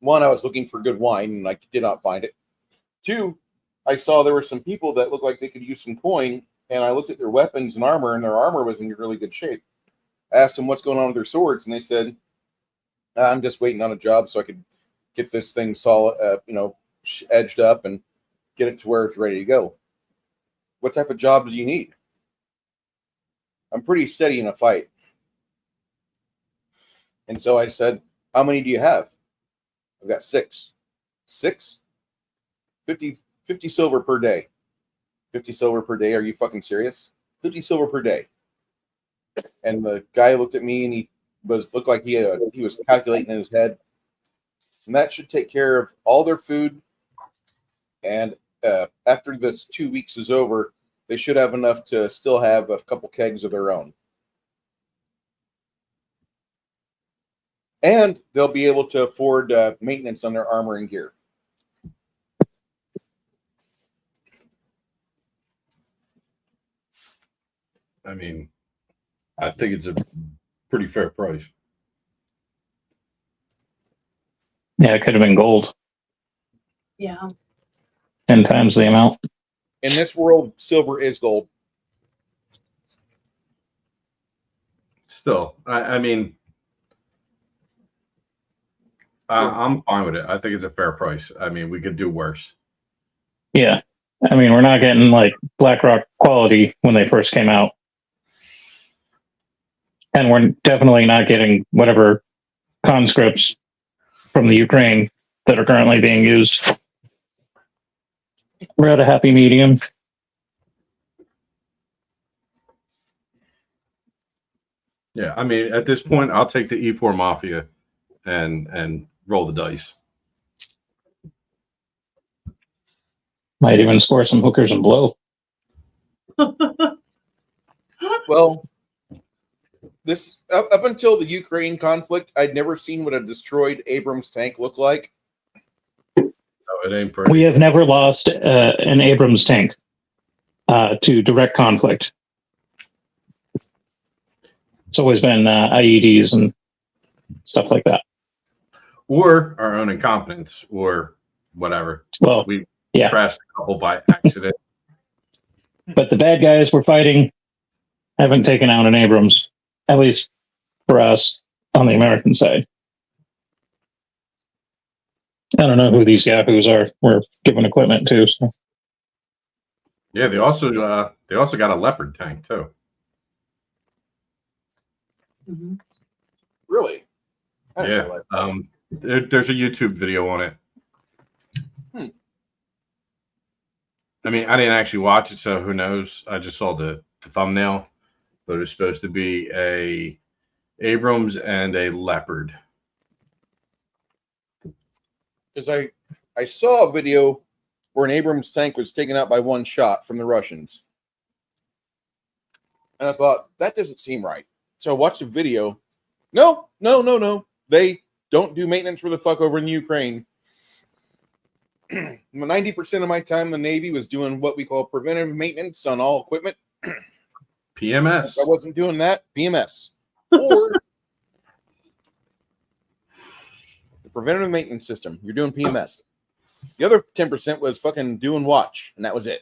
one, I was looking for good wine and I did not find it. Two, I saw there were some people that looked like they could use some coin, and I looked at their weapons and their armor was in really good shape. I asked them what's going on with their swords, and they said, I'm just waiting on a job so I could get this thing solid, edged up and get it to where it's ready to go. What type of job do you need? I'm pretty steady in a fight. And so I said, how many do you have? I've got 6. 6? 50 silver per day. 50 silver per day? Are you fucking serious? 50 silver per day. And the guy looked at me and he looked like he was calculating in his head. And that should take care of all their food. And after this 2 weeks is over, they should have enough to still have a couple kegs of their own. And they'll be able to afford maintenance on their armor and gear. I mean, I think it's a pretty fair price. Yeah, it could have been gold. Yeah. 10 times the amount. In this world, silver is gold. Still, I mean, I'm fine with it. I think it's a fair price. I mean, we could do worse. Yeah. I mean, we're not getting like BlackRock quality when they first came out. And we're definitely not getting whatever conscripts from the Ukraine that are currently being used. We're at a happy medium. Yeah, I mean, at this point, I'll take the E4 Mafia and roll the dice. Might even score some hookers and blow. Well, this up until the Ukraine conflict, I'd never seen what a destroyed Abrams tank looked like. No, it ain't pretty. We have never lost an Abrams tank to direct conflict. It's always been IEDs and stuff like that. Or our own incompetence or whatever. Well, we yeah. trashed a couple by accident. But the bad guys we're fighting haven't taken out an Abrams, at least for us on the American side. I don't know who these yahoos are we're giving equipment to. So. Yeah, they also got a Leopard tank too. Mm-hmm. Really? I didn't Yeah. know that. There's a YouTube video on it. I mean, I didn't actually watch it, so who knows? I just saw the thumbnail, but it's supposed to be a Abrams and a Leopard. Because I saw a video where an Abrams tank was taken out by one shot from the Russians. And I thought, that doesn't seem right. So I watched the video. No. They don't do maintenance for the fuck over in Ukraine. 90% of my time in the Navy was doing what we call preventive maintenance on all equipment. PMS. If I wasn't doing that, PMS. Or the preventative maintenance system. You're doing PMS. The other 10% was fucking doing watch, and that was it.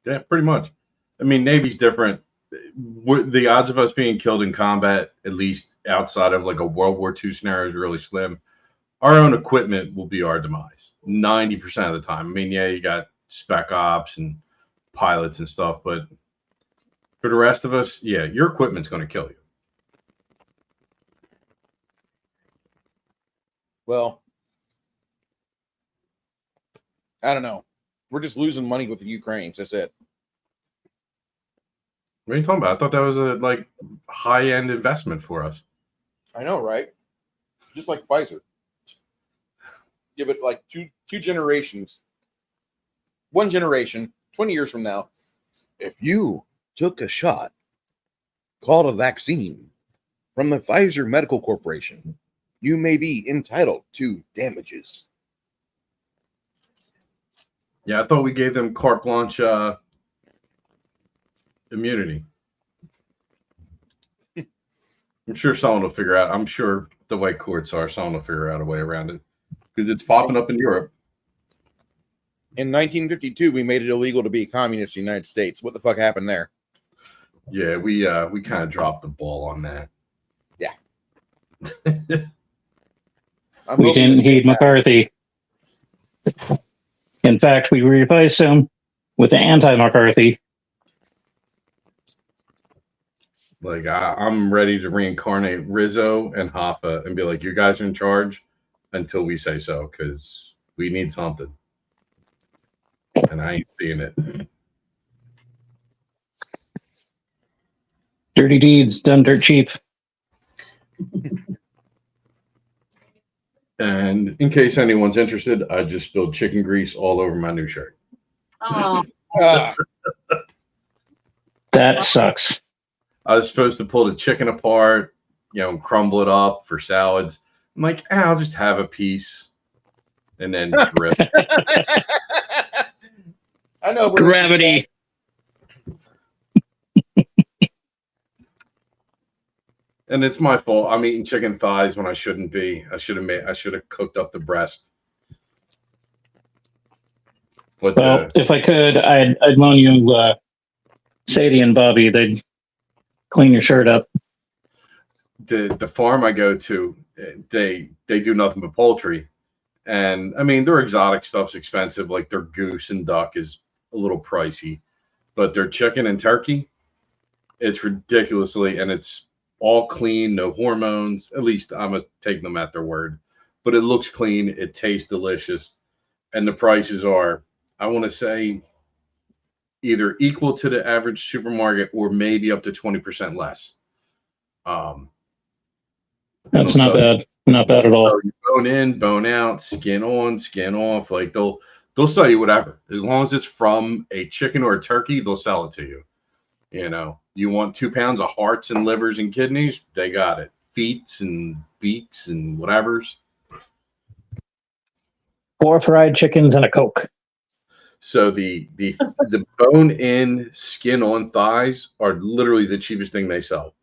Yeah, pretty much. I mean, Navy's different. The odds of us being killed in combat, at least outside of like a World War II scenario, is really slim. Our own equipment will be our demise 90% of the time. I mean, yeah, you got spec ops and pilots and stuff, but for the rest of us, yeah, your equipment's going to kill you. Well, I don't know. We're just losing money with the Ukrainians. That's it. What are you talking about? I thought that was a like high-end investment for us. I know, right? Just like Pfizer. Give it like two generations. One generation, 20 years from now. If you took a shot called a vaccine from the Pfizer Medical Corporation, you may be entitled to damages. Yeah, I thought we gave them carte blanche immunity. I'm sure someone will figure out. I'm sure the way courts are, someone will figure out a way around it because it's popping up in Europe. In 1952, we made it illegal to be a communist in the United States. What the fuck happened there? Yeah, we kind of dropped the ball on that. Yeah. We didn't heed McCarthy. In fact, we replaced him with the anti-McCarthy. Like I'm ready to reincarnate Rizzo and Hoffa and be like, you guys are in charge until we say so, because we need something. And I ain't seeing it. Dirty deeds done dirt cheap. And in case anyone's interested, I just spilled chicken grease all over my new shirt. Oh, That sucks. I was supposed to pull the chicken apart, crumble it up for salads. I'm like, I'll just have a piece and then drip. I know. Gravity. And it's my fault. I'm eating chicken thighs when I shouldn't be. I should have cooked up the breast. But Well, if I could, I'd loan you Sadie and Bobby. They'd clean your shirt up. the farm I go to, they do nothing but poultry. And I mean, their exotic stuff's expensive. Like their goose and duck is a little pricey, but their chicken and turkey, it's ridiculously, and it's all clean, no hormones. At least I'm gonna take them at their word. But it looks clean, it tastes delicious, and the prices are, I want to say, either equal to the average supermarket or maybe up to 20% less. That's not bad. Not bad at all. Bone in, bone out, skin on, skin off. Like they'll sell you whatever, as long as it's from a chicken or a turkey. They'll sell it to you. You want 2 pounds of hearts and livers and kidneys? They got it. Feet and beaks and whatever's. 4 fried chickens and a Coke. So the bone in, skin on thighs are literally the cheapest thing they sell.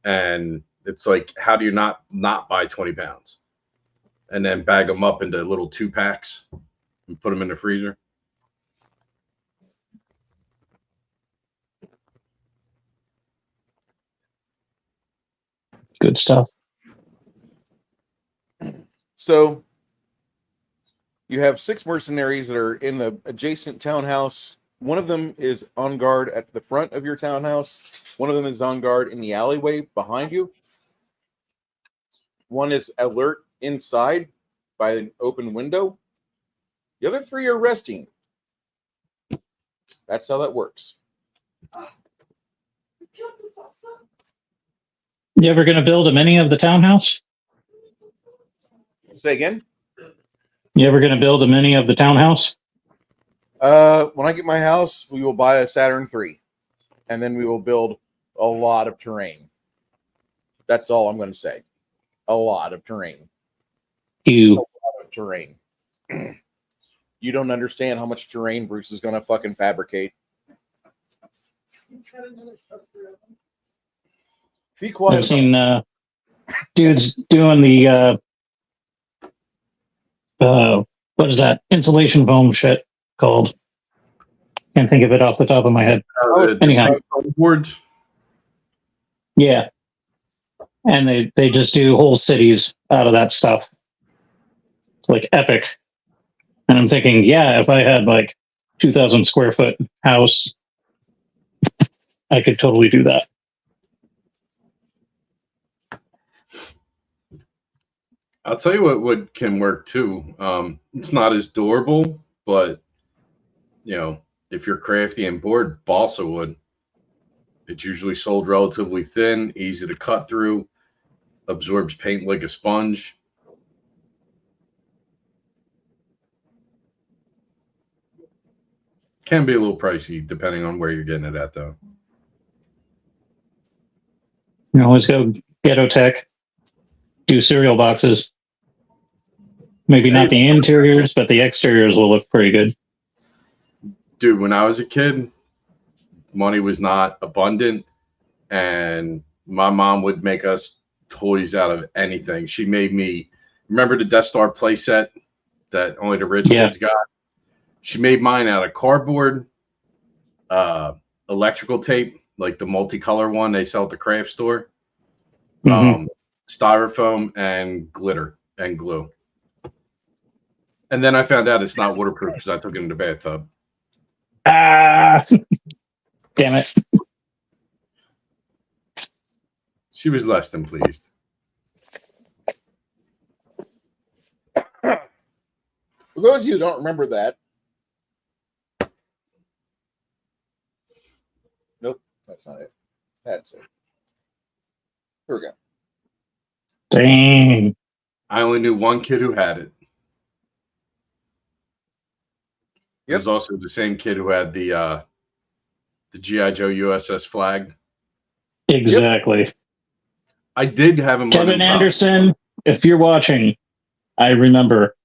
And it's like, how do you not buy 20 pounds and then bag them up into little 2-packs and put them in the freezer? Good stuff. So you have 6 mercenaries that are in the adjacent townhouse. One of them is on guard at the front of your townhouse. One of them is on guard in the alleyway behind you. One is alert inside by an open window. The other 3 are resting. That's how that works. You ever going to build a mini of the townhouse? Say again? You ever going to build a mini of the townhouse? When I get my house, we will buy a Saturn III, and then we will build a lot of terrain. That's all I'm going to say. A lot of terrain. You. Of terrain. You don't understand how much terrain Bruce is going to fucking fabricate. Be quiet. I've seen dudes doing the what is that insulation foam shit called? Can't think of it off the top of my head. Anyhow, boards. Yeah, and they just do whole cities out of that stuff. It's like epic. And I'm thinking, yeah, if I had like 2,000 square foot house, I could totally do that. I'll tell you what can work too. It's not as durable, but you know, if you're crafty and bored, balsa wood. It's usually sold relatively thin, easy to cut through, absorbs paint like a sponge. Can be a little pricey depending on where you're getting it at, though. You know, always go Ghetto Tech, do cereal boxes. Maybe not the interiors, but the exteriors will look pretty good. Dude, when I was a kid, money was not abundant, and my mom would make us toys out of anything. She made me, remember the Death Star playset that only the rich kids got? She made mine out of cardboard, electrical tape, like the multicolor one they sell at the craft store, styrofoam, and glitter and glue. And then I found out it's not waterproof because I took it in the bathtub. Ah, damn it. She was less than pleased. For those of you who don't remember that, nope, that's not it. That's it. Here we go. Dang. I only knew one kid who had it. It was also the same kid who had the G.I. Joe USS flag. Exactly. Yep. I did have him. Kevin Anderson, if you're watching, I remember.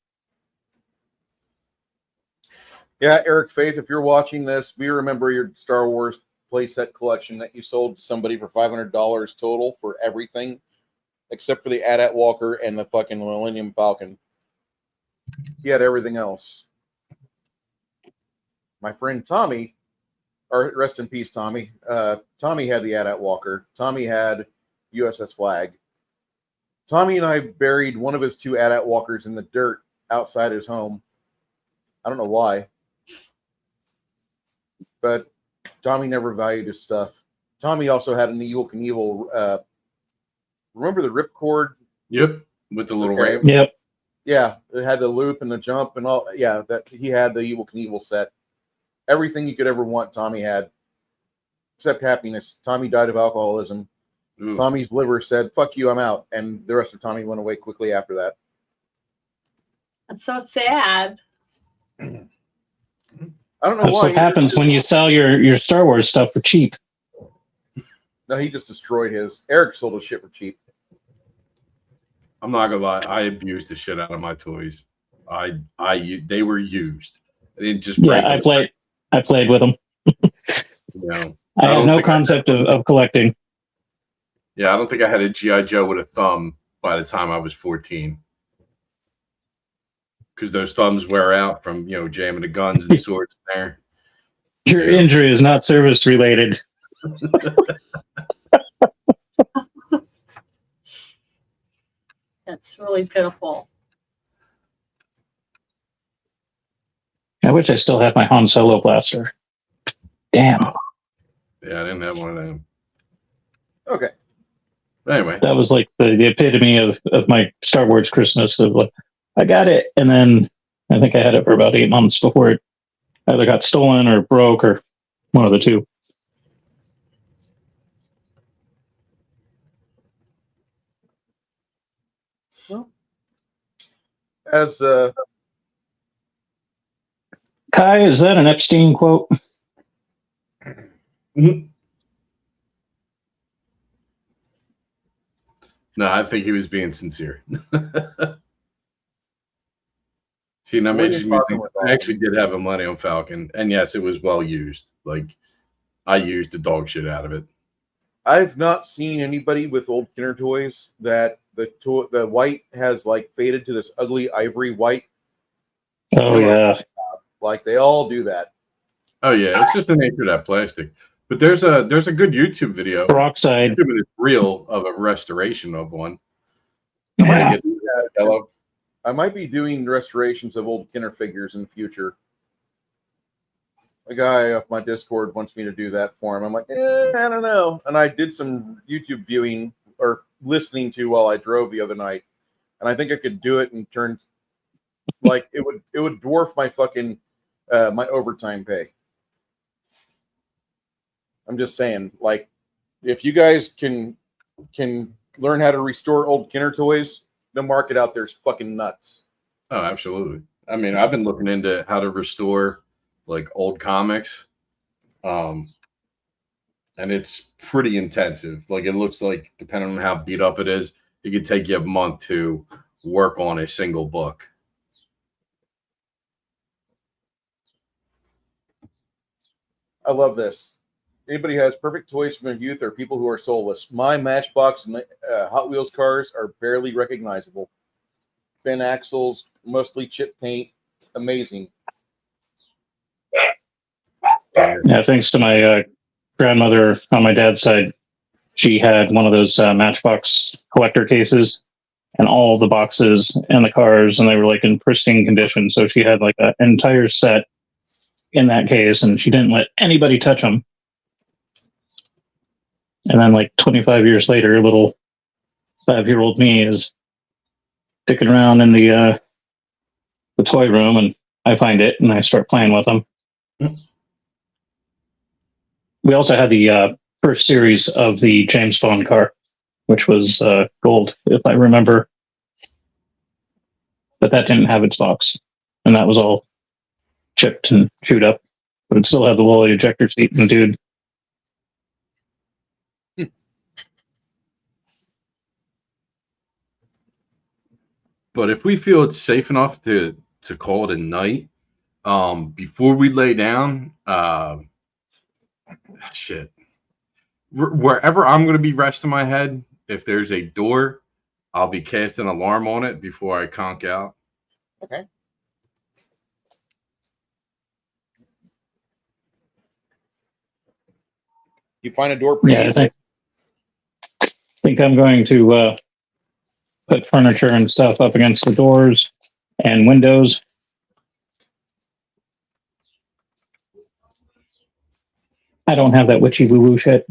Yeah, Eric Faith, if you're watching this, we remember your Star Wars playset collection that you sold to somebody for $500 total for everything, except for the AT-AT Walker and the fucking Millennium Falcon. He had everything else. My friend Tommy, or rest in peace, Tommy. Tommy had the AT-AT Walker. Tommy had USS Flag. Tommy and I buried one of his two AT-AT Walkers in the dirt outside his home. I don't know why. But Tommy never valued his stuff. Tommy also had an Evel Knievel. Remember the ripcord? Yep, with the little ramp. Yep. Yeah, it had the loop and the jump and all. Yeah, that he had the Evel Knievel set. Everything you could ever want, Tommy had, except happiness. Tommy died of alcoholism. Ooh. Tommy's liver said, "Fuck you, I'm out," and the rest of Tommy went away quickly after that. That's so sad. I don't know That's why. what happens when you sell your Star Wars stuff for cheap. No, he just destroyed his. Eric sold his shit for cheap. I'm not gonna lie, I abused the shit out of my toys. They were used. I didn't just break Yeah, them. I played with them. You know, I had no concept of collecting. Yeah, I don't think I had a G.I. Joe with a thumb by the time I was 14. Because those thumbs wear out from, you know, jamming the guns and swords in there. Your injury is not service related. That's really pitiful. I wish I still had my Han Solo blaster. Damn. Yeah, I didn't have one of them. Okay. But anyway. That was like the epitome of my Star Wars Christmas. Of like, I got it, and then I think I had it for about 8 months before it either got stolen or broke or one of the two. Well, as Kai, is that an Epstein quote? No, I think he was being sincere. See, and I William mentioned Faulkner music. was I awesome. actually did have a Millennium Falcon, and yes, it was well used. Like I used the dog shit out of it. I've not seen anybody with old Kinder toys that the white has like faded to this ugly ivory white. Oh, yeah. Like they all do that. Oh yeah, it's just the nature of that plastic. But there's a good YouTube video. Peroxide. 2 minutes reel of a restoration of one. I might Yeah. get that yellow. I might be doing restorations of old Kinder figures in the future. A guy off my Discord wants me to do that for him. I'm like, I don't know. And I did some YouTube viewing or listening to while I drove the other night, and I think I could do it and turn like it would dwarf my fucking my overtime pay. I'm just saying, like, if you guys can learn how to restore old Kinder toys, the market out there is fucking nuts. Oh, absolutely. I mean, I've been looking into how to restore like old comics. And it's pretty intensive. Like it looks like depending on how beat up it is, it could take you a month to work on a single book. I love this. Anybody has perfect toys from their youth or people who are soulless. My Matchbox and Hot Wheels cars are barely recognizable. Fin axles, mostly chip paint. Amazing. Yeah, thanks to my grandmother on my dad's side. She had one of those Matchbox collector cases, and all the boxes and the cars, and they were like in pristine condition. So she had like an entire set in that case, and she didn't let anybody touch them. And then, like 25 years later, little 5-year-old me is dicking around in the toy room, and I find it, and I start playing with them. We also had the first series of the James Bond car, which was gold, if I remember. But that didn't have its box, and that was all chipped and chewed up. But it still had the Wooly ejector seat and dude. But if we feel it's safe enough to call it a night, before we lay down, shit. Wherever I'm going to be resting my head, if there's a door, I'll be casting an alarm on it before I conk out. Okay. You find a door pretty Yeah, easily? I think I'm going to put furniture and stuff up against the doors and windows. I don't have that witchy woo woo shit.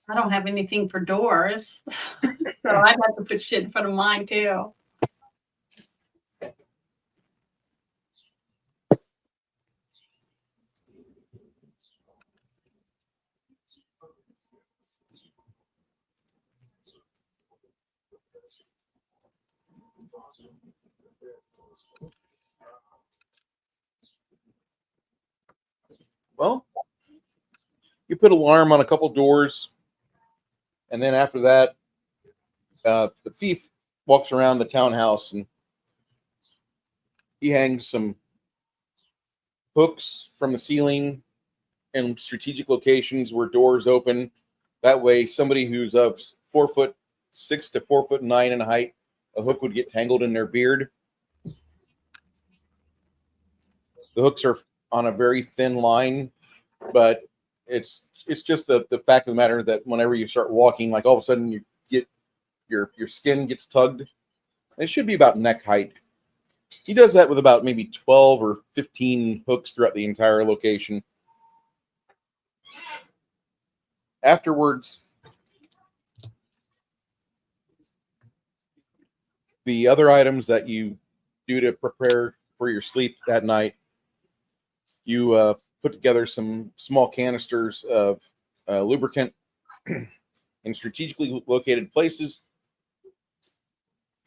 I don't have anything for doors. So I'd have to put shit in front of mine too. Well, you put alarm on a couple doors, and then after that, the thief walks around the townhouse and he hangs some hooks from the ceiling in strategic locations where doors open. That way, somebody who's of 4'6" to 4'9" in height, a hook would get tangled in their beard. The hooks are on a very thin line, but it's just the fact of the matter that whenever you start walking, like all of a sudden you get your skin gets tugged. It should be about neck height. He does that with about maybe 12 or 15 hooks throughout the entire location. Afterwards, the other items that you do to prepare for your sleep that night, you put together some small canisters of lubricant in strategically located places.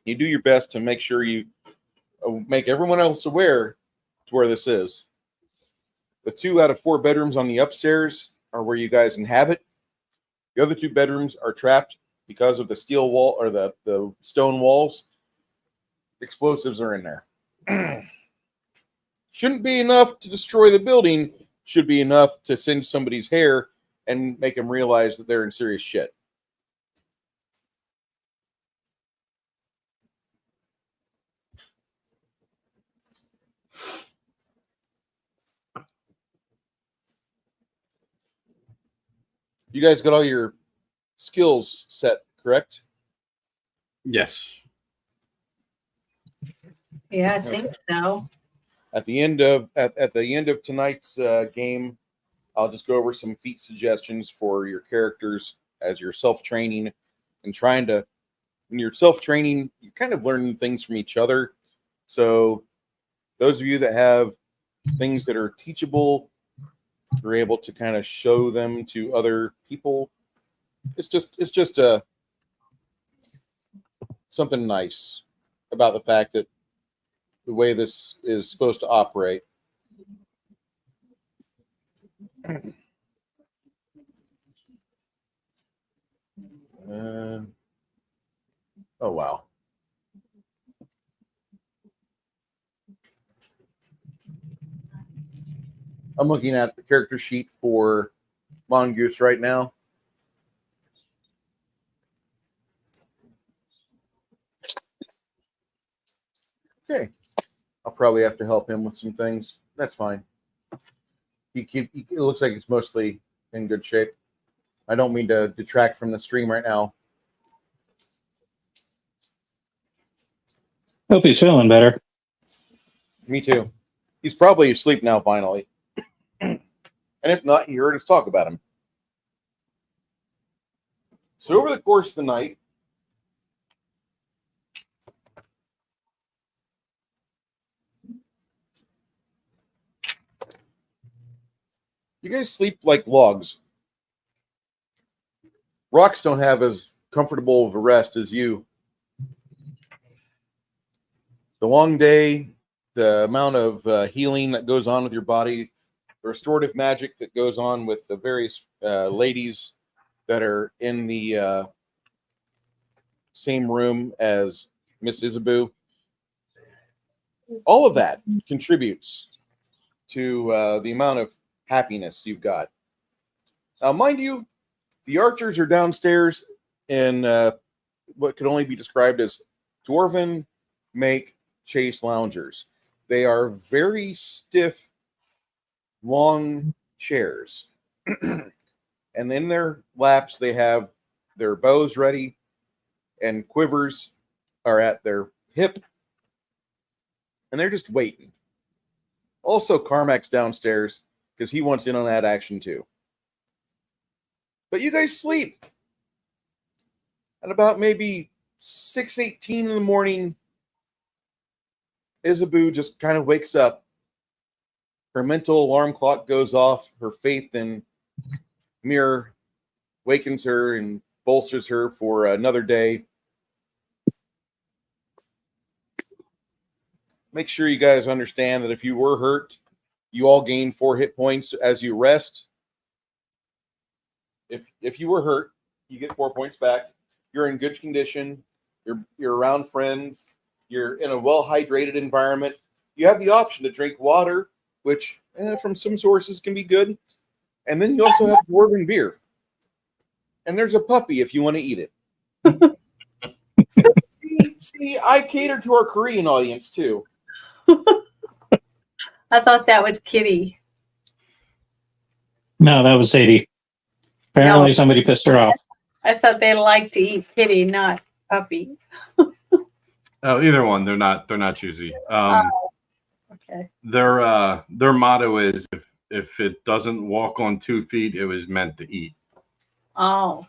You do your best to make sure you make everyone else aware to where this is. The 2 out of 4 bedrooms on the upstairs are where you guys inhabit. The other 2 bedrooms are trapped because of the steel wall or the stone walls. Explosives are in there. Shouldn't be enough to destroy the building. Should be enough to singe somebody's hair and make them realize that they're in serious shit. You guys got all your skills set, correct? Yes. Yeah, I think so. At the end of tonight's game, I'll just go over some feat suggestions for your characters as you're self-training and trying to. When you're self-training, you're kind of learning things from each other. So those of you that have things that are teachable, you're able to kind of show them to other people. It's just something nice about the fact that the way this is supposed to operate. Oh, wow. I'm looking at the character sheet for Mongoose right now. Okay. I'll probably have to help him with some things. That's fine. It looks like it's mostly in good shape. I don't mean to detract from the stream right now. Hope he's feeling better. Me too. He's probably asleep now, finally. And if not, you heard us talk about him. So over the course of the night, you guys sleep like logs. Rocks don't have as comfortable of a rest as you. The long day, the amount of healing that goes on with your body, the restorative magic that goes on with the various ladies that are in the same room as Miss Isabu. All of that contributes to the amount of happiness you've got. Now, mind you, the archers are downstairs in what could only be described as dwarven make chase loungers. They are very stiff, long chairs. And in their laps, they have their bows ready, and quivers are at their hip. And they're just waiting. Also, Carmack's downstairs because he wants in on that action too. But you guys sleep. At about maybe 6:18 in the morning, Isabu just kind of wakes up. Her mental alarm clock goes off. Her faith in Mirror wakens her and bolsters her for another day. Make sure you guys understand that if you were hurt, you all gain 4 hit points as you rest. If you were hurt, you get 4 points back. You're in good condition. You're around friends. You're in a well-hydrated environment. You have the option to drink water, which from some sources can be good. And then you also have dwarven beer. And there's a puppy if you want to eat it. see, I cater to our Korean audience too. I thought that was Kitty. No, that was Sadie. Apparently No. somebody pissed her off. I thought they liked to eat Kitty, not puppy. Oh, either one. They're not choosy. Okay. Their motto is if it doesn't walk on 2 feet, it was meant to eat. Oh.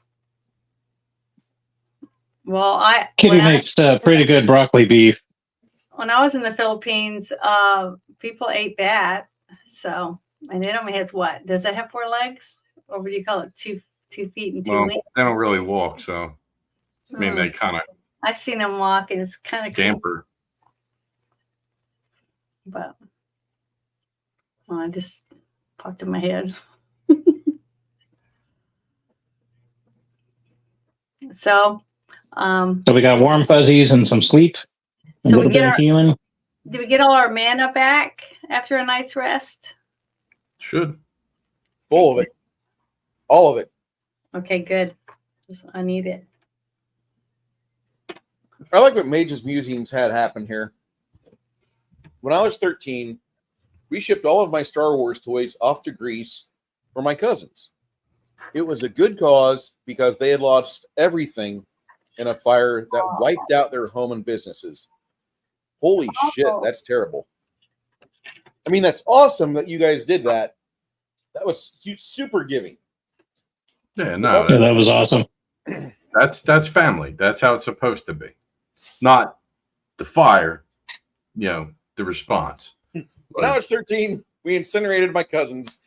Well, Kitty makes pretty good broccoli beef. when I was in the Philippines, people ate bat. So, and it only has what? Does it have 4 legs? Or what do you call it? 2 feet and 2 Well, wings? they don't really walk, so I mean they kind of I've seen them walk, and it's kind of cool. scamper. but well, I just popped in my head. So, So we got warm fuzzies and some sleep, a so little bit of healing. did we get all our mana back after a night's rest? Should. Full of it. All of it. Okay, good. I need it. I like what Mage's Musings had happen here. When I was 13, we shipped all of my Star Wars toys off to Greece for my cousins. It was a good cause because they had lost everything in a fire that wiped out their home and businesses. Holy shit, that's terrible. I mean, that's awesome that you guys did that. That was super giving. Yeah, no, Yeah, that was awesome. that's family. That's how it's supposed to be. Not the fire, the response. When I was 13, we incinerated my cousins.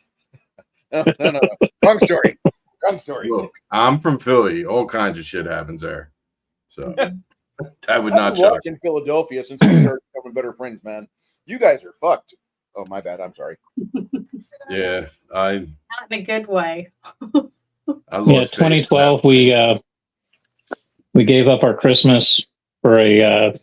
No. Wrong story. Wrong story. Look, I'm from Philly. All kinds of shit happens there. So that would not I've shock. walked in Philadelphia since we started becoming better friends, man. You guys are fucked. Oh, my bad. I'm sorry. Yeah, Not in a good way. I lost 2012 we gave up our Christmas for a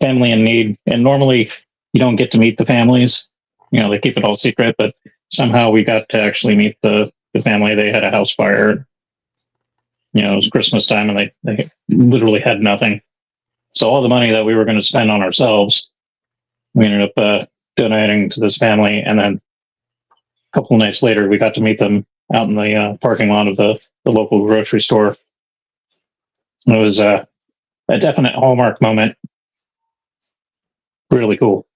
family in need, and normally you don't get to meet the families. They keep it all secret, but somehow we got to actually meet the family. They had a house fire. It was Christmas time, and they literally had nothing. So all the money that we were going to spend on ourselves, we ended up donating to this family. And then a couple of nights later, we got to meet them out in the parking lot of the local grocery store. It was a definite hallmark moment. Really cool.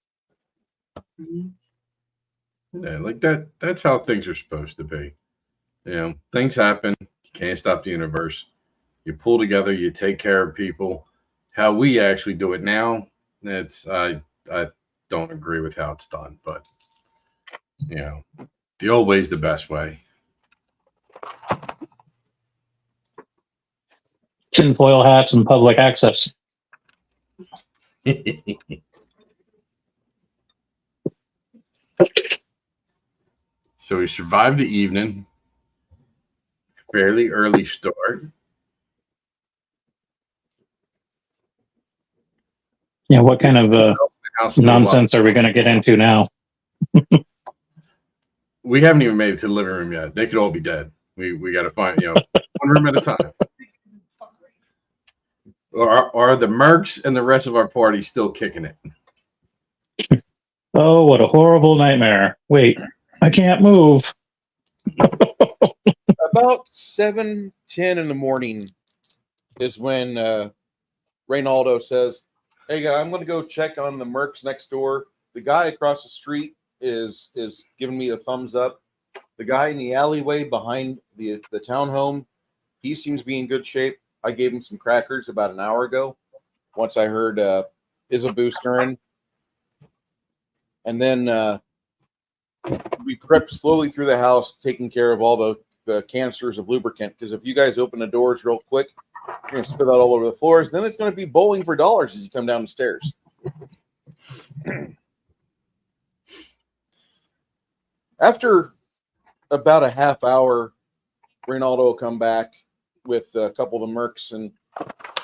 Yeah, like that. That's how things are supposed to be. Things happen. You can't stop the universe. You pull together. You take care of people. How we actually do it now, I don't agree with how it's done. But the old way's the best way. Tinfoil hats and public access. So we survived the evening. Fairly early start. Yeah, what kind of nonsense are we going to get into now? We haven't even made it to the living room yet. They could all be dead. We got to find one room at a time. Or are the Mercs and the rest of our party still kicking it? Oh, what a horrible nightmare. Wait, I can't move. About 7:10 in the morning is when Reynaldo says, "Hey, guy, I'm going to go check on the Mercs next door. The guy across the street is giving me a thumbs up. The guy in the alleyway behind the townhome, he seems to be in good shape. I gave him some crackers about an hour ago. Once I heard Isabu stirring, and then we crept slowly through the house, taking care of all the canisters of lubricant. Because if you guys open the doors real quick, you're going to spit out all over the floors. Then it's going to be bowling for dollars as you come down the stairs." After about a half hour, Reynaldo will come back with a couple of the Mercs, and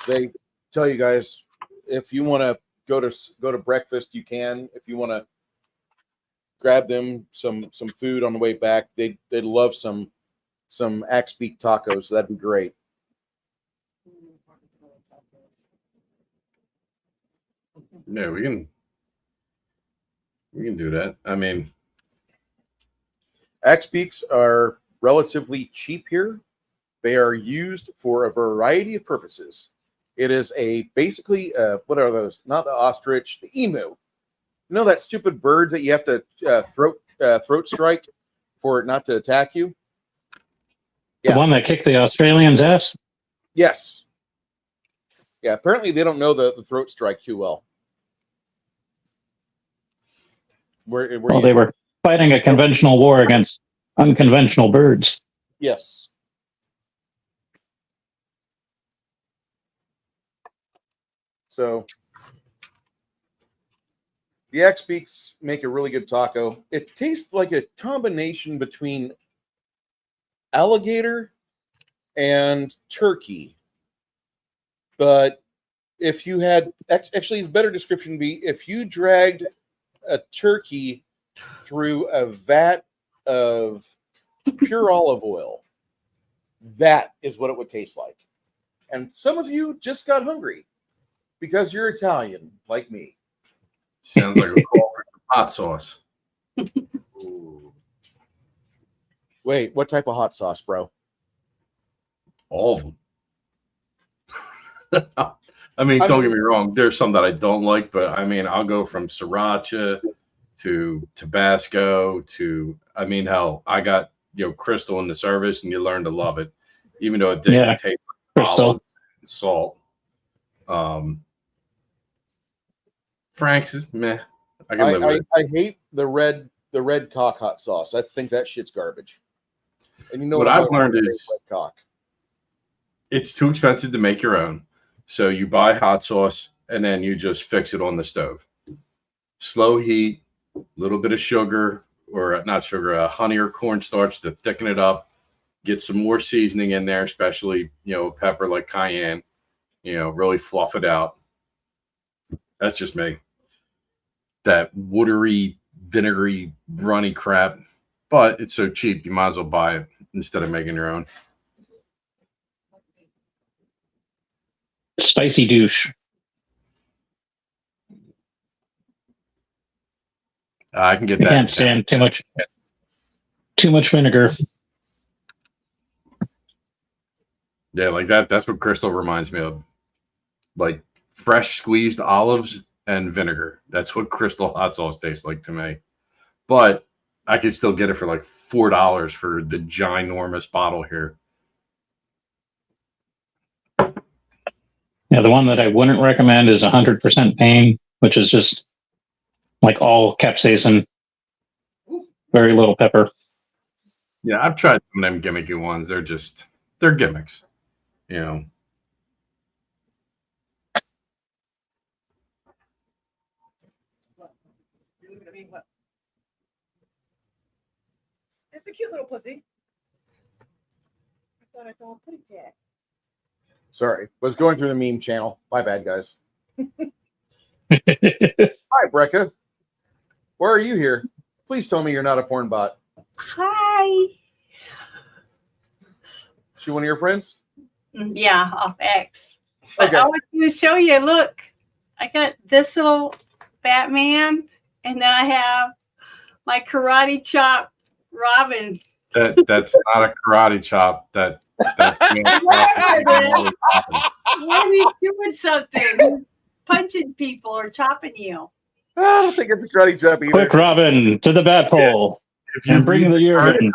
they tell you guys, if you want to go to breakfast, you can. If you want to grab them some food on the way back, they'd love some axe beak tacos. So that'd be great. Yeah, we can do that. I mean, axe beaks are relatively cheap here. They are used for a variety of purposes. It is basically what are those? Not the ostrich, the emu. You know that stupid bird that you have to throat strike for it not to attack you? The one that kicked the Australians' ass? Yes. Yeah, apparently they don't know the throat strike too well. Well, they were fighting a conventional war against unconventional birds. Yes. So The Axe Beaks make a really good taco. It tastes like a combination between alligator and turkey. But if you had, actually, the better description would be if you dragged a turkey through a vat of pure olive oil, that is what it would taste like. And some of you just got hungry because you're Italian, like me. Sounds like a call for some hot sauce. Ooh. Wait, what type of hot sauce, bro? All of them. I mean, don't get me wrong. There's some that I don't like, but I mean, I'll go from sriracha to Tabasco to, I mean, hell, I got, Crystal in the service and you learn to love it, even though it didn't taste like olive and salt. Frank's is meh. I can live with it. I hate the red cock hot sauce. I think that shit's garbage. And you know what I've learned is red cock. It's too expensive to make your own. So you buy hot sauce and then you just fix it on the stove. Slow heat, a little bit of sugar, or not sugar, honey or cornstarch to thicken it up. Get some more seasoning in there, especially, pepper like cayenne, really fluff it out. That's just me. That watery, vinegary, runny crap. But it's so cheap, you might as well buy it instead of making your own. Spicy douche. I can get I that. can't stand too much vinegar. Yeah, like that. That's what Crystal reminds me of. Like fresh squeezed olives and vinegar. That's what Crystal hot sauce tastes like to me. But I could still get it for like $4 for the ginormous bottle here. Yeah, the one that I wouldn't recommend is 100% pain, which is just like all capsaicin, very little pepper. Yeah, I've tried some of them gimmicky ones. They're gimmicks, It's a cute little pussy. I thought I thought put it there. Sorry, was going through the meme channel. My bad, guys. Hi, Brecca. Why are you here? Please tell me you're not a porn bot. Hi. She one of your friends? Yeah, off X. But Okay. I was going to show you. Look, I got this little Batman, and then I have my karate chop Robin. That's not a karate chop. That's What are you doing something? Punching people or chopping you? I don't think it's a karate chop either. Quick, Robin, to the bat pole. If you And bring the urine.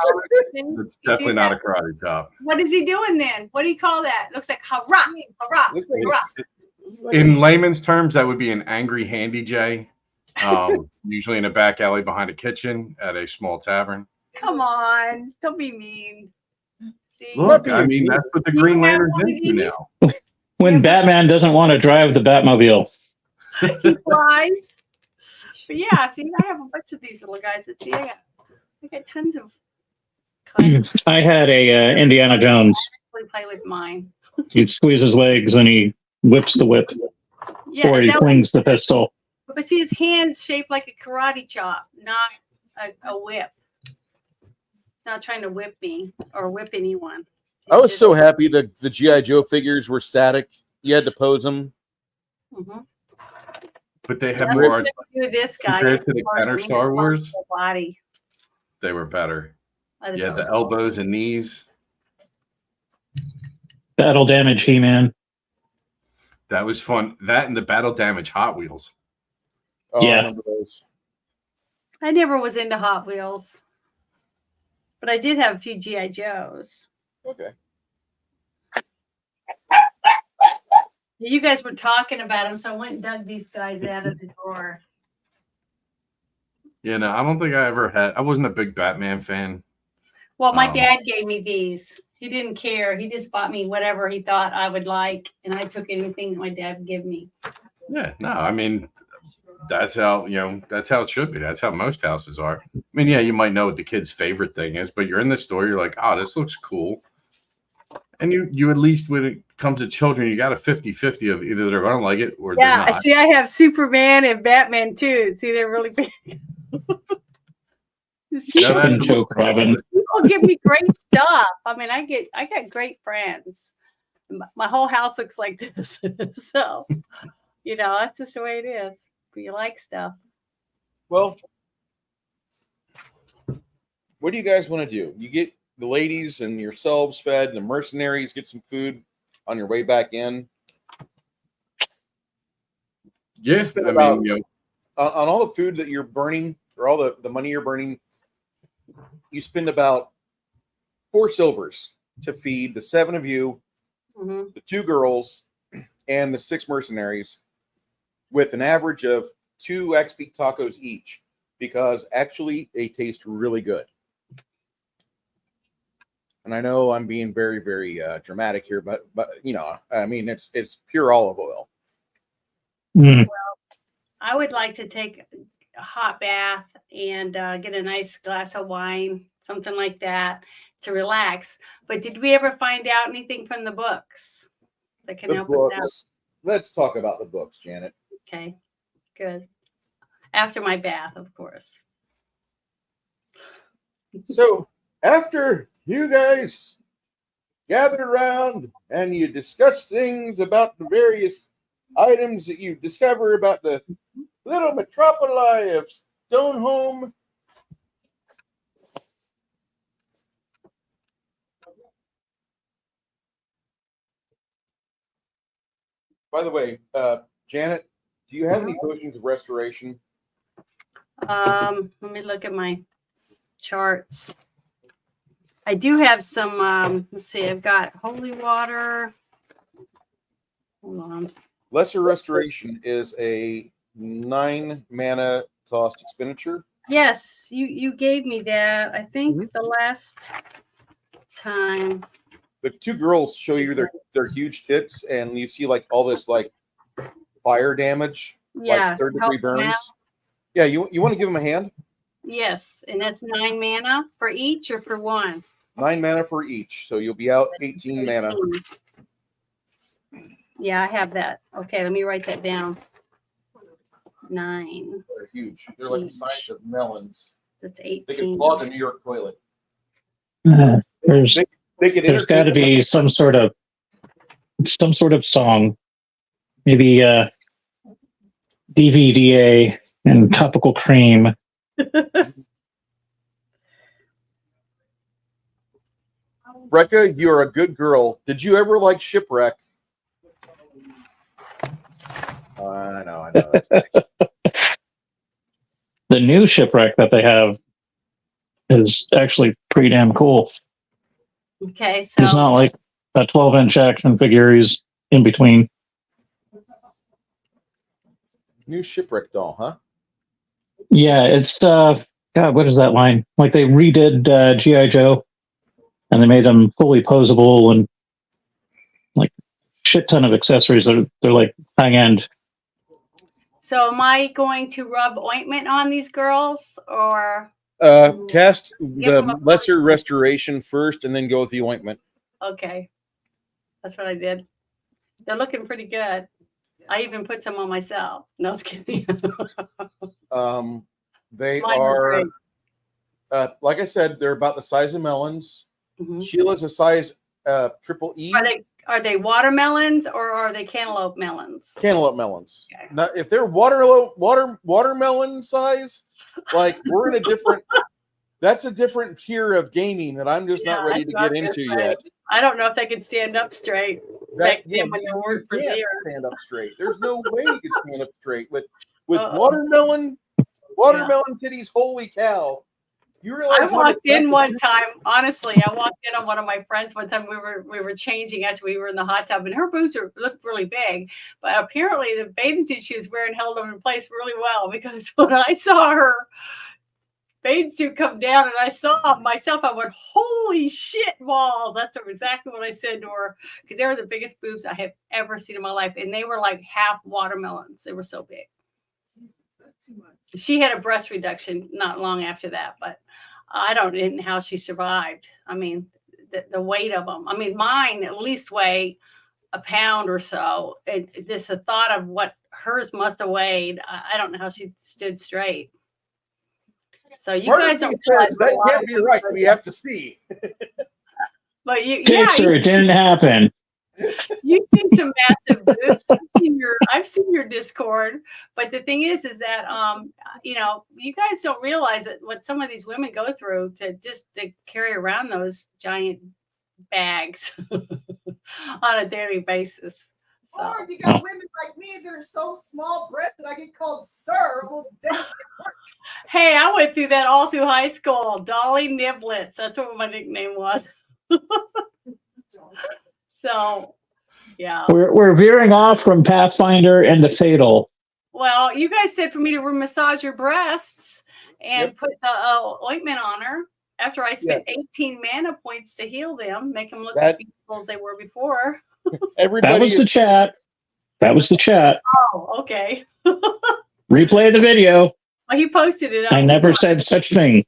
it's definitely not a karate chop. What is he doing then? What do you call that? Looks like hurrah, hurrah, Looks like hurrah. In layman's terms, that would be an angry handy J. Usually in a back alley behind a kitchen at a small tavern. Come on, don't be mean. See, Look, I mean, that's what the Green Lantern's into now. When Batman doesn't want to drive the Batmobile. he flies. But yeah, see, I have a bunch of these little guys. That see, I got tons of. I had a Indiana Jones. I actually play with mine. He squeezes his legs and he whips the whip, Yeah, or he flings the pistol. but see, his hand's shaped like a karate chop, not a whip. It's not trying to whip me or whip anyone. I was so happy that the G.I. Joe figures were static. You had to pose them. Mm-hmm. But they So have I'm more gonna do this guy compared to the Kenner Star Wars. Body. They were better. That is Yeah, so the cool. elbows and knees. Battle damage He-Man. That was fun. That and the battle damage Hot Wheels. Oh, Yeah. I remember those. I never was into Hot Wheels, but I did have a few GI Joes. Okay. You guys were talking about them, so I went and dug these guys out of the drawer. Yeah, no, I don't think I ever had. I wasn't a big Batman fan. Well, my dad gave me these. He didn't care. He just bought me whatever he thought I would like, and I took anything that my dad would give me. Yeah, no, I mean, that's how that's how it should be. That's how most houses are. I mean, yeah, you might know what the kid's favorite thing is, but you're in the store, you're like, oh, this looks cool. And you at least when it comes to children, you got a 50-50 of either they're gonna like it or they're Yeah, not. see, I have Superman and Batman too. See, they're really big. No, that's Chicken a choke, Robin. People give me great stuff. I mean, I got great friends. My whole house looks like this. So, that's just the way it is. But you like stuff. Well, what do you guys want to do? You get the ladies and yourselves fed, and the mercenaries get some food on your way back in. yeah. Spend I about- mean, On all the food that you're burning, or all the money you're burning, you spend about 4 silvers to feed the 7 of you, Mm-hmm. the 2 girls, and the 6 mercenaries, with an average of 2 X-Peak tacos each, because actually they taste really good. And I know I'm being very, very dramatic here, but I mean it's pure olive oil. Mm. I would like to take a hot bath and get a nice glass of wine, something like that, to relax. But did we ever find out anything from the books that can The help us out? books. Let's talk about the books, Janet. Okay, good. After my bath, of course. So after you guys gathered around and you discuss things about the various items that you discover about the little metropoli of Stoneholm, by the way, Janet, do you have any potions of restoration? Let me look at my charts. I do have some, let's see, I've got holy water. Hold on. Lesser restoration is a 9 mana cost expenditure. Yes, you gave me that. I think the last time. The 2 girls show you their huge tits, and you see like all this like fire damage, Yeah. like 3rd-degree help them out. burns. Yeah, you want to give them a hand? Yes, and that's 9 mana for each or for one? 9 mana for each, so you'll be out 18 mana. 18. Yeah, I have that. Okay, let me write that down. 9. They're huge. They're like the size of melons. That's They can 18. clog a New York toilet. There's They can there's got to be some sort of song, maybe DVDA and topical cream. Brecca, you're a good girl. Did you ever like Shipwreck? I know. That's funny. The new shipwreck that they have is actually pretty damn cool. Okay, It's so not like a 12-inch action figure. He's in between. New Shipwreck doll, huh? Yeah, it's God, what is that line? Like they redid G.I. Joe, and they made them fully posable and like shit ton of accessories. They're like high end. so am I going to rub ointment on these girls or Cast Give them the a lesser potion. restoration first, and then go with the ointment. okay? That's what I did. They're looking pretty good. I even put some on myself. No, I was kidding. They Mine were are, like I said, they're about the size of melons. Mhm. Sheila's a size triple E. Are they watermelons or are they cantaloupe melons? Cantaloupe melons. Okay. Now, if they're watermelon size, like we're in a different. That's a different tier of gaming that I'm just not Yeah, ready to that's get what I was into gonna say. yet. I don't know if they can stand up straight. Back then when they worked for you can't beer. stand up straight. There's no way you can stand up straight with Uh-oh. watermelon titties. Holy cow! You realize? I how walked much in that- one time. Honestly, I walked in on one of my friends one time. We were changing after we were in the hot tub, and her boobs looked really big. But apparently, the bathing suit she was wearing held them in place really well. Because when I saw her bathing suit come down, and I saw myself, I went, "Holy shit balls!" That's exactly what I said to her, because they were the biggest boobs I have ever seen in my life, and they were like half watermelons. They were so big. Too much. She had a breast reduction not long after that, but I don't know how she survived. I mean, the weight of them. I mean, mine at least weigh a pound or so. Just the thought of what hers must have weighed. I don't know how she stood straight. So you Part of guys me don't says realize that a lot can't of be people right. are- We have to see. But you, Picture, it didn't happen. you've seen some massive boobs. I've seen your Discord. But the thing is that you know, you guys don't realize that what some of these women go through to carry around those giant bags on a daily basis. So Or you got women like me that are so small breasted, I get called sir almost daily. hey, I went through that all through high school. Dolly Niblets. That's what my nickname was. So yeah. We're veering off from Pathfinder and the Fatal. Well, you guys said for me to massage your breasts and Yep. put the ointment on her after I spent 18 mana points to heal them, make them look as beautiful as they were before. Everybody, That was the chat. That was the chat. Oh, okay. Replay the video. Well, he posted it. I never said such thing.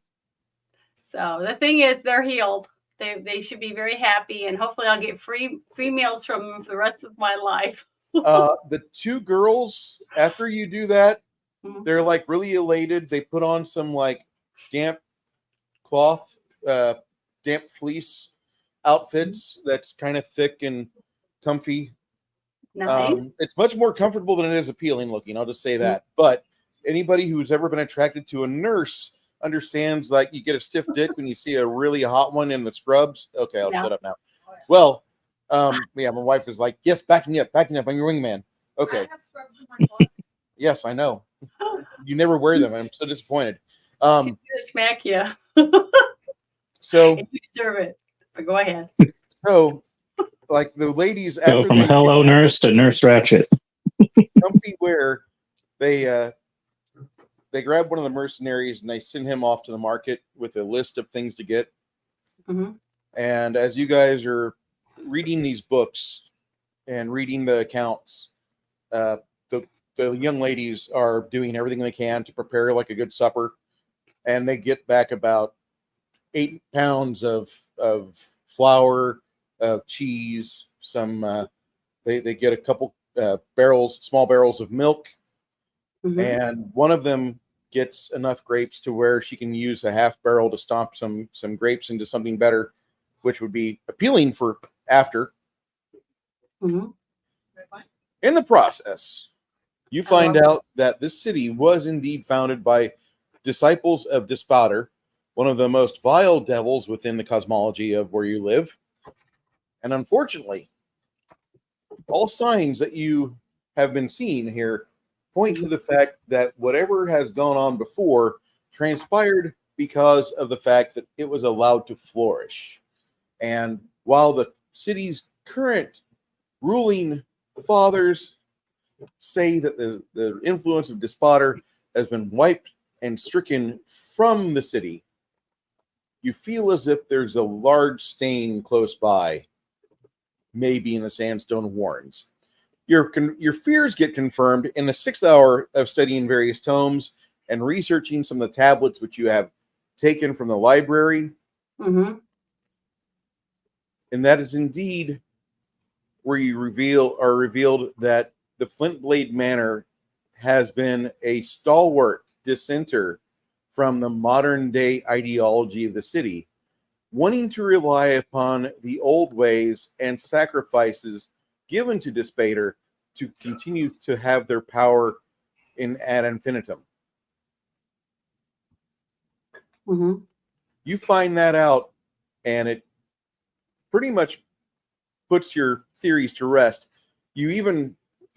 So the thing is, they're healed. They should be very happy, and hopefully, I'll get free meals from them for the rest of my life. the two girls, after you do that, Mhm. they're like really elated. They put on some like damp cloth, damp fleece outfits that's kind of thick and comfy. Nice. It's much more comfortable than it is appealing looking. I'll just say that. But anybody who's ever been attracted to a nurse understands, like, you get a stiff dick when you see a really hot one in the scrubs. Okay, I'll shut up now. Well, yeah, my wife is like, yes, backing up. I'm your wingman. Okay. I have scrubs in my closet. Yes, I know. You never wear them. I'm so disappointed. She's gonna smack you. So You deserve it. But go ahead. So, like, the ladies So after from they Hello Nurse to Nurse Ratchet. comfy wear, they grab one of the mercenaries and they send him off to the market with a list of things to get. Mm-hmm. And as you guys are reading these books and reading the accounts, the young ladies are doing everything they can to prepare like a good supper, and they get back about 8 pounds of flour, of cheese, some they get a couple small barrels of milk, and one of them gets enough grapes to where she can use a half barrel to stomp some grapes into something better, which would be appealing for after. Mm-hmm. In the process, you find out that this city was indeed founded by disciples of Despater, one of the most vile devils within the cosmology of where you live. And unfortunately, all signs that you have been seeing here point to the fact that whatever has gone on before transpired because of the fact that it was allowed to flourish. And while the city's current ruling fathers say that the influence of Despater has been wiped and stricken from the city, you feel as if there's a large stain close by, maybe in the Sandstone Warrens. Your fears get confirmed in the 6th hour of studying various tomes and researching some of the tablets which you have taken from the library. Mm-hmm. And that is indeed where you are revealed that the Flintblade Manor has been a stalwart dissenter from the modern day ideology of the city, wanting to rely upon the old ways and sacrifices given to Despater to continue to have their power ad infinitum. Mm-hmm. You find that out, and it pretty much puts your theories to rest. You even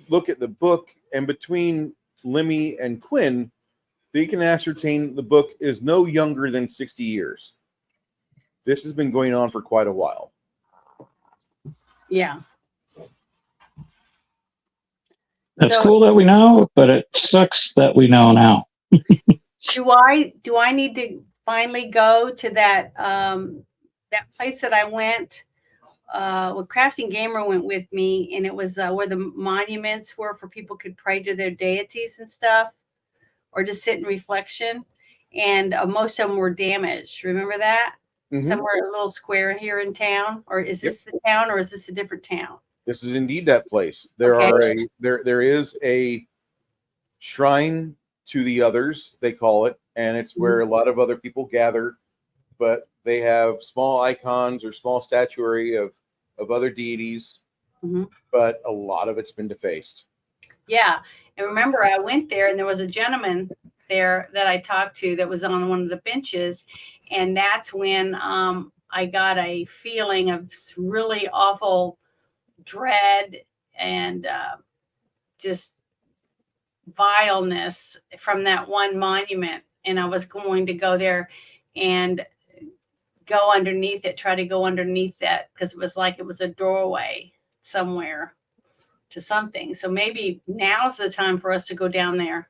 look at the book, and between Lemmy and Quinn, they can ascertain the book is no younger than 60 years. This has been going on for quite a while. Yeah. That's cool that we know, but it sucks that we know now. Do I need to finally go to that that place that I went? Well, Crafting Gamer went with me, and it was where the monuments were for people could pray to their deities and stuff. or just sit in reflection. And most of them were damaged. Remember that? Mhm. Somewhere a little square here in town, or is this the town, or is this a different town? This is indeed that place. There Okay. there is a shrine to the others, they call it, and it's where a lot of other people gather, but they have small icons or small statuary of other deities, Mhm. but a lot of it's been defaced. Yeah. And remember, I went there and there was a gentleman there that I talked to that was on one of the benches. And that's when I got a feeling of really awful dread and just vileness from that one monument. And I was going to go there and go underneath it, try to go underneath that, because it was like it was a doorway somewhere to something. So maybe now's the time for us to go down there.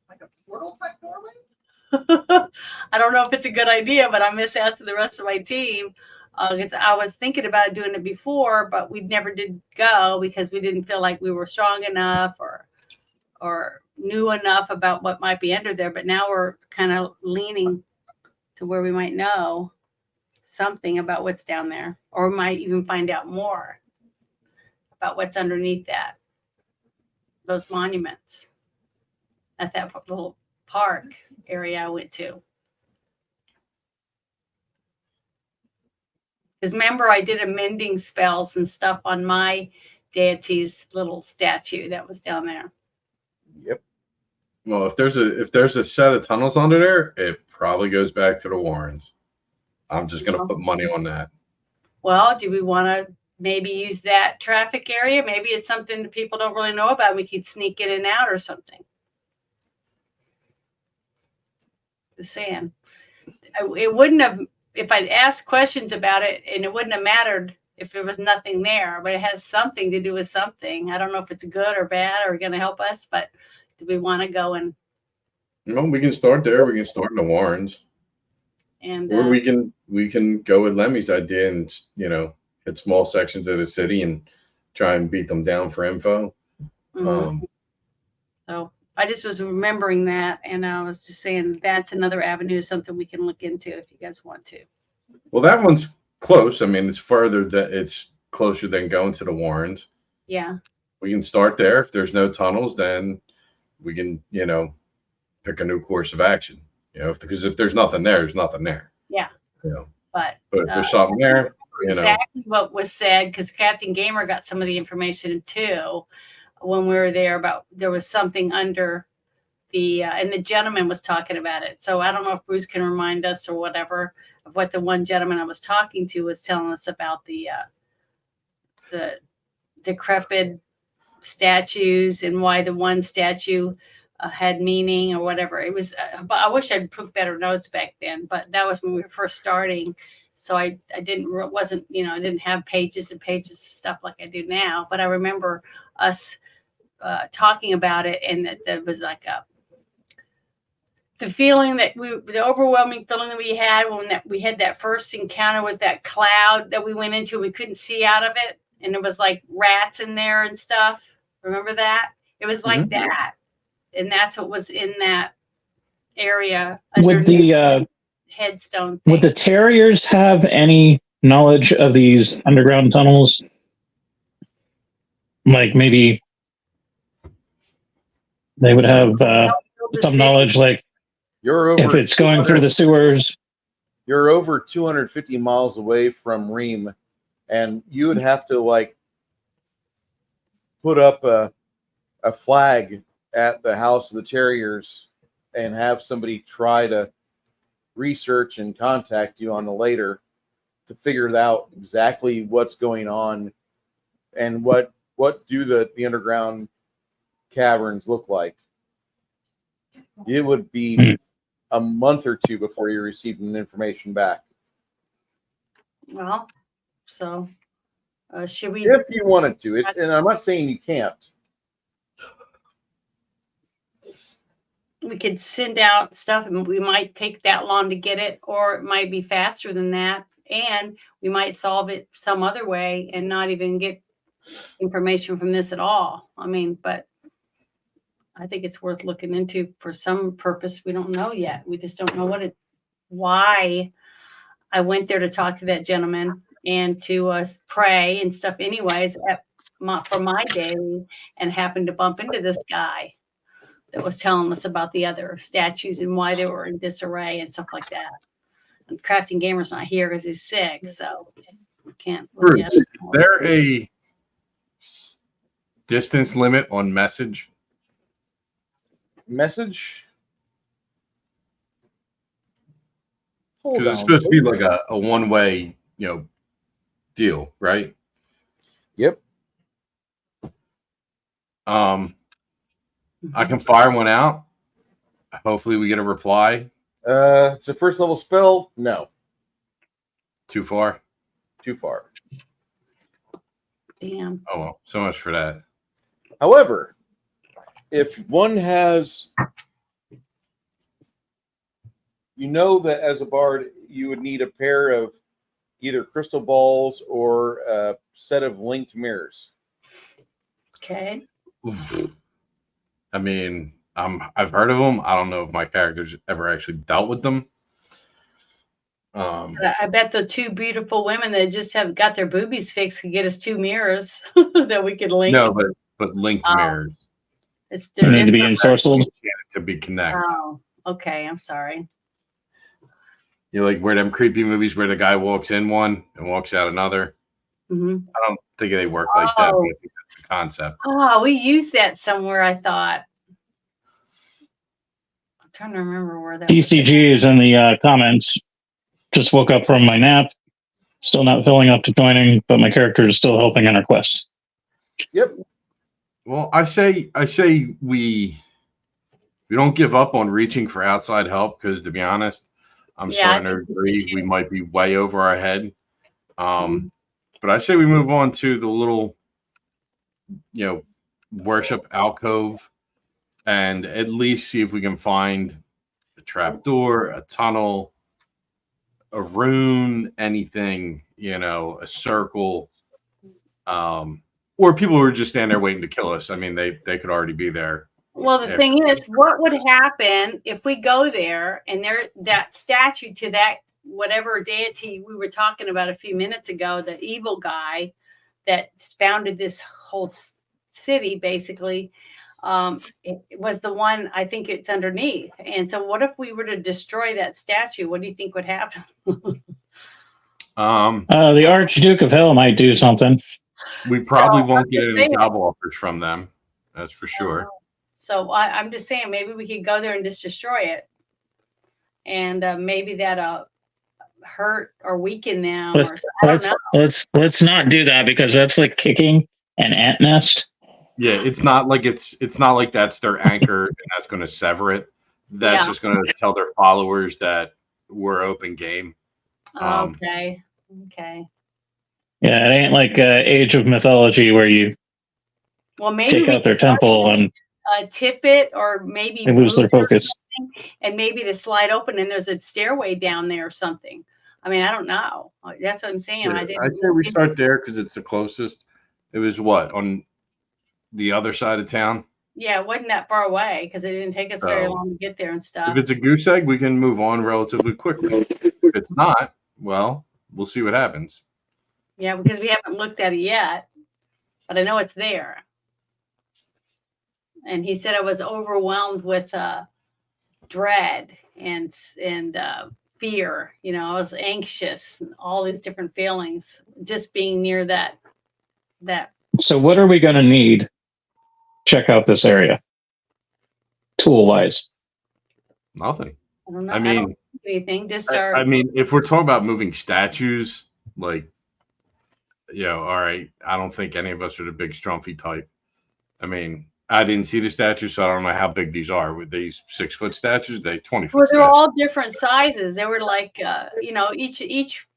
Like a portal type doorway? I don't know if it's a good idea, but I'm just asking the rest of my team because I was thinking about doing it before, but we never did go because we didn't feel like we were strong enough or knew enough about what might be under there. But now we're kind of leaning to where we might know something about what's down there, or might even find out more about what's underneath those monuments at that little park area I went to. Because remember, I did amending spells and stuff on my deity's little statue that was down there. Yep. Well, if there's a set of tunnels under there, it probably goes back to the Warrens. I'm just gonna put money on that. Well, do we want to maybe use that traffic area? Maybe it's something that people don't really know about. We could sneak in and out or something. Just saying. It wouldn't have, if I'd asked questions about it, and it wouldn't have mattered if there was nothing there, but it has something to do with something. I don't know if it's good or bad or going to help us, but do we want to go and Well, we can start there. We can start in the Warrens, or we can go with Lemmy's idea and hit small sections of the city and try and beat them down for info. mhm. So I just was remembering that, and I was just saying that's another avenue, something we can look into if you guys want to. Well, that one's close. I mean, it's closer than going to the Warrens. Yeah. We can start there. If there's no tunnels, then we can, pick a new course of action. Because if there's nothing there, there's nothing there. Yeah. But if there's something there, exactly what was said, because Captain Gamer got some of the information too when we were there about there was something under the and the gentleman was talking about it. So I don't know if Bruce can remind us or whatever of what the one gentleman I was talking to was telling us about the decrepit statues and why the one statue had meaning or whatever. It was, but I wish I'd put better notes back then. But that was when we were first starting, so I didn't have pages and pages of stuff like I do now. But I remember us talking about it, and that there was like the feeling that the overwhelming feeling that we had when we had that first encounter with that cloud that we went into. We couldn't see out of it, and it was like rats in there and stuff. Remember that? It was like that. And that's what was in that area. Would the headstone thing. Would the terriers have any knowledge of these underground tunnels? Like maybe they would have some knowledge, like if it's going through the sewers. You're over 250 miles away from Ream, and you would have to put up a flag at the House of the Terriers and have somebody try to research and contact you on the later to figure out exactly what's going on and what do the underground caverns look like. It would be a month or two before you received an information back. Well, so should we? If you wanted to, and I'm not saying you can't. We could send out stuff, and we might take that long to get it, or it might be faster than that, and we might solve it some other way and not even get information from this at all. I mean, but I think it's worth looking into for some purpose. We don't know yet. We just don't know why I went there to talk to that gentleman and to pray and stuff anyways for my daily, and happened to bump into this guy that was telling us about the other statues and why they were in disarray and stuff like that. And Crafting Gamer's not here because he's sick, so we can't. Bruce, is there a distance limit on message? Message? Because it's supposed to be like a one-way, deal, right? Yep. I can fire one out. Hopefully we get a reply. It's a first level spell. No. Too far? Too far. Damn. Oh, well, so much for that. However, if one has, that as a bard, you would need a pair of either crystal balls or a set of linked mirrors. Okay. I mean, I've heard of them. I don't know if my character's ever actually dealt with them. I bet the two beautiful women that just have got their boobies fixed could get us 2 mirrors that we could link. No, but linked mirrors. They need to be ensorcelled to be connected. Oh, okay. I'm sorry. You like where them creepy movies where the guy walks in one and walks out another. Mm-hmm. I don't think they work like that. But I think that's the concept. Oh, we used that somewhere. I thought. I'm trying to remember where that. TCG is in the comments. Just woke up from my nap. Still not filling up to joining, but my character is still helping in our quest. Yep. Well, I say we don't give up on reaching for outside help because, to be honest, I'm starting to agree we might be way over our head. But I say we move on to the little, worship alcove, and at least see if we can find a trapdoor, a tunnel, a rune, anything, a circle, or people who are just standing there waiting to kill us. I mean, they could already be there. Well, the thing is, what would happen if we go there and that statue to that whatever deity we were talking about a few minutes ago, the evil guy that founded this whole city, basically, it was the one, I think it's underneath. And so what if we were to destroy that statue? What do you think would happen? The Archduke of Hell might do something. We probably won't get any job offers from them. That's for sure. So I'm just saying, maybe we could go there and just destroy it. And maybe that'll hurt or weaken them. Let's not do that, because that's like kicking an ant nest. Yeah, it's not like that's their anchor and that's going to sever it. That's just going to tell their followers that we're open game. Okay. Yeah, it ain't like Age of Mythology where you maybe take out their temple and tip it, or maybe they lose their focus. And maybe to slide open and there's a stairway down there or something. I mean, I don't know. That's what I'm saying. Yeah, I'd say we start there because it's the closest. It was on the other side of town. Yeah, it wasn't that far away because it didn't take us very long to get there and stuff. If it's a goose egg, we can move on relatively quickly. If it's not, well, we'll see what happens. Yeah, because we haven't looked at it yet, but I know it's there. And he said I was overwhelmed with dread and fear. I was anxious and all these different feelings just being near that. So what are we going to need? Check out this area. Tool-wise. Nothing. I don't know. I mean, don't think anything. Just I mean, if we're talking about moving statues, all right. I don't think any of us are the big Strumpy type. I mean, I didn't see the statues, so I don't know how big these are. With these 6-foot statues, they 20-foot. Well, they're all different sizes. They were like, each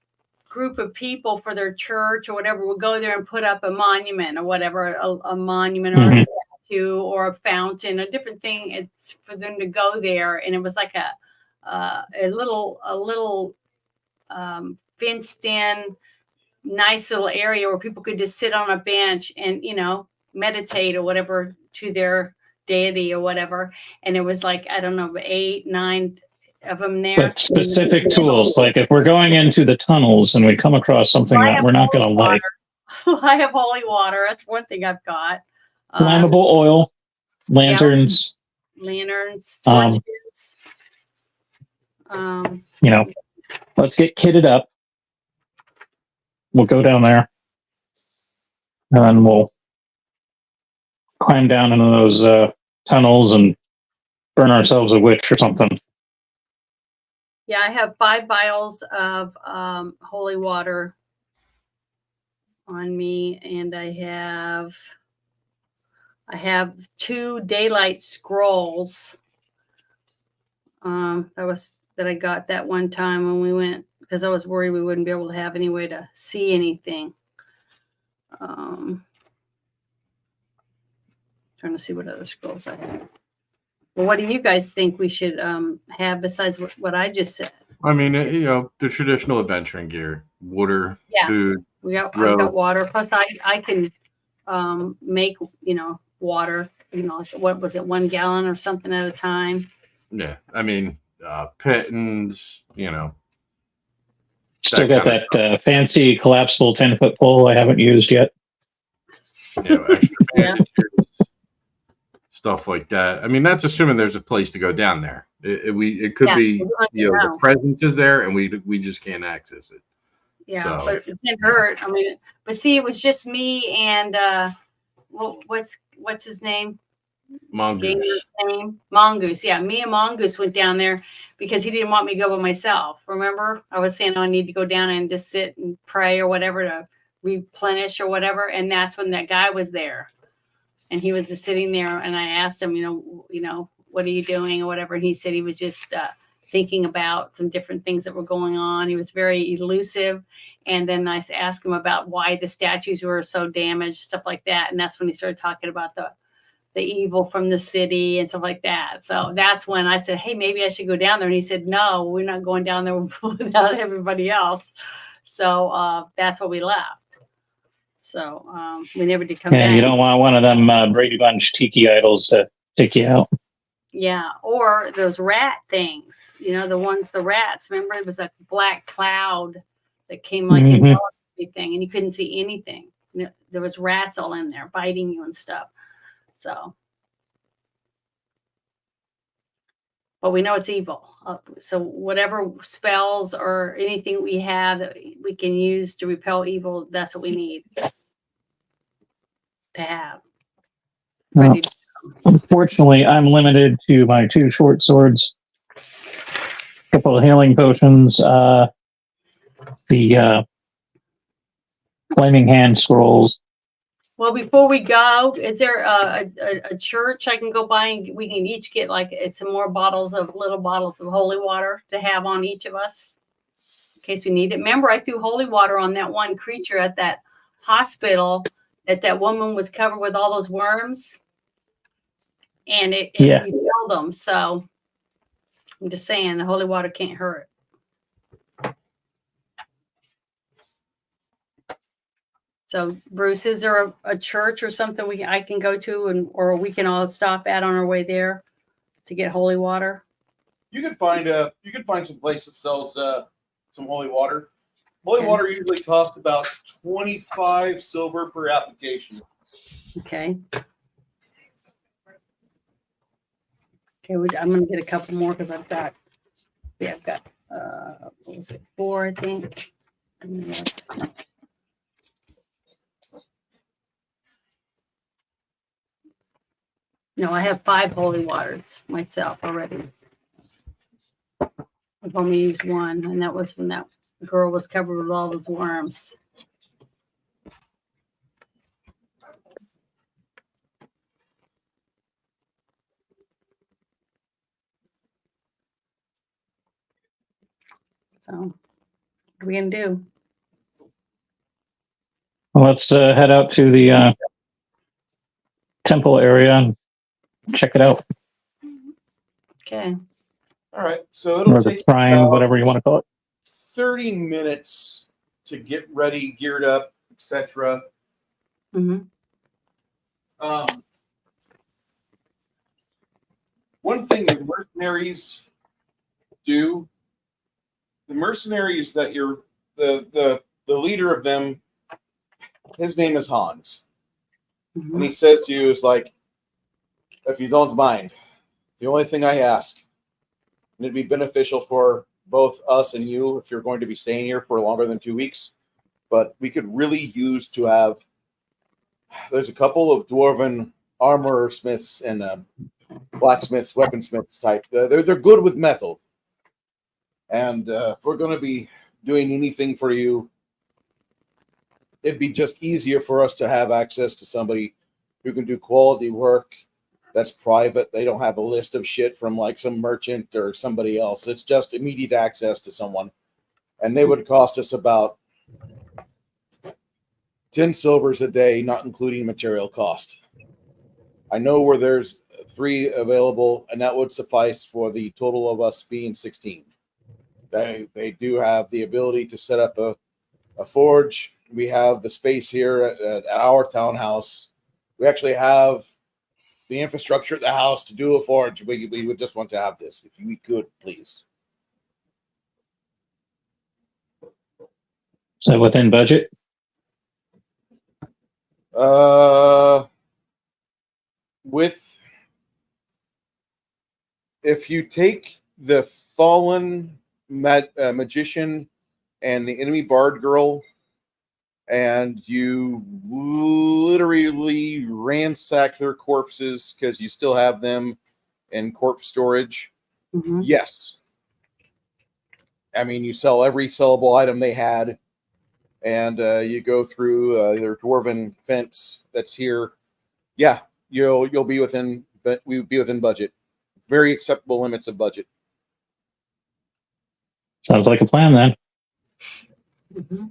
group of people for their church or whatever would go there and put up a monument or whatever, a monument or a statue or a fountain, a different thing. It's for them to go there, and it was like a little fenced in, nice little area where people could just sit on a bench and meditate or whatever to their deity or whatever, and it was like, I don't know, 8, 9 of them there. But specific tools, like if we're going into the tunnels and we come across something I that have we're not going to holy like, I have holy water. That's one thing I've got. flammable oil, lanterns, Lanterns, Um, torches. you know, let's get kitted up. We'll go down there and we'll climb down into those tunnels and burn ourselves a witch or something. Yeah, I have 5 vials of holy water on me, and I have 2 daylight scrolls. That I got that one time when we went, because I was worried we wouldn't be able to have any way to see anything. Trying to see what other scrolls I have. Well, what do you guys think we should have besides what I just said? I mean, the traditional adventuring gear, water, Yeah. food. I've rope. got water. Plus, I can make water. Like, what was it, 1 gallon or something at a time? Yeah, I mean, pittons, Still got that fancy collapsible 10-foot pole I haven't used yet. extra Yeah. bandages, stuff like that. I mean, that's assuming there's a place to go down there. It could be, the presence is there and we just can't access it. Yeah, So, but it didn't hurt. I mean, but see, it was just me and what's his name? Mongoose. Gainer's name? Mongoose. Yeah, me and Mongoose went down there because he didn't want me to go by myself. Remember, I was saying, I need to go down and just sit and pray or whatever to replenish or whatever, and that's when that guy was there, and he was just sitting there, and I asked him, what are you doing or whatever, and he said he was just thinking about some different things that were going on. He was very elusive. And then I asked him about why the statues were so damaged, stuff like that. And that's when he started talking about the evil from the city and stuff like that. So that's when I said, hey, maybe I should go down there. And he said, no, we're not going down there without everybody else. So that's what we left. So we never did come back. You don't want one of them Brady Bunch tiki idols to take you out. Yeah, or those rat things, the rats. Remember, it was a black cloud that came like enveloped everything, and you couldn't see anything. There was rats all in there biting you and stuff. So, but we know it's evil. So whatever spells or anything we have that we can use to repel evil, that's what we need to have. Well, unfortunately, I'm limited to my 2 short swords, a couple of healing potions, the flaming hand scrolls. Well, before we go, is there a church I can go by and we can each get like some more little bottles of holy water to have on each of us in case we need it? Remember, I threw holy water on that one creature at that hospital that woman was covered with all those worms, and it repelled them. So I'm just saying the holy water can't hurt. So, Bruce, is there a church or something I can go to, or we can all stop at on our way there to get holy water? You could find some place that sells some holy water. Holy water usually costs about 25 silver per application. Okay. Okay, I'm gonna get a couple more because I've got what was it, 4, I think. No, I have 5 holy waters myself already. I've only used 1, and that was when that girl was covered with all those worms. So, what are we gonna do? Well, let's head out to the temple area and check it out. Okay. All right. So it'll take shrine, whatever you want to call it. 30 minutes to get ready, geared up, etc. Mm-hmm. one thing the mercenaries do, the mercenaries that you're the leader of them, his name is Hans. And he says to you is like, if you don't mind, the only thing I ask, and it'd be beneficial for both us and you if you're going to be staying here for longer than 2 weeks, but we could really use to have, there's a couple of dwarven armor smiths and blacksmiths, weaponsmiths type. They're good with metal. And if we're going to be doing anything for you, it'd be just easier for us to have access to somebody who can do quality work that's private. They don't have a list of shit from like some merchant or somebody else. It's just immediate access to someone. And they would cost us about 10 silvers a day, not including material cost. I know where there's 3 available, and that would suffice for the total of us being 16. They do have the ability to set up a forge. We have the space here at our townhouse. We actually have the infrastructure at the house to do a forge. We would just want to have this. If we could, please. So within budget? If you take the fallen magician and the enemy bard girl, and you literally ransack their corpses because you still have them in corpse storage, yes. I mean, you sell every sellable item they had, and you go through their dwarven fence that's here. Yeah, you'll be within, but we would be within budget. Very acceptable limits of budget. Sounds like a plan then.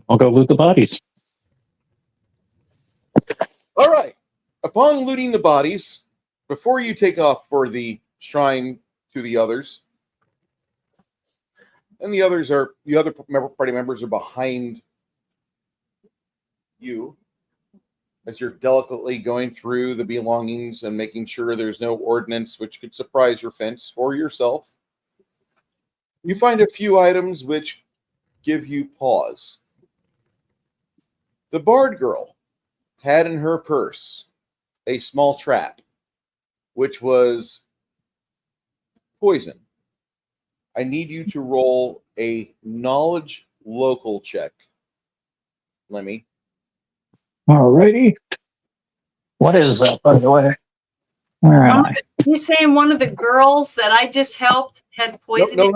I'll go loot the bodies. All right. Upon looting the bodies, before you take off for the shrine to the others, and the other party members are behind you as you're delicately going through the belongings and making sure there's no ordnance which could surprise your fence or yourself. You find a few items which give you pause. The bard girl had in her purse a small trap, which was poison. I need you to roll a knowledge local check, Lemmy. Alrighty. What is that, by the way? Where am I? You saying one of the girls that I just helped had poison? No.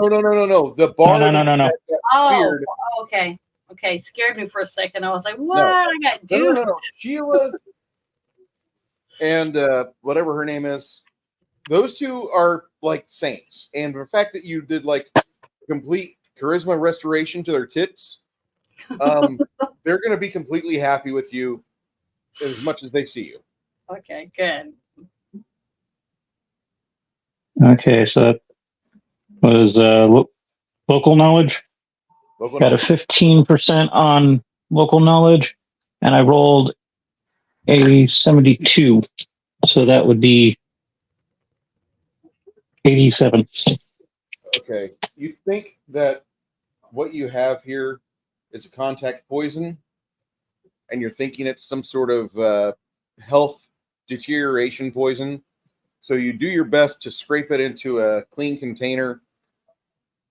The bard. No. Oh, okay. Okay, scared me for a second. I was like, what? I got duped. No. Sheila and whatever her name is, those two are like saints. And the fact that you did like complete charisma restoration to their tits, they're going to be completely happy with you as much as they see you. Okay, good. Okay, so that was local knowledge. Got a 15% on local knowledge, and I rolled a 72, so that would be 87. Okay, you think that what you have here is a contact poison, and you're thinking it's some sort of health deterioration poison. So you do your best to scrape it into a clean container,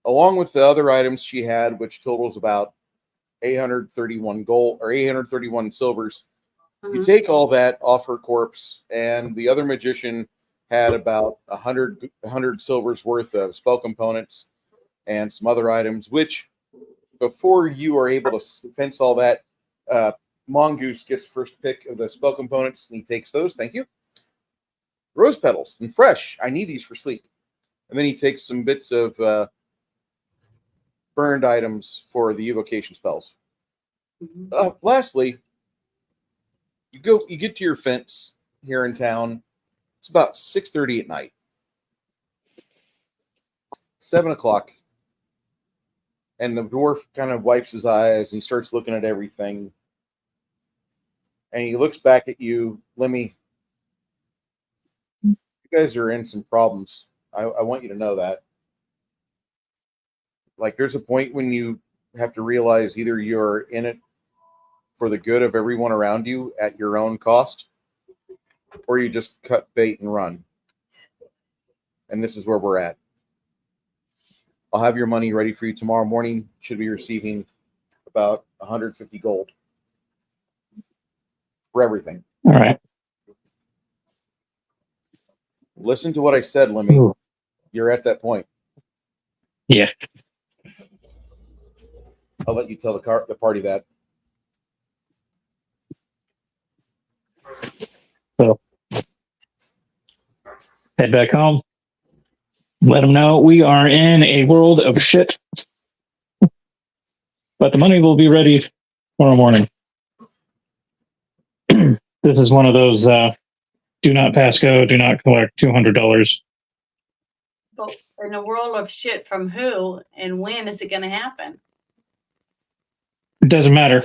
along with the other items she had, which totals about 831 gold or 831 silvers. You take all that off her corpse, and the other magician had about 100 silvers worth of spell components and some other items, which before you are able to fence all that, Mongoose gets first pick of the spell components, and he takes those. Thank you. Rose petals and fresh. I need these for sleep. And then he takes some bits of burned items for the evocation spells. Lastly, you get to your fence here in town. It's about 6:30 at night. 7 o'clock. And the dwarf kind of wipes his eyes and he starts looking at everything. And he looks back at you, Lemmy. You guys are in some problems. I want you to know that. Like, there's a point when you have to realize either you're in it for the good of everyone around you at your own cost, or you just cut bait and run. And this is where we're at. I'll have your money ready for you tomorrow morning. Should be receiving about 150 gold for everything. All right. Listen to what I said, Lemmy. Ooh. You're at that point. Yeah. I'll let you tell the party that. So head back home. Let them know we are in a world of shit, but the money will be ready tomorrow morning. This is one of those do not pass go, do not collect $200. But in a world of shit, from who and when is it going to happen? It doesn't matter.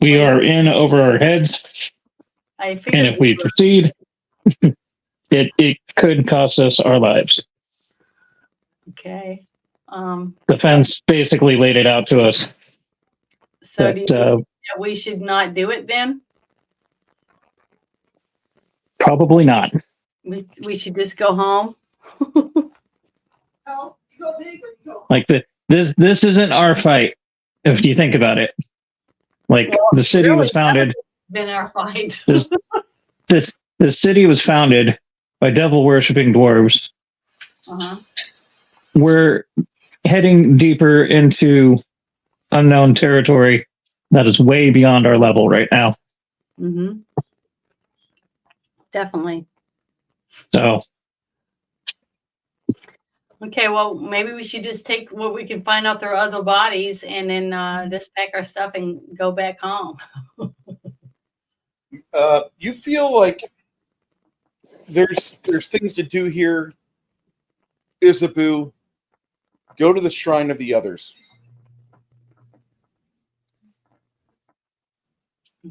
We are in over our heads, I figured. and if we proceed, it could cost us our lives. Okay. The fence basically laid it out to us. So that, do you think that we should not do it then? Probably not. We should just go home. Oh, you go big or you go. Like this isn't our fight. If you think about it, like Well, the city really, was founded. Been our fight. The city was founded by devil worshipping dwarves. Uh-huh. We're heading deeper into unknown territory that is way beyond our level right now. Mm-hmm. Definitely. So Okay, well, maybe we should just take what we can find out their other bodies and then just pack our stuff and go back home. You feel like there's things to do here. Isabu, go to the shrine of the others.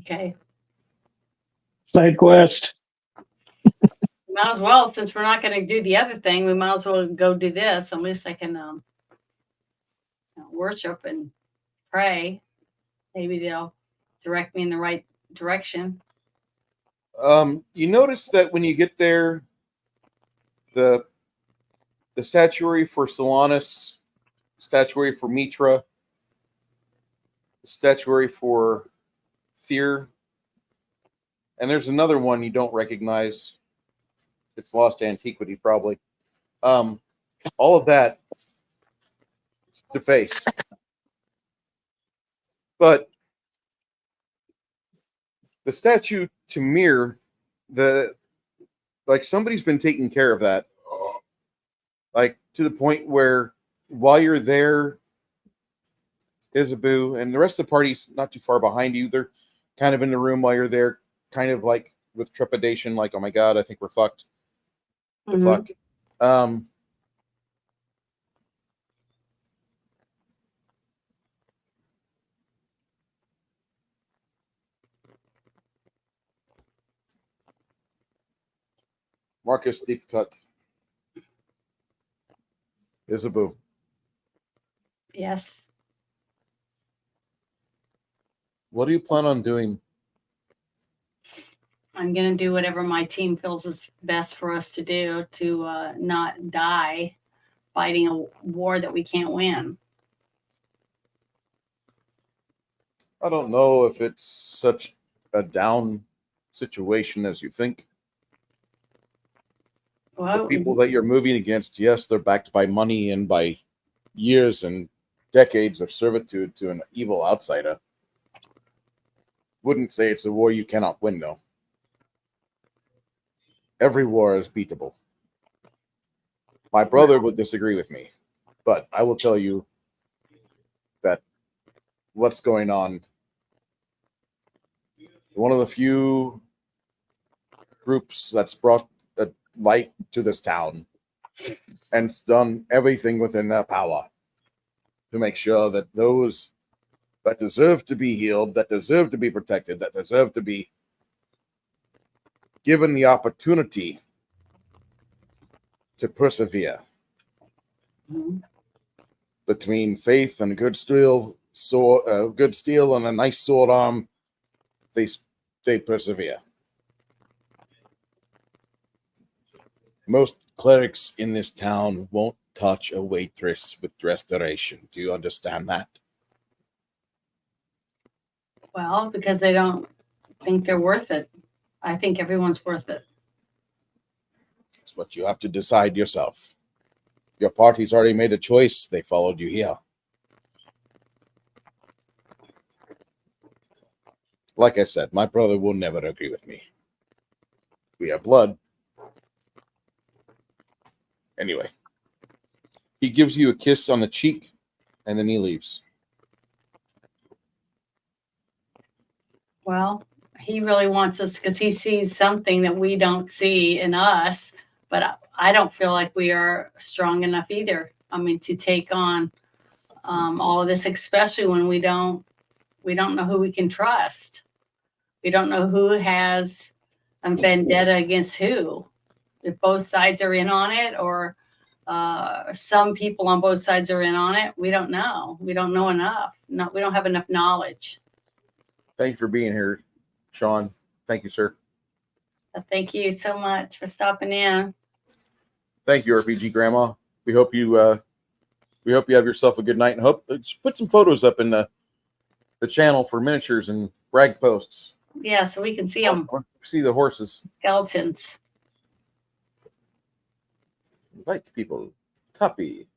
Okay. side quest. Might as well, since we're not going to do the other thing, we might as well go do this. At least I can worship and pray. Maybe they'll direct me in the right direction. You notice that when you get there, the statuary for Solanus, statuary for Mitra, the statuary for Thier, and there's another one you don't recognize. It's lost to antiquity, probably. All of that is defaced. But the statue to Mir, like somebody's been taking care of that. Like to the point where while you're there, Isabu and the rest of the party's not too far behind you. They're kind of in the room while you're there, kind of like with trepidation, like, oh my God, I think we're fucked. The fuck. Marcus Deep Cut. Isabu. Yes. What do you plan on doing? I'm going to do whatever my team feels is best for us to do to not die fighting a war that we can't win. I don't know if it's such a down situation as you think. Well, The people that you're moving against, yes, they're backed by money and by years and decades of servitude to an evil outsider. Wouldn't say it's a war you cannot win, though. Every war is beatable. My brother would disagree with me, but I will tell you that what's going on, one of the few groups that's brought light to this town and done everything within their power to make sure that those that deserve to be healed, that deserve to be protected, that deserve to be given the opportunity to persevere. Mhm. Between faith and good steel, good steel and a nice sword arm, they persevere. Most clerics in this town won't touch a waitress with restoration. Do you understand that? Well, because they don't think they're worth it. I think everyone's worth it. It's what you have to decide yourself. Your party's already made a choice. They followed you here. Like I said, my brother will never agree with me. We have blood. Anyway, he gives you a kiss on the cheek, and then he leaves. Well, he really wants us because he sees something that we don't see in us, but I don't feel like we are strong enough either. I mean, to take on all of this, especially when we don't know who we can trust. We don't know who has a vendetta against who. If both sides are in on it, or some people on both sides are in on it, we don't know. We don't know enough. No, we don't have enough knowledge. Thank you for being here, Sean. Thank you, sir. Thank you so much for stopping in. Thank you, RPG Grandma. We hope you have yourself a good night, and hope put some photos up in the channel for miniatures and brag posts. Yeah, so we can see them. See the horses. Skeletons. Invite people. Copy.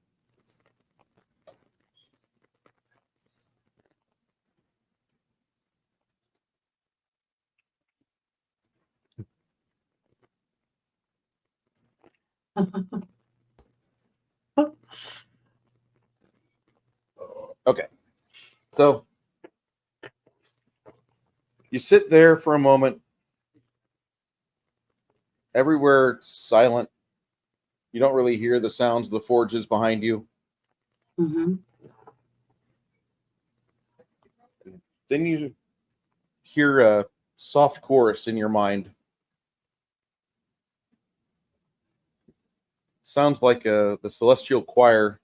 Okay. So you sit there for a moment. Everywhere it's silent. You don't really hear the sounds of the forges behind you. Mm-hmm. Then you hear a soft chorus in your mind. Sounds like the celestial choir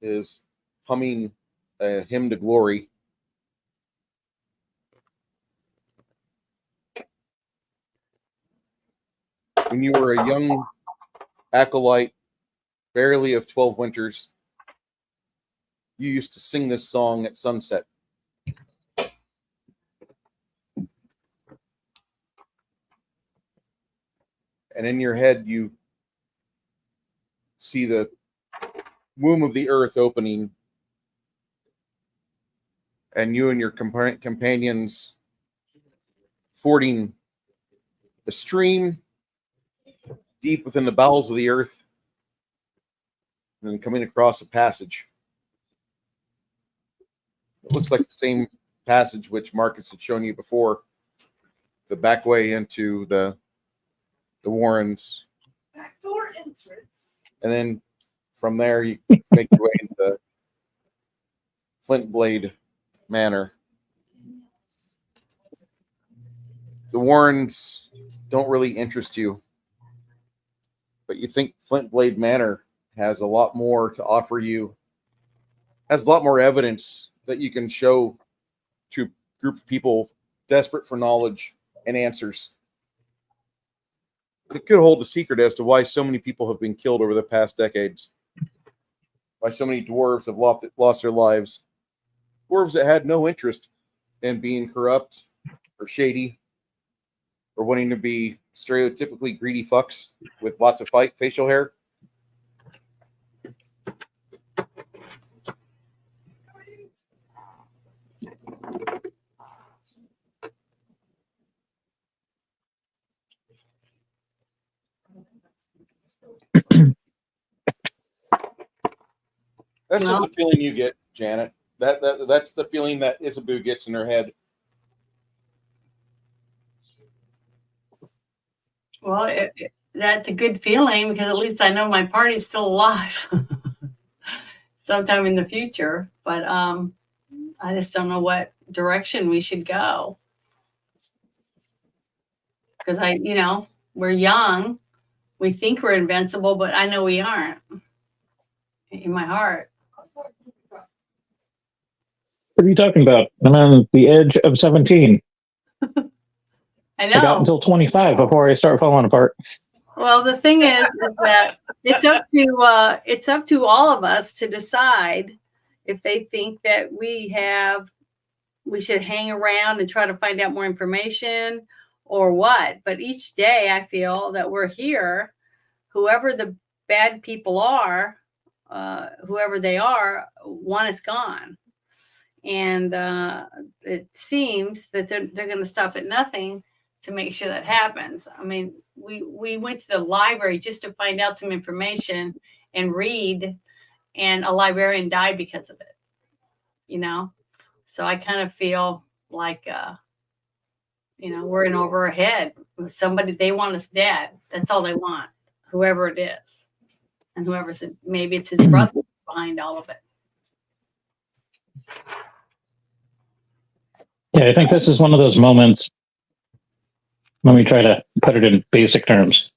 is humming a hymn to glory. When you were a young acolyte, barely of 12 winters, you used to sing this song at sunset. And in your head, you see the womb of the earth opening, and you and your companions fording a stream deep within the bowels of the earth, and then coming across a passage. It looks like the same passage which Marcus had shown you before, the back way into the Warrens. Backdoor entrance. And then from there, you make your way into Flintblade Manor. The Warrens don't really interest you, but you think Flintblade Manor has a lot more to offer you, has a lot more evidence that you can show to a group of people desperate for knowledge and answers. It could hold a secret as to why so many people have been killed over the past decades, why so many dwarves have lost their lives. Dwarves that had no interest in being corrupt or shady or wanting to be stereotypically greedy fucks with lots of facial hair. That's just the feeling you get, Janet. That's the feeling that Isabu gets in her head. Well, that's a good feeling because at least I know my party's still alive sometime in the future. But I just don't know what direction we should go. Because we're young. We think we're invincible, but I know we aren't. In my heart. What are you talking about? I'm on the edge of 17. I I got know. until 25 before I start falling apart. Well, the thing is that it's up to all of us to decide if they think that we should hang around and try to find out more information or what. But each day I feel that we're here, whoever the bad people are, whoever they are, one is gone. And it seems that they're going to stop at nothing to make sure that happens. I mean, we went to the library just to find out some information and read, and a librarian died because of it, you know? So I kind of feel like, we're in over our head. Somebody, they want us dead. That's all they want, whoever it is. And whoever's, maybe it's his brother behind all of it. Yeah, I think this is one of those moments. Let me try to put it in basic terms.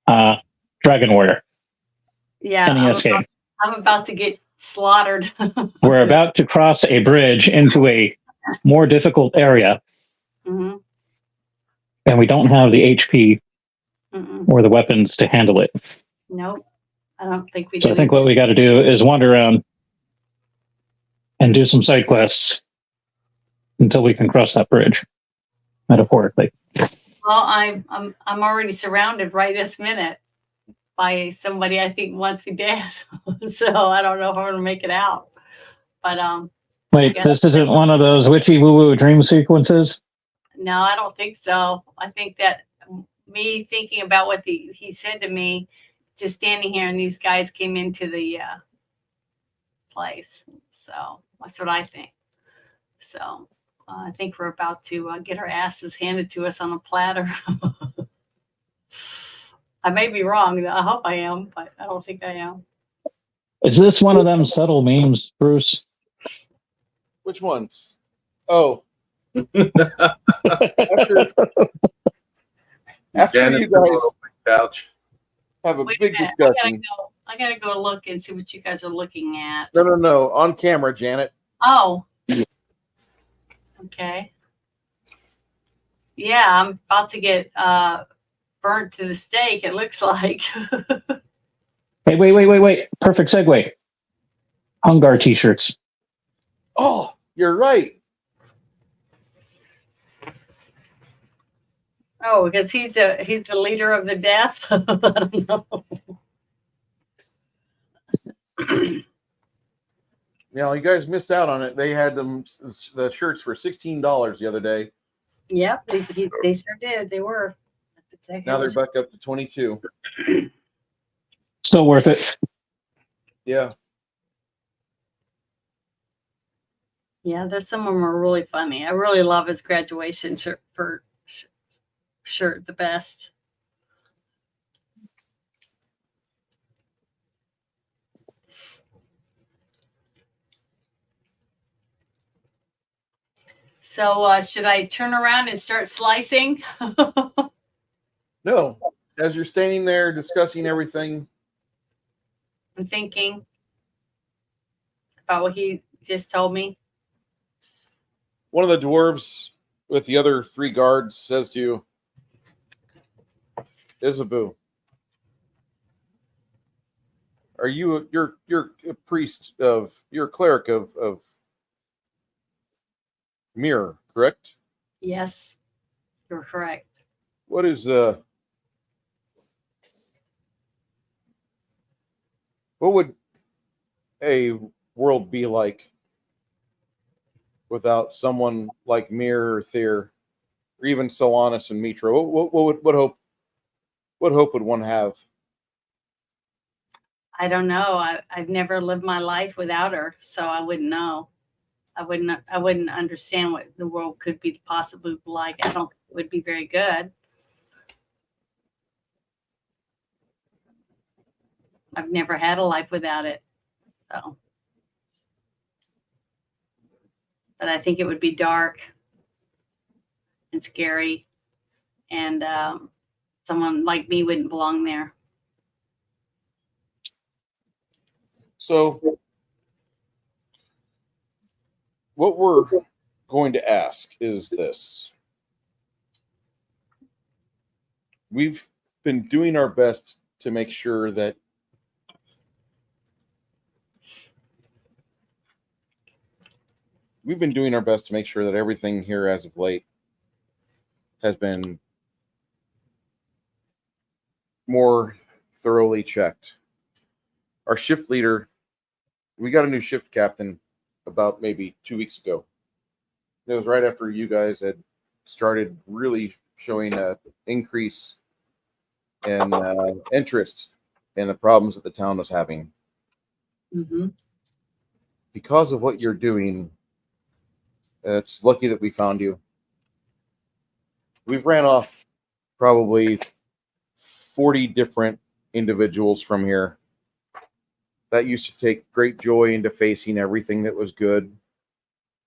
Dragon Warrior. Yeah, NES game. I'm about to get slaughtered. We're about to cross a bridge into a more difficult area, Mm-hmm. and we don't have the HP Mm-mm. or the weapons to handle it. Nope, I don't think we So do. I think what we got to do is wander around and do some side quests until we can cross that bridge, metaphorically. Well, I'm already surrounded right this minute by somebody I think wants me dead. So I don't know if I'm gonna make it out. But Wait, this isn't one of those witchy woo-woo dream sequences? no, I don't think so. I think that me thinking about what he said to me, just standing here, and these guys came into the place. So that's what I think. So I think we're about to get our asses handed to us on a platter. I may be wrong. I hope I am, but I don't think I am. Is this one of them subtle memes, Bruce? Which ones? Oh, after Janet, you guys couch. have a Wait a big minute. discussion. I gotta go look and see what you guys are looking at. No, on camera, Janet. Oh. Okay. Yeah, I'm about to get burnt to the stake, it looks like. Hey, wait. Perfect segue. Hungar t-shirts. Oh, you're right. Oh, because he's the leader of the death. I don't know. You guys missed out on it. They had the shirts for $16 the other day. Yep, they sure did. They were. That's exactly Now they're what back up to 22. Still worth it. Yeah. Yeah, there's some of them are really funny. I really love his graduation shirt shirt the best. So should I turn around and start slicing? No, as you're standing there discussing everything, I'm thinking about what he just told me. one of the dwarves with the other 3 guards says to you, Isabu, are you you're a priest you're a cleric of Mirror, correct? Yes, you're correct. What is what would a world be like without someone like Mirror or Thyr, or even Solanus and Mitra? What hope would one have? I don't know. I've never lived my life without her, so I wouldn't know. I wouldn't understand what the world could be possibly like. I don't think it would be very good. I've never had a life without it. So, but I think it would be dark and scary, and someone like me wouldn't belong there. So, what we're going to ask is this. We've been doing our best to make sure that everything here as of late has been more thoroughly checked. Our shift leader, we got a new shift captain about maybe 2 weeks ago. It was right after you guys had started really showing an increase in interest in the problems that the town was having. Mm-hmm. Because of what you're doing, it's lucky that we found you. We've ran off probably 40 different individuals from here that used to take great joy into facing everything that was good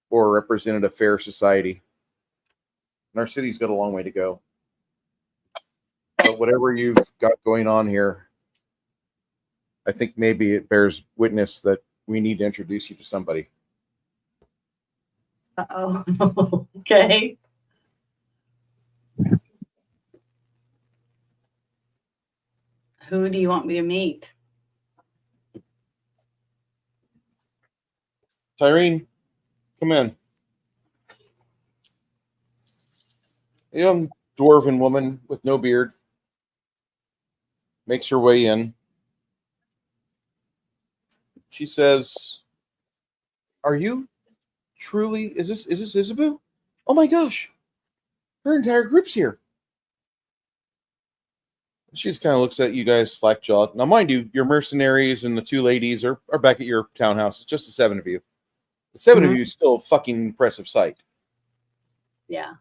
or represented a fair society. And our city's got a long way to go. But whatever you've got going on here, I think maybe it bears witness that we need to introduce you to somebody. Uh-oh. Okay. Who do you want me to meet? Tyrene, come in. A young dwarven woman with no beard makes her way in. She says, "Are you truly? Is this Isabu? Oh my gosh, her entire group's here." She just kind of looks at you guys slack jawed. Now, mind you, your mercenaries and the two ladies are back at your townhouse. It's just the seven of you. The 7 of you is still a fucking impressive sight. Yeah.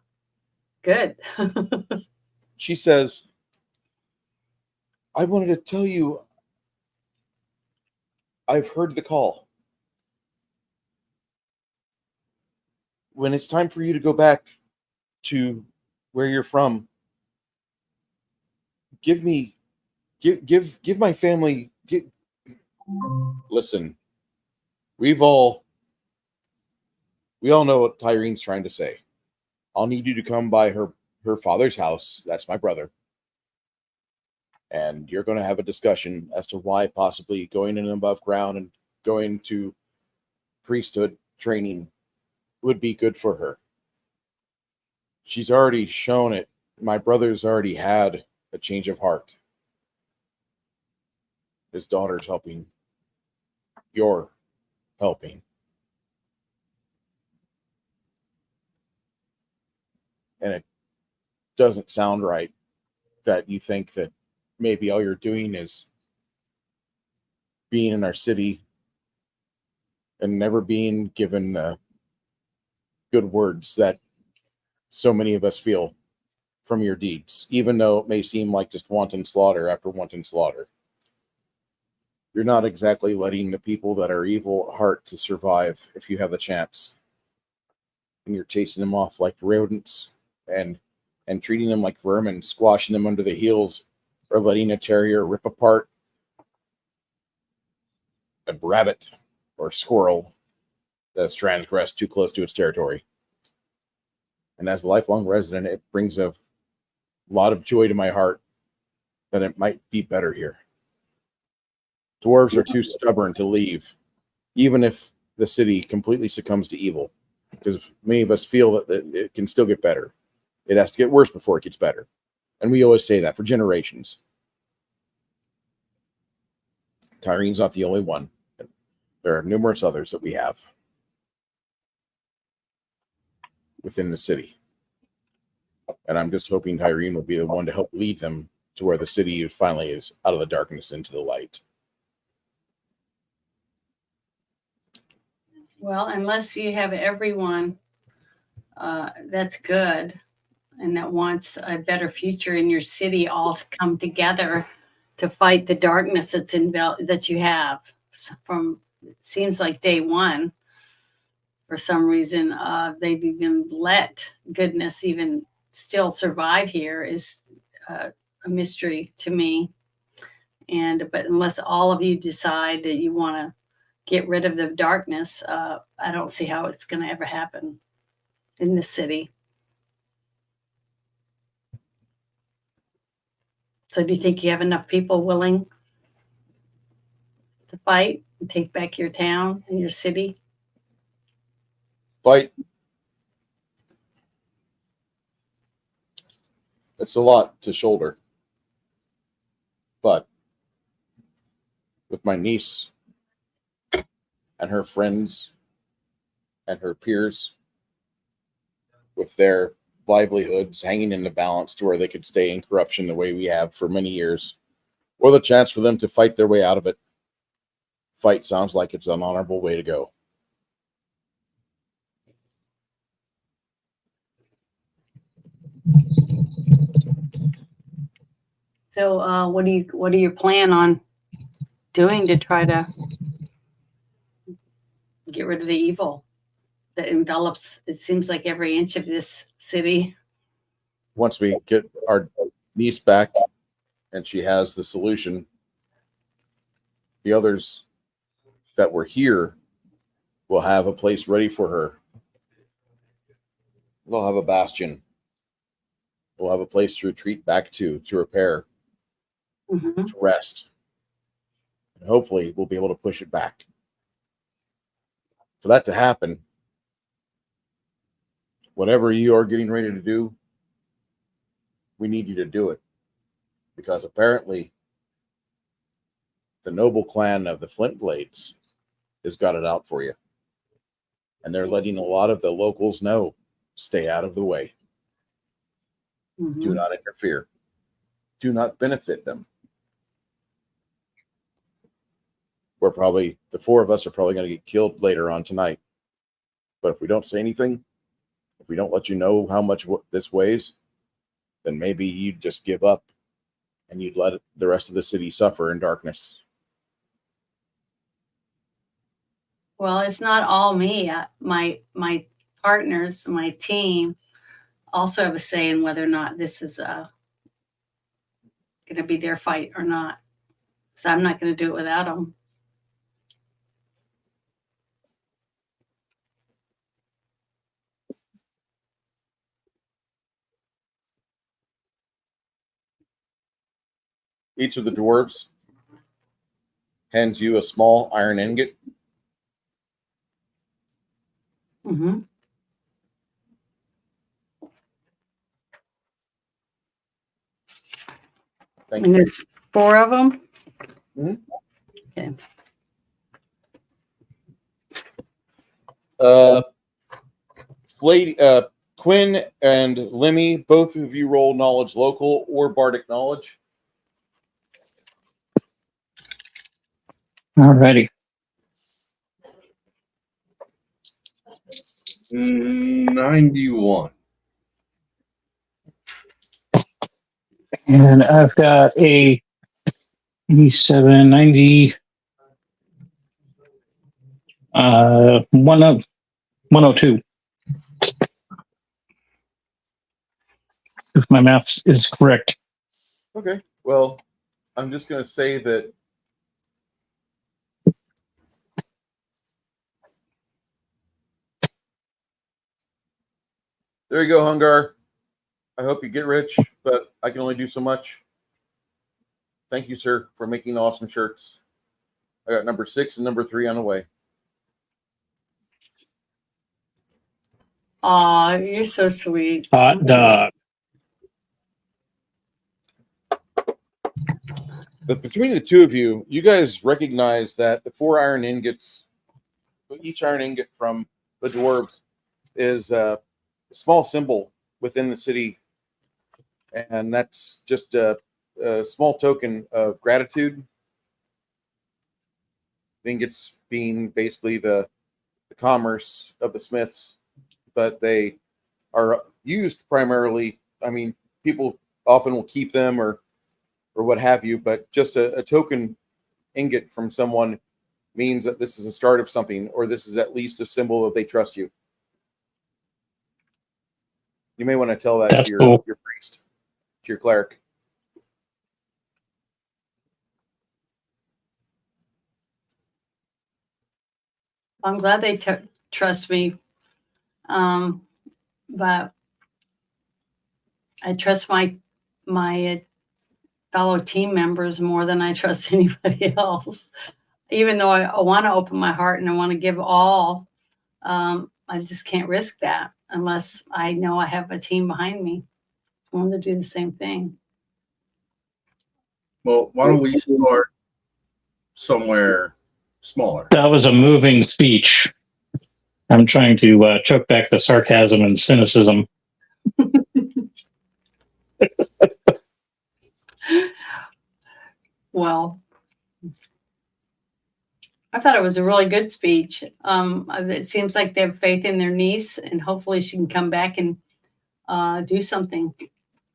Good. She says, "I wanted to tell you, I've heard the call. When it's time for you to go back to where you're from, give my family. Listen, we all know what Tyrene's trying to say. I'll need you to come by her father's house. That's my brother. And you're going to have a discussion as to why possibly going in above ground and going to priesthood training would be good for her. She's already shown it. My brother's already had a change of heart. His daughter's helping. You're helping. And it doesn't sound right that you think that maybe all you're doing is being in our city and never being given good words that so many of us feel from your deeds, even though it may seem like just wanton slaughter after wanton slaughter. You're not exactly letting the people that are evil at heart to survive if you have the chance. And you're chasing them off like rodents and treating them like vermin, squashing them under the heels, or letting a terrier rip apart a rabbit or squirrel that's transgressed too close to its territory. And as a lifelong resident, it brings a lot of joy to my heart that it might be better here. Dwarves are too stubborn to leave, even if the city completely succumbs to evil, because many of us feel that it can still get better. It has to get worse before it gets better. And we always say that for generations. Tyrene's not the only one. There are numerous others that we have within the city. And I'm just hoping Tyrene will be the one to help lead them to where the city finally is out of the darkness into the light. Well, unless you have everyone that's good and that wants a better future in your city all to come together to fight the darkness that's that you have from, it seems like day one. For some reason, they've even let goodness even still survive here is a mystery to me. But unless all of you decide that you want to get rid of the darkness, I don't see how it's going to ever happen in this city. So do you think you have enough people willing to fight and take back your town and your city? Fight. It's a lot to shoulder. But with my niece and her friends and her peers, with their livelihoods hanging in the balance to where they could stay in corruption the way we have for many years, or the chance for them to fight their way out of it, fight sounds like it's an honorable way to go. So what do you plan on doing to try to get rid of the evil that envelops, it seems like, every inch of this city? Once we get our niece back and she has the solution, the others that were here will have a place ready for her. We'll have a bastion. We'll have a place to retreat back to repair, Mm-hmm. to rest. And hopefully we'll be able to push it back. For that to happen, whatever you are getting ready to do, we need you to do it. Because apparently the noble clan of the Flint Blades has got it out for you. And they're letting a lot of the locals know, stay out of the way. Mm-hmm. Do not interfere. Do not benefit them. The four of us are probably going to get killed later on tonight. But if we don't say anything, if we don't let you know how much this weighs, then maybe you'd just give up and you'd let the rest of the city suffer in darkness. Well, it's not all me. My partners, my team, also have a say in whether or not this is going to be their fight or not. So I'm not going to do it without them. Each of the dwarves hands you a small iron ingot. Mm-hmm. Thank And you. there's 4 of them. Mhm. Okay. Quinn and Lemmy, both of you roll knowledge local or bardic knowledge. Alrighty. 91. And I've got a 87, 90, 102. If my math is correct. Okay. Well, I'm just going to say that there you go, Hungar. I hope you get rich, but I can only do so much. Thank you, sir, for making awesome shirts. I got number 6 and number 3 on the way. Aw, you're so sweet. Hot dog. But between the two of you, you guys recognize that the 4 iron ingots, each iron ingot from the dwarves, is a small symbol within the city. And that's just a small token of gratitude. Ingots being basically the commerce of the smiths, but they are used primarily. I mean, people often will keep them or what have you, but just a token ingot from someone means that this is the start of something, or this is at least a symbol that they trust you. You may want to tell that That's to cool. your priest, to your cleric. I'm glad they trust me. But I trust my fellow team members more than I trust anybody else. Even though I want to open my heart and I want to give all, I just can't risk that unless I know I have a team behind me willing to do the same thing. Well, why don't we start somewhere smaller? That was a moving speech. I'm trying to choke back the sarcasm and cynicism. Well, I thought it was a really good speech. It seems like they have faith in their niece, and hopefully she can come back and do something,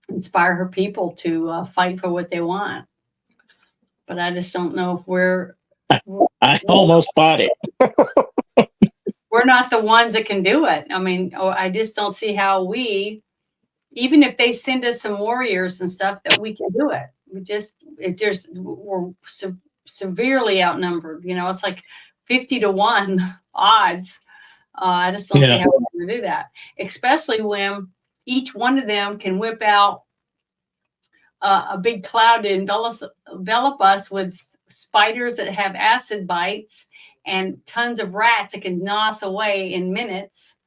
inspire her people to fight for what they want. But I just don't know if we're I almost bought it. we're not the ones that can do it. I mean, I just don't see how we, even if they send us some warriors and stuff, that we can do it. We're severely outnumbered. You know, it's like 50-1 odds. I just don't see how we're going to do that, especially when each one of them can whip out a big cloud to envelop us with spiders that have acid bites and tons of rats that can gnaw us away in minutes.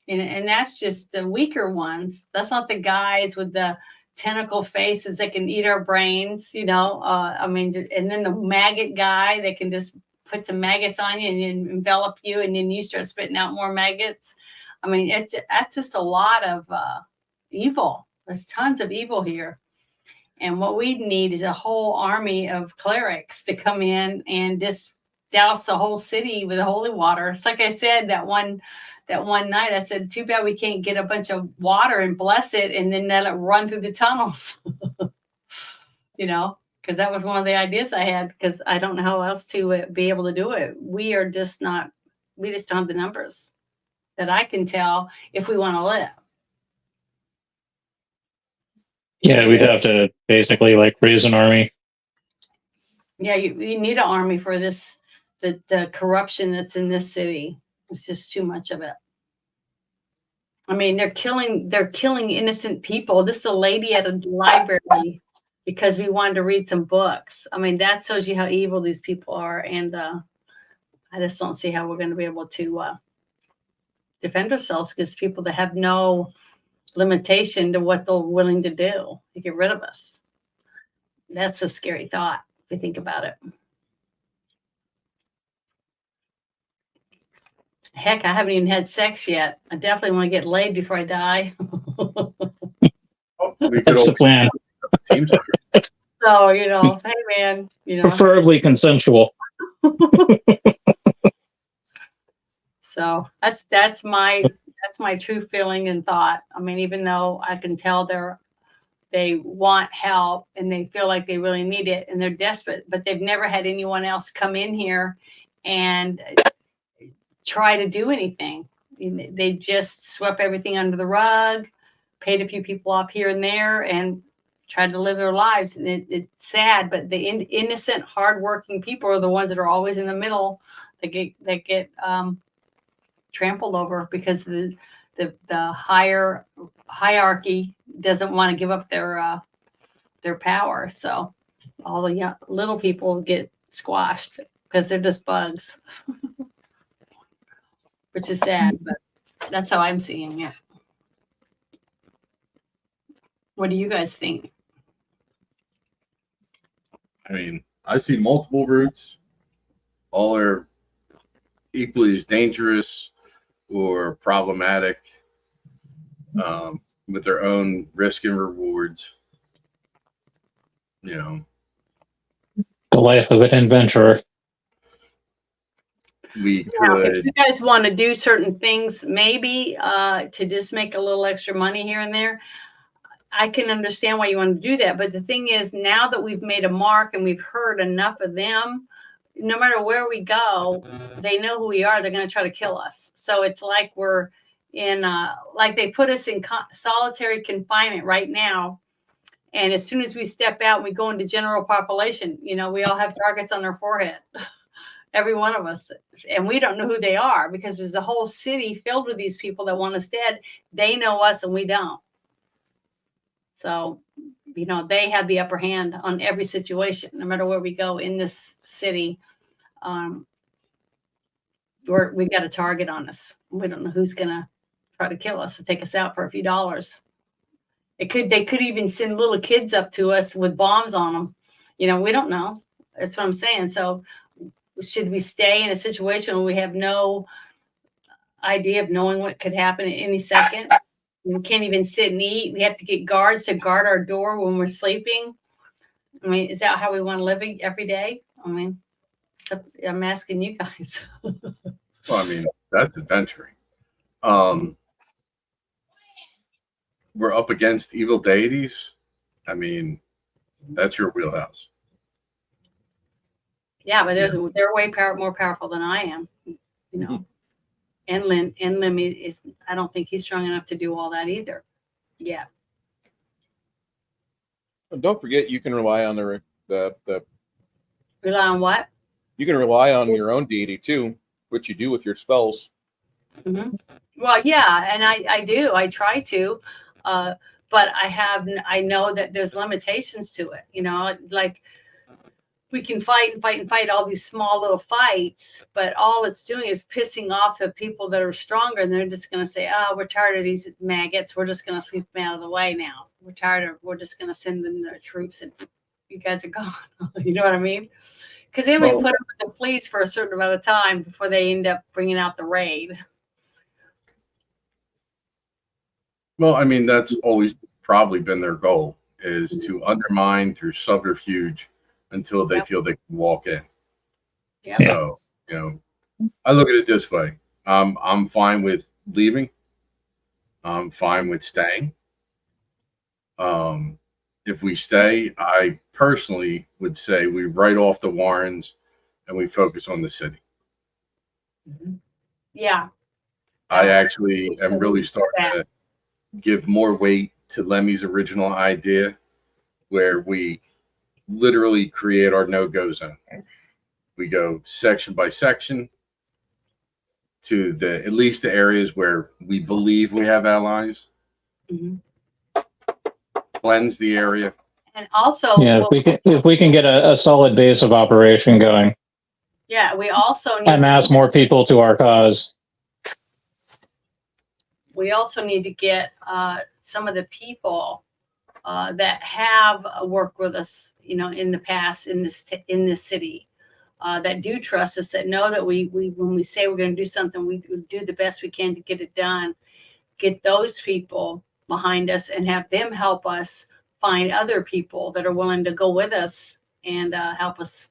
And that's just the weaker ones. That's not the guys with the tentacle faces that can eat our brains, you know. I mean, and then the maggot guy that can just put some maggots on you and envelop you, and then you start spitting out more maggots. I mean, that's just a lot of evil. There's tons of evil here. And what we need is a whole army of clerics to come in and just douse the whole city with holy water. It's like I said, that one night, I said, too bad we can't get a bunch of water and bless it and then let it run through the tunnels. You know, because that was one of the ideas I had, because I don't know how else to be able to do it. We just don't have the numbers that I can tell if we want to live. Yeah, we'd have to basically like raise an army. Yeah, you need an army for this, the corruption that's in this city. It's just too much of it. I mean, they're killing innocent people. This is a lady at a library because we wanted to read some books. I mean, that shows you how evil these people are. And I just don't see how we're going to be able to defend ourselves against people that have no limitation to what they're willing to do to get rid of us. That's a scary thought if you think about it. Heck, I haven't even had sex yet. I definitely want to get laid before I die. That's the plan. So, you know, hey man, you know, Preferably consensual. So that's my true feeling and thought. I mean, even though I can tell they want help and they feel like they really need it and they're desperate, but they've never had anyone else come in here and try to do anything. They just swept everything under the rug, paid a few people off here and there, and tried to live their lives. And it's sad, but the innocent, hardworking people are the ones that are always in the middle that get trampled over because the higher hierarchy doesn't want to give up their power. So all the little people get squashed because they're just bugs, which is sad, but that's how I'm seeing it. What do you guys think? I mean, I see multiple routes. All are equally as dangerous or problematic with their own risk and rewards. You know, The life of an adventurer. we Now, if could. you guys want to do certain things, maybe to just make a little extra money here and there, I can understand why you want to do that. But the thing is, now that we've made a mark and we've heard enough of them, no matter where we go, they know who we are. They're going to try to kill us. So it's like we're in, like they put us in solitary confinement right now. And as soon as we step out and we go into general population, you know, we all have targets on our forehead. every one of us, and we don't know who they are because there's a whole city filled with these people that want us dead. They know us and we don't. So, they have the upper hand on every situation, no matter where we go in this city. We got a target on us. We don't know who's gonna try to kill us to take us out for a few dollars. They could even send little kids up to us with bombs on them. We don't know. That's what I'm saying. So should we stay in a situation where we have no idea of knowing what could happen at any second? We can't even sit and eat. We have to get guards to guard our door when we're sleeping. I mean, is that how we want to live every day? I mean, I'm asking you guys. Well, I mean, that's adventuring. We're up against evil deities. I mean, that's your wheelhouse. Yeah, but they're way more powerful than I am. And Lim is. I don't think he's strong enough to do all that either. Yeah. And don't forget, you can rely on the Rely on what? You can rely on your own deity too, what you do with your spells. Mm-hmm. Well, yeah, and I do. I try to, but I know that there's limitations to it. Like we can fight and fight and fight all these small little fights, but all it's doing is pissing off the people that are stronger, and they're just going to say, "Oh, we're tired of these maggots. We're just going to sweep them out of the way now. We're just going to send in their troops, and you guys are gone." You know what I mean? Because then we put them in the fleets for a certain amount of time before they end up bringing out the raid. Well, I mean, that's always probably been their goal, is to undermine through subterfuge until they feel they can walk in. Yep. So, I look at it this way. I'm fine with leaving. I'm fine with staying. If we stay, I personally would say we write off the Warrens and we focus on the city. Yeah. I actually am really starting to give more weight to Lemmy's original idea, where we literally create our no-go zone. We go section by section to at least the areas where we believe we have allies. Mm-hmm. Cleanse the area. And also, if we can get a solid base of operation going. Yeah, we also need amass more people to our cause. We also need to get some of the people that have worked with us, in the past in this city, that do trust us, that know that we when we say we're going to do something, we do the best we can to get it done. Get those people behind us and have them help us find other people that are willing to go with us and help us,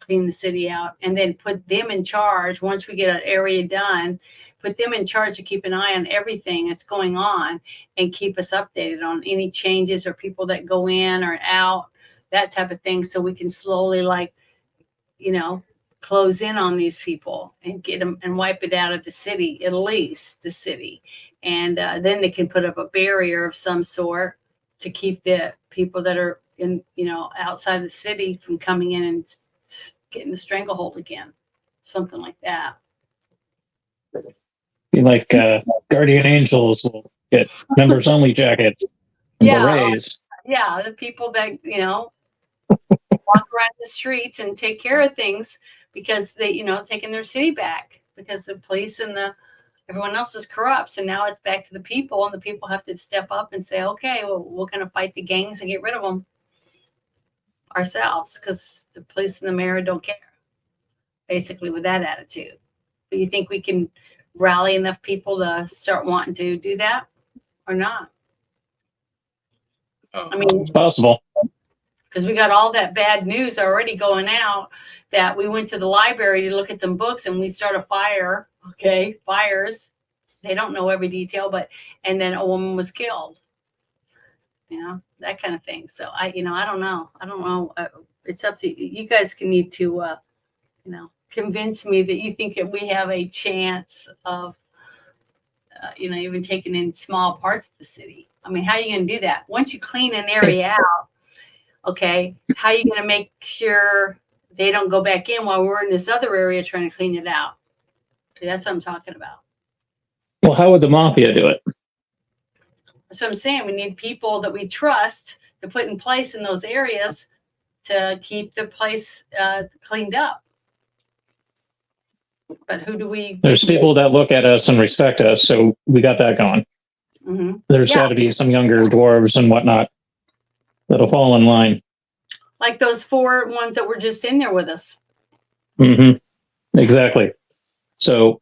clean the city out, and then put them in charge. Once we get an area done, put them in charge to keep an eye on everything that's going on and keep us updated on any changes or people that go in or out, that type of thing. So we can slowly close in on these people and get them and wipe it out of the city, at least the city. And then they can put up a barrier of some sort to keep the people that are in, outside the city from coming in and getting the stranglehold again. Something like that. Like Guardian Angels will get members only jackets and berets. Yeah, the people that, walk around the streets and take care of things because they, taking their city back because the police and everyone else is corrupt. So now it's back to the people, and the people have to step up and say, okay, well, we're going to fight the gangs and get rid of them ourselves because the police and the mayor don't care, basically, with that attitude. Do you think we can rally enough people to start wanting to do that or not? I mean, it's possible. Because we got all that bad news already going out that we went to the library to look at some books and we start a fire. Okay, fires. They don't know every detail, and then a woman was killed. That kind of thing. So I don't know. It's up to you. You guys can need to, convince me that you think that we have a chance of, even taking in small parts of the city. I mean, how are you going to do that? Once you clean an area out, okay, how are you going to make sure they don't go back in while we're in this other area trying to clean it out. See, that's what I'm talking about. Well, how would the mafia do it? So I'm saying we need people that we trust to put in place in those areas to keep the place cleaned up. But who do we? There's people that look at us and respect us, so we got that going. Mm-hmm. There's got to be some younger dwarves and whatnot that'll fall in line. Like those 4 ones that were just in there with us. Mm-hmm. Exactly. So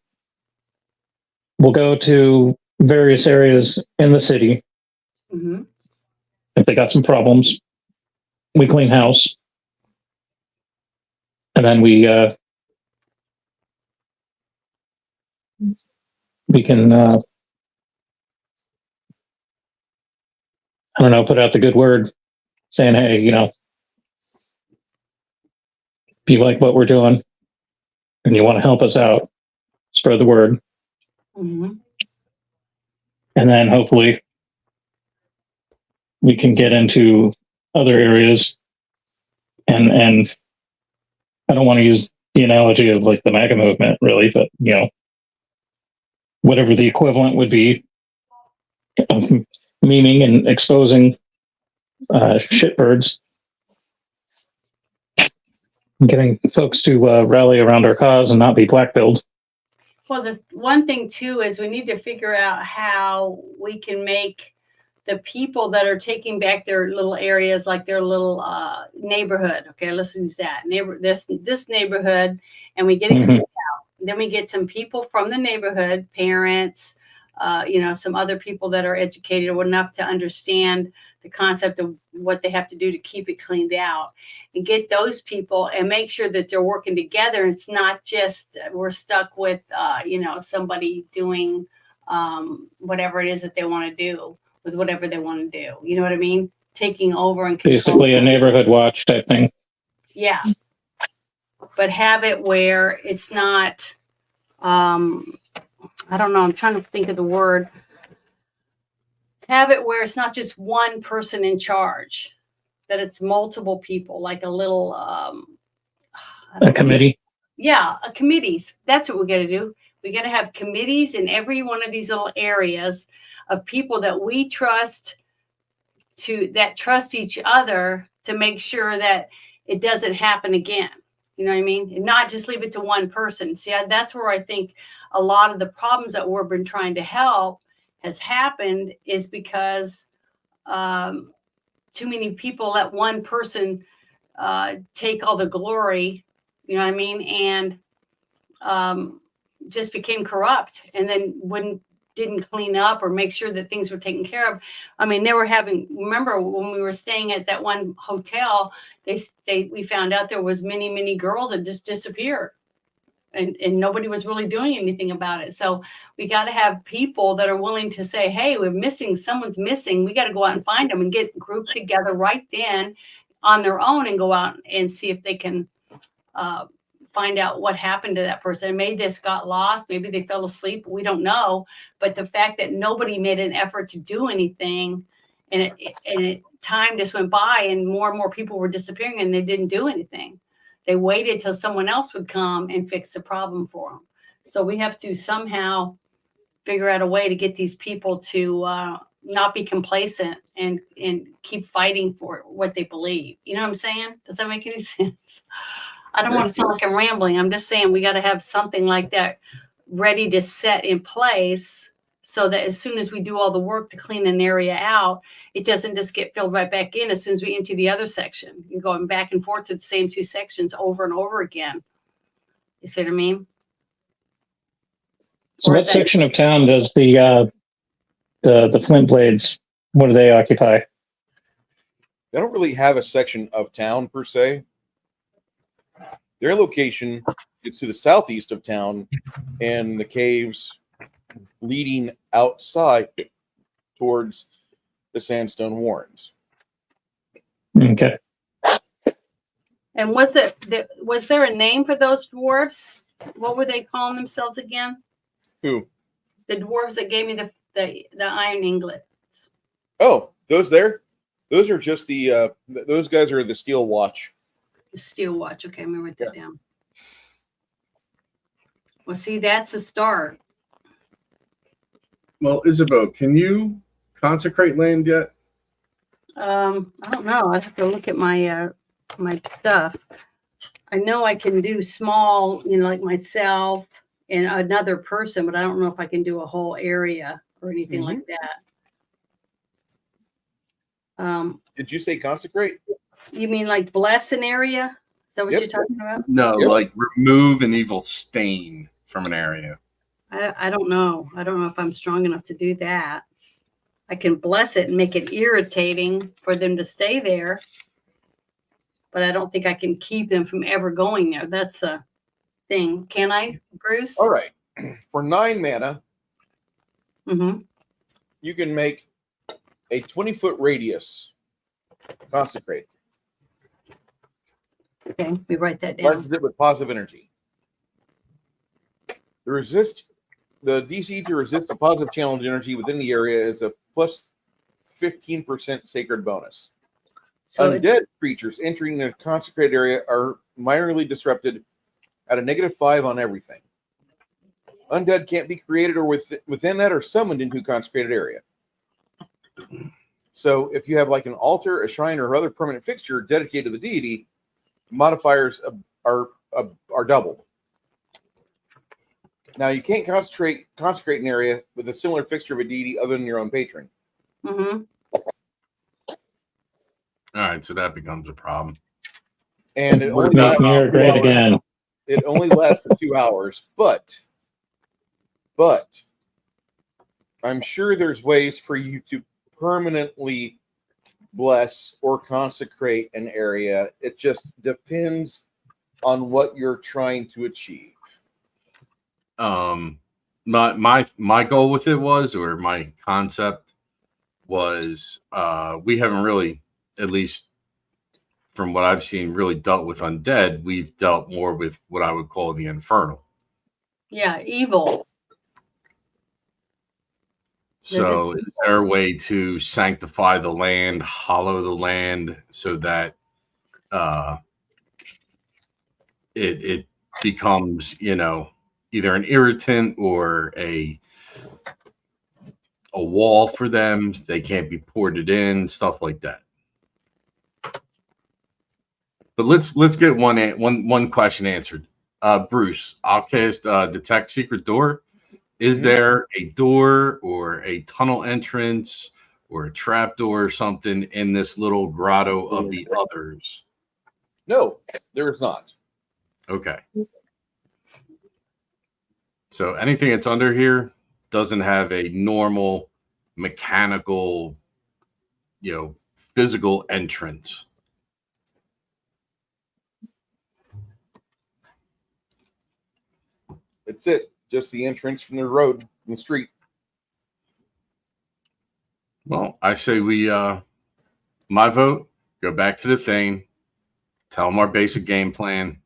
we'll go to various areas in the city. Mm-hmm. If they got some problems, we clean house. And then we can, I don't know, put out the good word saying, hey, you know, if you like what we're doing and you want to help us out, spread the word. Mm-hmm. And then hopefully we can get into other areas. And I don't want to use the analogy of like the MAGA movement, really, but, you know, whatever the equivalent would be, memeing and exposing shitbirds, getting folks to rally around our cause and not be blackpilled. Well, the one thing too is we need to figure out how we can make the people that are taking back their little areas, like their little neighborhood. Okay, let's use that this neighborhood, and we get it cleaned out. Then we get some people from the neighborhood, parents, you know, some other people that are educated enough to understand the concept of what they have to do to keep it cleaned out, and get those people and make sure that they're working together. It's not just we're stuck with, you know, somebody doing whatever it is that they want to do with whatever they want to do. You know what I mean? Taking over and basically a neighborhood watch type thing. Yeah. But have it where it's not, I don't know, I'm trying to think of the word. Have it where it's not just one person in charge, that it's multiple people, like a little A committee. Yeah, committees. That's what we got to do. We got to have committees in every one of these little areas of people that we trust, that trust each other to make sure that it doesn't happen again. You know what I mean? And not just leave it to one person. See, that's where I think a lot of the problems that we've been trying to help has happened, is because too many people let one person take all the glory, you know what I mean? And just became corrupt, and then didn't clean up or make sure that things were taken care of. I mean, remember when we were staying at that one hotel, we found out there was many girls that just disappeared, and nobody was really doing anything about it. So we got to have people that are willing to say, hey, someone's missing. We got to go out and find them and get grouped together right then on their own and go out and see if they can find out what happened to that person. Maybe this got lost. Maybe they fell asleep. We don't know. But the fact that nobody made an effort to do anything, and time just went by, and more people were disappearing, and they didn't do anything. They waited till someone else would come and fix the problem for them. So we have to somehow figure out a way to get these people to not be complacent and keep fighting for what they believe. You know what I'm saying? Does that make any sense? I don't want to sound like I'm rambling. I'm just saying we got to have something like that ready to set in place, so that as soon as we do all the work to clean an area out, it doesn't just get filled right back in as soon as we enter the other section. You're going back and forth to the same 2 sections over and over again. You see what I mean? So what section of town does the Flint Blades, what do they occupy? They don't really have a section of town per se. Their location is to the southeast of town, and the caves leading outside towards the sandstone warrens. Okay. And was there a name for those dwarves? What were they calling themselves again? Who? The dwarves that gave me the iron ingots. Oh, those there? Those are just those guys are the Steel Watch. Steel watch. Okay, I'm gonna write that down. Well, see, that's a start. Well, Isabeau, can you consecrate land yet? I don't know. I have to look at my my stuff. I know I can do small, like myself and another person, but I don't know if I can do a whole area or anything like that. Did you say consecrate? You mean like bless an area? Is that what Yep. you're talking about? No, Yep. like remove an evil stain from an area. I don't know. I don't know if I'm strong enough to do that. I can bless it and make it irritating for them to stay there, but I don't think I can keep them from ever going there. That's the thing. Can I, Bruce? All right. For 9 mana, Mm-hmm. you can make a 20-foot radius consecrate. Okay, we write that down. Blesses it with positive energy. The DC to resist a positive challenge energy within the area is a plus 15% sacred bonus. So Undead creatures entering the consecrated area are minorly disrupted at a -5 on everything. Undead can't be created or within that or summoned into a consecrated area. So if you have like an altar, a shrine, or other permanent fixture dedicated to the deity, modifiers are doubled. Now you can't consecrate an area with a similar fixture of a deity other than your own patron. Mm-hmm. All right, so that becomes a problem. And it only Make lasts me for 2 great hours. again. It only lasts for 2 hours, but I'm sure there's ways for you to permanently bless or consecrate an area. It just depends on what you're trying to achieve. My goal with it was, or my concept was, we haven't really, at least from what I've seen, really dealt with undead. We've dealt more with what I would call the infernal. Yeah, evil. So is there a way to sanctify the land, hollow the land, so that it becomes, either an irritant or a wall for them? They can't be ported in, stuff like that. But let's get one question answered. Bruce, I'll cast Detect Secret Door. Is there a door or a tunnel entrance or a trap door or something in this little grotto of the others? No, there is not. Okay. So anything that's under here doesn't have a normal mechanical, physical entrance. That's it. Just the entrance from the road, from the street. Well, I say we, my vote, go back to the thing, tell them our basic game plan,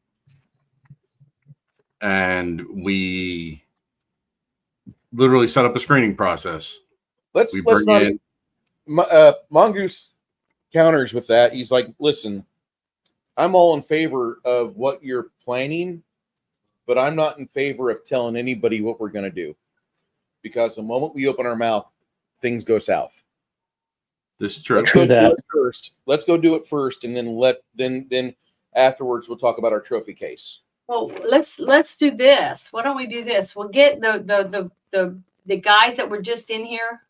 and we literally set up a screening process. Let's not even, Mongoose counters with that. He's like, listen, I'm all in favor of what you're planning, but I'm not in favor of telling anybody what we're going to do, because the moment we open our mouth, things go south. This is true. Let's go do it first. Let's go do it first, and then afterwards we'll talk about our trophy case. Well, let's do this. Why don't we do this? We'll get the guys that were just in here.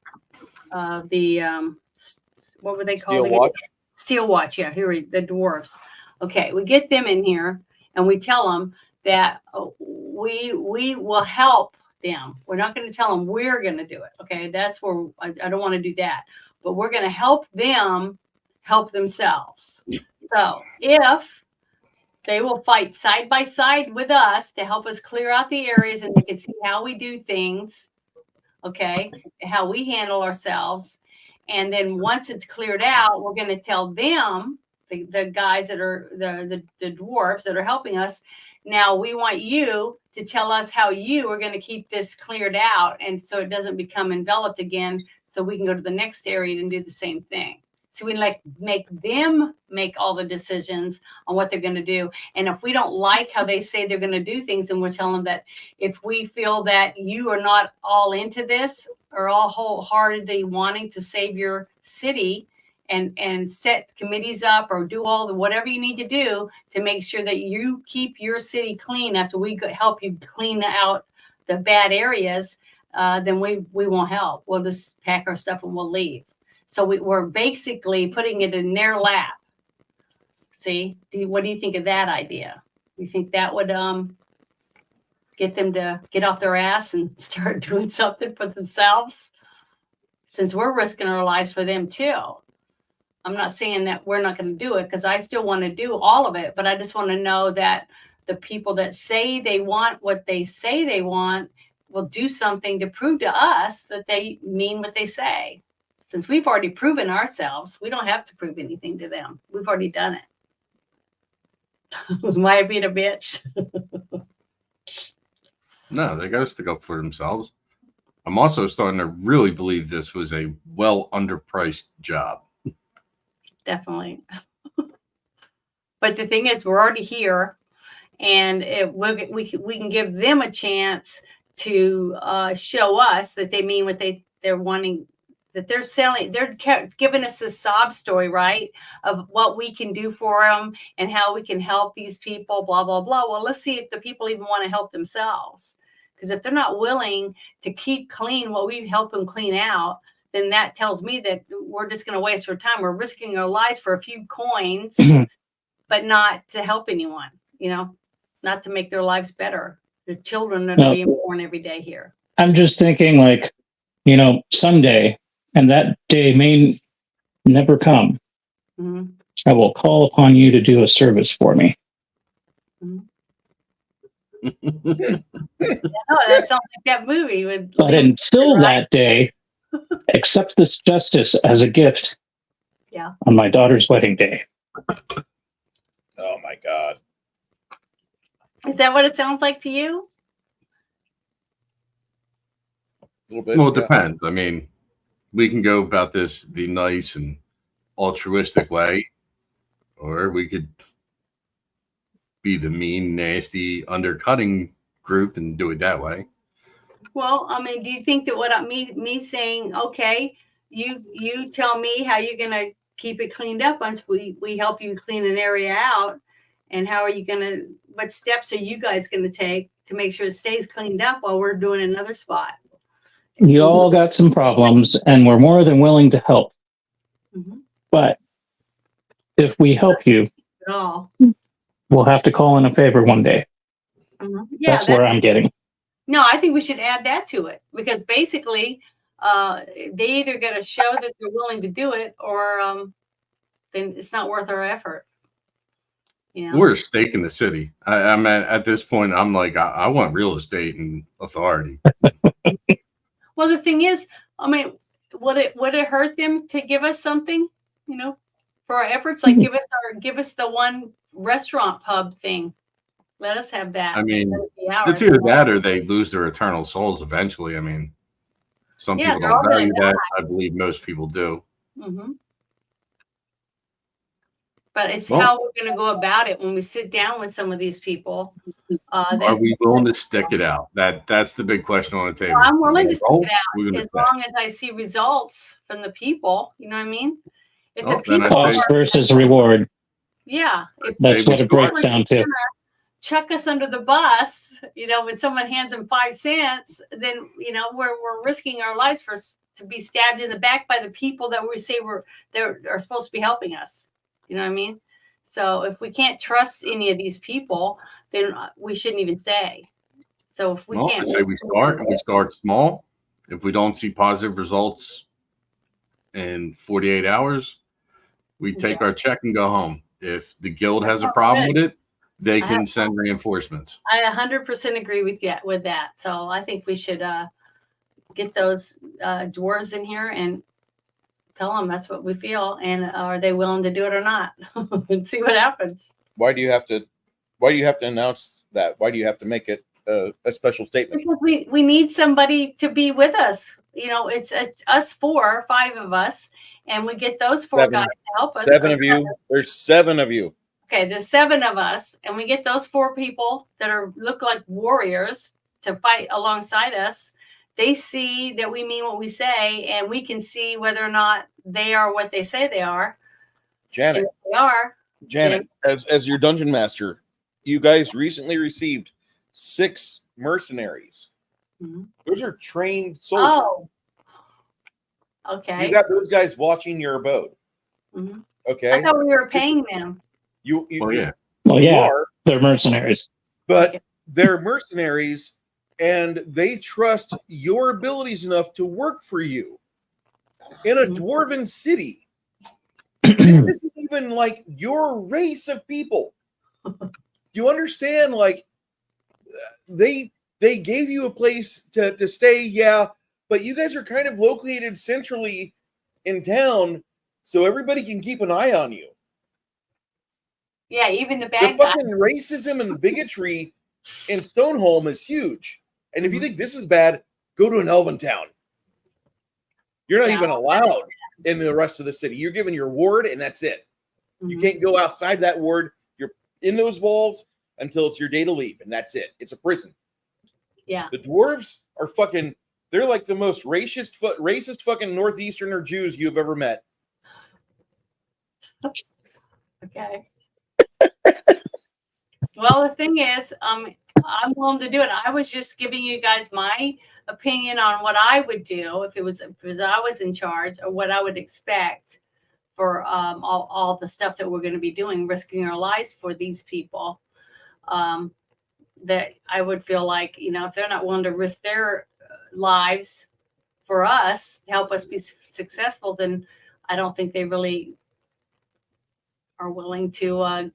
What were they called? Steel Watch. Steel Watch. Yeah, here the dwarves. Okay, we get them in here and we tell them that we will help them. We're not going to tell them we're going to do it. Okay, that's where I don't want to do that. But we're going to help them help themselves. So if they will fight side by side with us to help us clear out the areas, and they can see how we do things, okay, how we handle ourselves. And then once it's cleared out, we're going to tell them, the guys that are the dwarves that are helping us, now we want you to tell us how you are going to keep this cleared out, and so it doesn't become enveloped again, so we can go to the next area and do the same thing. So we like make them make all the decisions on what they're going to do. And if we don't like how they say they're going to do things, then we're telling them that if we feel that you are not all into this or all wholeheartedly wanting to save your city and set committees up or do all the whatever you need to do to make sure that you keep your city clean after we help you clean out the bad areas, then we won't help. We'll just pack our stuff and we'll leave. So we're basically putting it in their lap. See, what do you think of that idea? You think that would get them to get off their ass and start doing something for themselves? Since we're risking our lives for them too. I'm not saying that we're not going to do it because I still want to do all of it, but I just want to know that the people that say they want what they say they want will do something to prove to us that they mean what they say. Since we've already proven ourselves, we don't have to prove anything to them. We've already done it. Am I being a bitch? No, they got to stick up for themselves. I'm also starting to really believe this was a well underpriced job. Definitely. But the thing is, we're already here, and we can give them a chance to show us that they mean what they're wanting. That they're selling, they're giving us a sob story, right, of what we can do for them and how we can help these people, blah, blah, blah. Well, let's see if the people even want to help themselves. Because if they're not willing to keep clean what we help them clean out, then that tells me that we're just going to waste our time. We're risking our lives for a few coins, but not to help anyone, not to make their lives better. The children that are being born every day here. I'm just thinking like, someday, and that day may never come, I will call upon you to do a service for me. Yeah, that sounds like that movie with. But until that day, accept this justice as a gift. Yeah. On my daughter's wedding day. Oh my God. Is that what it sounds like to you? A little bit. Well, it depends. I mean, we can go about this the nice and altruistic way, or we could be the mean, nasty, undercutting group and do it that way. Well, I mean, do you think that what me saying, okay, you tell me how you're gonna keep it cleaned up once we help you clean an area out, and what steps are you guys gonna take to make sure it stays cleaned up while we're doing another spot? You all got some problems, and we're more than willing to help. But if we help you, we'll have to call in a favor one day. Yeah, that's where I'm getting. No, I think we should add that to it, because basically they either got to show that they're willing to do it, or then it's not worth our effort. We're a stake in the city. I'm at this point, I'm like, I want real estate and authority. Well, the thing is, I mean, would it hurt them to give us something, for our efforts? Like give us the one restaurant pub thing. Let us have that. I mean, it's either that or they lose their eternal souls eventually. I mean, some people don't value that. I believe most people do. But it's how we're going to go about it when we sit down with some of these people. Are we willing to stick it out? That's the big question on the table. Well, I'm willing to stick it out as long as I see results from the people. You know what I me? If the people cost versus reward. Yeah. That's what it breaks down to. Chuck us under the bus, when someone hands them 5 cents, then, we're risking our lives to be stabbed in the back by the people that we say are supposed to be helping us. You know what I mean? So if we can't trust any of these people, then we shouldn't even stay. So if we can't, I say we start small. If we don't see positive results in 48 hours, we take our check and go home. If the guild has a problem with it, they can send reinforcements. I 100% agree with that. So I think we should get those dwarves in here and tell them that's what we feel, and are they willing to do it or not? And see what happens. Why do you have to announce that? Why do you have to make it a special statement? Because we need somebody to be with us. it's us 4 or 5 of us, and we get those 4 Seven. guys to help us. 7 of you. There's 7 of you. Okay, there's 7 of us, and we get those 4 people that look like warriors to fight alongside us. They see that we mean what we say, and we can see whether or not they are what they say they are. Janet. And if they are. Janet, as your dungeon master, you guys recently received 6 mercenaries. Mm-hmm. Those are trained soldiers. Oh. Okay. You got those guys watching your abode. Mm-hmm. Okay. I thought we were paying them. You Well, yeah, are, they're mercenaries. but they're mercenaries, and they trust your abilities enough to work for you in a dwarven city. This isn't even like your race of people. Do you understand? Like, they gave you a place to stay, yeah, but you guys are kind of located centrally in town, so everybody can keep an eye on you. Yeah, even the The bad guys. fucking racism and bigotry in Stoneholm is huge. And if you think this is bad, go to an elven town. You're not even allowed in the rest of the city. You're given your ward, and that's it. You can't go outside that ward. You're in those walls until it's your day to leave, and that's it. It's a prison. Yeah. The dwarves are fucking, they're like the most racist fucking Northeasterner Jews you've ever met. Okay. Well, the thing is, I'm willing to do it. I was just giving you guys my opinion on what I would do if I was in charge, or what I would expect for all the stuff that we're going to be doing, risking our lives for these people. That I would feel like, if they're not willing to risk their lives for us to help us be successful, then I don't think they really are willing to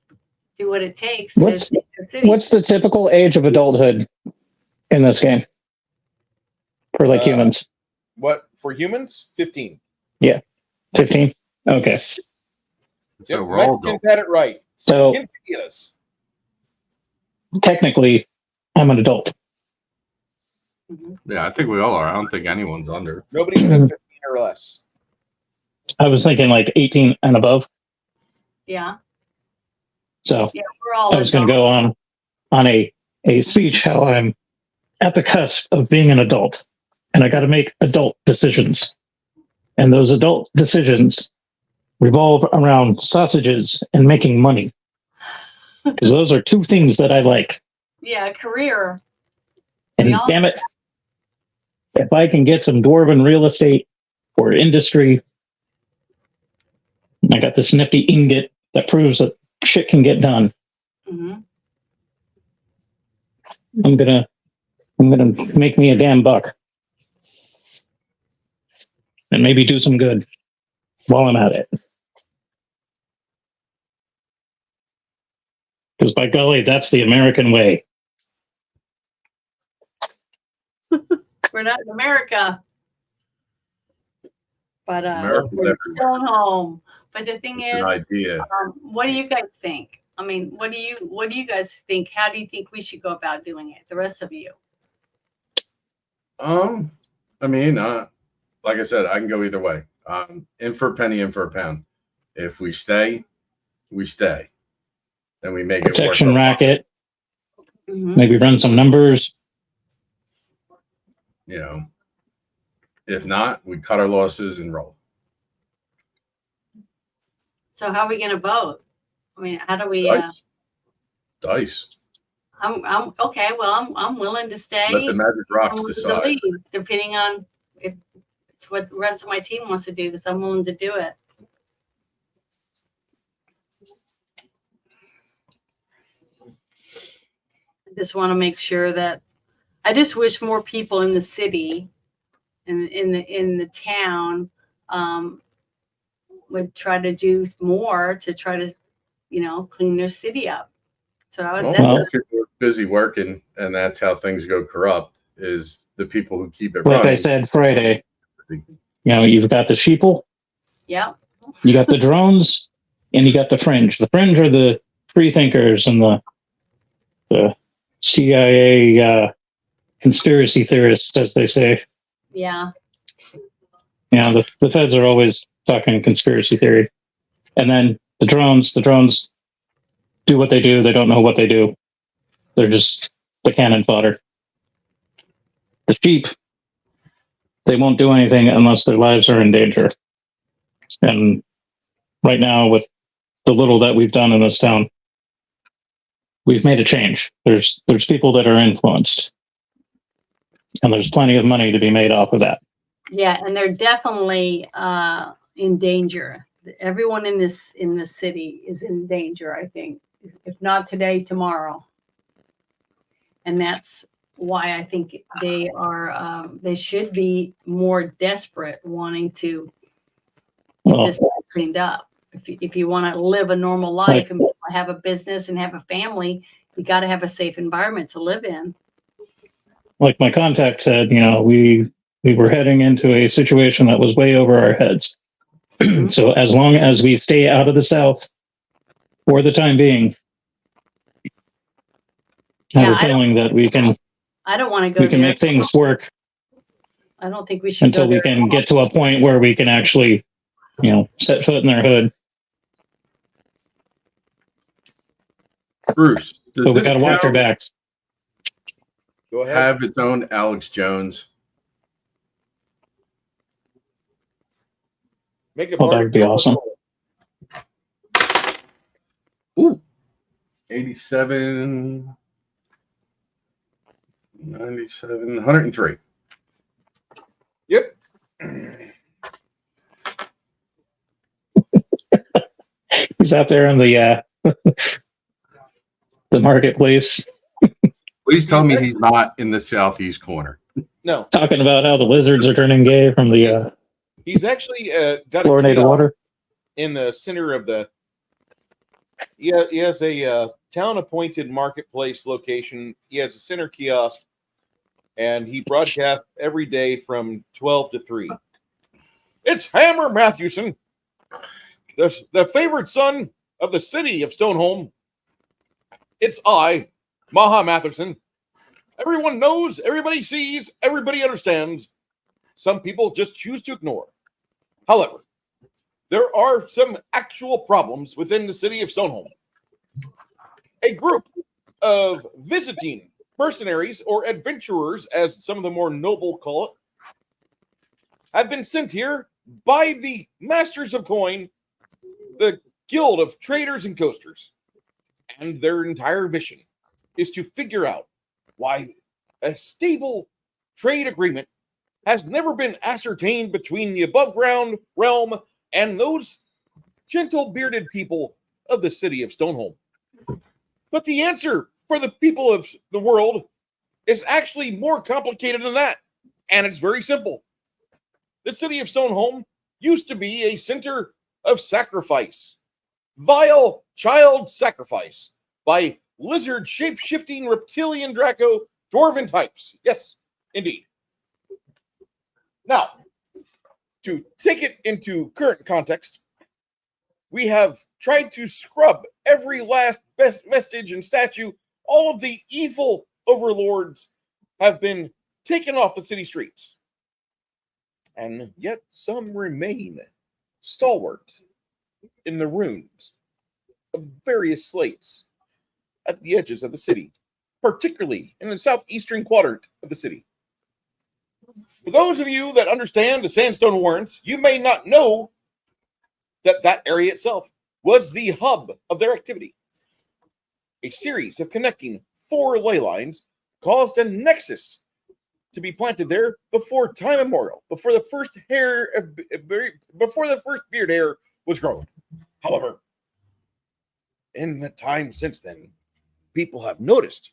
do what it takes to save the city. What's the typical age of adulthood in this game for humans? What for humans? 15. Yeah, 15. Okay. So we're all Mexicans had it right. So Yes. technically, I'm an adult. Yeah, I think we all are. I don't think anyone's under. Nobody said 15 or less. I was thinking 18 and above. Yeah. So yeah, we're all I was going to go on a speech how I'm at the cusp of being an adult, and I got to make adult decisions. And those adult decisions revolve around sausages and making money, because those are 2 things that I like. Yeah, career. And damn it, if I can get some dwarven real estate or industry, I got this nifty ingot that proves that shit can get done. Mm-hmm. I'm gonna make me a damn buck, and maybe do some good while I'm at it. Because by golly, that's the American way. We're not in America, but America's we're in everywhere. Stoneholm. But the thing It's is, an idea. what do you guys think? I mean, what do you guys think? How do you think we should go about doing it? The rest of you. I mean, like I said, I can go either way. In for a penny, in for a pound. If we stay, we stay. Then we make Protection it work. racket. Mm-hmm. Maybe run some numbers. If not, we cut our losses and roll. So how are we going to vote? I mean, how do we? Dice. I'm okay. Well, I'm willing to stay. Let the magic I'm rocks willing to decide. leave, depending on if it's what the rest of my team wants to do, because I'm willing to do it. I just want to make sure that I just wish more people in the city and in the town would try to do more to try to, clean their city up. So Well, people are busy working, and that's how things go corrupt. Is the people who keep it Like running. I said Friday, you've got the sheeple, yeah, you got the drones, and you got the fringe. The fringe are the free thinkers and the CIA conspiracy theorists, as they say. yeah. You know, the feds are always talking conspiracy theory. And then the drones do what they do. They don't know what they do. They're just the cannon fodder. The sheep, they won't do anything unless their lives are in danger. And right now, with the little that we've done in this town, we've made a change. There's people that are influenced, and there's plenty of money to be made off of that. Yeah, and they're definitely in danger. Everyone in this city is in danger, I think. If not today, tomorrow. And that's why I think they are they should be more desperate wanting to get this place cleaned up. If you want to live a normal life and have a business and have a family, you got to have a safe environment to live in. Like my contact said, you know, we were heading into a situation that was way over our heads. So as long as we stay out of the South for the time being, I have a feeling that we can. I don't want to go. We can make things work. I don't think we should until we can get to a point where we can actually, you know, set foot in their hood. Bruce, So we got to watch our backs. Go ahead. Have its own Alex Jones. Make it that would be awesome. Ooh, 87, 97, 103. Yep. He's out there in the the marketplace. Please tell me he's not in the southeast corner. No. Talking about how the lizards are turning gay from the he's actually got fluoridated water in the center of the. Yeah, he has a town-appointed marketplace location. He has a center kiosk, and he broadcasts every day from 12 to 3. It's Hammer Matthewson, the favorite son of the city of Stoneholm. It's I, Maha Matherson. Everyone knows, everybody sees, everybody understands. Some people just choose to ignore. However, there are some actual problems within the city of Stoneholm. A group of visiting mercenaries or adventurers, as some of the more noble call it, have been sent here by the Masters of Coin, the Guild of Traders and Coasters. And their entire mission is to figure out why a stable trade agreement has never been ascertained between the above ground realm and those gentle bearded people of the city of Stoneholm. But the answer for the people of the world is actually more complicated than that. And it's very simple. The city of Stoneholm used to be a center of sacrifice. Vile child sacrifice by lizard shape-shifting reptilian Draco dwarven types. Yes, indeed. Now, to take it into current context, we have tried to scrub every last vestige and statue. All of the evil overlords have been taken off the city streets. And yet some remain stalwart in the ruins of various slates at the edges of the city, particularly in the southeastern quadrant of the city. For those of you that understand the sandstone warrants, you may not know that that area itself was the hub of their activity. A series of connecting 4 ley lines caused a nexus to be planted there before time immemorial, before the first beard hair was grown. However, in the time since then, people have noticed,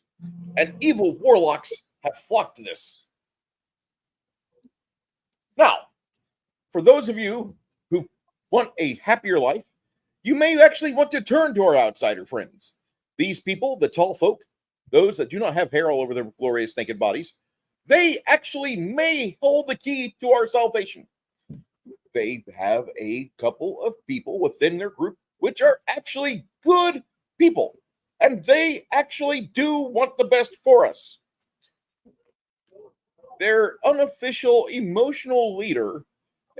and evil warlocks have flocked to this. Now, for those of you who want a happier life, you may actually want to turn to our outsider friends. These people, the tall folk, those that do not have hair all over their glorious naked bodies, they actually may hold the key to our salvation. They have a couple of people within their group which are actually good people, and they actually do want the best for us. Their unofficial emotional leader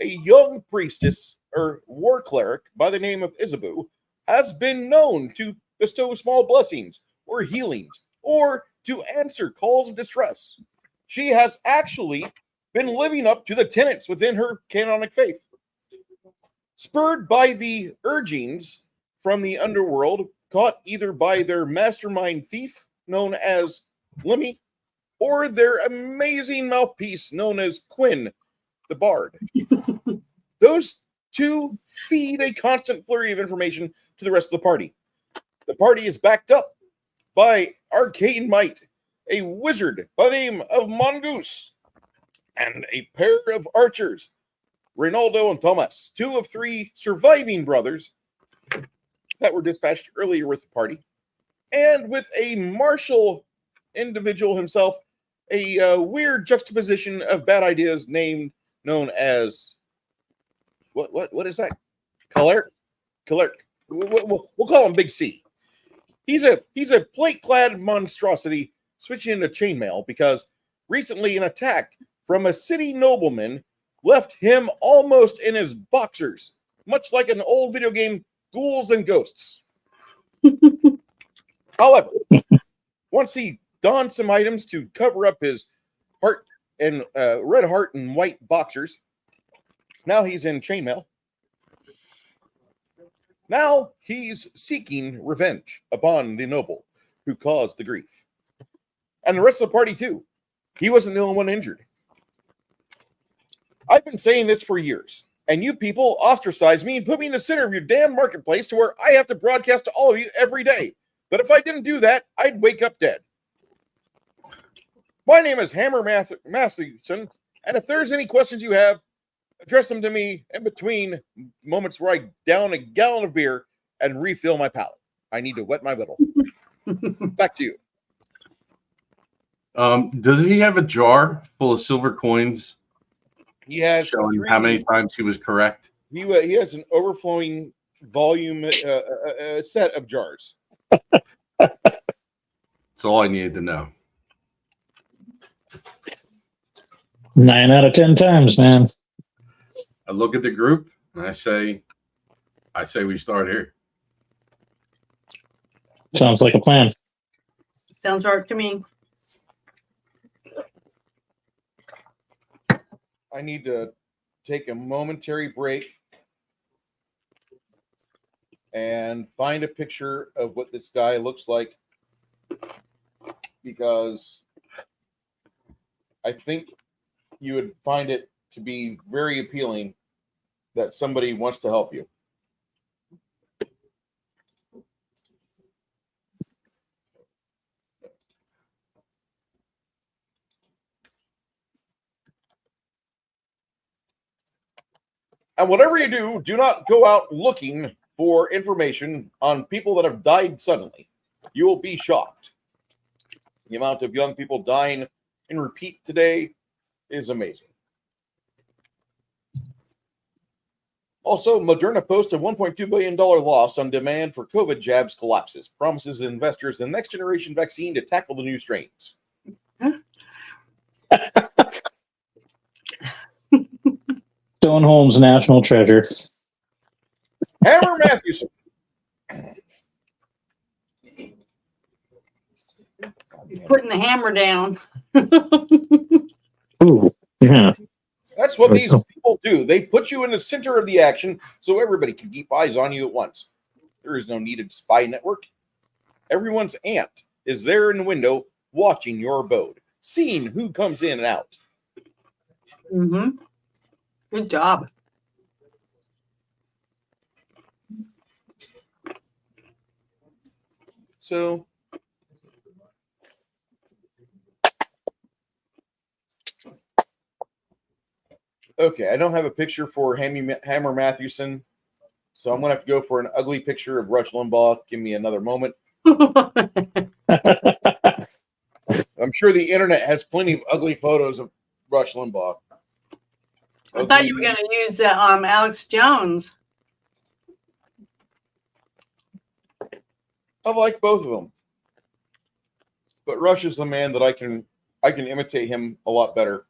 a young priestess or war cleric by the name of Isabu has been known to bestow small blessings or healings or to answer calls of distress. She has actually been living up to the tenets within her canonic faith. Spurred by the urgings from the underworld, caught either by their mastermind thief known as Lemmy or their amazing mouthpiece known as Quinn, the Bard. Those two feed a constant flurry of information to the rest of the party. The party is backed up by arcane might, a wizard by the name of Mongoose, and a pair of archers, Reynaldo and Thomas, 2 of 3 surviving brothers that were dispatched earlier with the party, and with a martial individual himself, a weird juxtaposition of bad ideas known as what is that? Cleric. We'll call him Big C. He's a plate-clad monstrosity switching into chainmail because recently an attack from a city nobleman left him almost in his boxers, much like an old video game, Ghouls and Ghosts. However, once he donned some items to cover up his heart and red heart and white boxers, now he's in chainmail. Now he's seeking revenge upon the noble who caused the grief. And the rest of the party, too. He wasn't the only one injured. I've been saying this for years, and you people ostracize me and put me in the center of your damn marketplace to where I have to broadcast to all of you every day. But if I didn't do that, I'd wake up dead. My name is Hammer Mathewson, and if there's any questions you have, address them to me in between moments where I down a gallon of beer and refill my palate. I need to wet my whittle. Back to you. Does he have a jar full of silver coins He has showing how many times he was correct? He has an overflowing volume set of jars. That's all I needed to know. 9 out of 10 times, man. I look at the group and I say we start here. Sounds like a plan. Sounds right to me. I need to take a momentary break and find a picture of what this guy looks like, because I think you would find it to be very appealing that somebody wants to help you. And whatever you do, do not go out looking for information on people that have died suddenly. You will be shocked. The amount of young people dying in repeat today is amazing. Also, Moderna posts a $1.2 billion loss on demand for COVID jabs collapses, promises investors the next generation vaccine to tackle the new strains. Stoneholm's national treasure. Hammer Mathewson. You're putting the hammer down. Ooh, yeah. That's what these people do. They put you in the center of the action so everybody can keep eyes on you at once. There is no needed spy network. Everyone's aunt is there in the window watching your abode, seeing who comes in and out. Mm-hmm. Good job. So, okay, I don't have a picture for Hammer Mathewson, so I'm going to have to go for an ugly picture of Rush Limbaugh. Give me another moment. I'm sure the internet has plenty of ugly photos of Rush Limbaugh. I thought you were going to use Alex Jones. I like both of them, but Rush is the man that I can imitate him a lot better.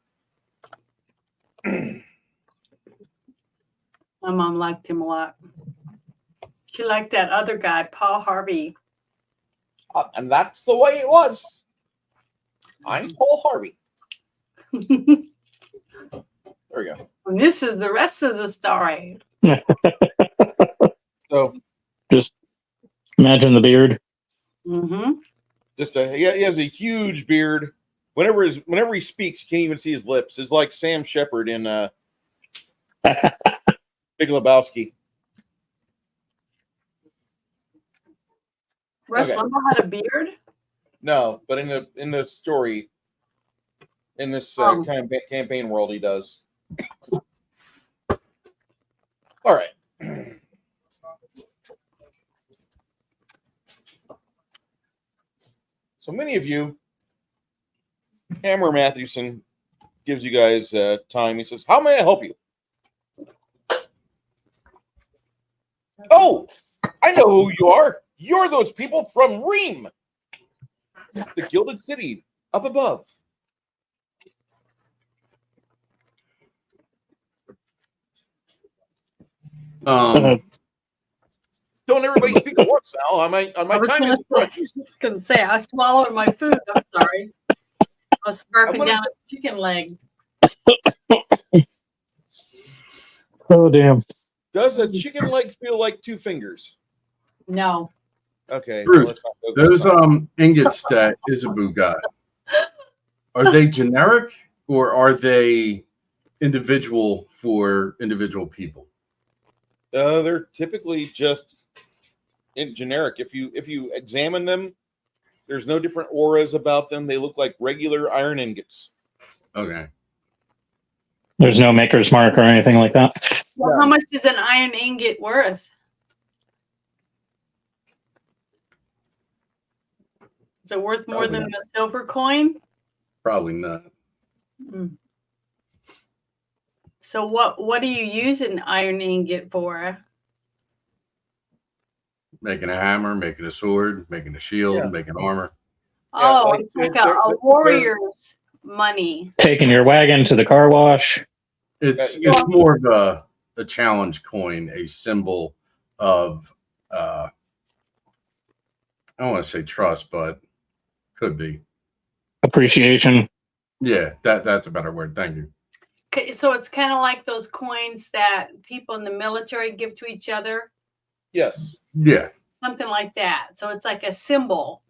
My mom liked him a lot. She liked that other guy, Paul Harvey. And that's the way it was. I'm Paul Harvey. There we go. And this is the rest of the story. So Just imagine the beard. Mm-hmm. he has a huge beard. Whenever he speaks, you can't even see his lips. It's like Sam Shepard in Big Lebowski. Russ Okay. Limbaugh had a beard? No, but in the story, in this campaign world, he does. All right. So many of you, Hammer Matthewson gives you guys time. He says, "How may I help you?" Oh, I know who you are. You're those people from Ream, the Gilded City up above. Don't everybody speak at once now. My time is just gonna say I swallowed my food. I'm sorry. I was scarfing down a chicken leg. Oh, damn. Does a chicken leg feel like two fingers? No. Okay. Bruce, let's not go those that ingots that Isabu got, are they generic or are they individual for individual people? They're typically just generic. If you examine them, there's no different auras about them. They look like regular iron ingots. Okay. There's no maker's mark or anything like that. Well, how much is an iron ingot worth? Is it worth more than a silver coin? Probably not. Mm. So what do you use an iron ingot for? Making a hammer, making a sword, making a shield, making armor. Oh, it's like a warrior's money. Taking your wagon to the car wash. It's more of a challenge coin, a symbol of I don't want to say trust, but could be Appreciation. Yeah, that's a better word. Thank you. So it's kind of like those coins that people in the military give to each other. Yes. Yeah. Something like that. So it's like a symbol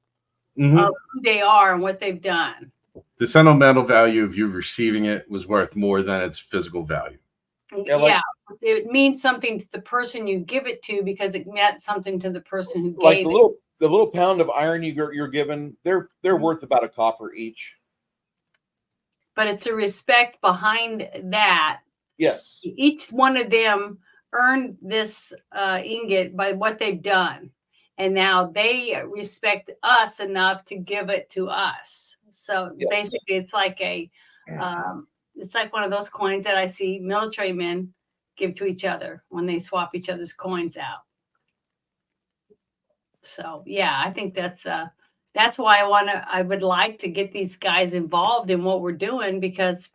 Mm-hmm. of who they are and what they've done. The sentimental value of you receiving it was worth more than its physical value. Yeah, it means something to the person you give it to because it meant something to the person who gave it. The little pound of iron you're given, they're worth about $1 each. But it's a respect behind that. Yes. Each one of them earned this ingot by what they've done. And now they respect us enough to give it to us. So basically it's like it's like one of those coins that I see military men give to each other when they swap each other's coins out. So yeah, I think that's why I would like to get these guys involved in what we're doing, because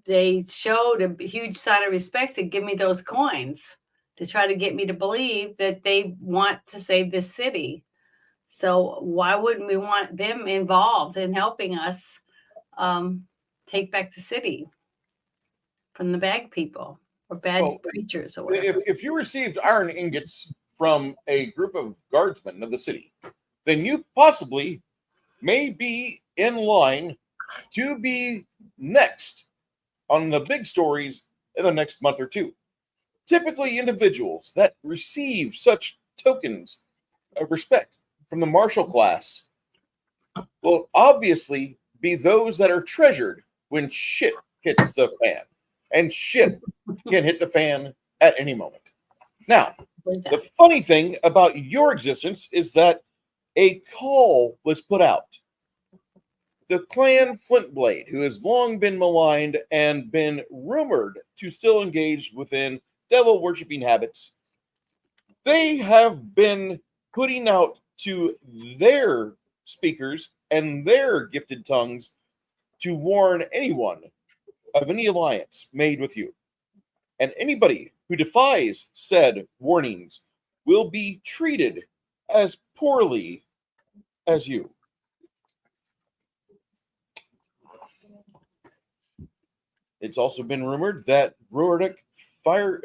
they showed a huge sign of respect to give me those coins to try to get me to believe that they want to save this city. So why wouldn't we want them involved in helping us take back the city from the bad people or bad creatures or whatever? If you received iron ingots from a group of guardsmen of the city, then you possibly may be in line to be next on the big stories in the next month or two. Typically, individuals that receive such tokens of respect from the martial class will obviously be those that are treasured when shit hits the fan. And shit can hit the fan at any moment. Now, the funny thing about your existence is that a call was put out. The clan Flintblade, who has long been maligned and been rumored to still engage within devil-worshipping habits, they have been putting out to their speakers and their gifted tongues to warn anyone of any alliance made with you. and anybody who defies said warnings will be treated as poorly as you. It's also been rumored that Runic Fire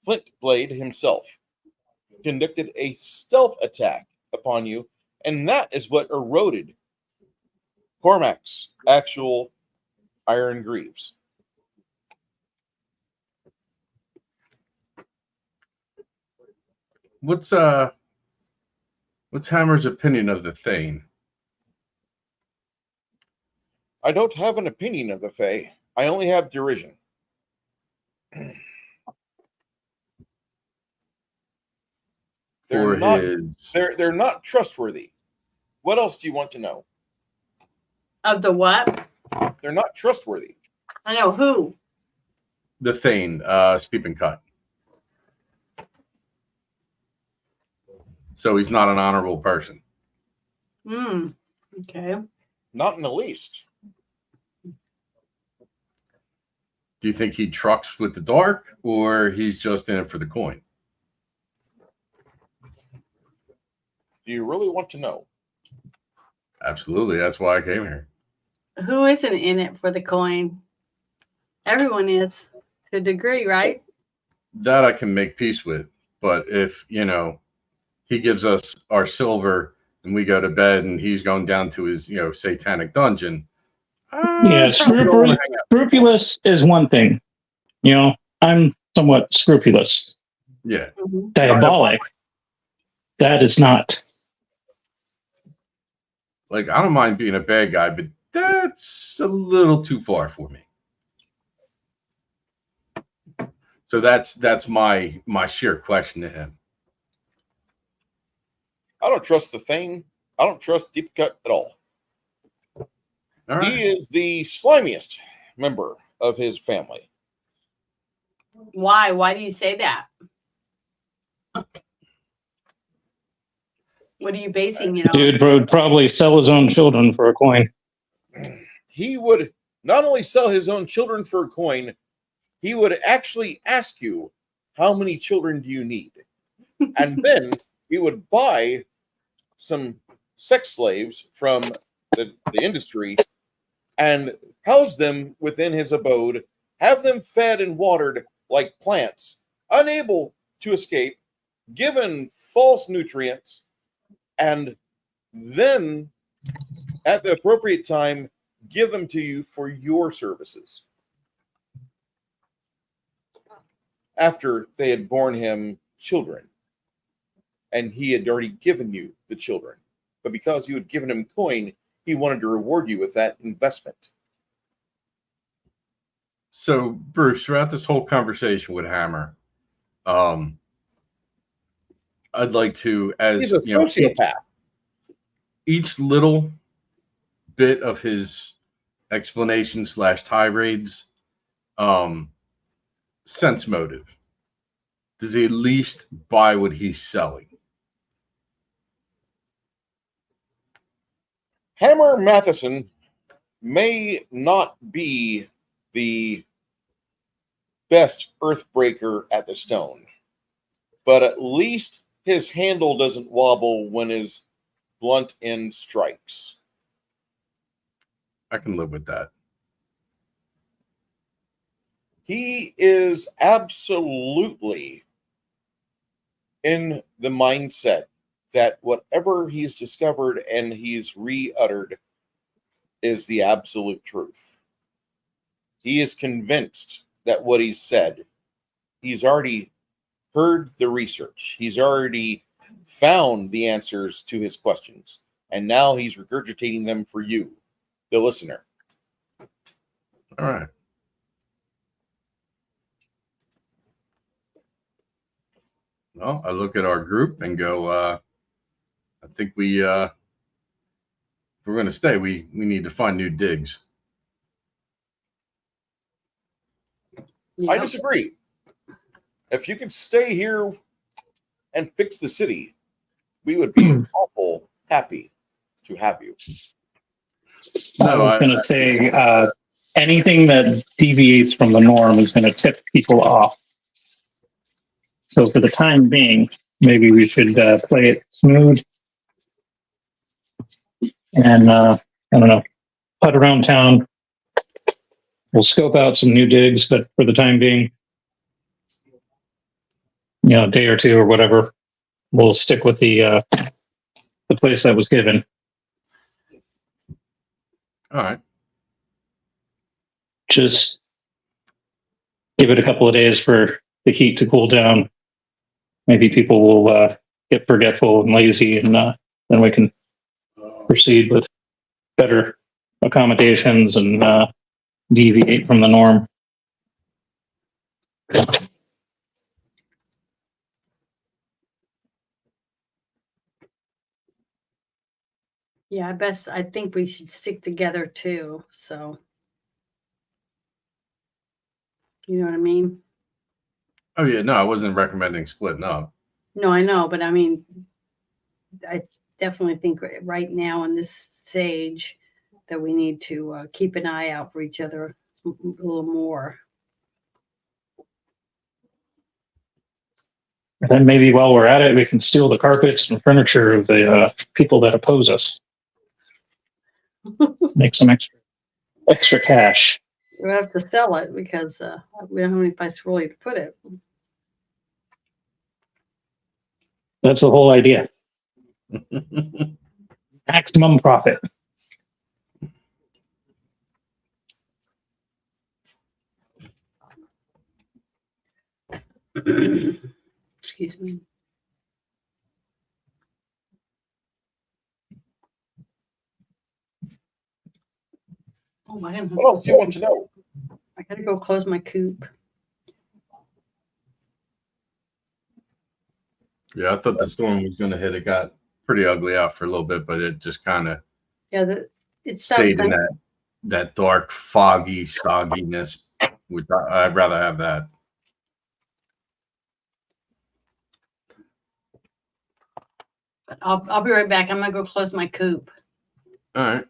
Flintblade himself conducted a stealth attack upon you, and that is what eroded Cormac's actual iron greaves. What's Hammer's opinion of the Thane? I don't have an opinion of the Fae. I only have derision. For his They're not trustworthy. What else do you want to know? Of the what? They're not trustworthy. I know who. the Thane, Stephen Cut. So he's not an honorable person. Okay. Not in the least. Do you think he trucks with the dark, or he's just in it for the coin? Do you really want to know? Absolutely. That's why I came here. Who isn't in it for the coin? Everyone is to a degree, right? That I can make peace with. But if, you know, he gives us our silver and we go to bed and he's going down to his, you know, satanic dungeon. Yeah, scrupulous is one thing. You know, I'm somewhat scrupulous. Yeah. Mm-hmm. Diabolic. That is not. Like, I don't mind being a bad guy, but that's a little too far for me. So that's my sheer question to him. I don't trust the Thane. I don't trust Deep Cut at all. All right. He is the slimiest member of his family. Why? Why do you say that? What are you basing it on? Dude would probably sell his own children for a coin. He would not only sell his own children for a coin, he would actually ask you, how many children do you need? And then he would buy some sex slaves from the industry and house them within his abode, have them fed and watered like plants, unable to escape, given false nutrients, and then at the appropriate time give them to you for your services after they had borne him children and he had already given you the children, but because you had given him coin, he wanted to reward you with that investment. So, Bruce, throughout this whole conversation with Hammer, I'd like to, as He's a you know, sociopath. each little bit of his explanation / tirades, sense motive. Does he at least buy what he's selling? Hammer Matheson may not be the best earthbreaker at the stone, but at least his handle doesn't wobble when his blunt end strikes. I can live with that. He is absolutely in the mindset that whatever he's discovered and he's re-uttered is the absolute truth. He is convinced that what he's said, he's already heard the research. He's already found the answers to his questions. And now he's regurgitating them for you, the listener. All right. Well, I look at our group and go, I think if we're going to stay, we need to find new digs. I disagree. If you could stay here and fix the city, we would be awful happy to have you. I was going to say, anything that deviates from the norm is going to tip people off. So for the time being, maybe we should play it smooth and I don't know, putt around town. We'll scope out some new digs, but for the time being, a day or two or whatever, we'll stick with the place that was given. All right. Just give it a couple of days for the heat to cool down. Maybe people will get forgetful and lazy, and then we can proceed with better accommodations and deviate from the norm. Yeah, I think we should stick together too. So, you know what I mean? Oh yeah, no, I wasn't recommending splitting up. No, I know, but I mean, I definitely think right now in this stage that we need to keep an eye out for each other a little more. And then maybe while we're at it, we can steal the carpets and furniture of the people that oppose us. Make some extra cash. We'll have to sell it because we don't have any place really to put it. That's the whole idea. Maximum profit. Excuse me. Oh, What else do you want to know? I gotta go close my coop. Yeah, I thought the storm was going to hit. It got pretty ugly out for a little bit, but it just kind of It stopped. stayed in that dark, foggy sogginess. Which I'd rather have that. I'll be right back. I'm gonna go close my coop. All right.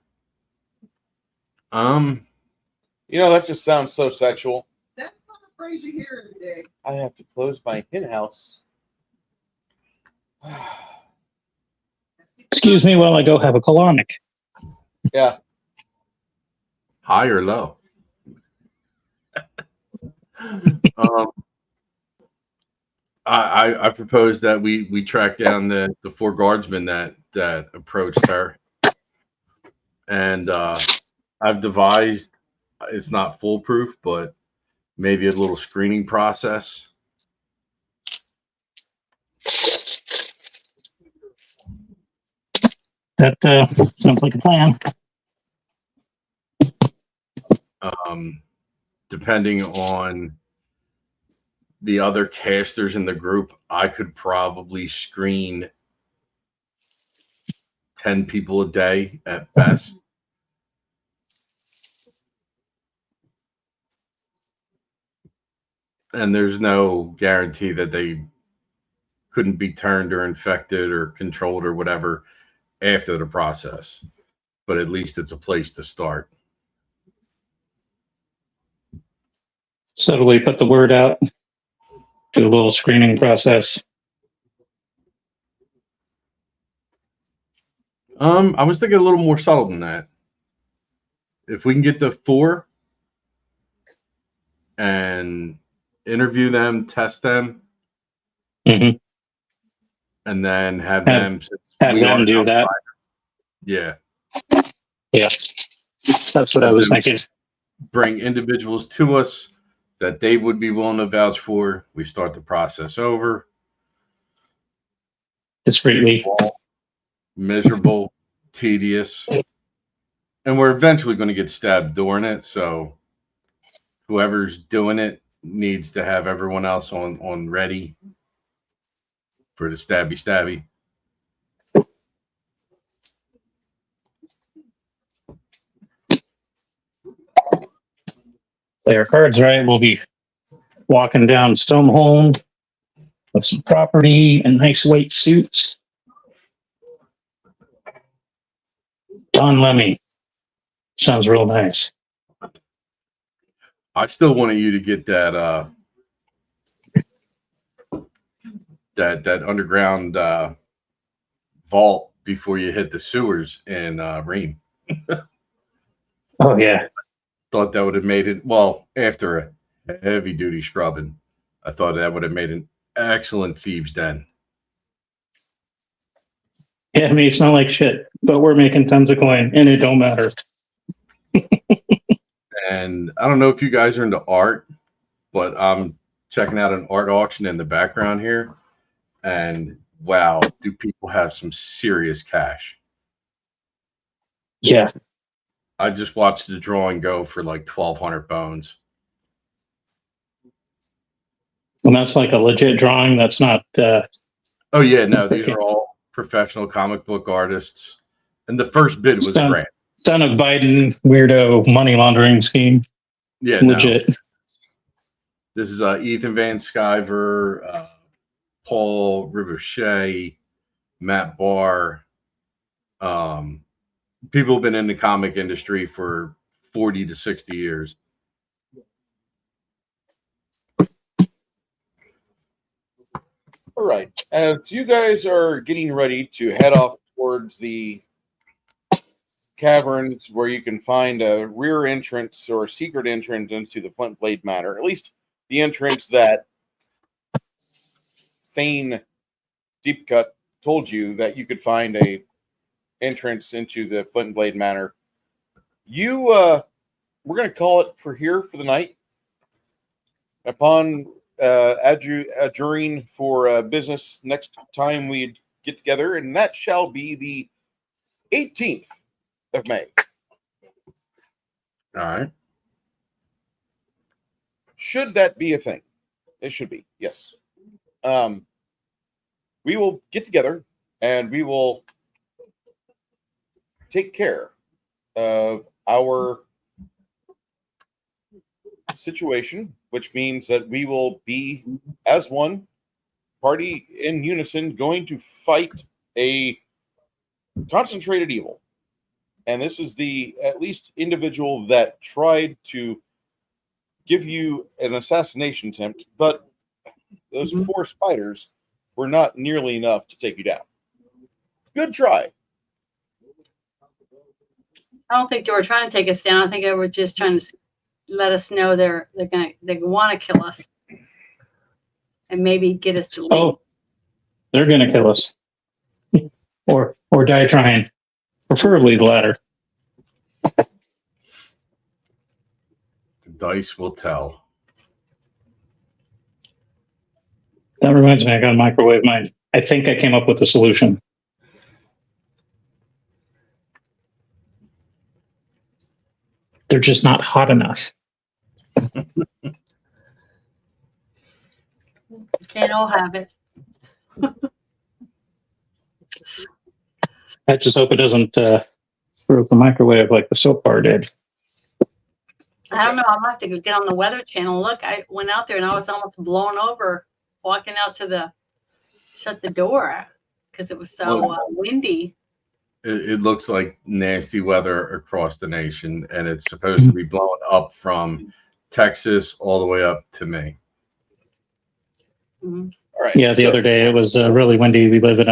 That just sounds so sexual. That's not a phrase you hear every day. I have to close my hen house. Excuse me while I go have a colonic. Yeah. High or low? I propose that we track down the 4 guardsmen that approached her, and I've devised, it's not foolproof, but maybe a little screening process. That sounds like a plan. Depending on the other casters in the group, I could probably screen 10 people a day at best. And there's no guarantee that they couldn't be turned or infected or controlled or whatever after the process. But at least it's a place to start. So do we put the word out? Do a little screening process. I was thinking a little more subtle than that. If we can get to 4 and interview them, test them, Mm-hmm. and then have them do that. Yeah. Yeah. That's what I was thinking. Bring individuals to us that they would be willing to vouch for. We start the process over. Discreetly. Miserable, tedious. And we're eventually going to get stabbed during it. So whoever's doing it needs to have everyone else on ready for the stabby. Play our cards right. We'll be walking down Stoneholm with some property and nice white suits. Don Lemmy. Sounds real nice. I still wanted you to get that that underground vault before you hit the sewers in Ream. Oh yeah. Thought that would have made it, well, after a heavy duty scrubbing, I thought that would have made an excellent thieves den. Yeah, it may smell like shit, but we're making tons of coin, and it don't matter. And I don't know if you guys are into art, but I'm checking out an art auction in the background here, and wow, do people have some serious cash? Yeah, I just watched the drawing go for like 1,200 bones. and that's like a legit drawing. That's not. Oh yeah, no, these are all professional comic book artists, and the first bid was Son, grand. son of Biden weirdo money laundering scheme. Yeah, no. Legit. This is Ethan Van Sciver, Paul Ricochet, Matt Barr. People have been in the comic industry for 40 to 60 years. All right. As you guys are getting ready to head off towards the caverns where you can find a rear entrance or a secret entrance into the Flint Blade Manor, at least the entrance that Thane Deepcut told you that you could find a entrance into the Flint Blade Manor. We're going to call it for here for the night. Upon adjuring for business next time we get together, and that shall be the 18th of May. All right. Should that be a thing? It should be, yes. We will get together and we will take care of our situation, which means that we will be, as one party in unison, going to fight a concentrated evil. And this is the at least individual that tried to give you an assassination attempt, but those 4 spiders were not nearly enough to take you down. Good try. I don't think they were trying to take us down. I think they were just trying to let us know they want to kill us and maybe get us to leave. Oh, they're gonna kill us, or die trying. Preferably the latter. The dice will tell. That reminds me, I got a microwave mine. I think I came up with a solution. They're just not hot enough. Can't all have it. I just hope it doesn't screw up the microwave like the soap bar did. I don't know. I'll have to go get on the Weather Channel. Look, I went out there and I was almost blown over walking out to shut the door because it was so windy. It looks like nasty weather across the nation, and it's supposed to be blowing up from Texas all the way up to me. Mm-hmm. All right. Yeah, the other day it was really windy. We live in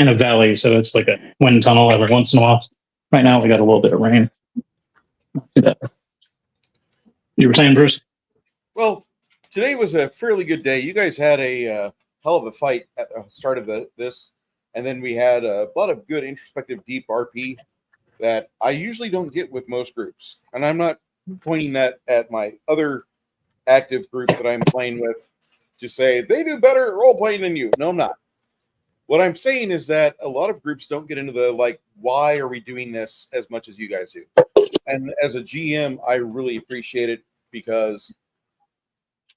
a valley, so it's like a wind tunnel every once in a while. Right now we got a little bit of rain. You were saying, Bruce? Well, today was a fairly good day. You guys had a hell of a fight at the start of this, and then we had a lot of good introspective, deep RP that I usually don't get with most groups. And I'm not pointing that at my other active group that I'm playing with to say they do better role playing than you. No, I'm not. What I'm saying is that a lot of groups don't get into the why are we doing this as much as you guys do. And as a GM, I really appreciate it because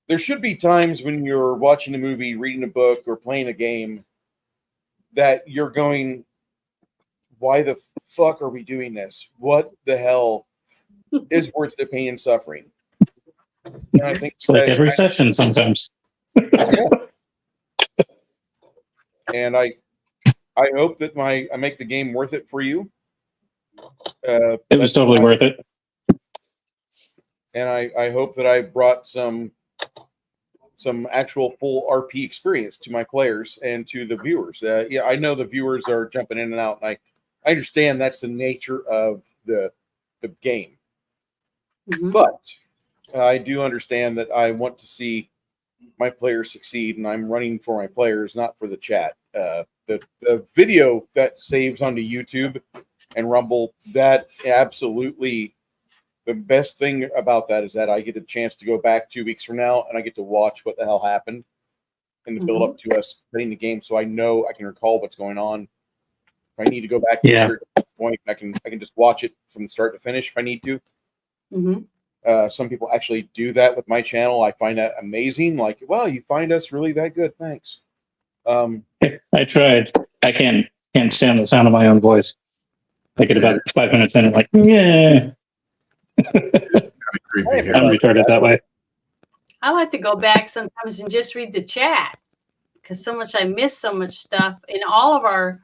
there should be times when you're watching a movie, reading a book, or playing a game that you're going, why the fuck are we doing this? What the hell is worth the pain and suffering? And I think it's like every session sometimes. Yeah. And I hope that I make the game worth it for you. It was totally worth it. and I hope that I brought some actual full RP experience to my players and to the viewers. Yeah, I know the viewers are jumping in and out, and I understand that's the nature of the game. Mhm. But I do understand that I want to see my players succeed, and I'm running for my players, not for the chat. The video that saves onto YouTube and Rumble, that absolutely the best thing about that is that I get a chance to go back 2 weeks from now and I get to watch what the hell happened in the build up to us playing the game, so I know I can recall what's going on. If I need to go back to a certain point, I can just watch it from start to finish if I need to. Some people actually do that with my channel. I find that amazing. Like, wow, you find us really that good? Thanks. I tried. I can't stand the sound of my own voice. I get about 5 minutes in and like, yeah. I'm retarded that way. I like to go back sometimes and just read the chat because I miss so much stuff in all of our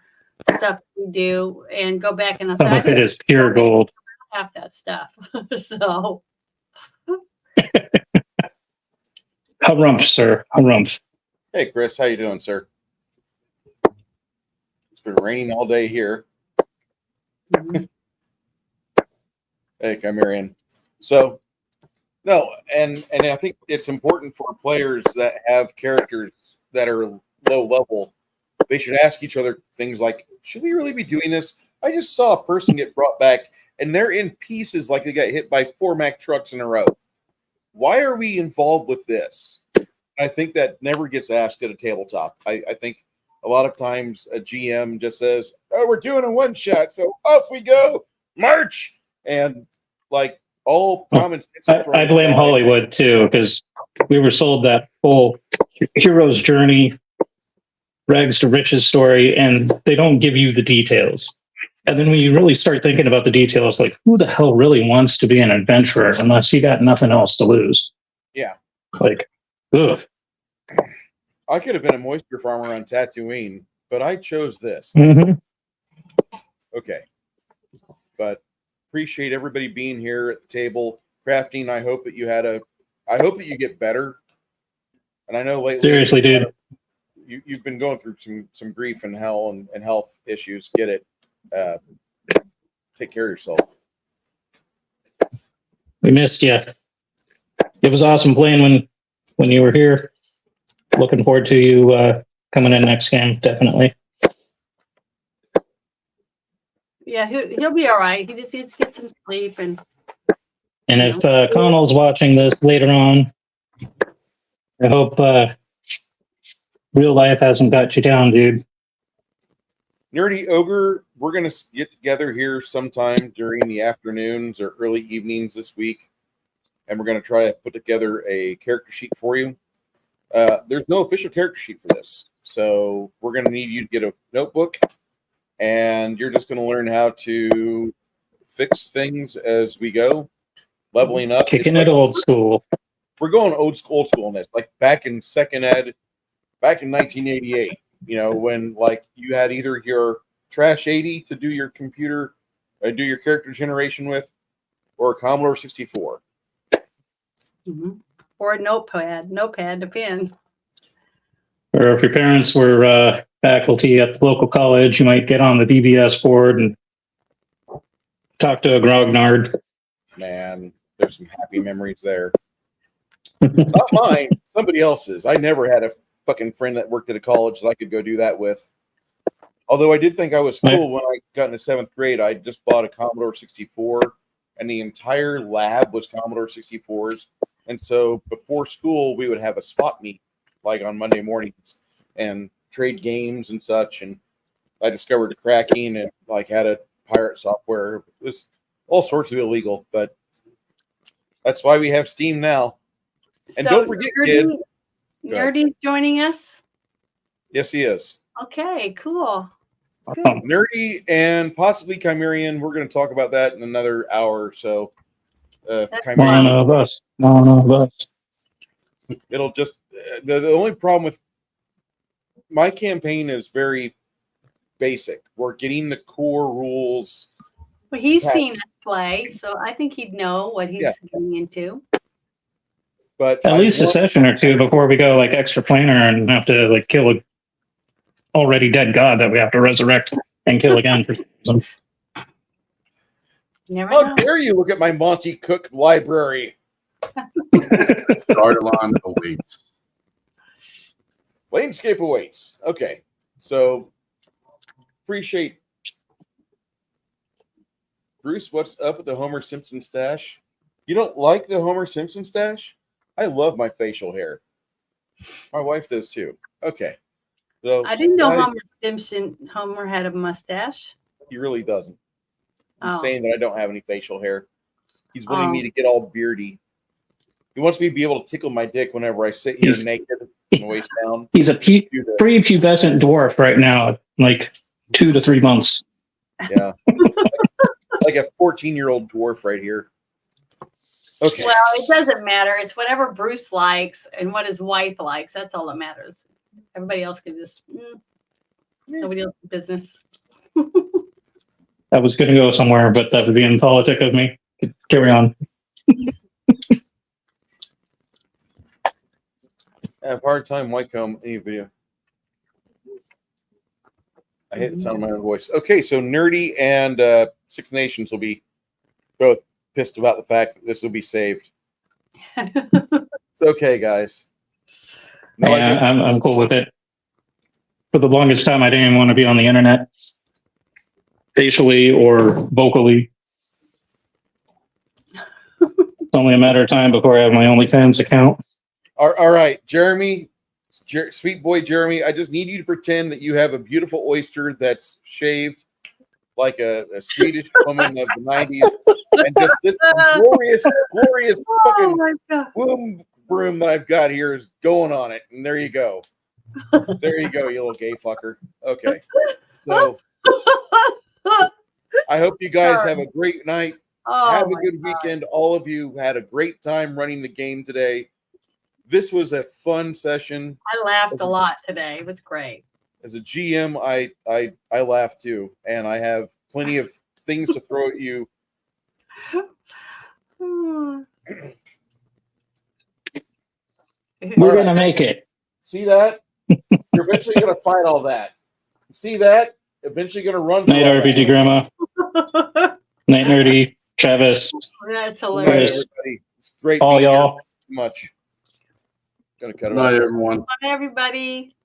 stuff we do, and go back and Some of it is pure gold. Half that stuff. So Harumph, sir. Harumph. Hey, Chris, how you doing, sir? It's been raining all day here. Hey, Chimerian. So, no, and I think it's important for players that have characters that are low level. They should ask each other things like, should we really be doing this? I just saw a person get brought back, and they're in pieces like they got hit by 4 Mack trucks in a row. Why are we involved with this? I think that never gets asked at a tabletop. I think a lot of times a GM just says, oh, we're doing a one shot, so off we go. March! And like all common sense. I blame Hollywood too, because we were sold that full hero's journey, rags to riches story, and they don't give you the details. And then when you really start thinking about the details, like, who the hell really wants to be an adventurer unless you got nothing else to lose? Yeah. Like, ugh. I could have been a moisture farmer on Tatooine, but I chose this. Okay. But appreciate everybody being here at the table. Crafting, I hope that you get better. And I know lately, seriously, dude, you've been going through some grief and hell and health issues. Get it. Take care of yourself. we missed you. It was awesome playing when you were here. Looking forward to you coming in next game, definitely. yeah, he'll be all right. He just needs to get some sleep and if Connell's watching this later on, I hope real life hasn't got you down, dude. Nerdy Ogre, we're going to get together here sometime during the afternoons or early evenings this week, and we're going to try to put together a character sheet for you. There's no official character sheet for this, so we're going to need you to get a notebook, and you're just going to learn how to fix things as we go, leveling up. Kicking it old school. We're going old school in this, like back in second ed, back in 1988. When like you had either your Trash 80 to do your computer, do your character generation with, or a Commodore 64. Or a notepad to pen. Or if your parents were faculty at the local college, you might get on the BBS board and talk to a grognard. Man, there's some happy memories there. Not mine, somebody else's. I never had a fucking friend that worked at a college that I could go do that with. Although I did think I was cool when I got into 7th grade. I just bought a Commodore 64, and the entire lab was Commodore 64s. And so before school, we would have a spot meet, like on Monday mornings, and trade games and such. And I discovered the cracking and like had a pirate software. It was all sorts of illegal, but that's why we have Steam now. And so don't forget, kid. Nerdy's joining us. Yes, he is. Okay, cool. Good. Nerdy and possibly Chimerian. We're going to talk about that in another hour or so. None of us. It'll just the only problem with my campaign is very basic. We're getting the core rules. Well, he's seen us play, so I think he'd know what he's Yeah. getting into. But At I least a want- session or two before we go like extra planar and have to like kill a already dead god that we have to resurrect and kill again for some. Never How know. dare you look at my Monty Cook library? Gardelon awaits. Planescape awaits. Okay, so appreciate Bruce. What's up with the Homer Simpson stash? You don't like the Homer Simpson stash? I love my facial hair. My wife does too. Okay, so I didn't know I- Homer had a mustache. he really doesn't. He's Oh. saying that I don't have any facial hair. He's wanting Oh. me to get all beardy. He wants me to be able to tickle my dick whenever I sit here He's- naked and waist down. He's a Do this. prepubescent dwarf right now, like 2 to 3 months. Yeah. like a 14-year-old dwarf right here. Okay. Well, it doesn't matter. It's whatever Bruce likes and what his wife likes. That's all that matters. Everybody else can just nobody else's business. I was going to go somewhere, but that would be impolitic of me. Carry on. I have a hard time Whitecomb any video. I hate the sound of my own voice. Okay, so Nerdy and Six Nations will be both pissed about the fact that this will be saved. It's okay, guys. No, I Yeah, didn't. I'm cool with it. For the longest time, I didn't even want to be on the internet, facially or vocally. It's only a matter of time before I have my OnlyFans account. All right, Jeremy, sweet boy Jeremy, I just need you to pretend that you have a beautiful oyster that's shaved like a Swedish woman of the 90s, and just this glorious Oh fucking my god. womb broom that I've got here is going on it. And there you go. There you go, you little gay fucker. Okay. So I hope you guys have a great night. Oh, Have a my good God. weekend. All of you had a great time running the game today. This was a fun session. I laughed a lot today. It was great. As a GM, I laugh too, and I have plenty of things to throw at you. Hmm. We're going to make it. See that? You're eventually going to fight all that. See that? Eventually going to run. through Night all RPG that. Grandma. Night Nerdy. Travis. That's Good night, hilarious. everybody. It's great. All being here. y'all. Too much. Gonna cut it Night, off. everyone. Bye, everybody.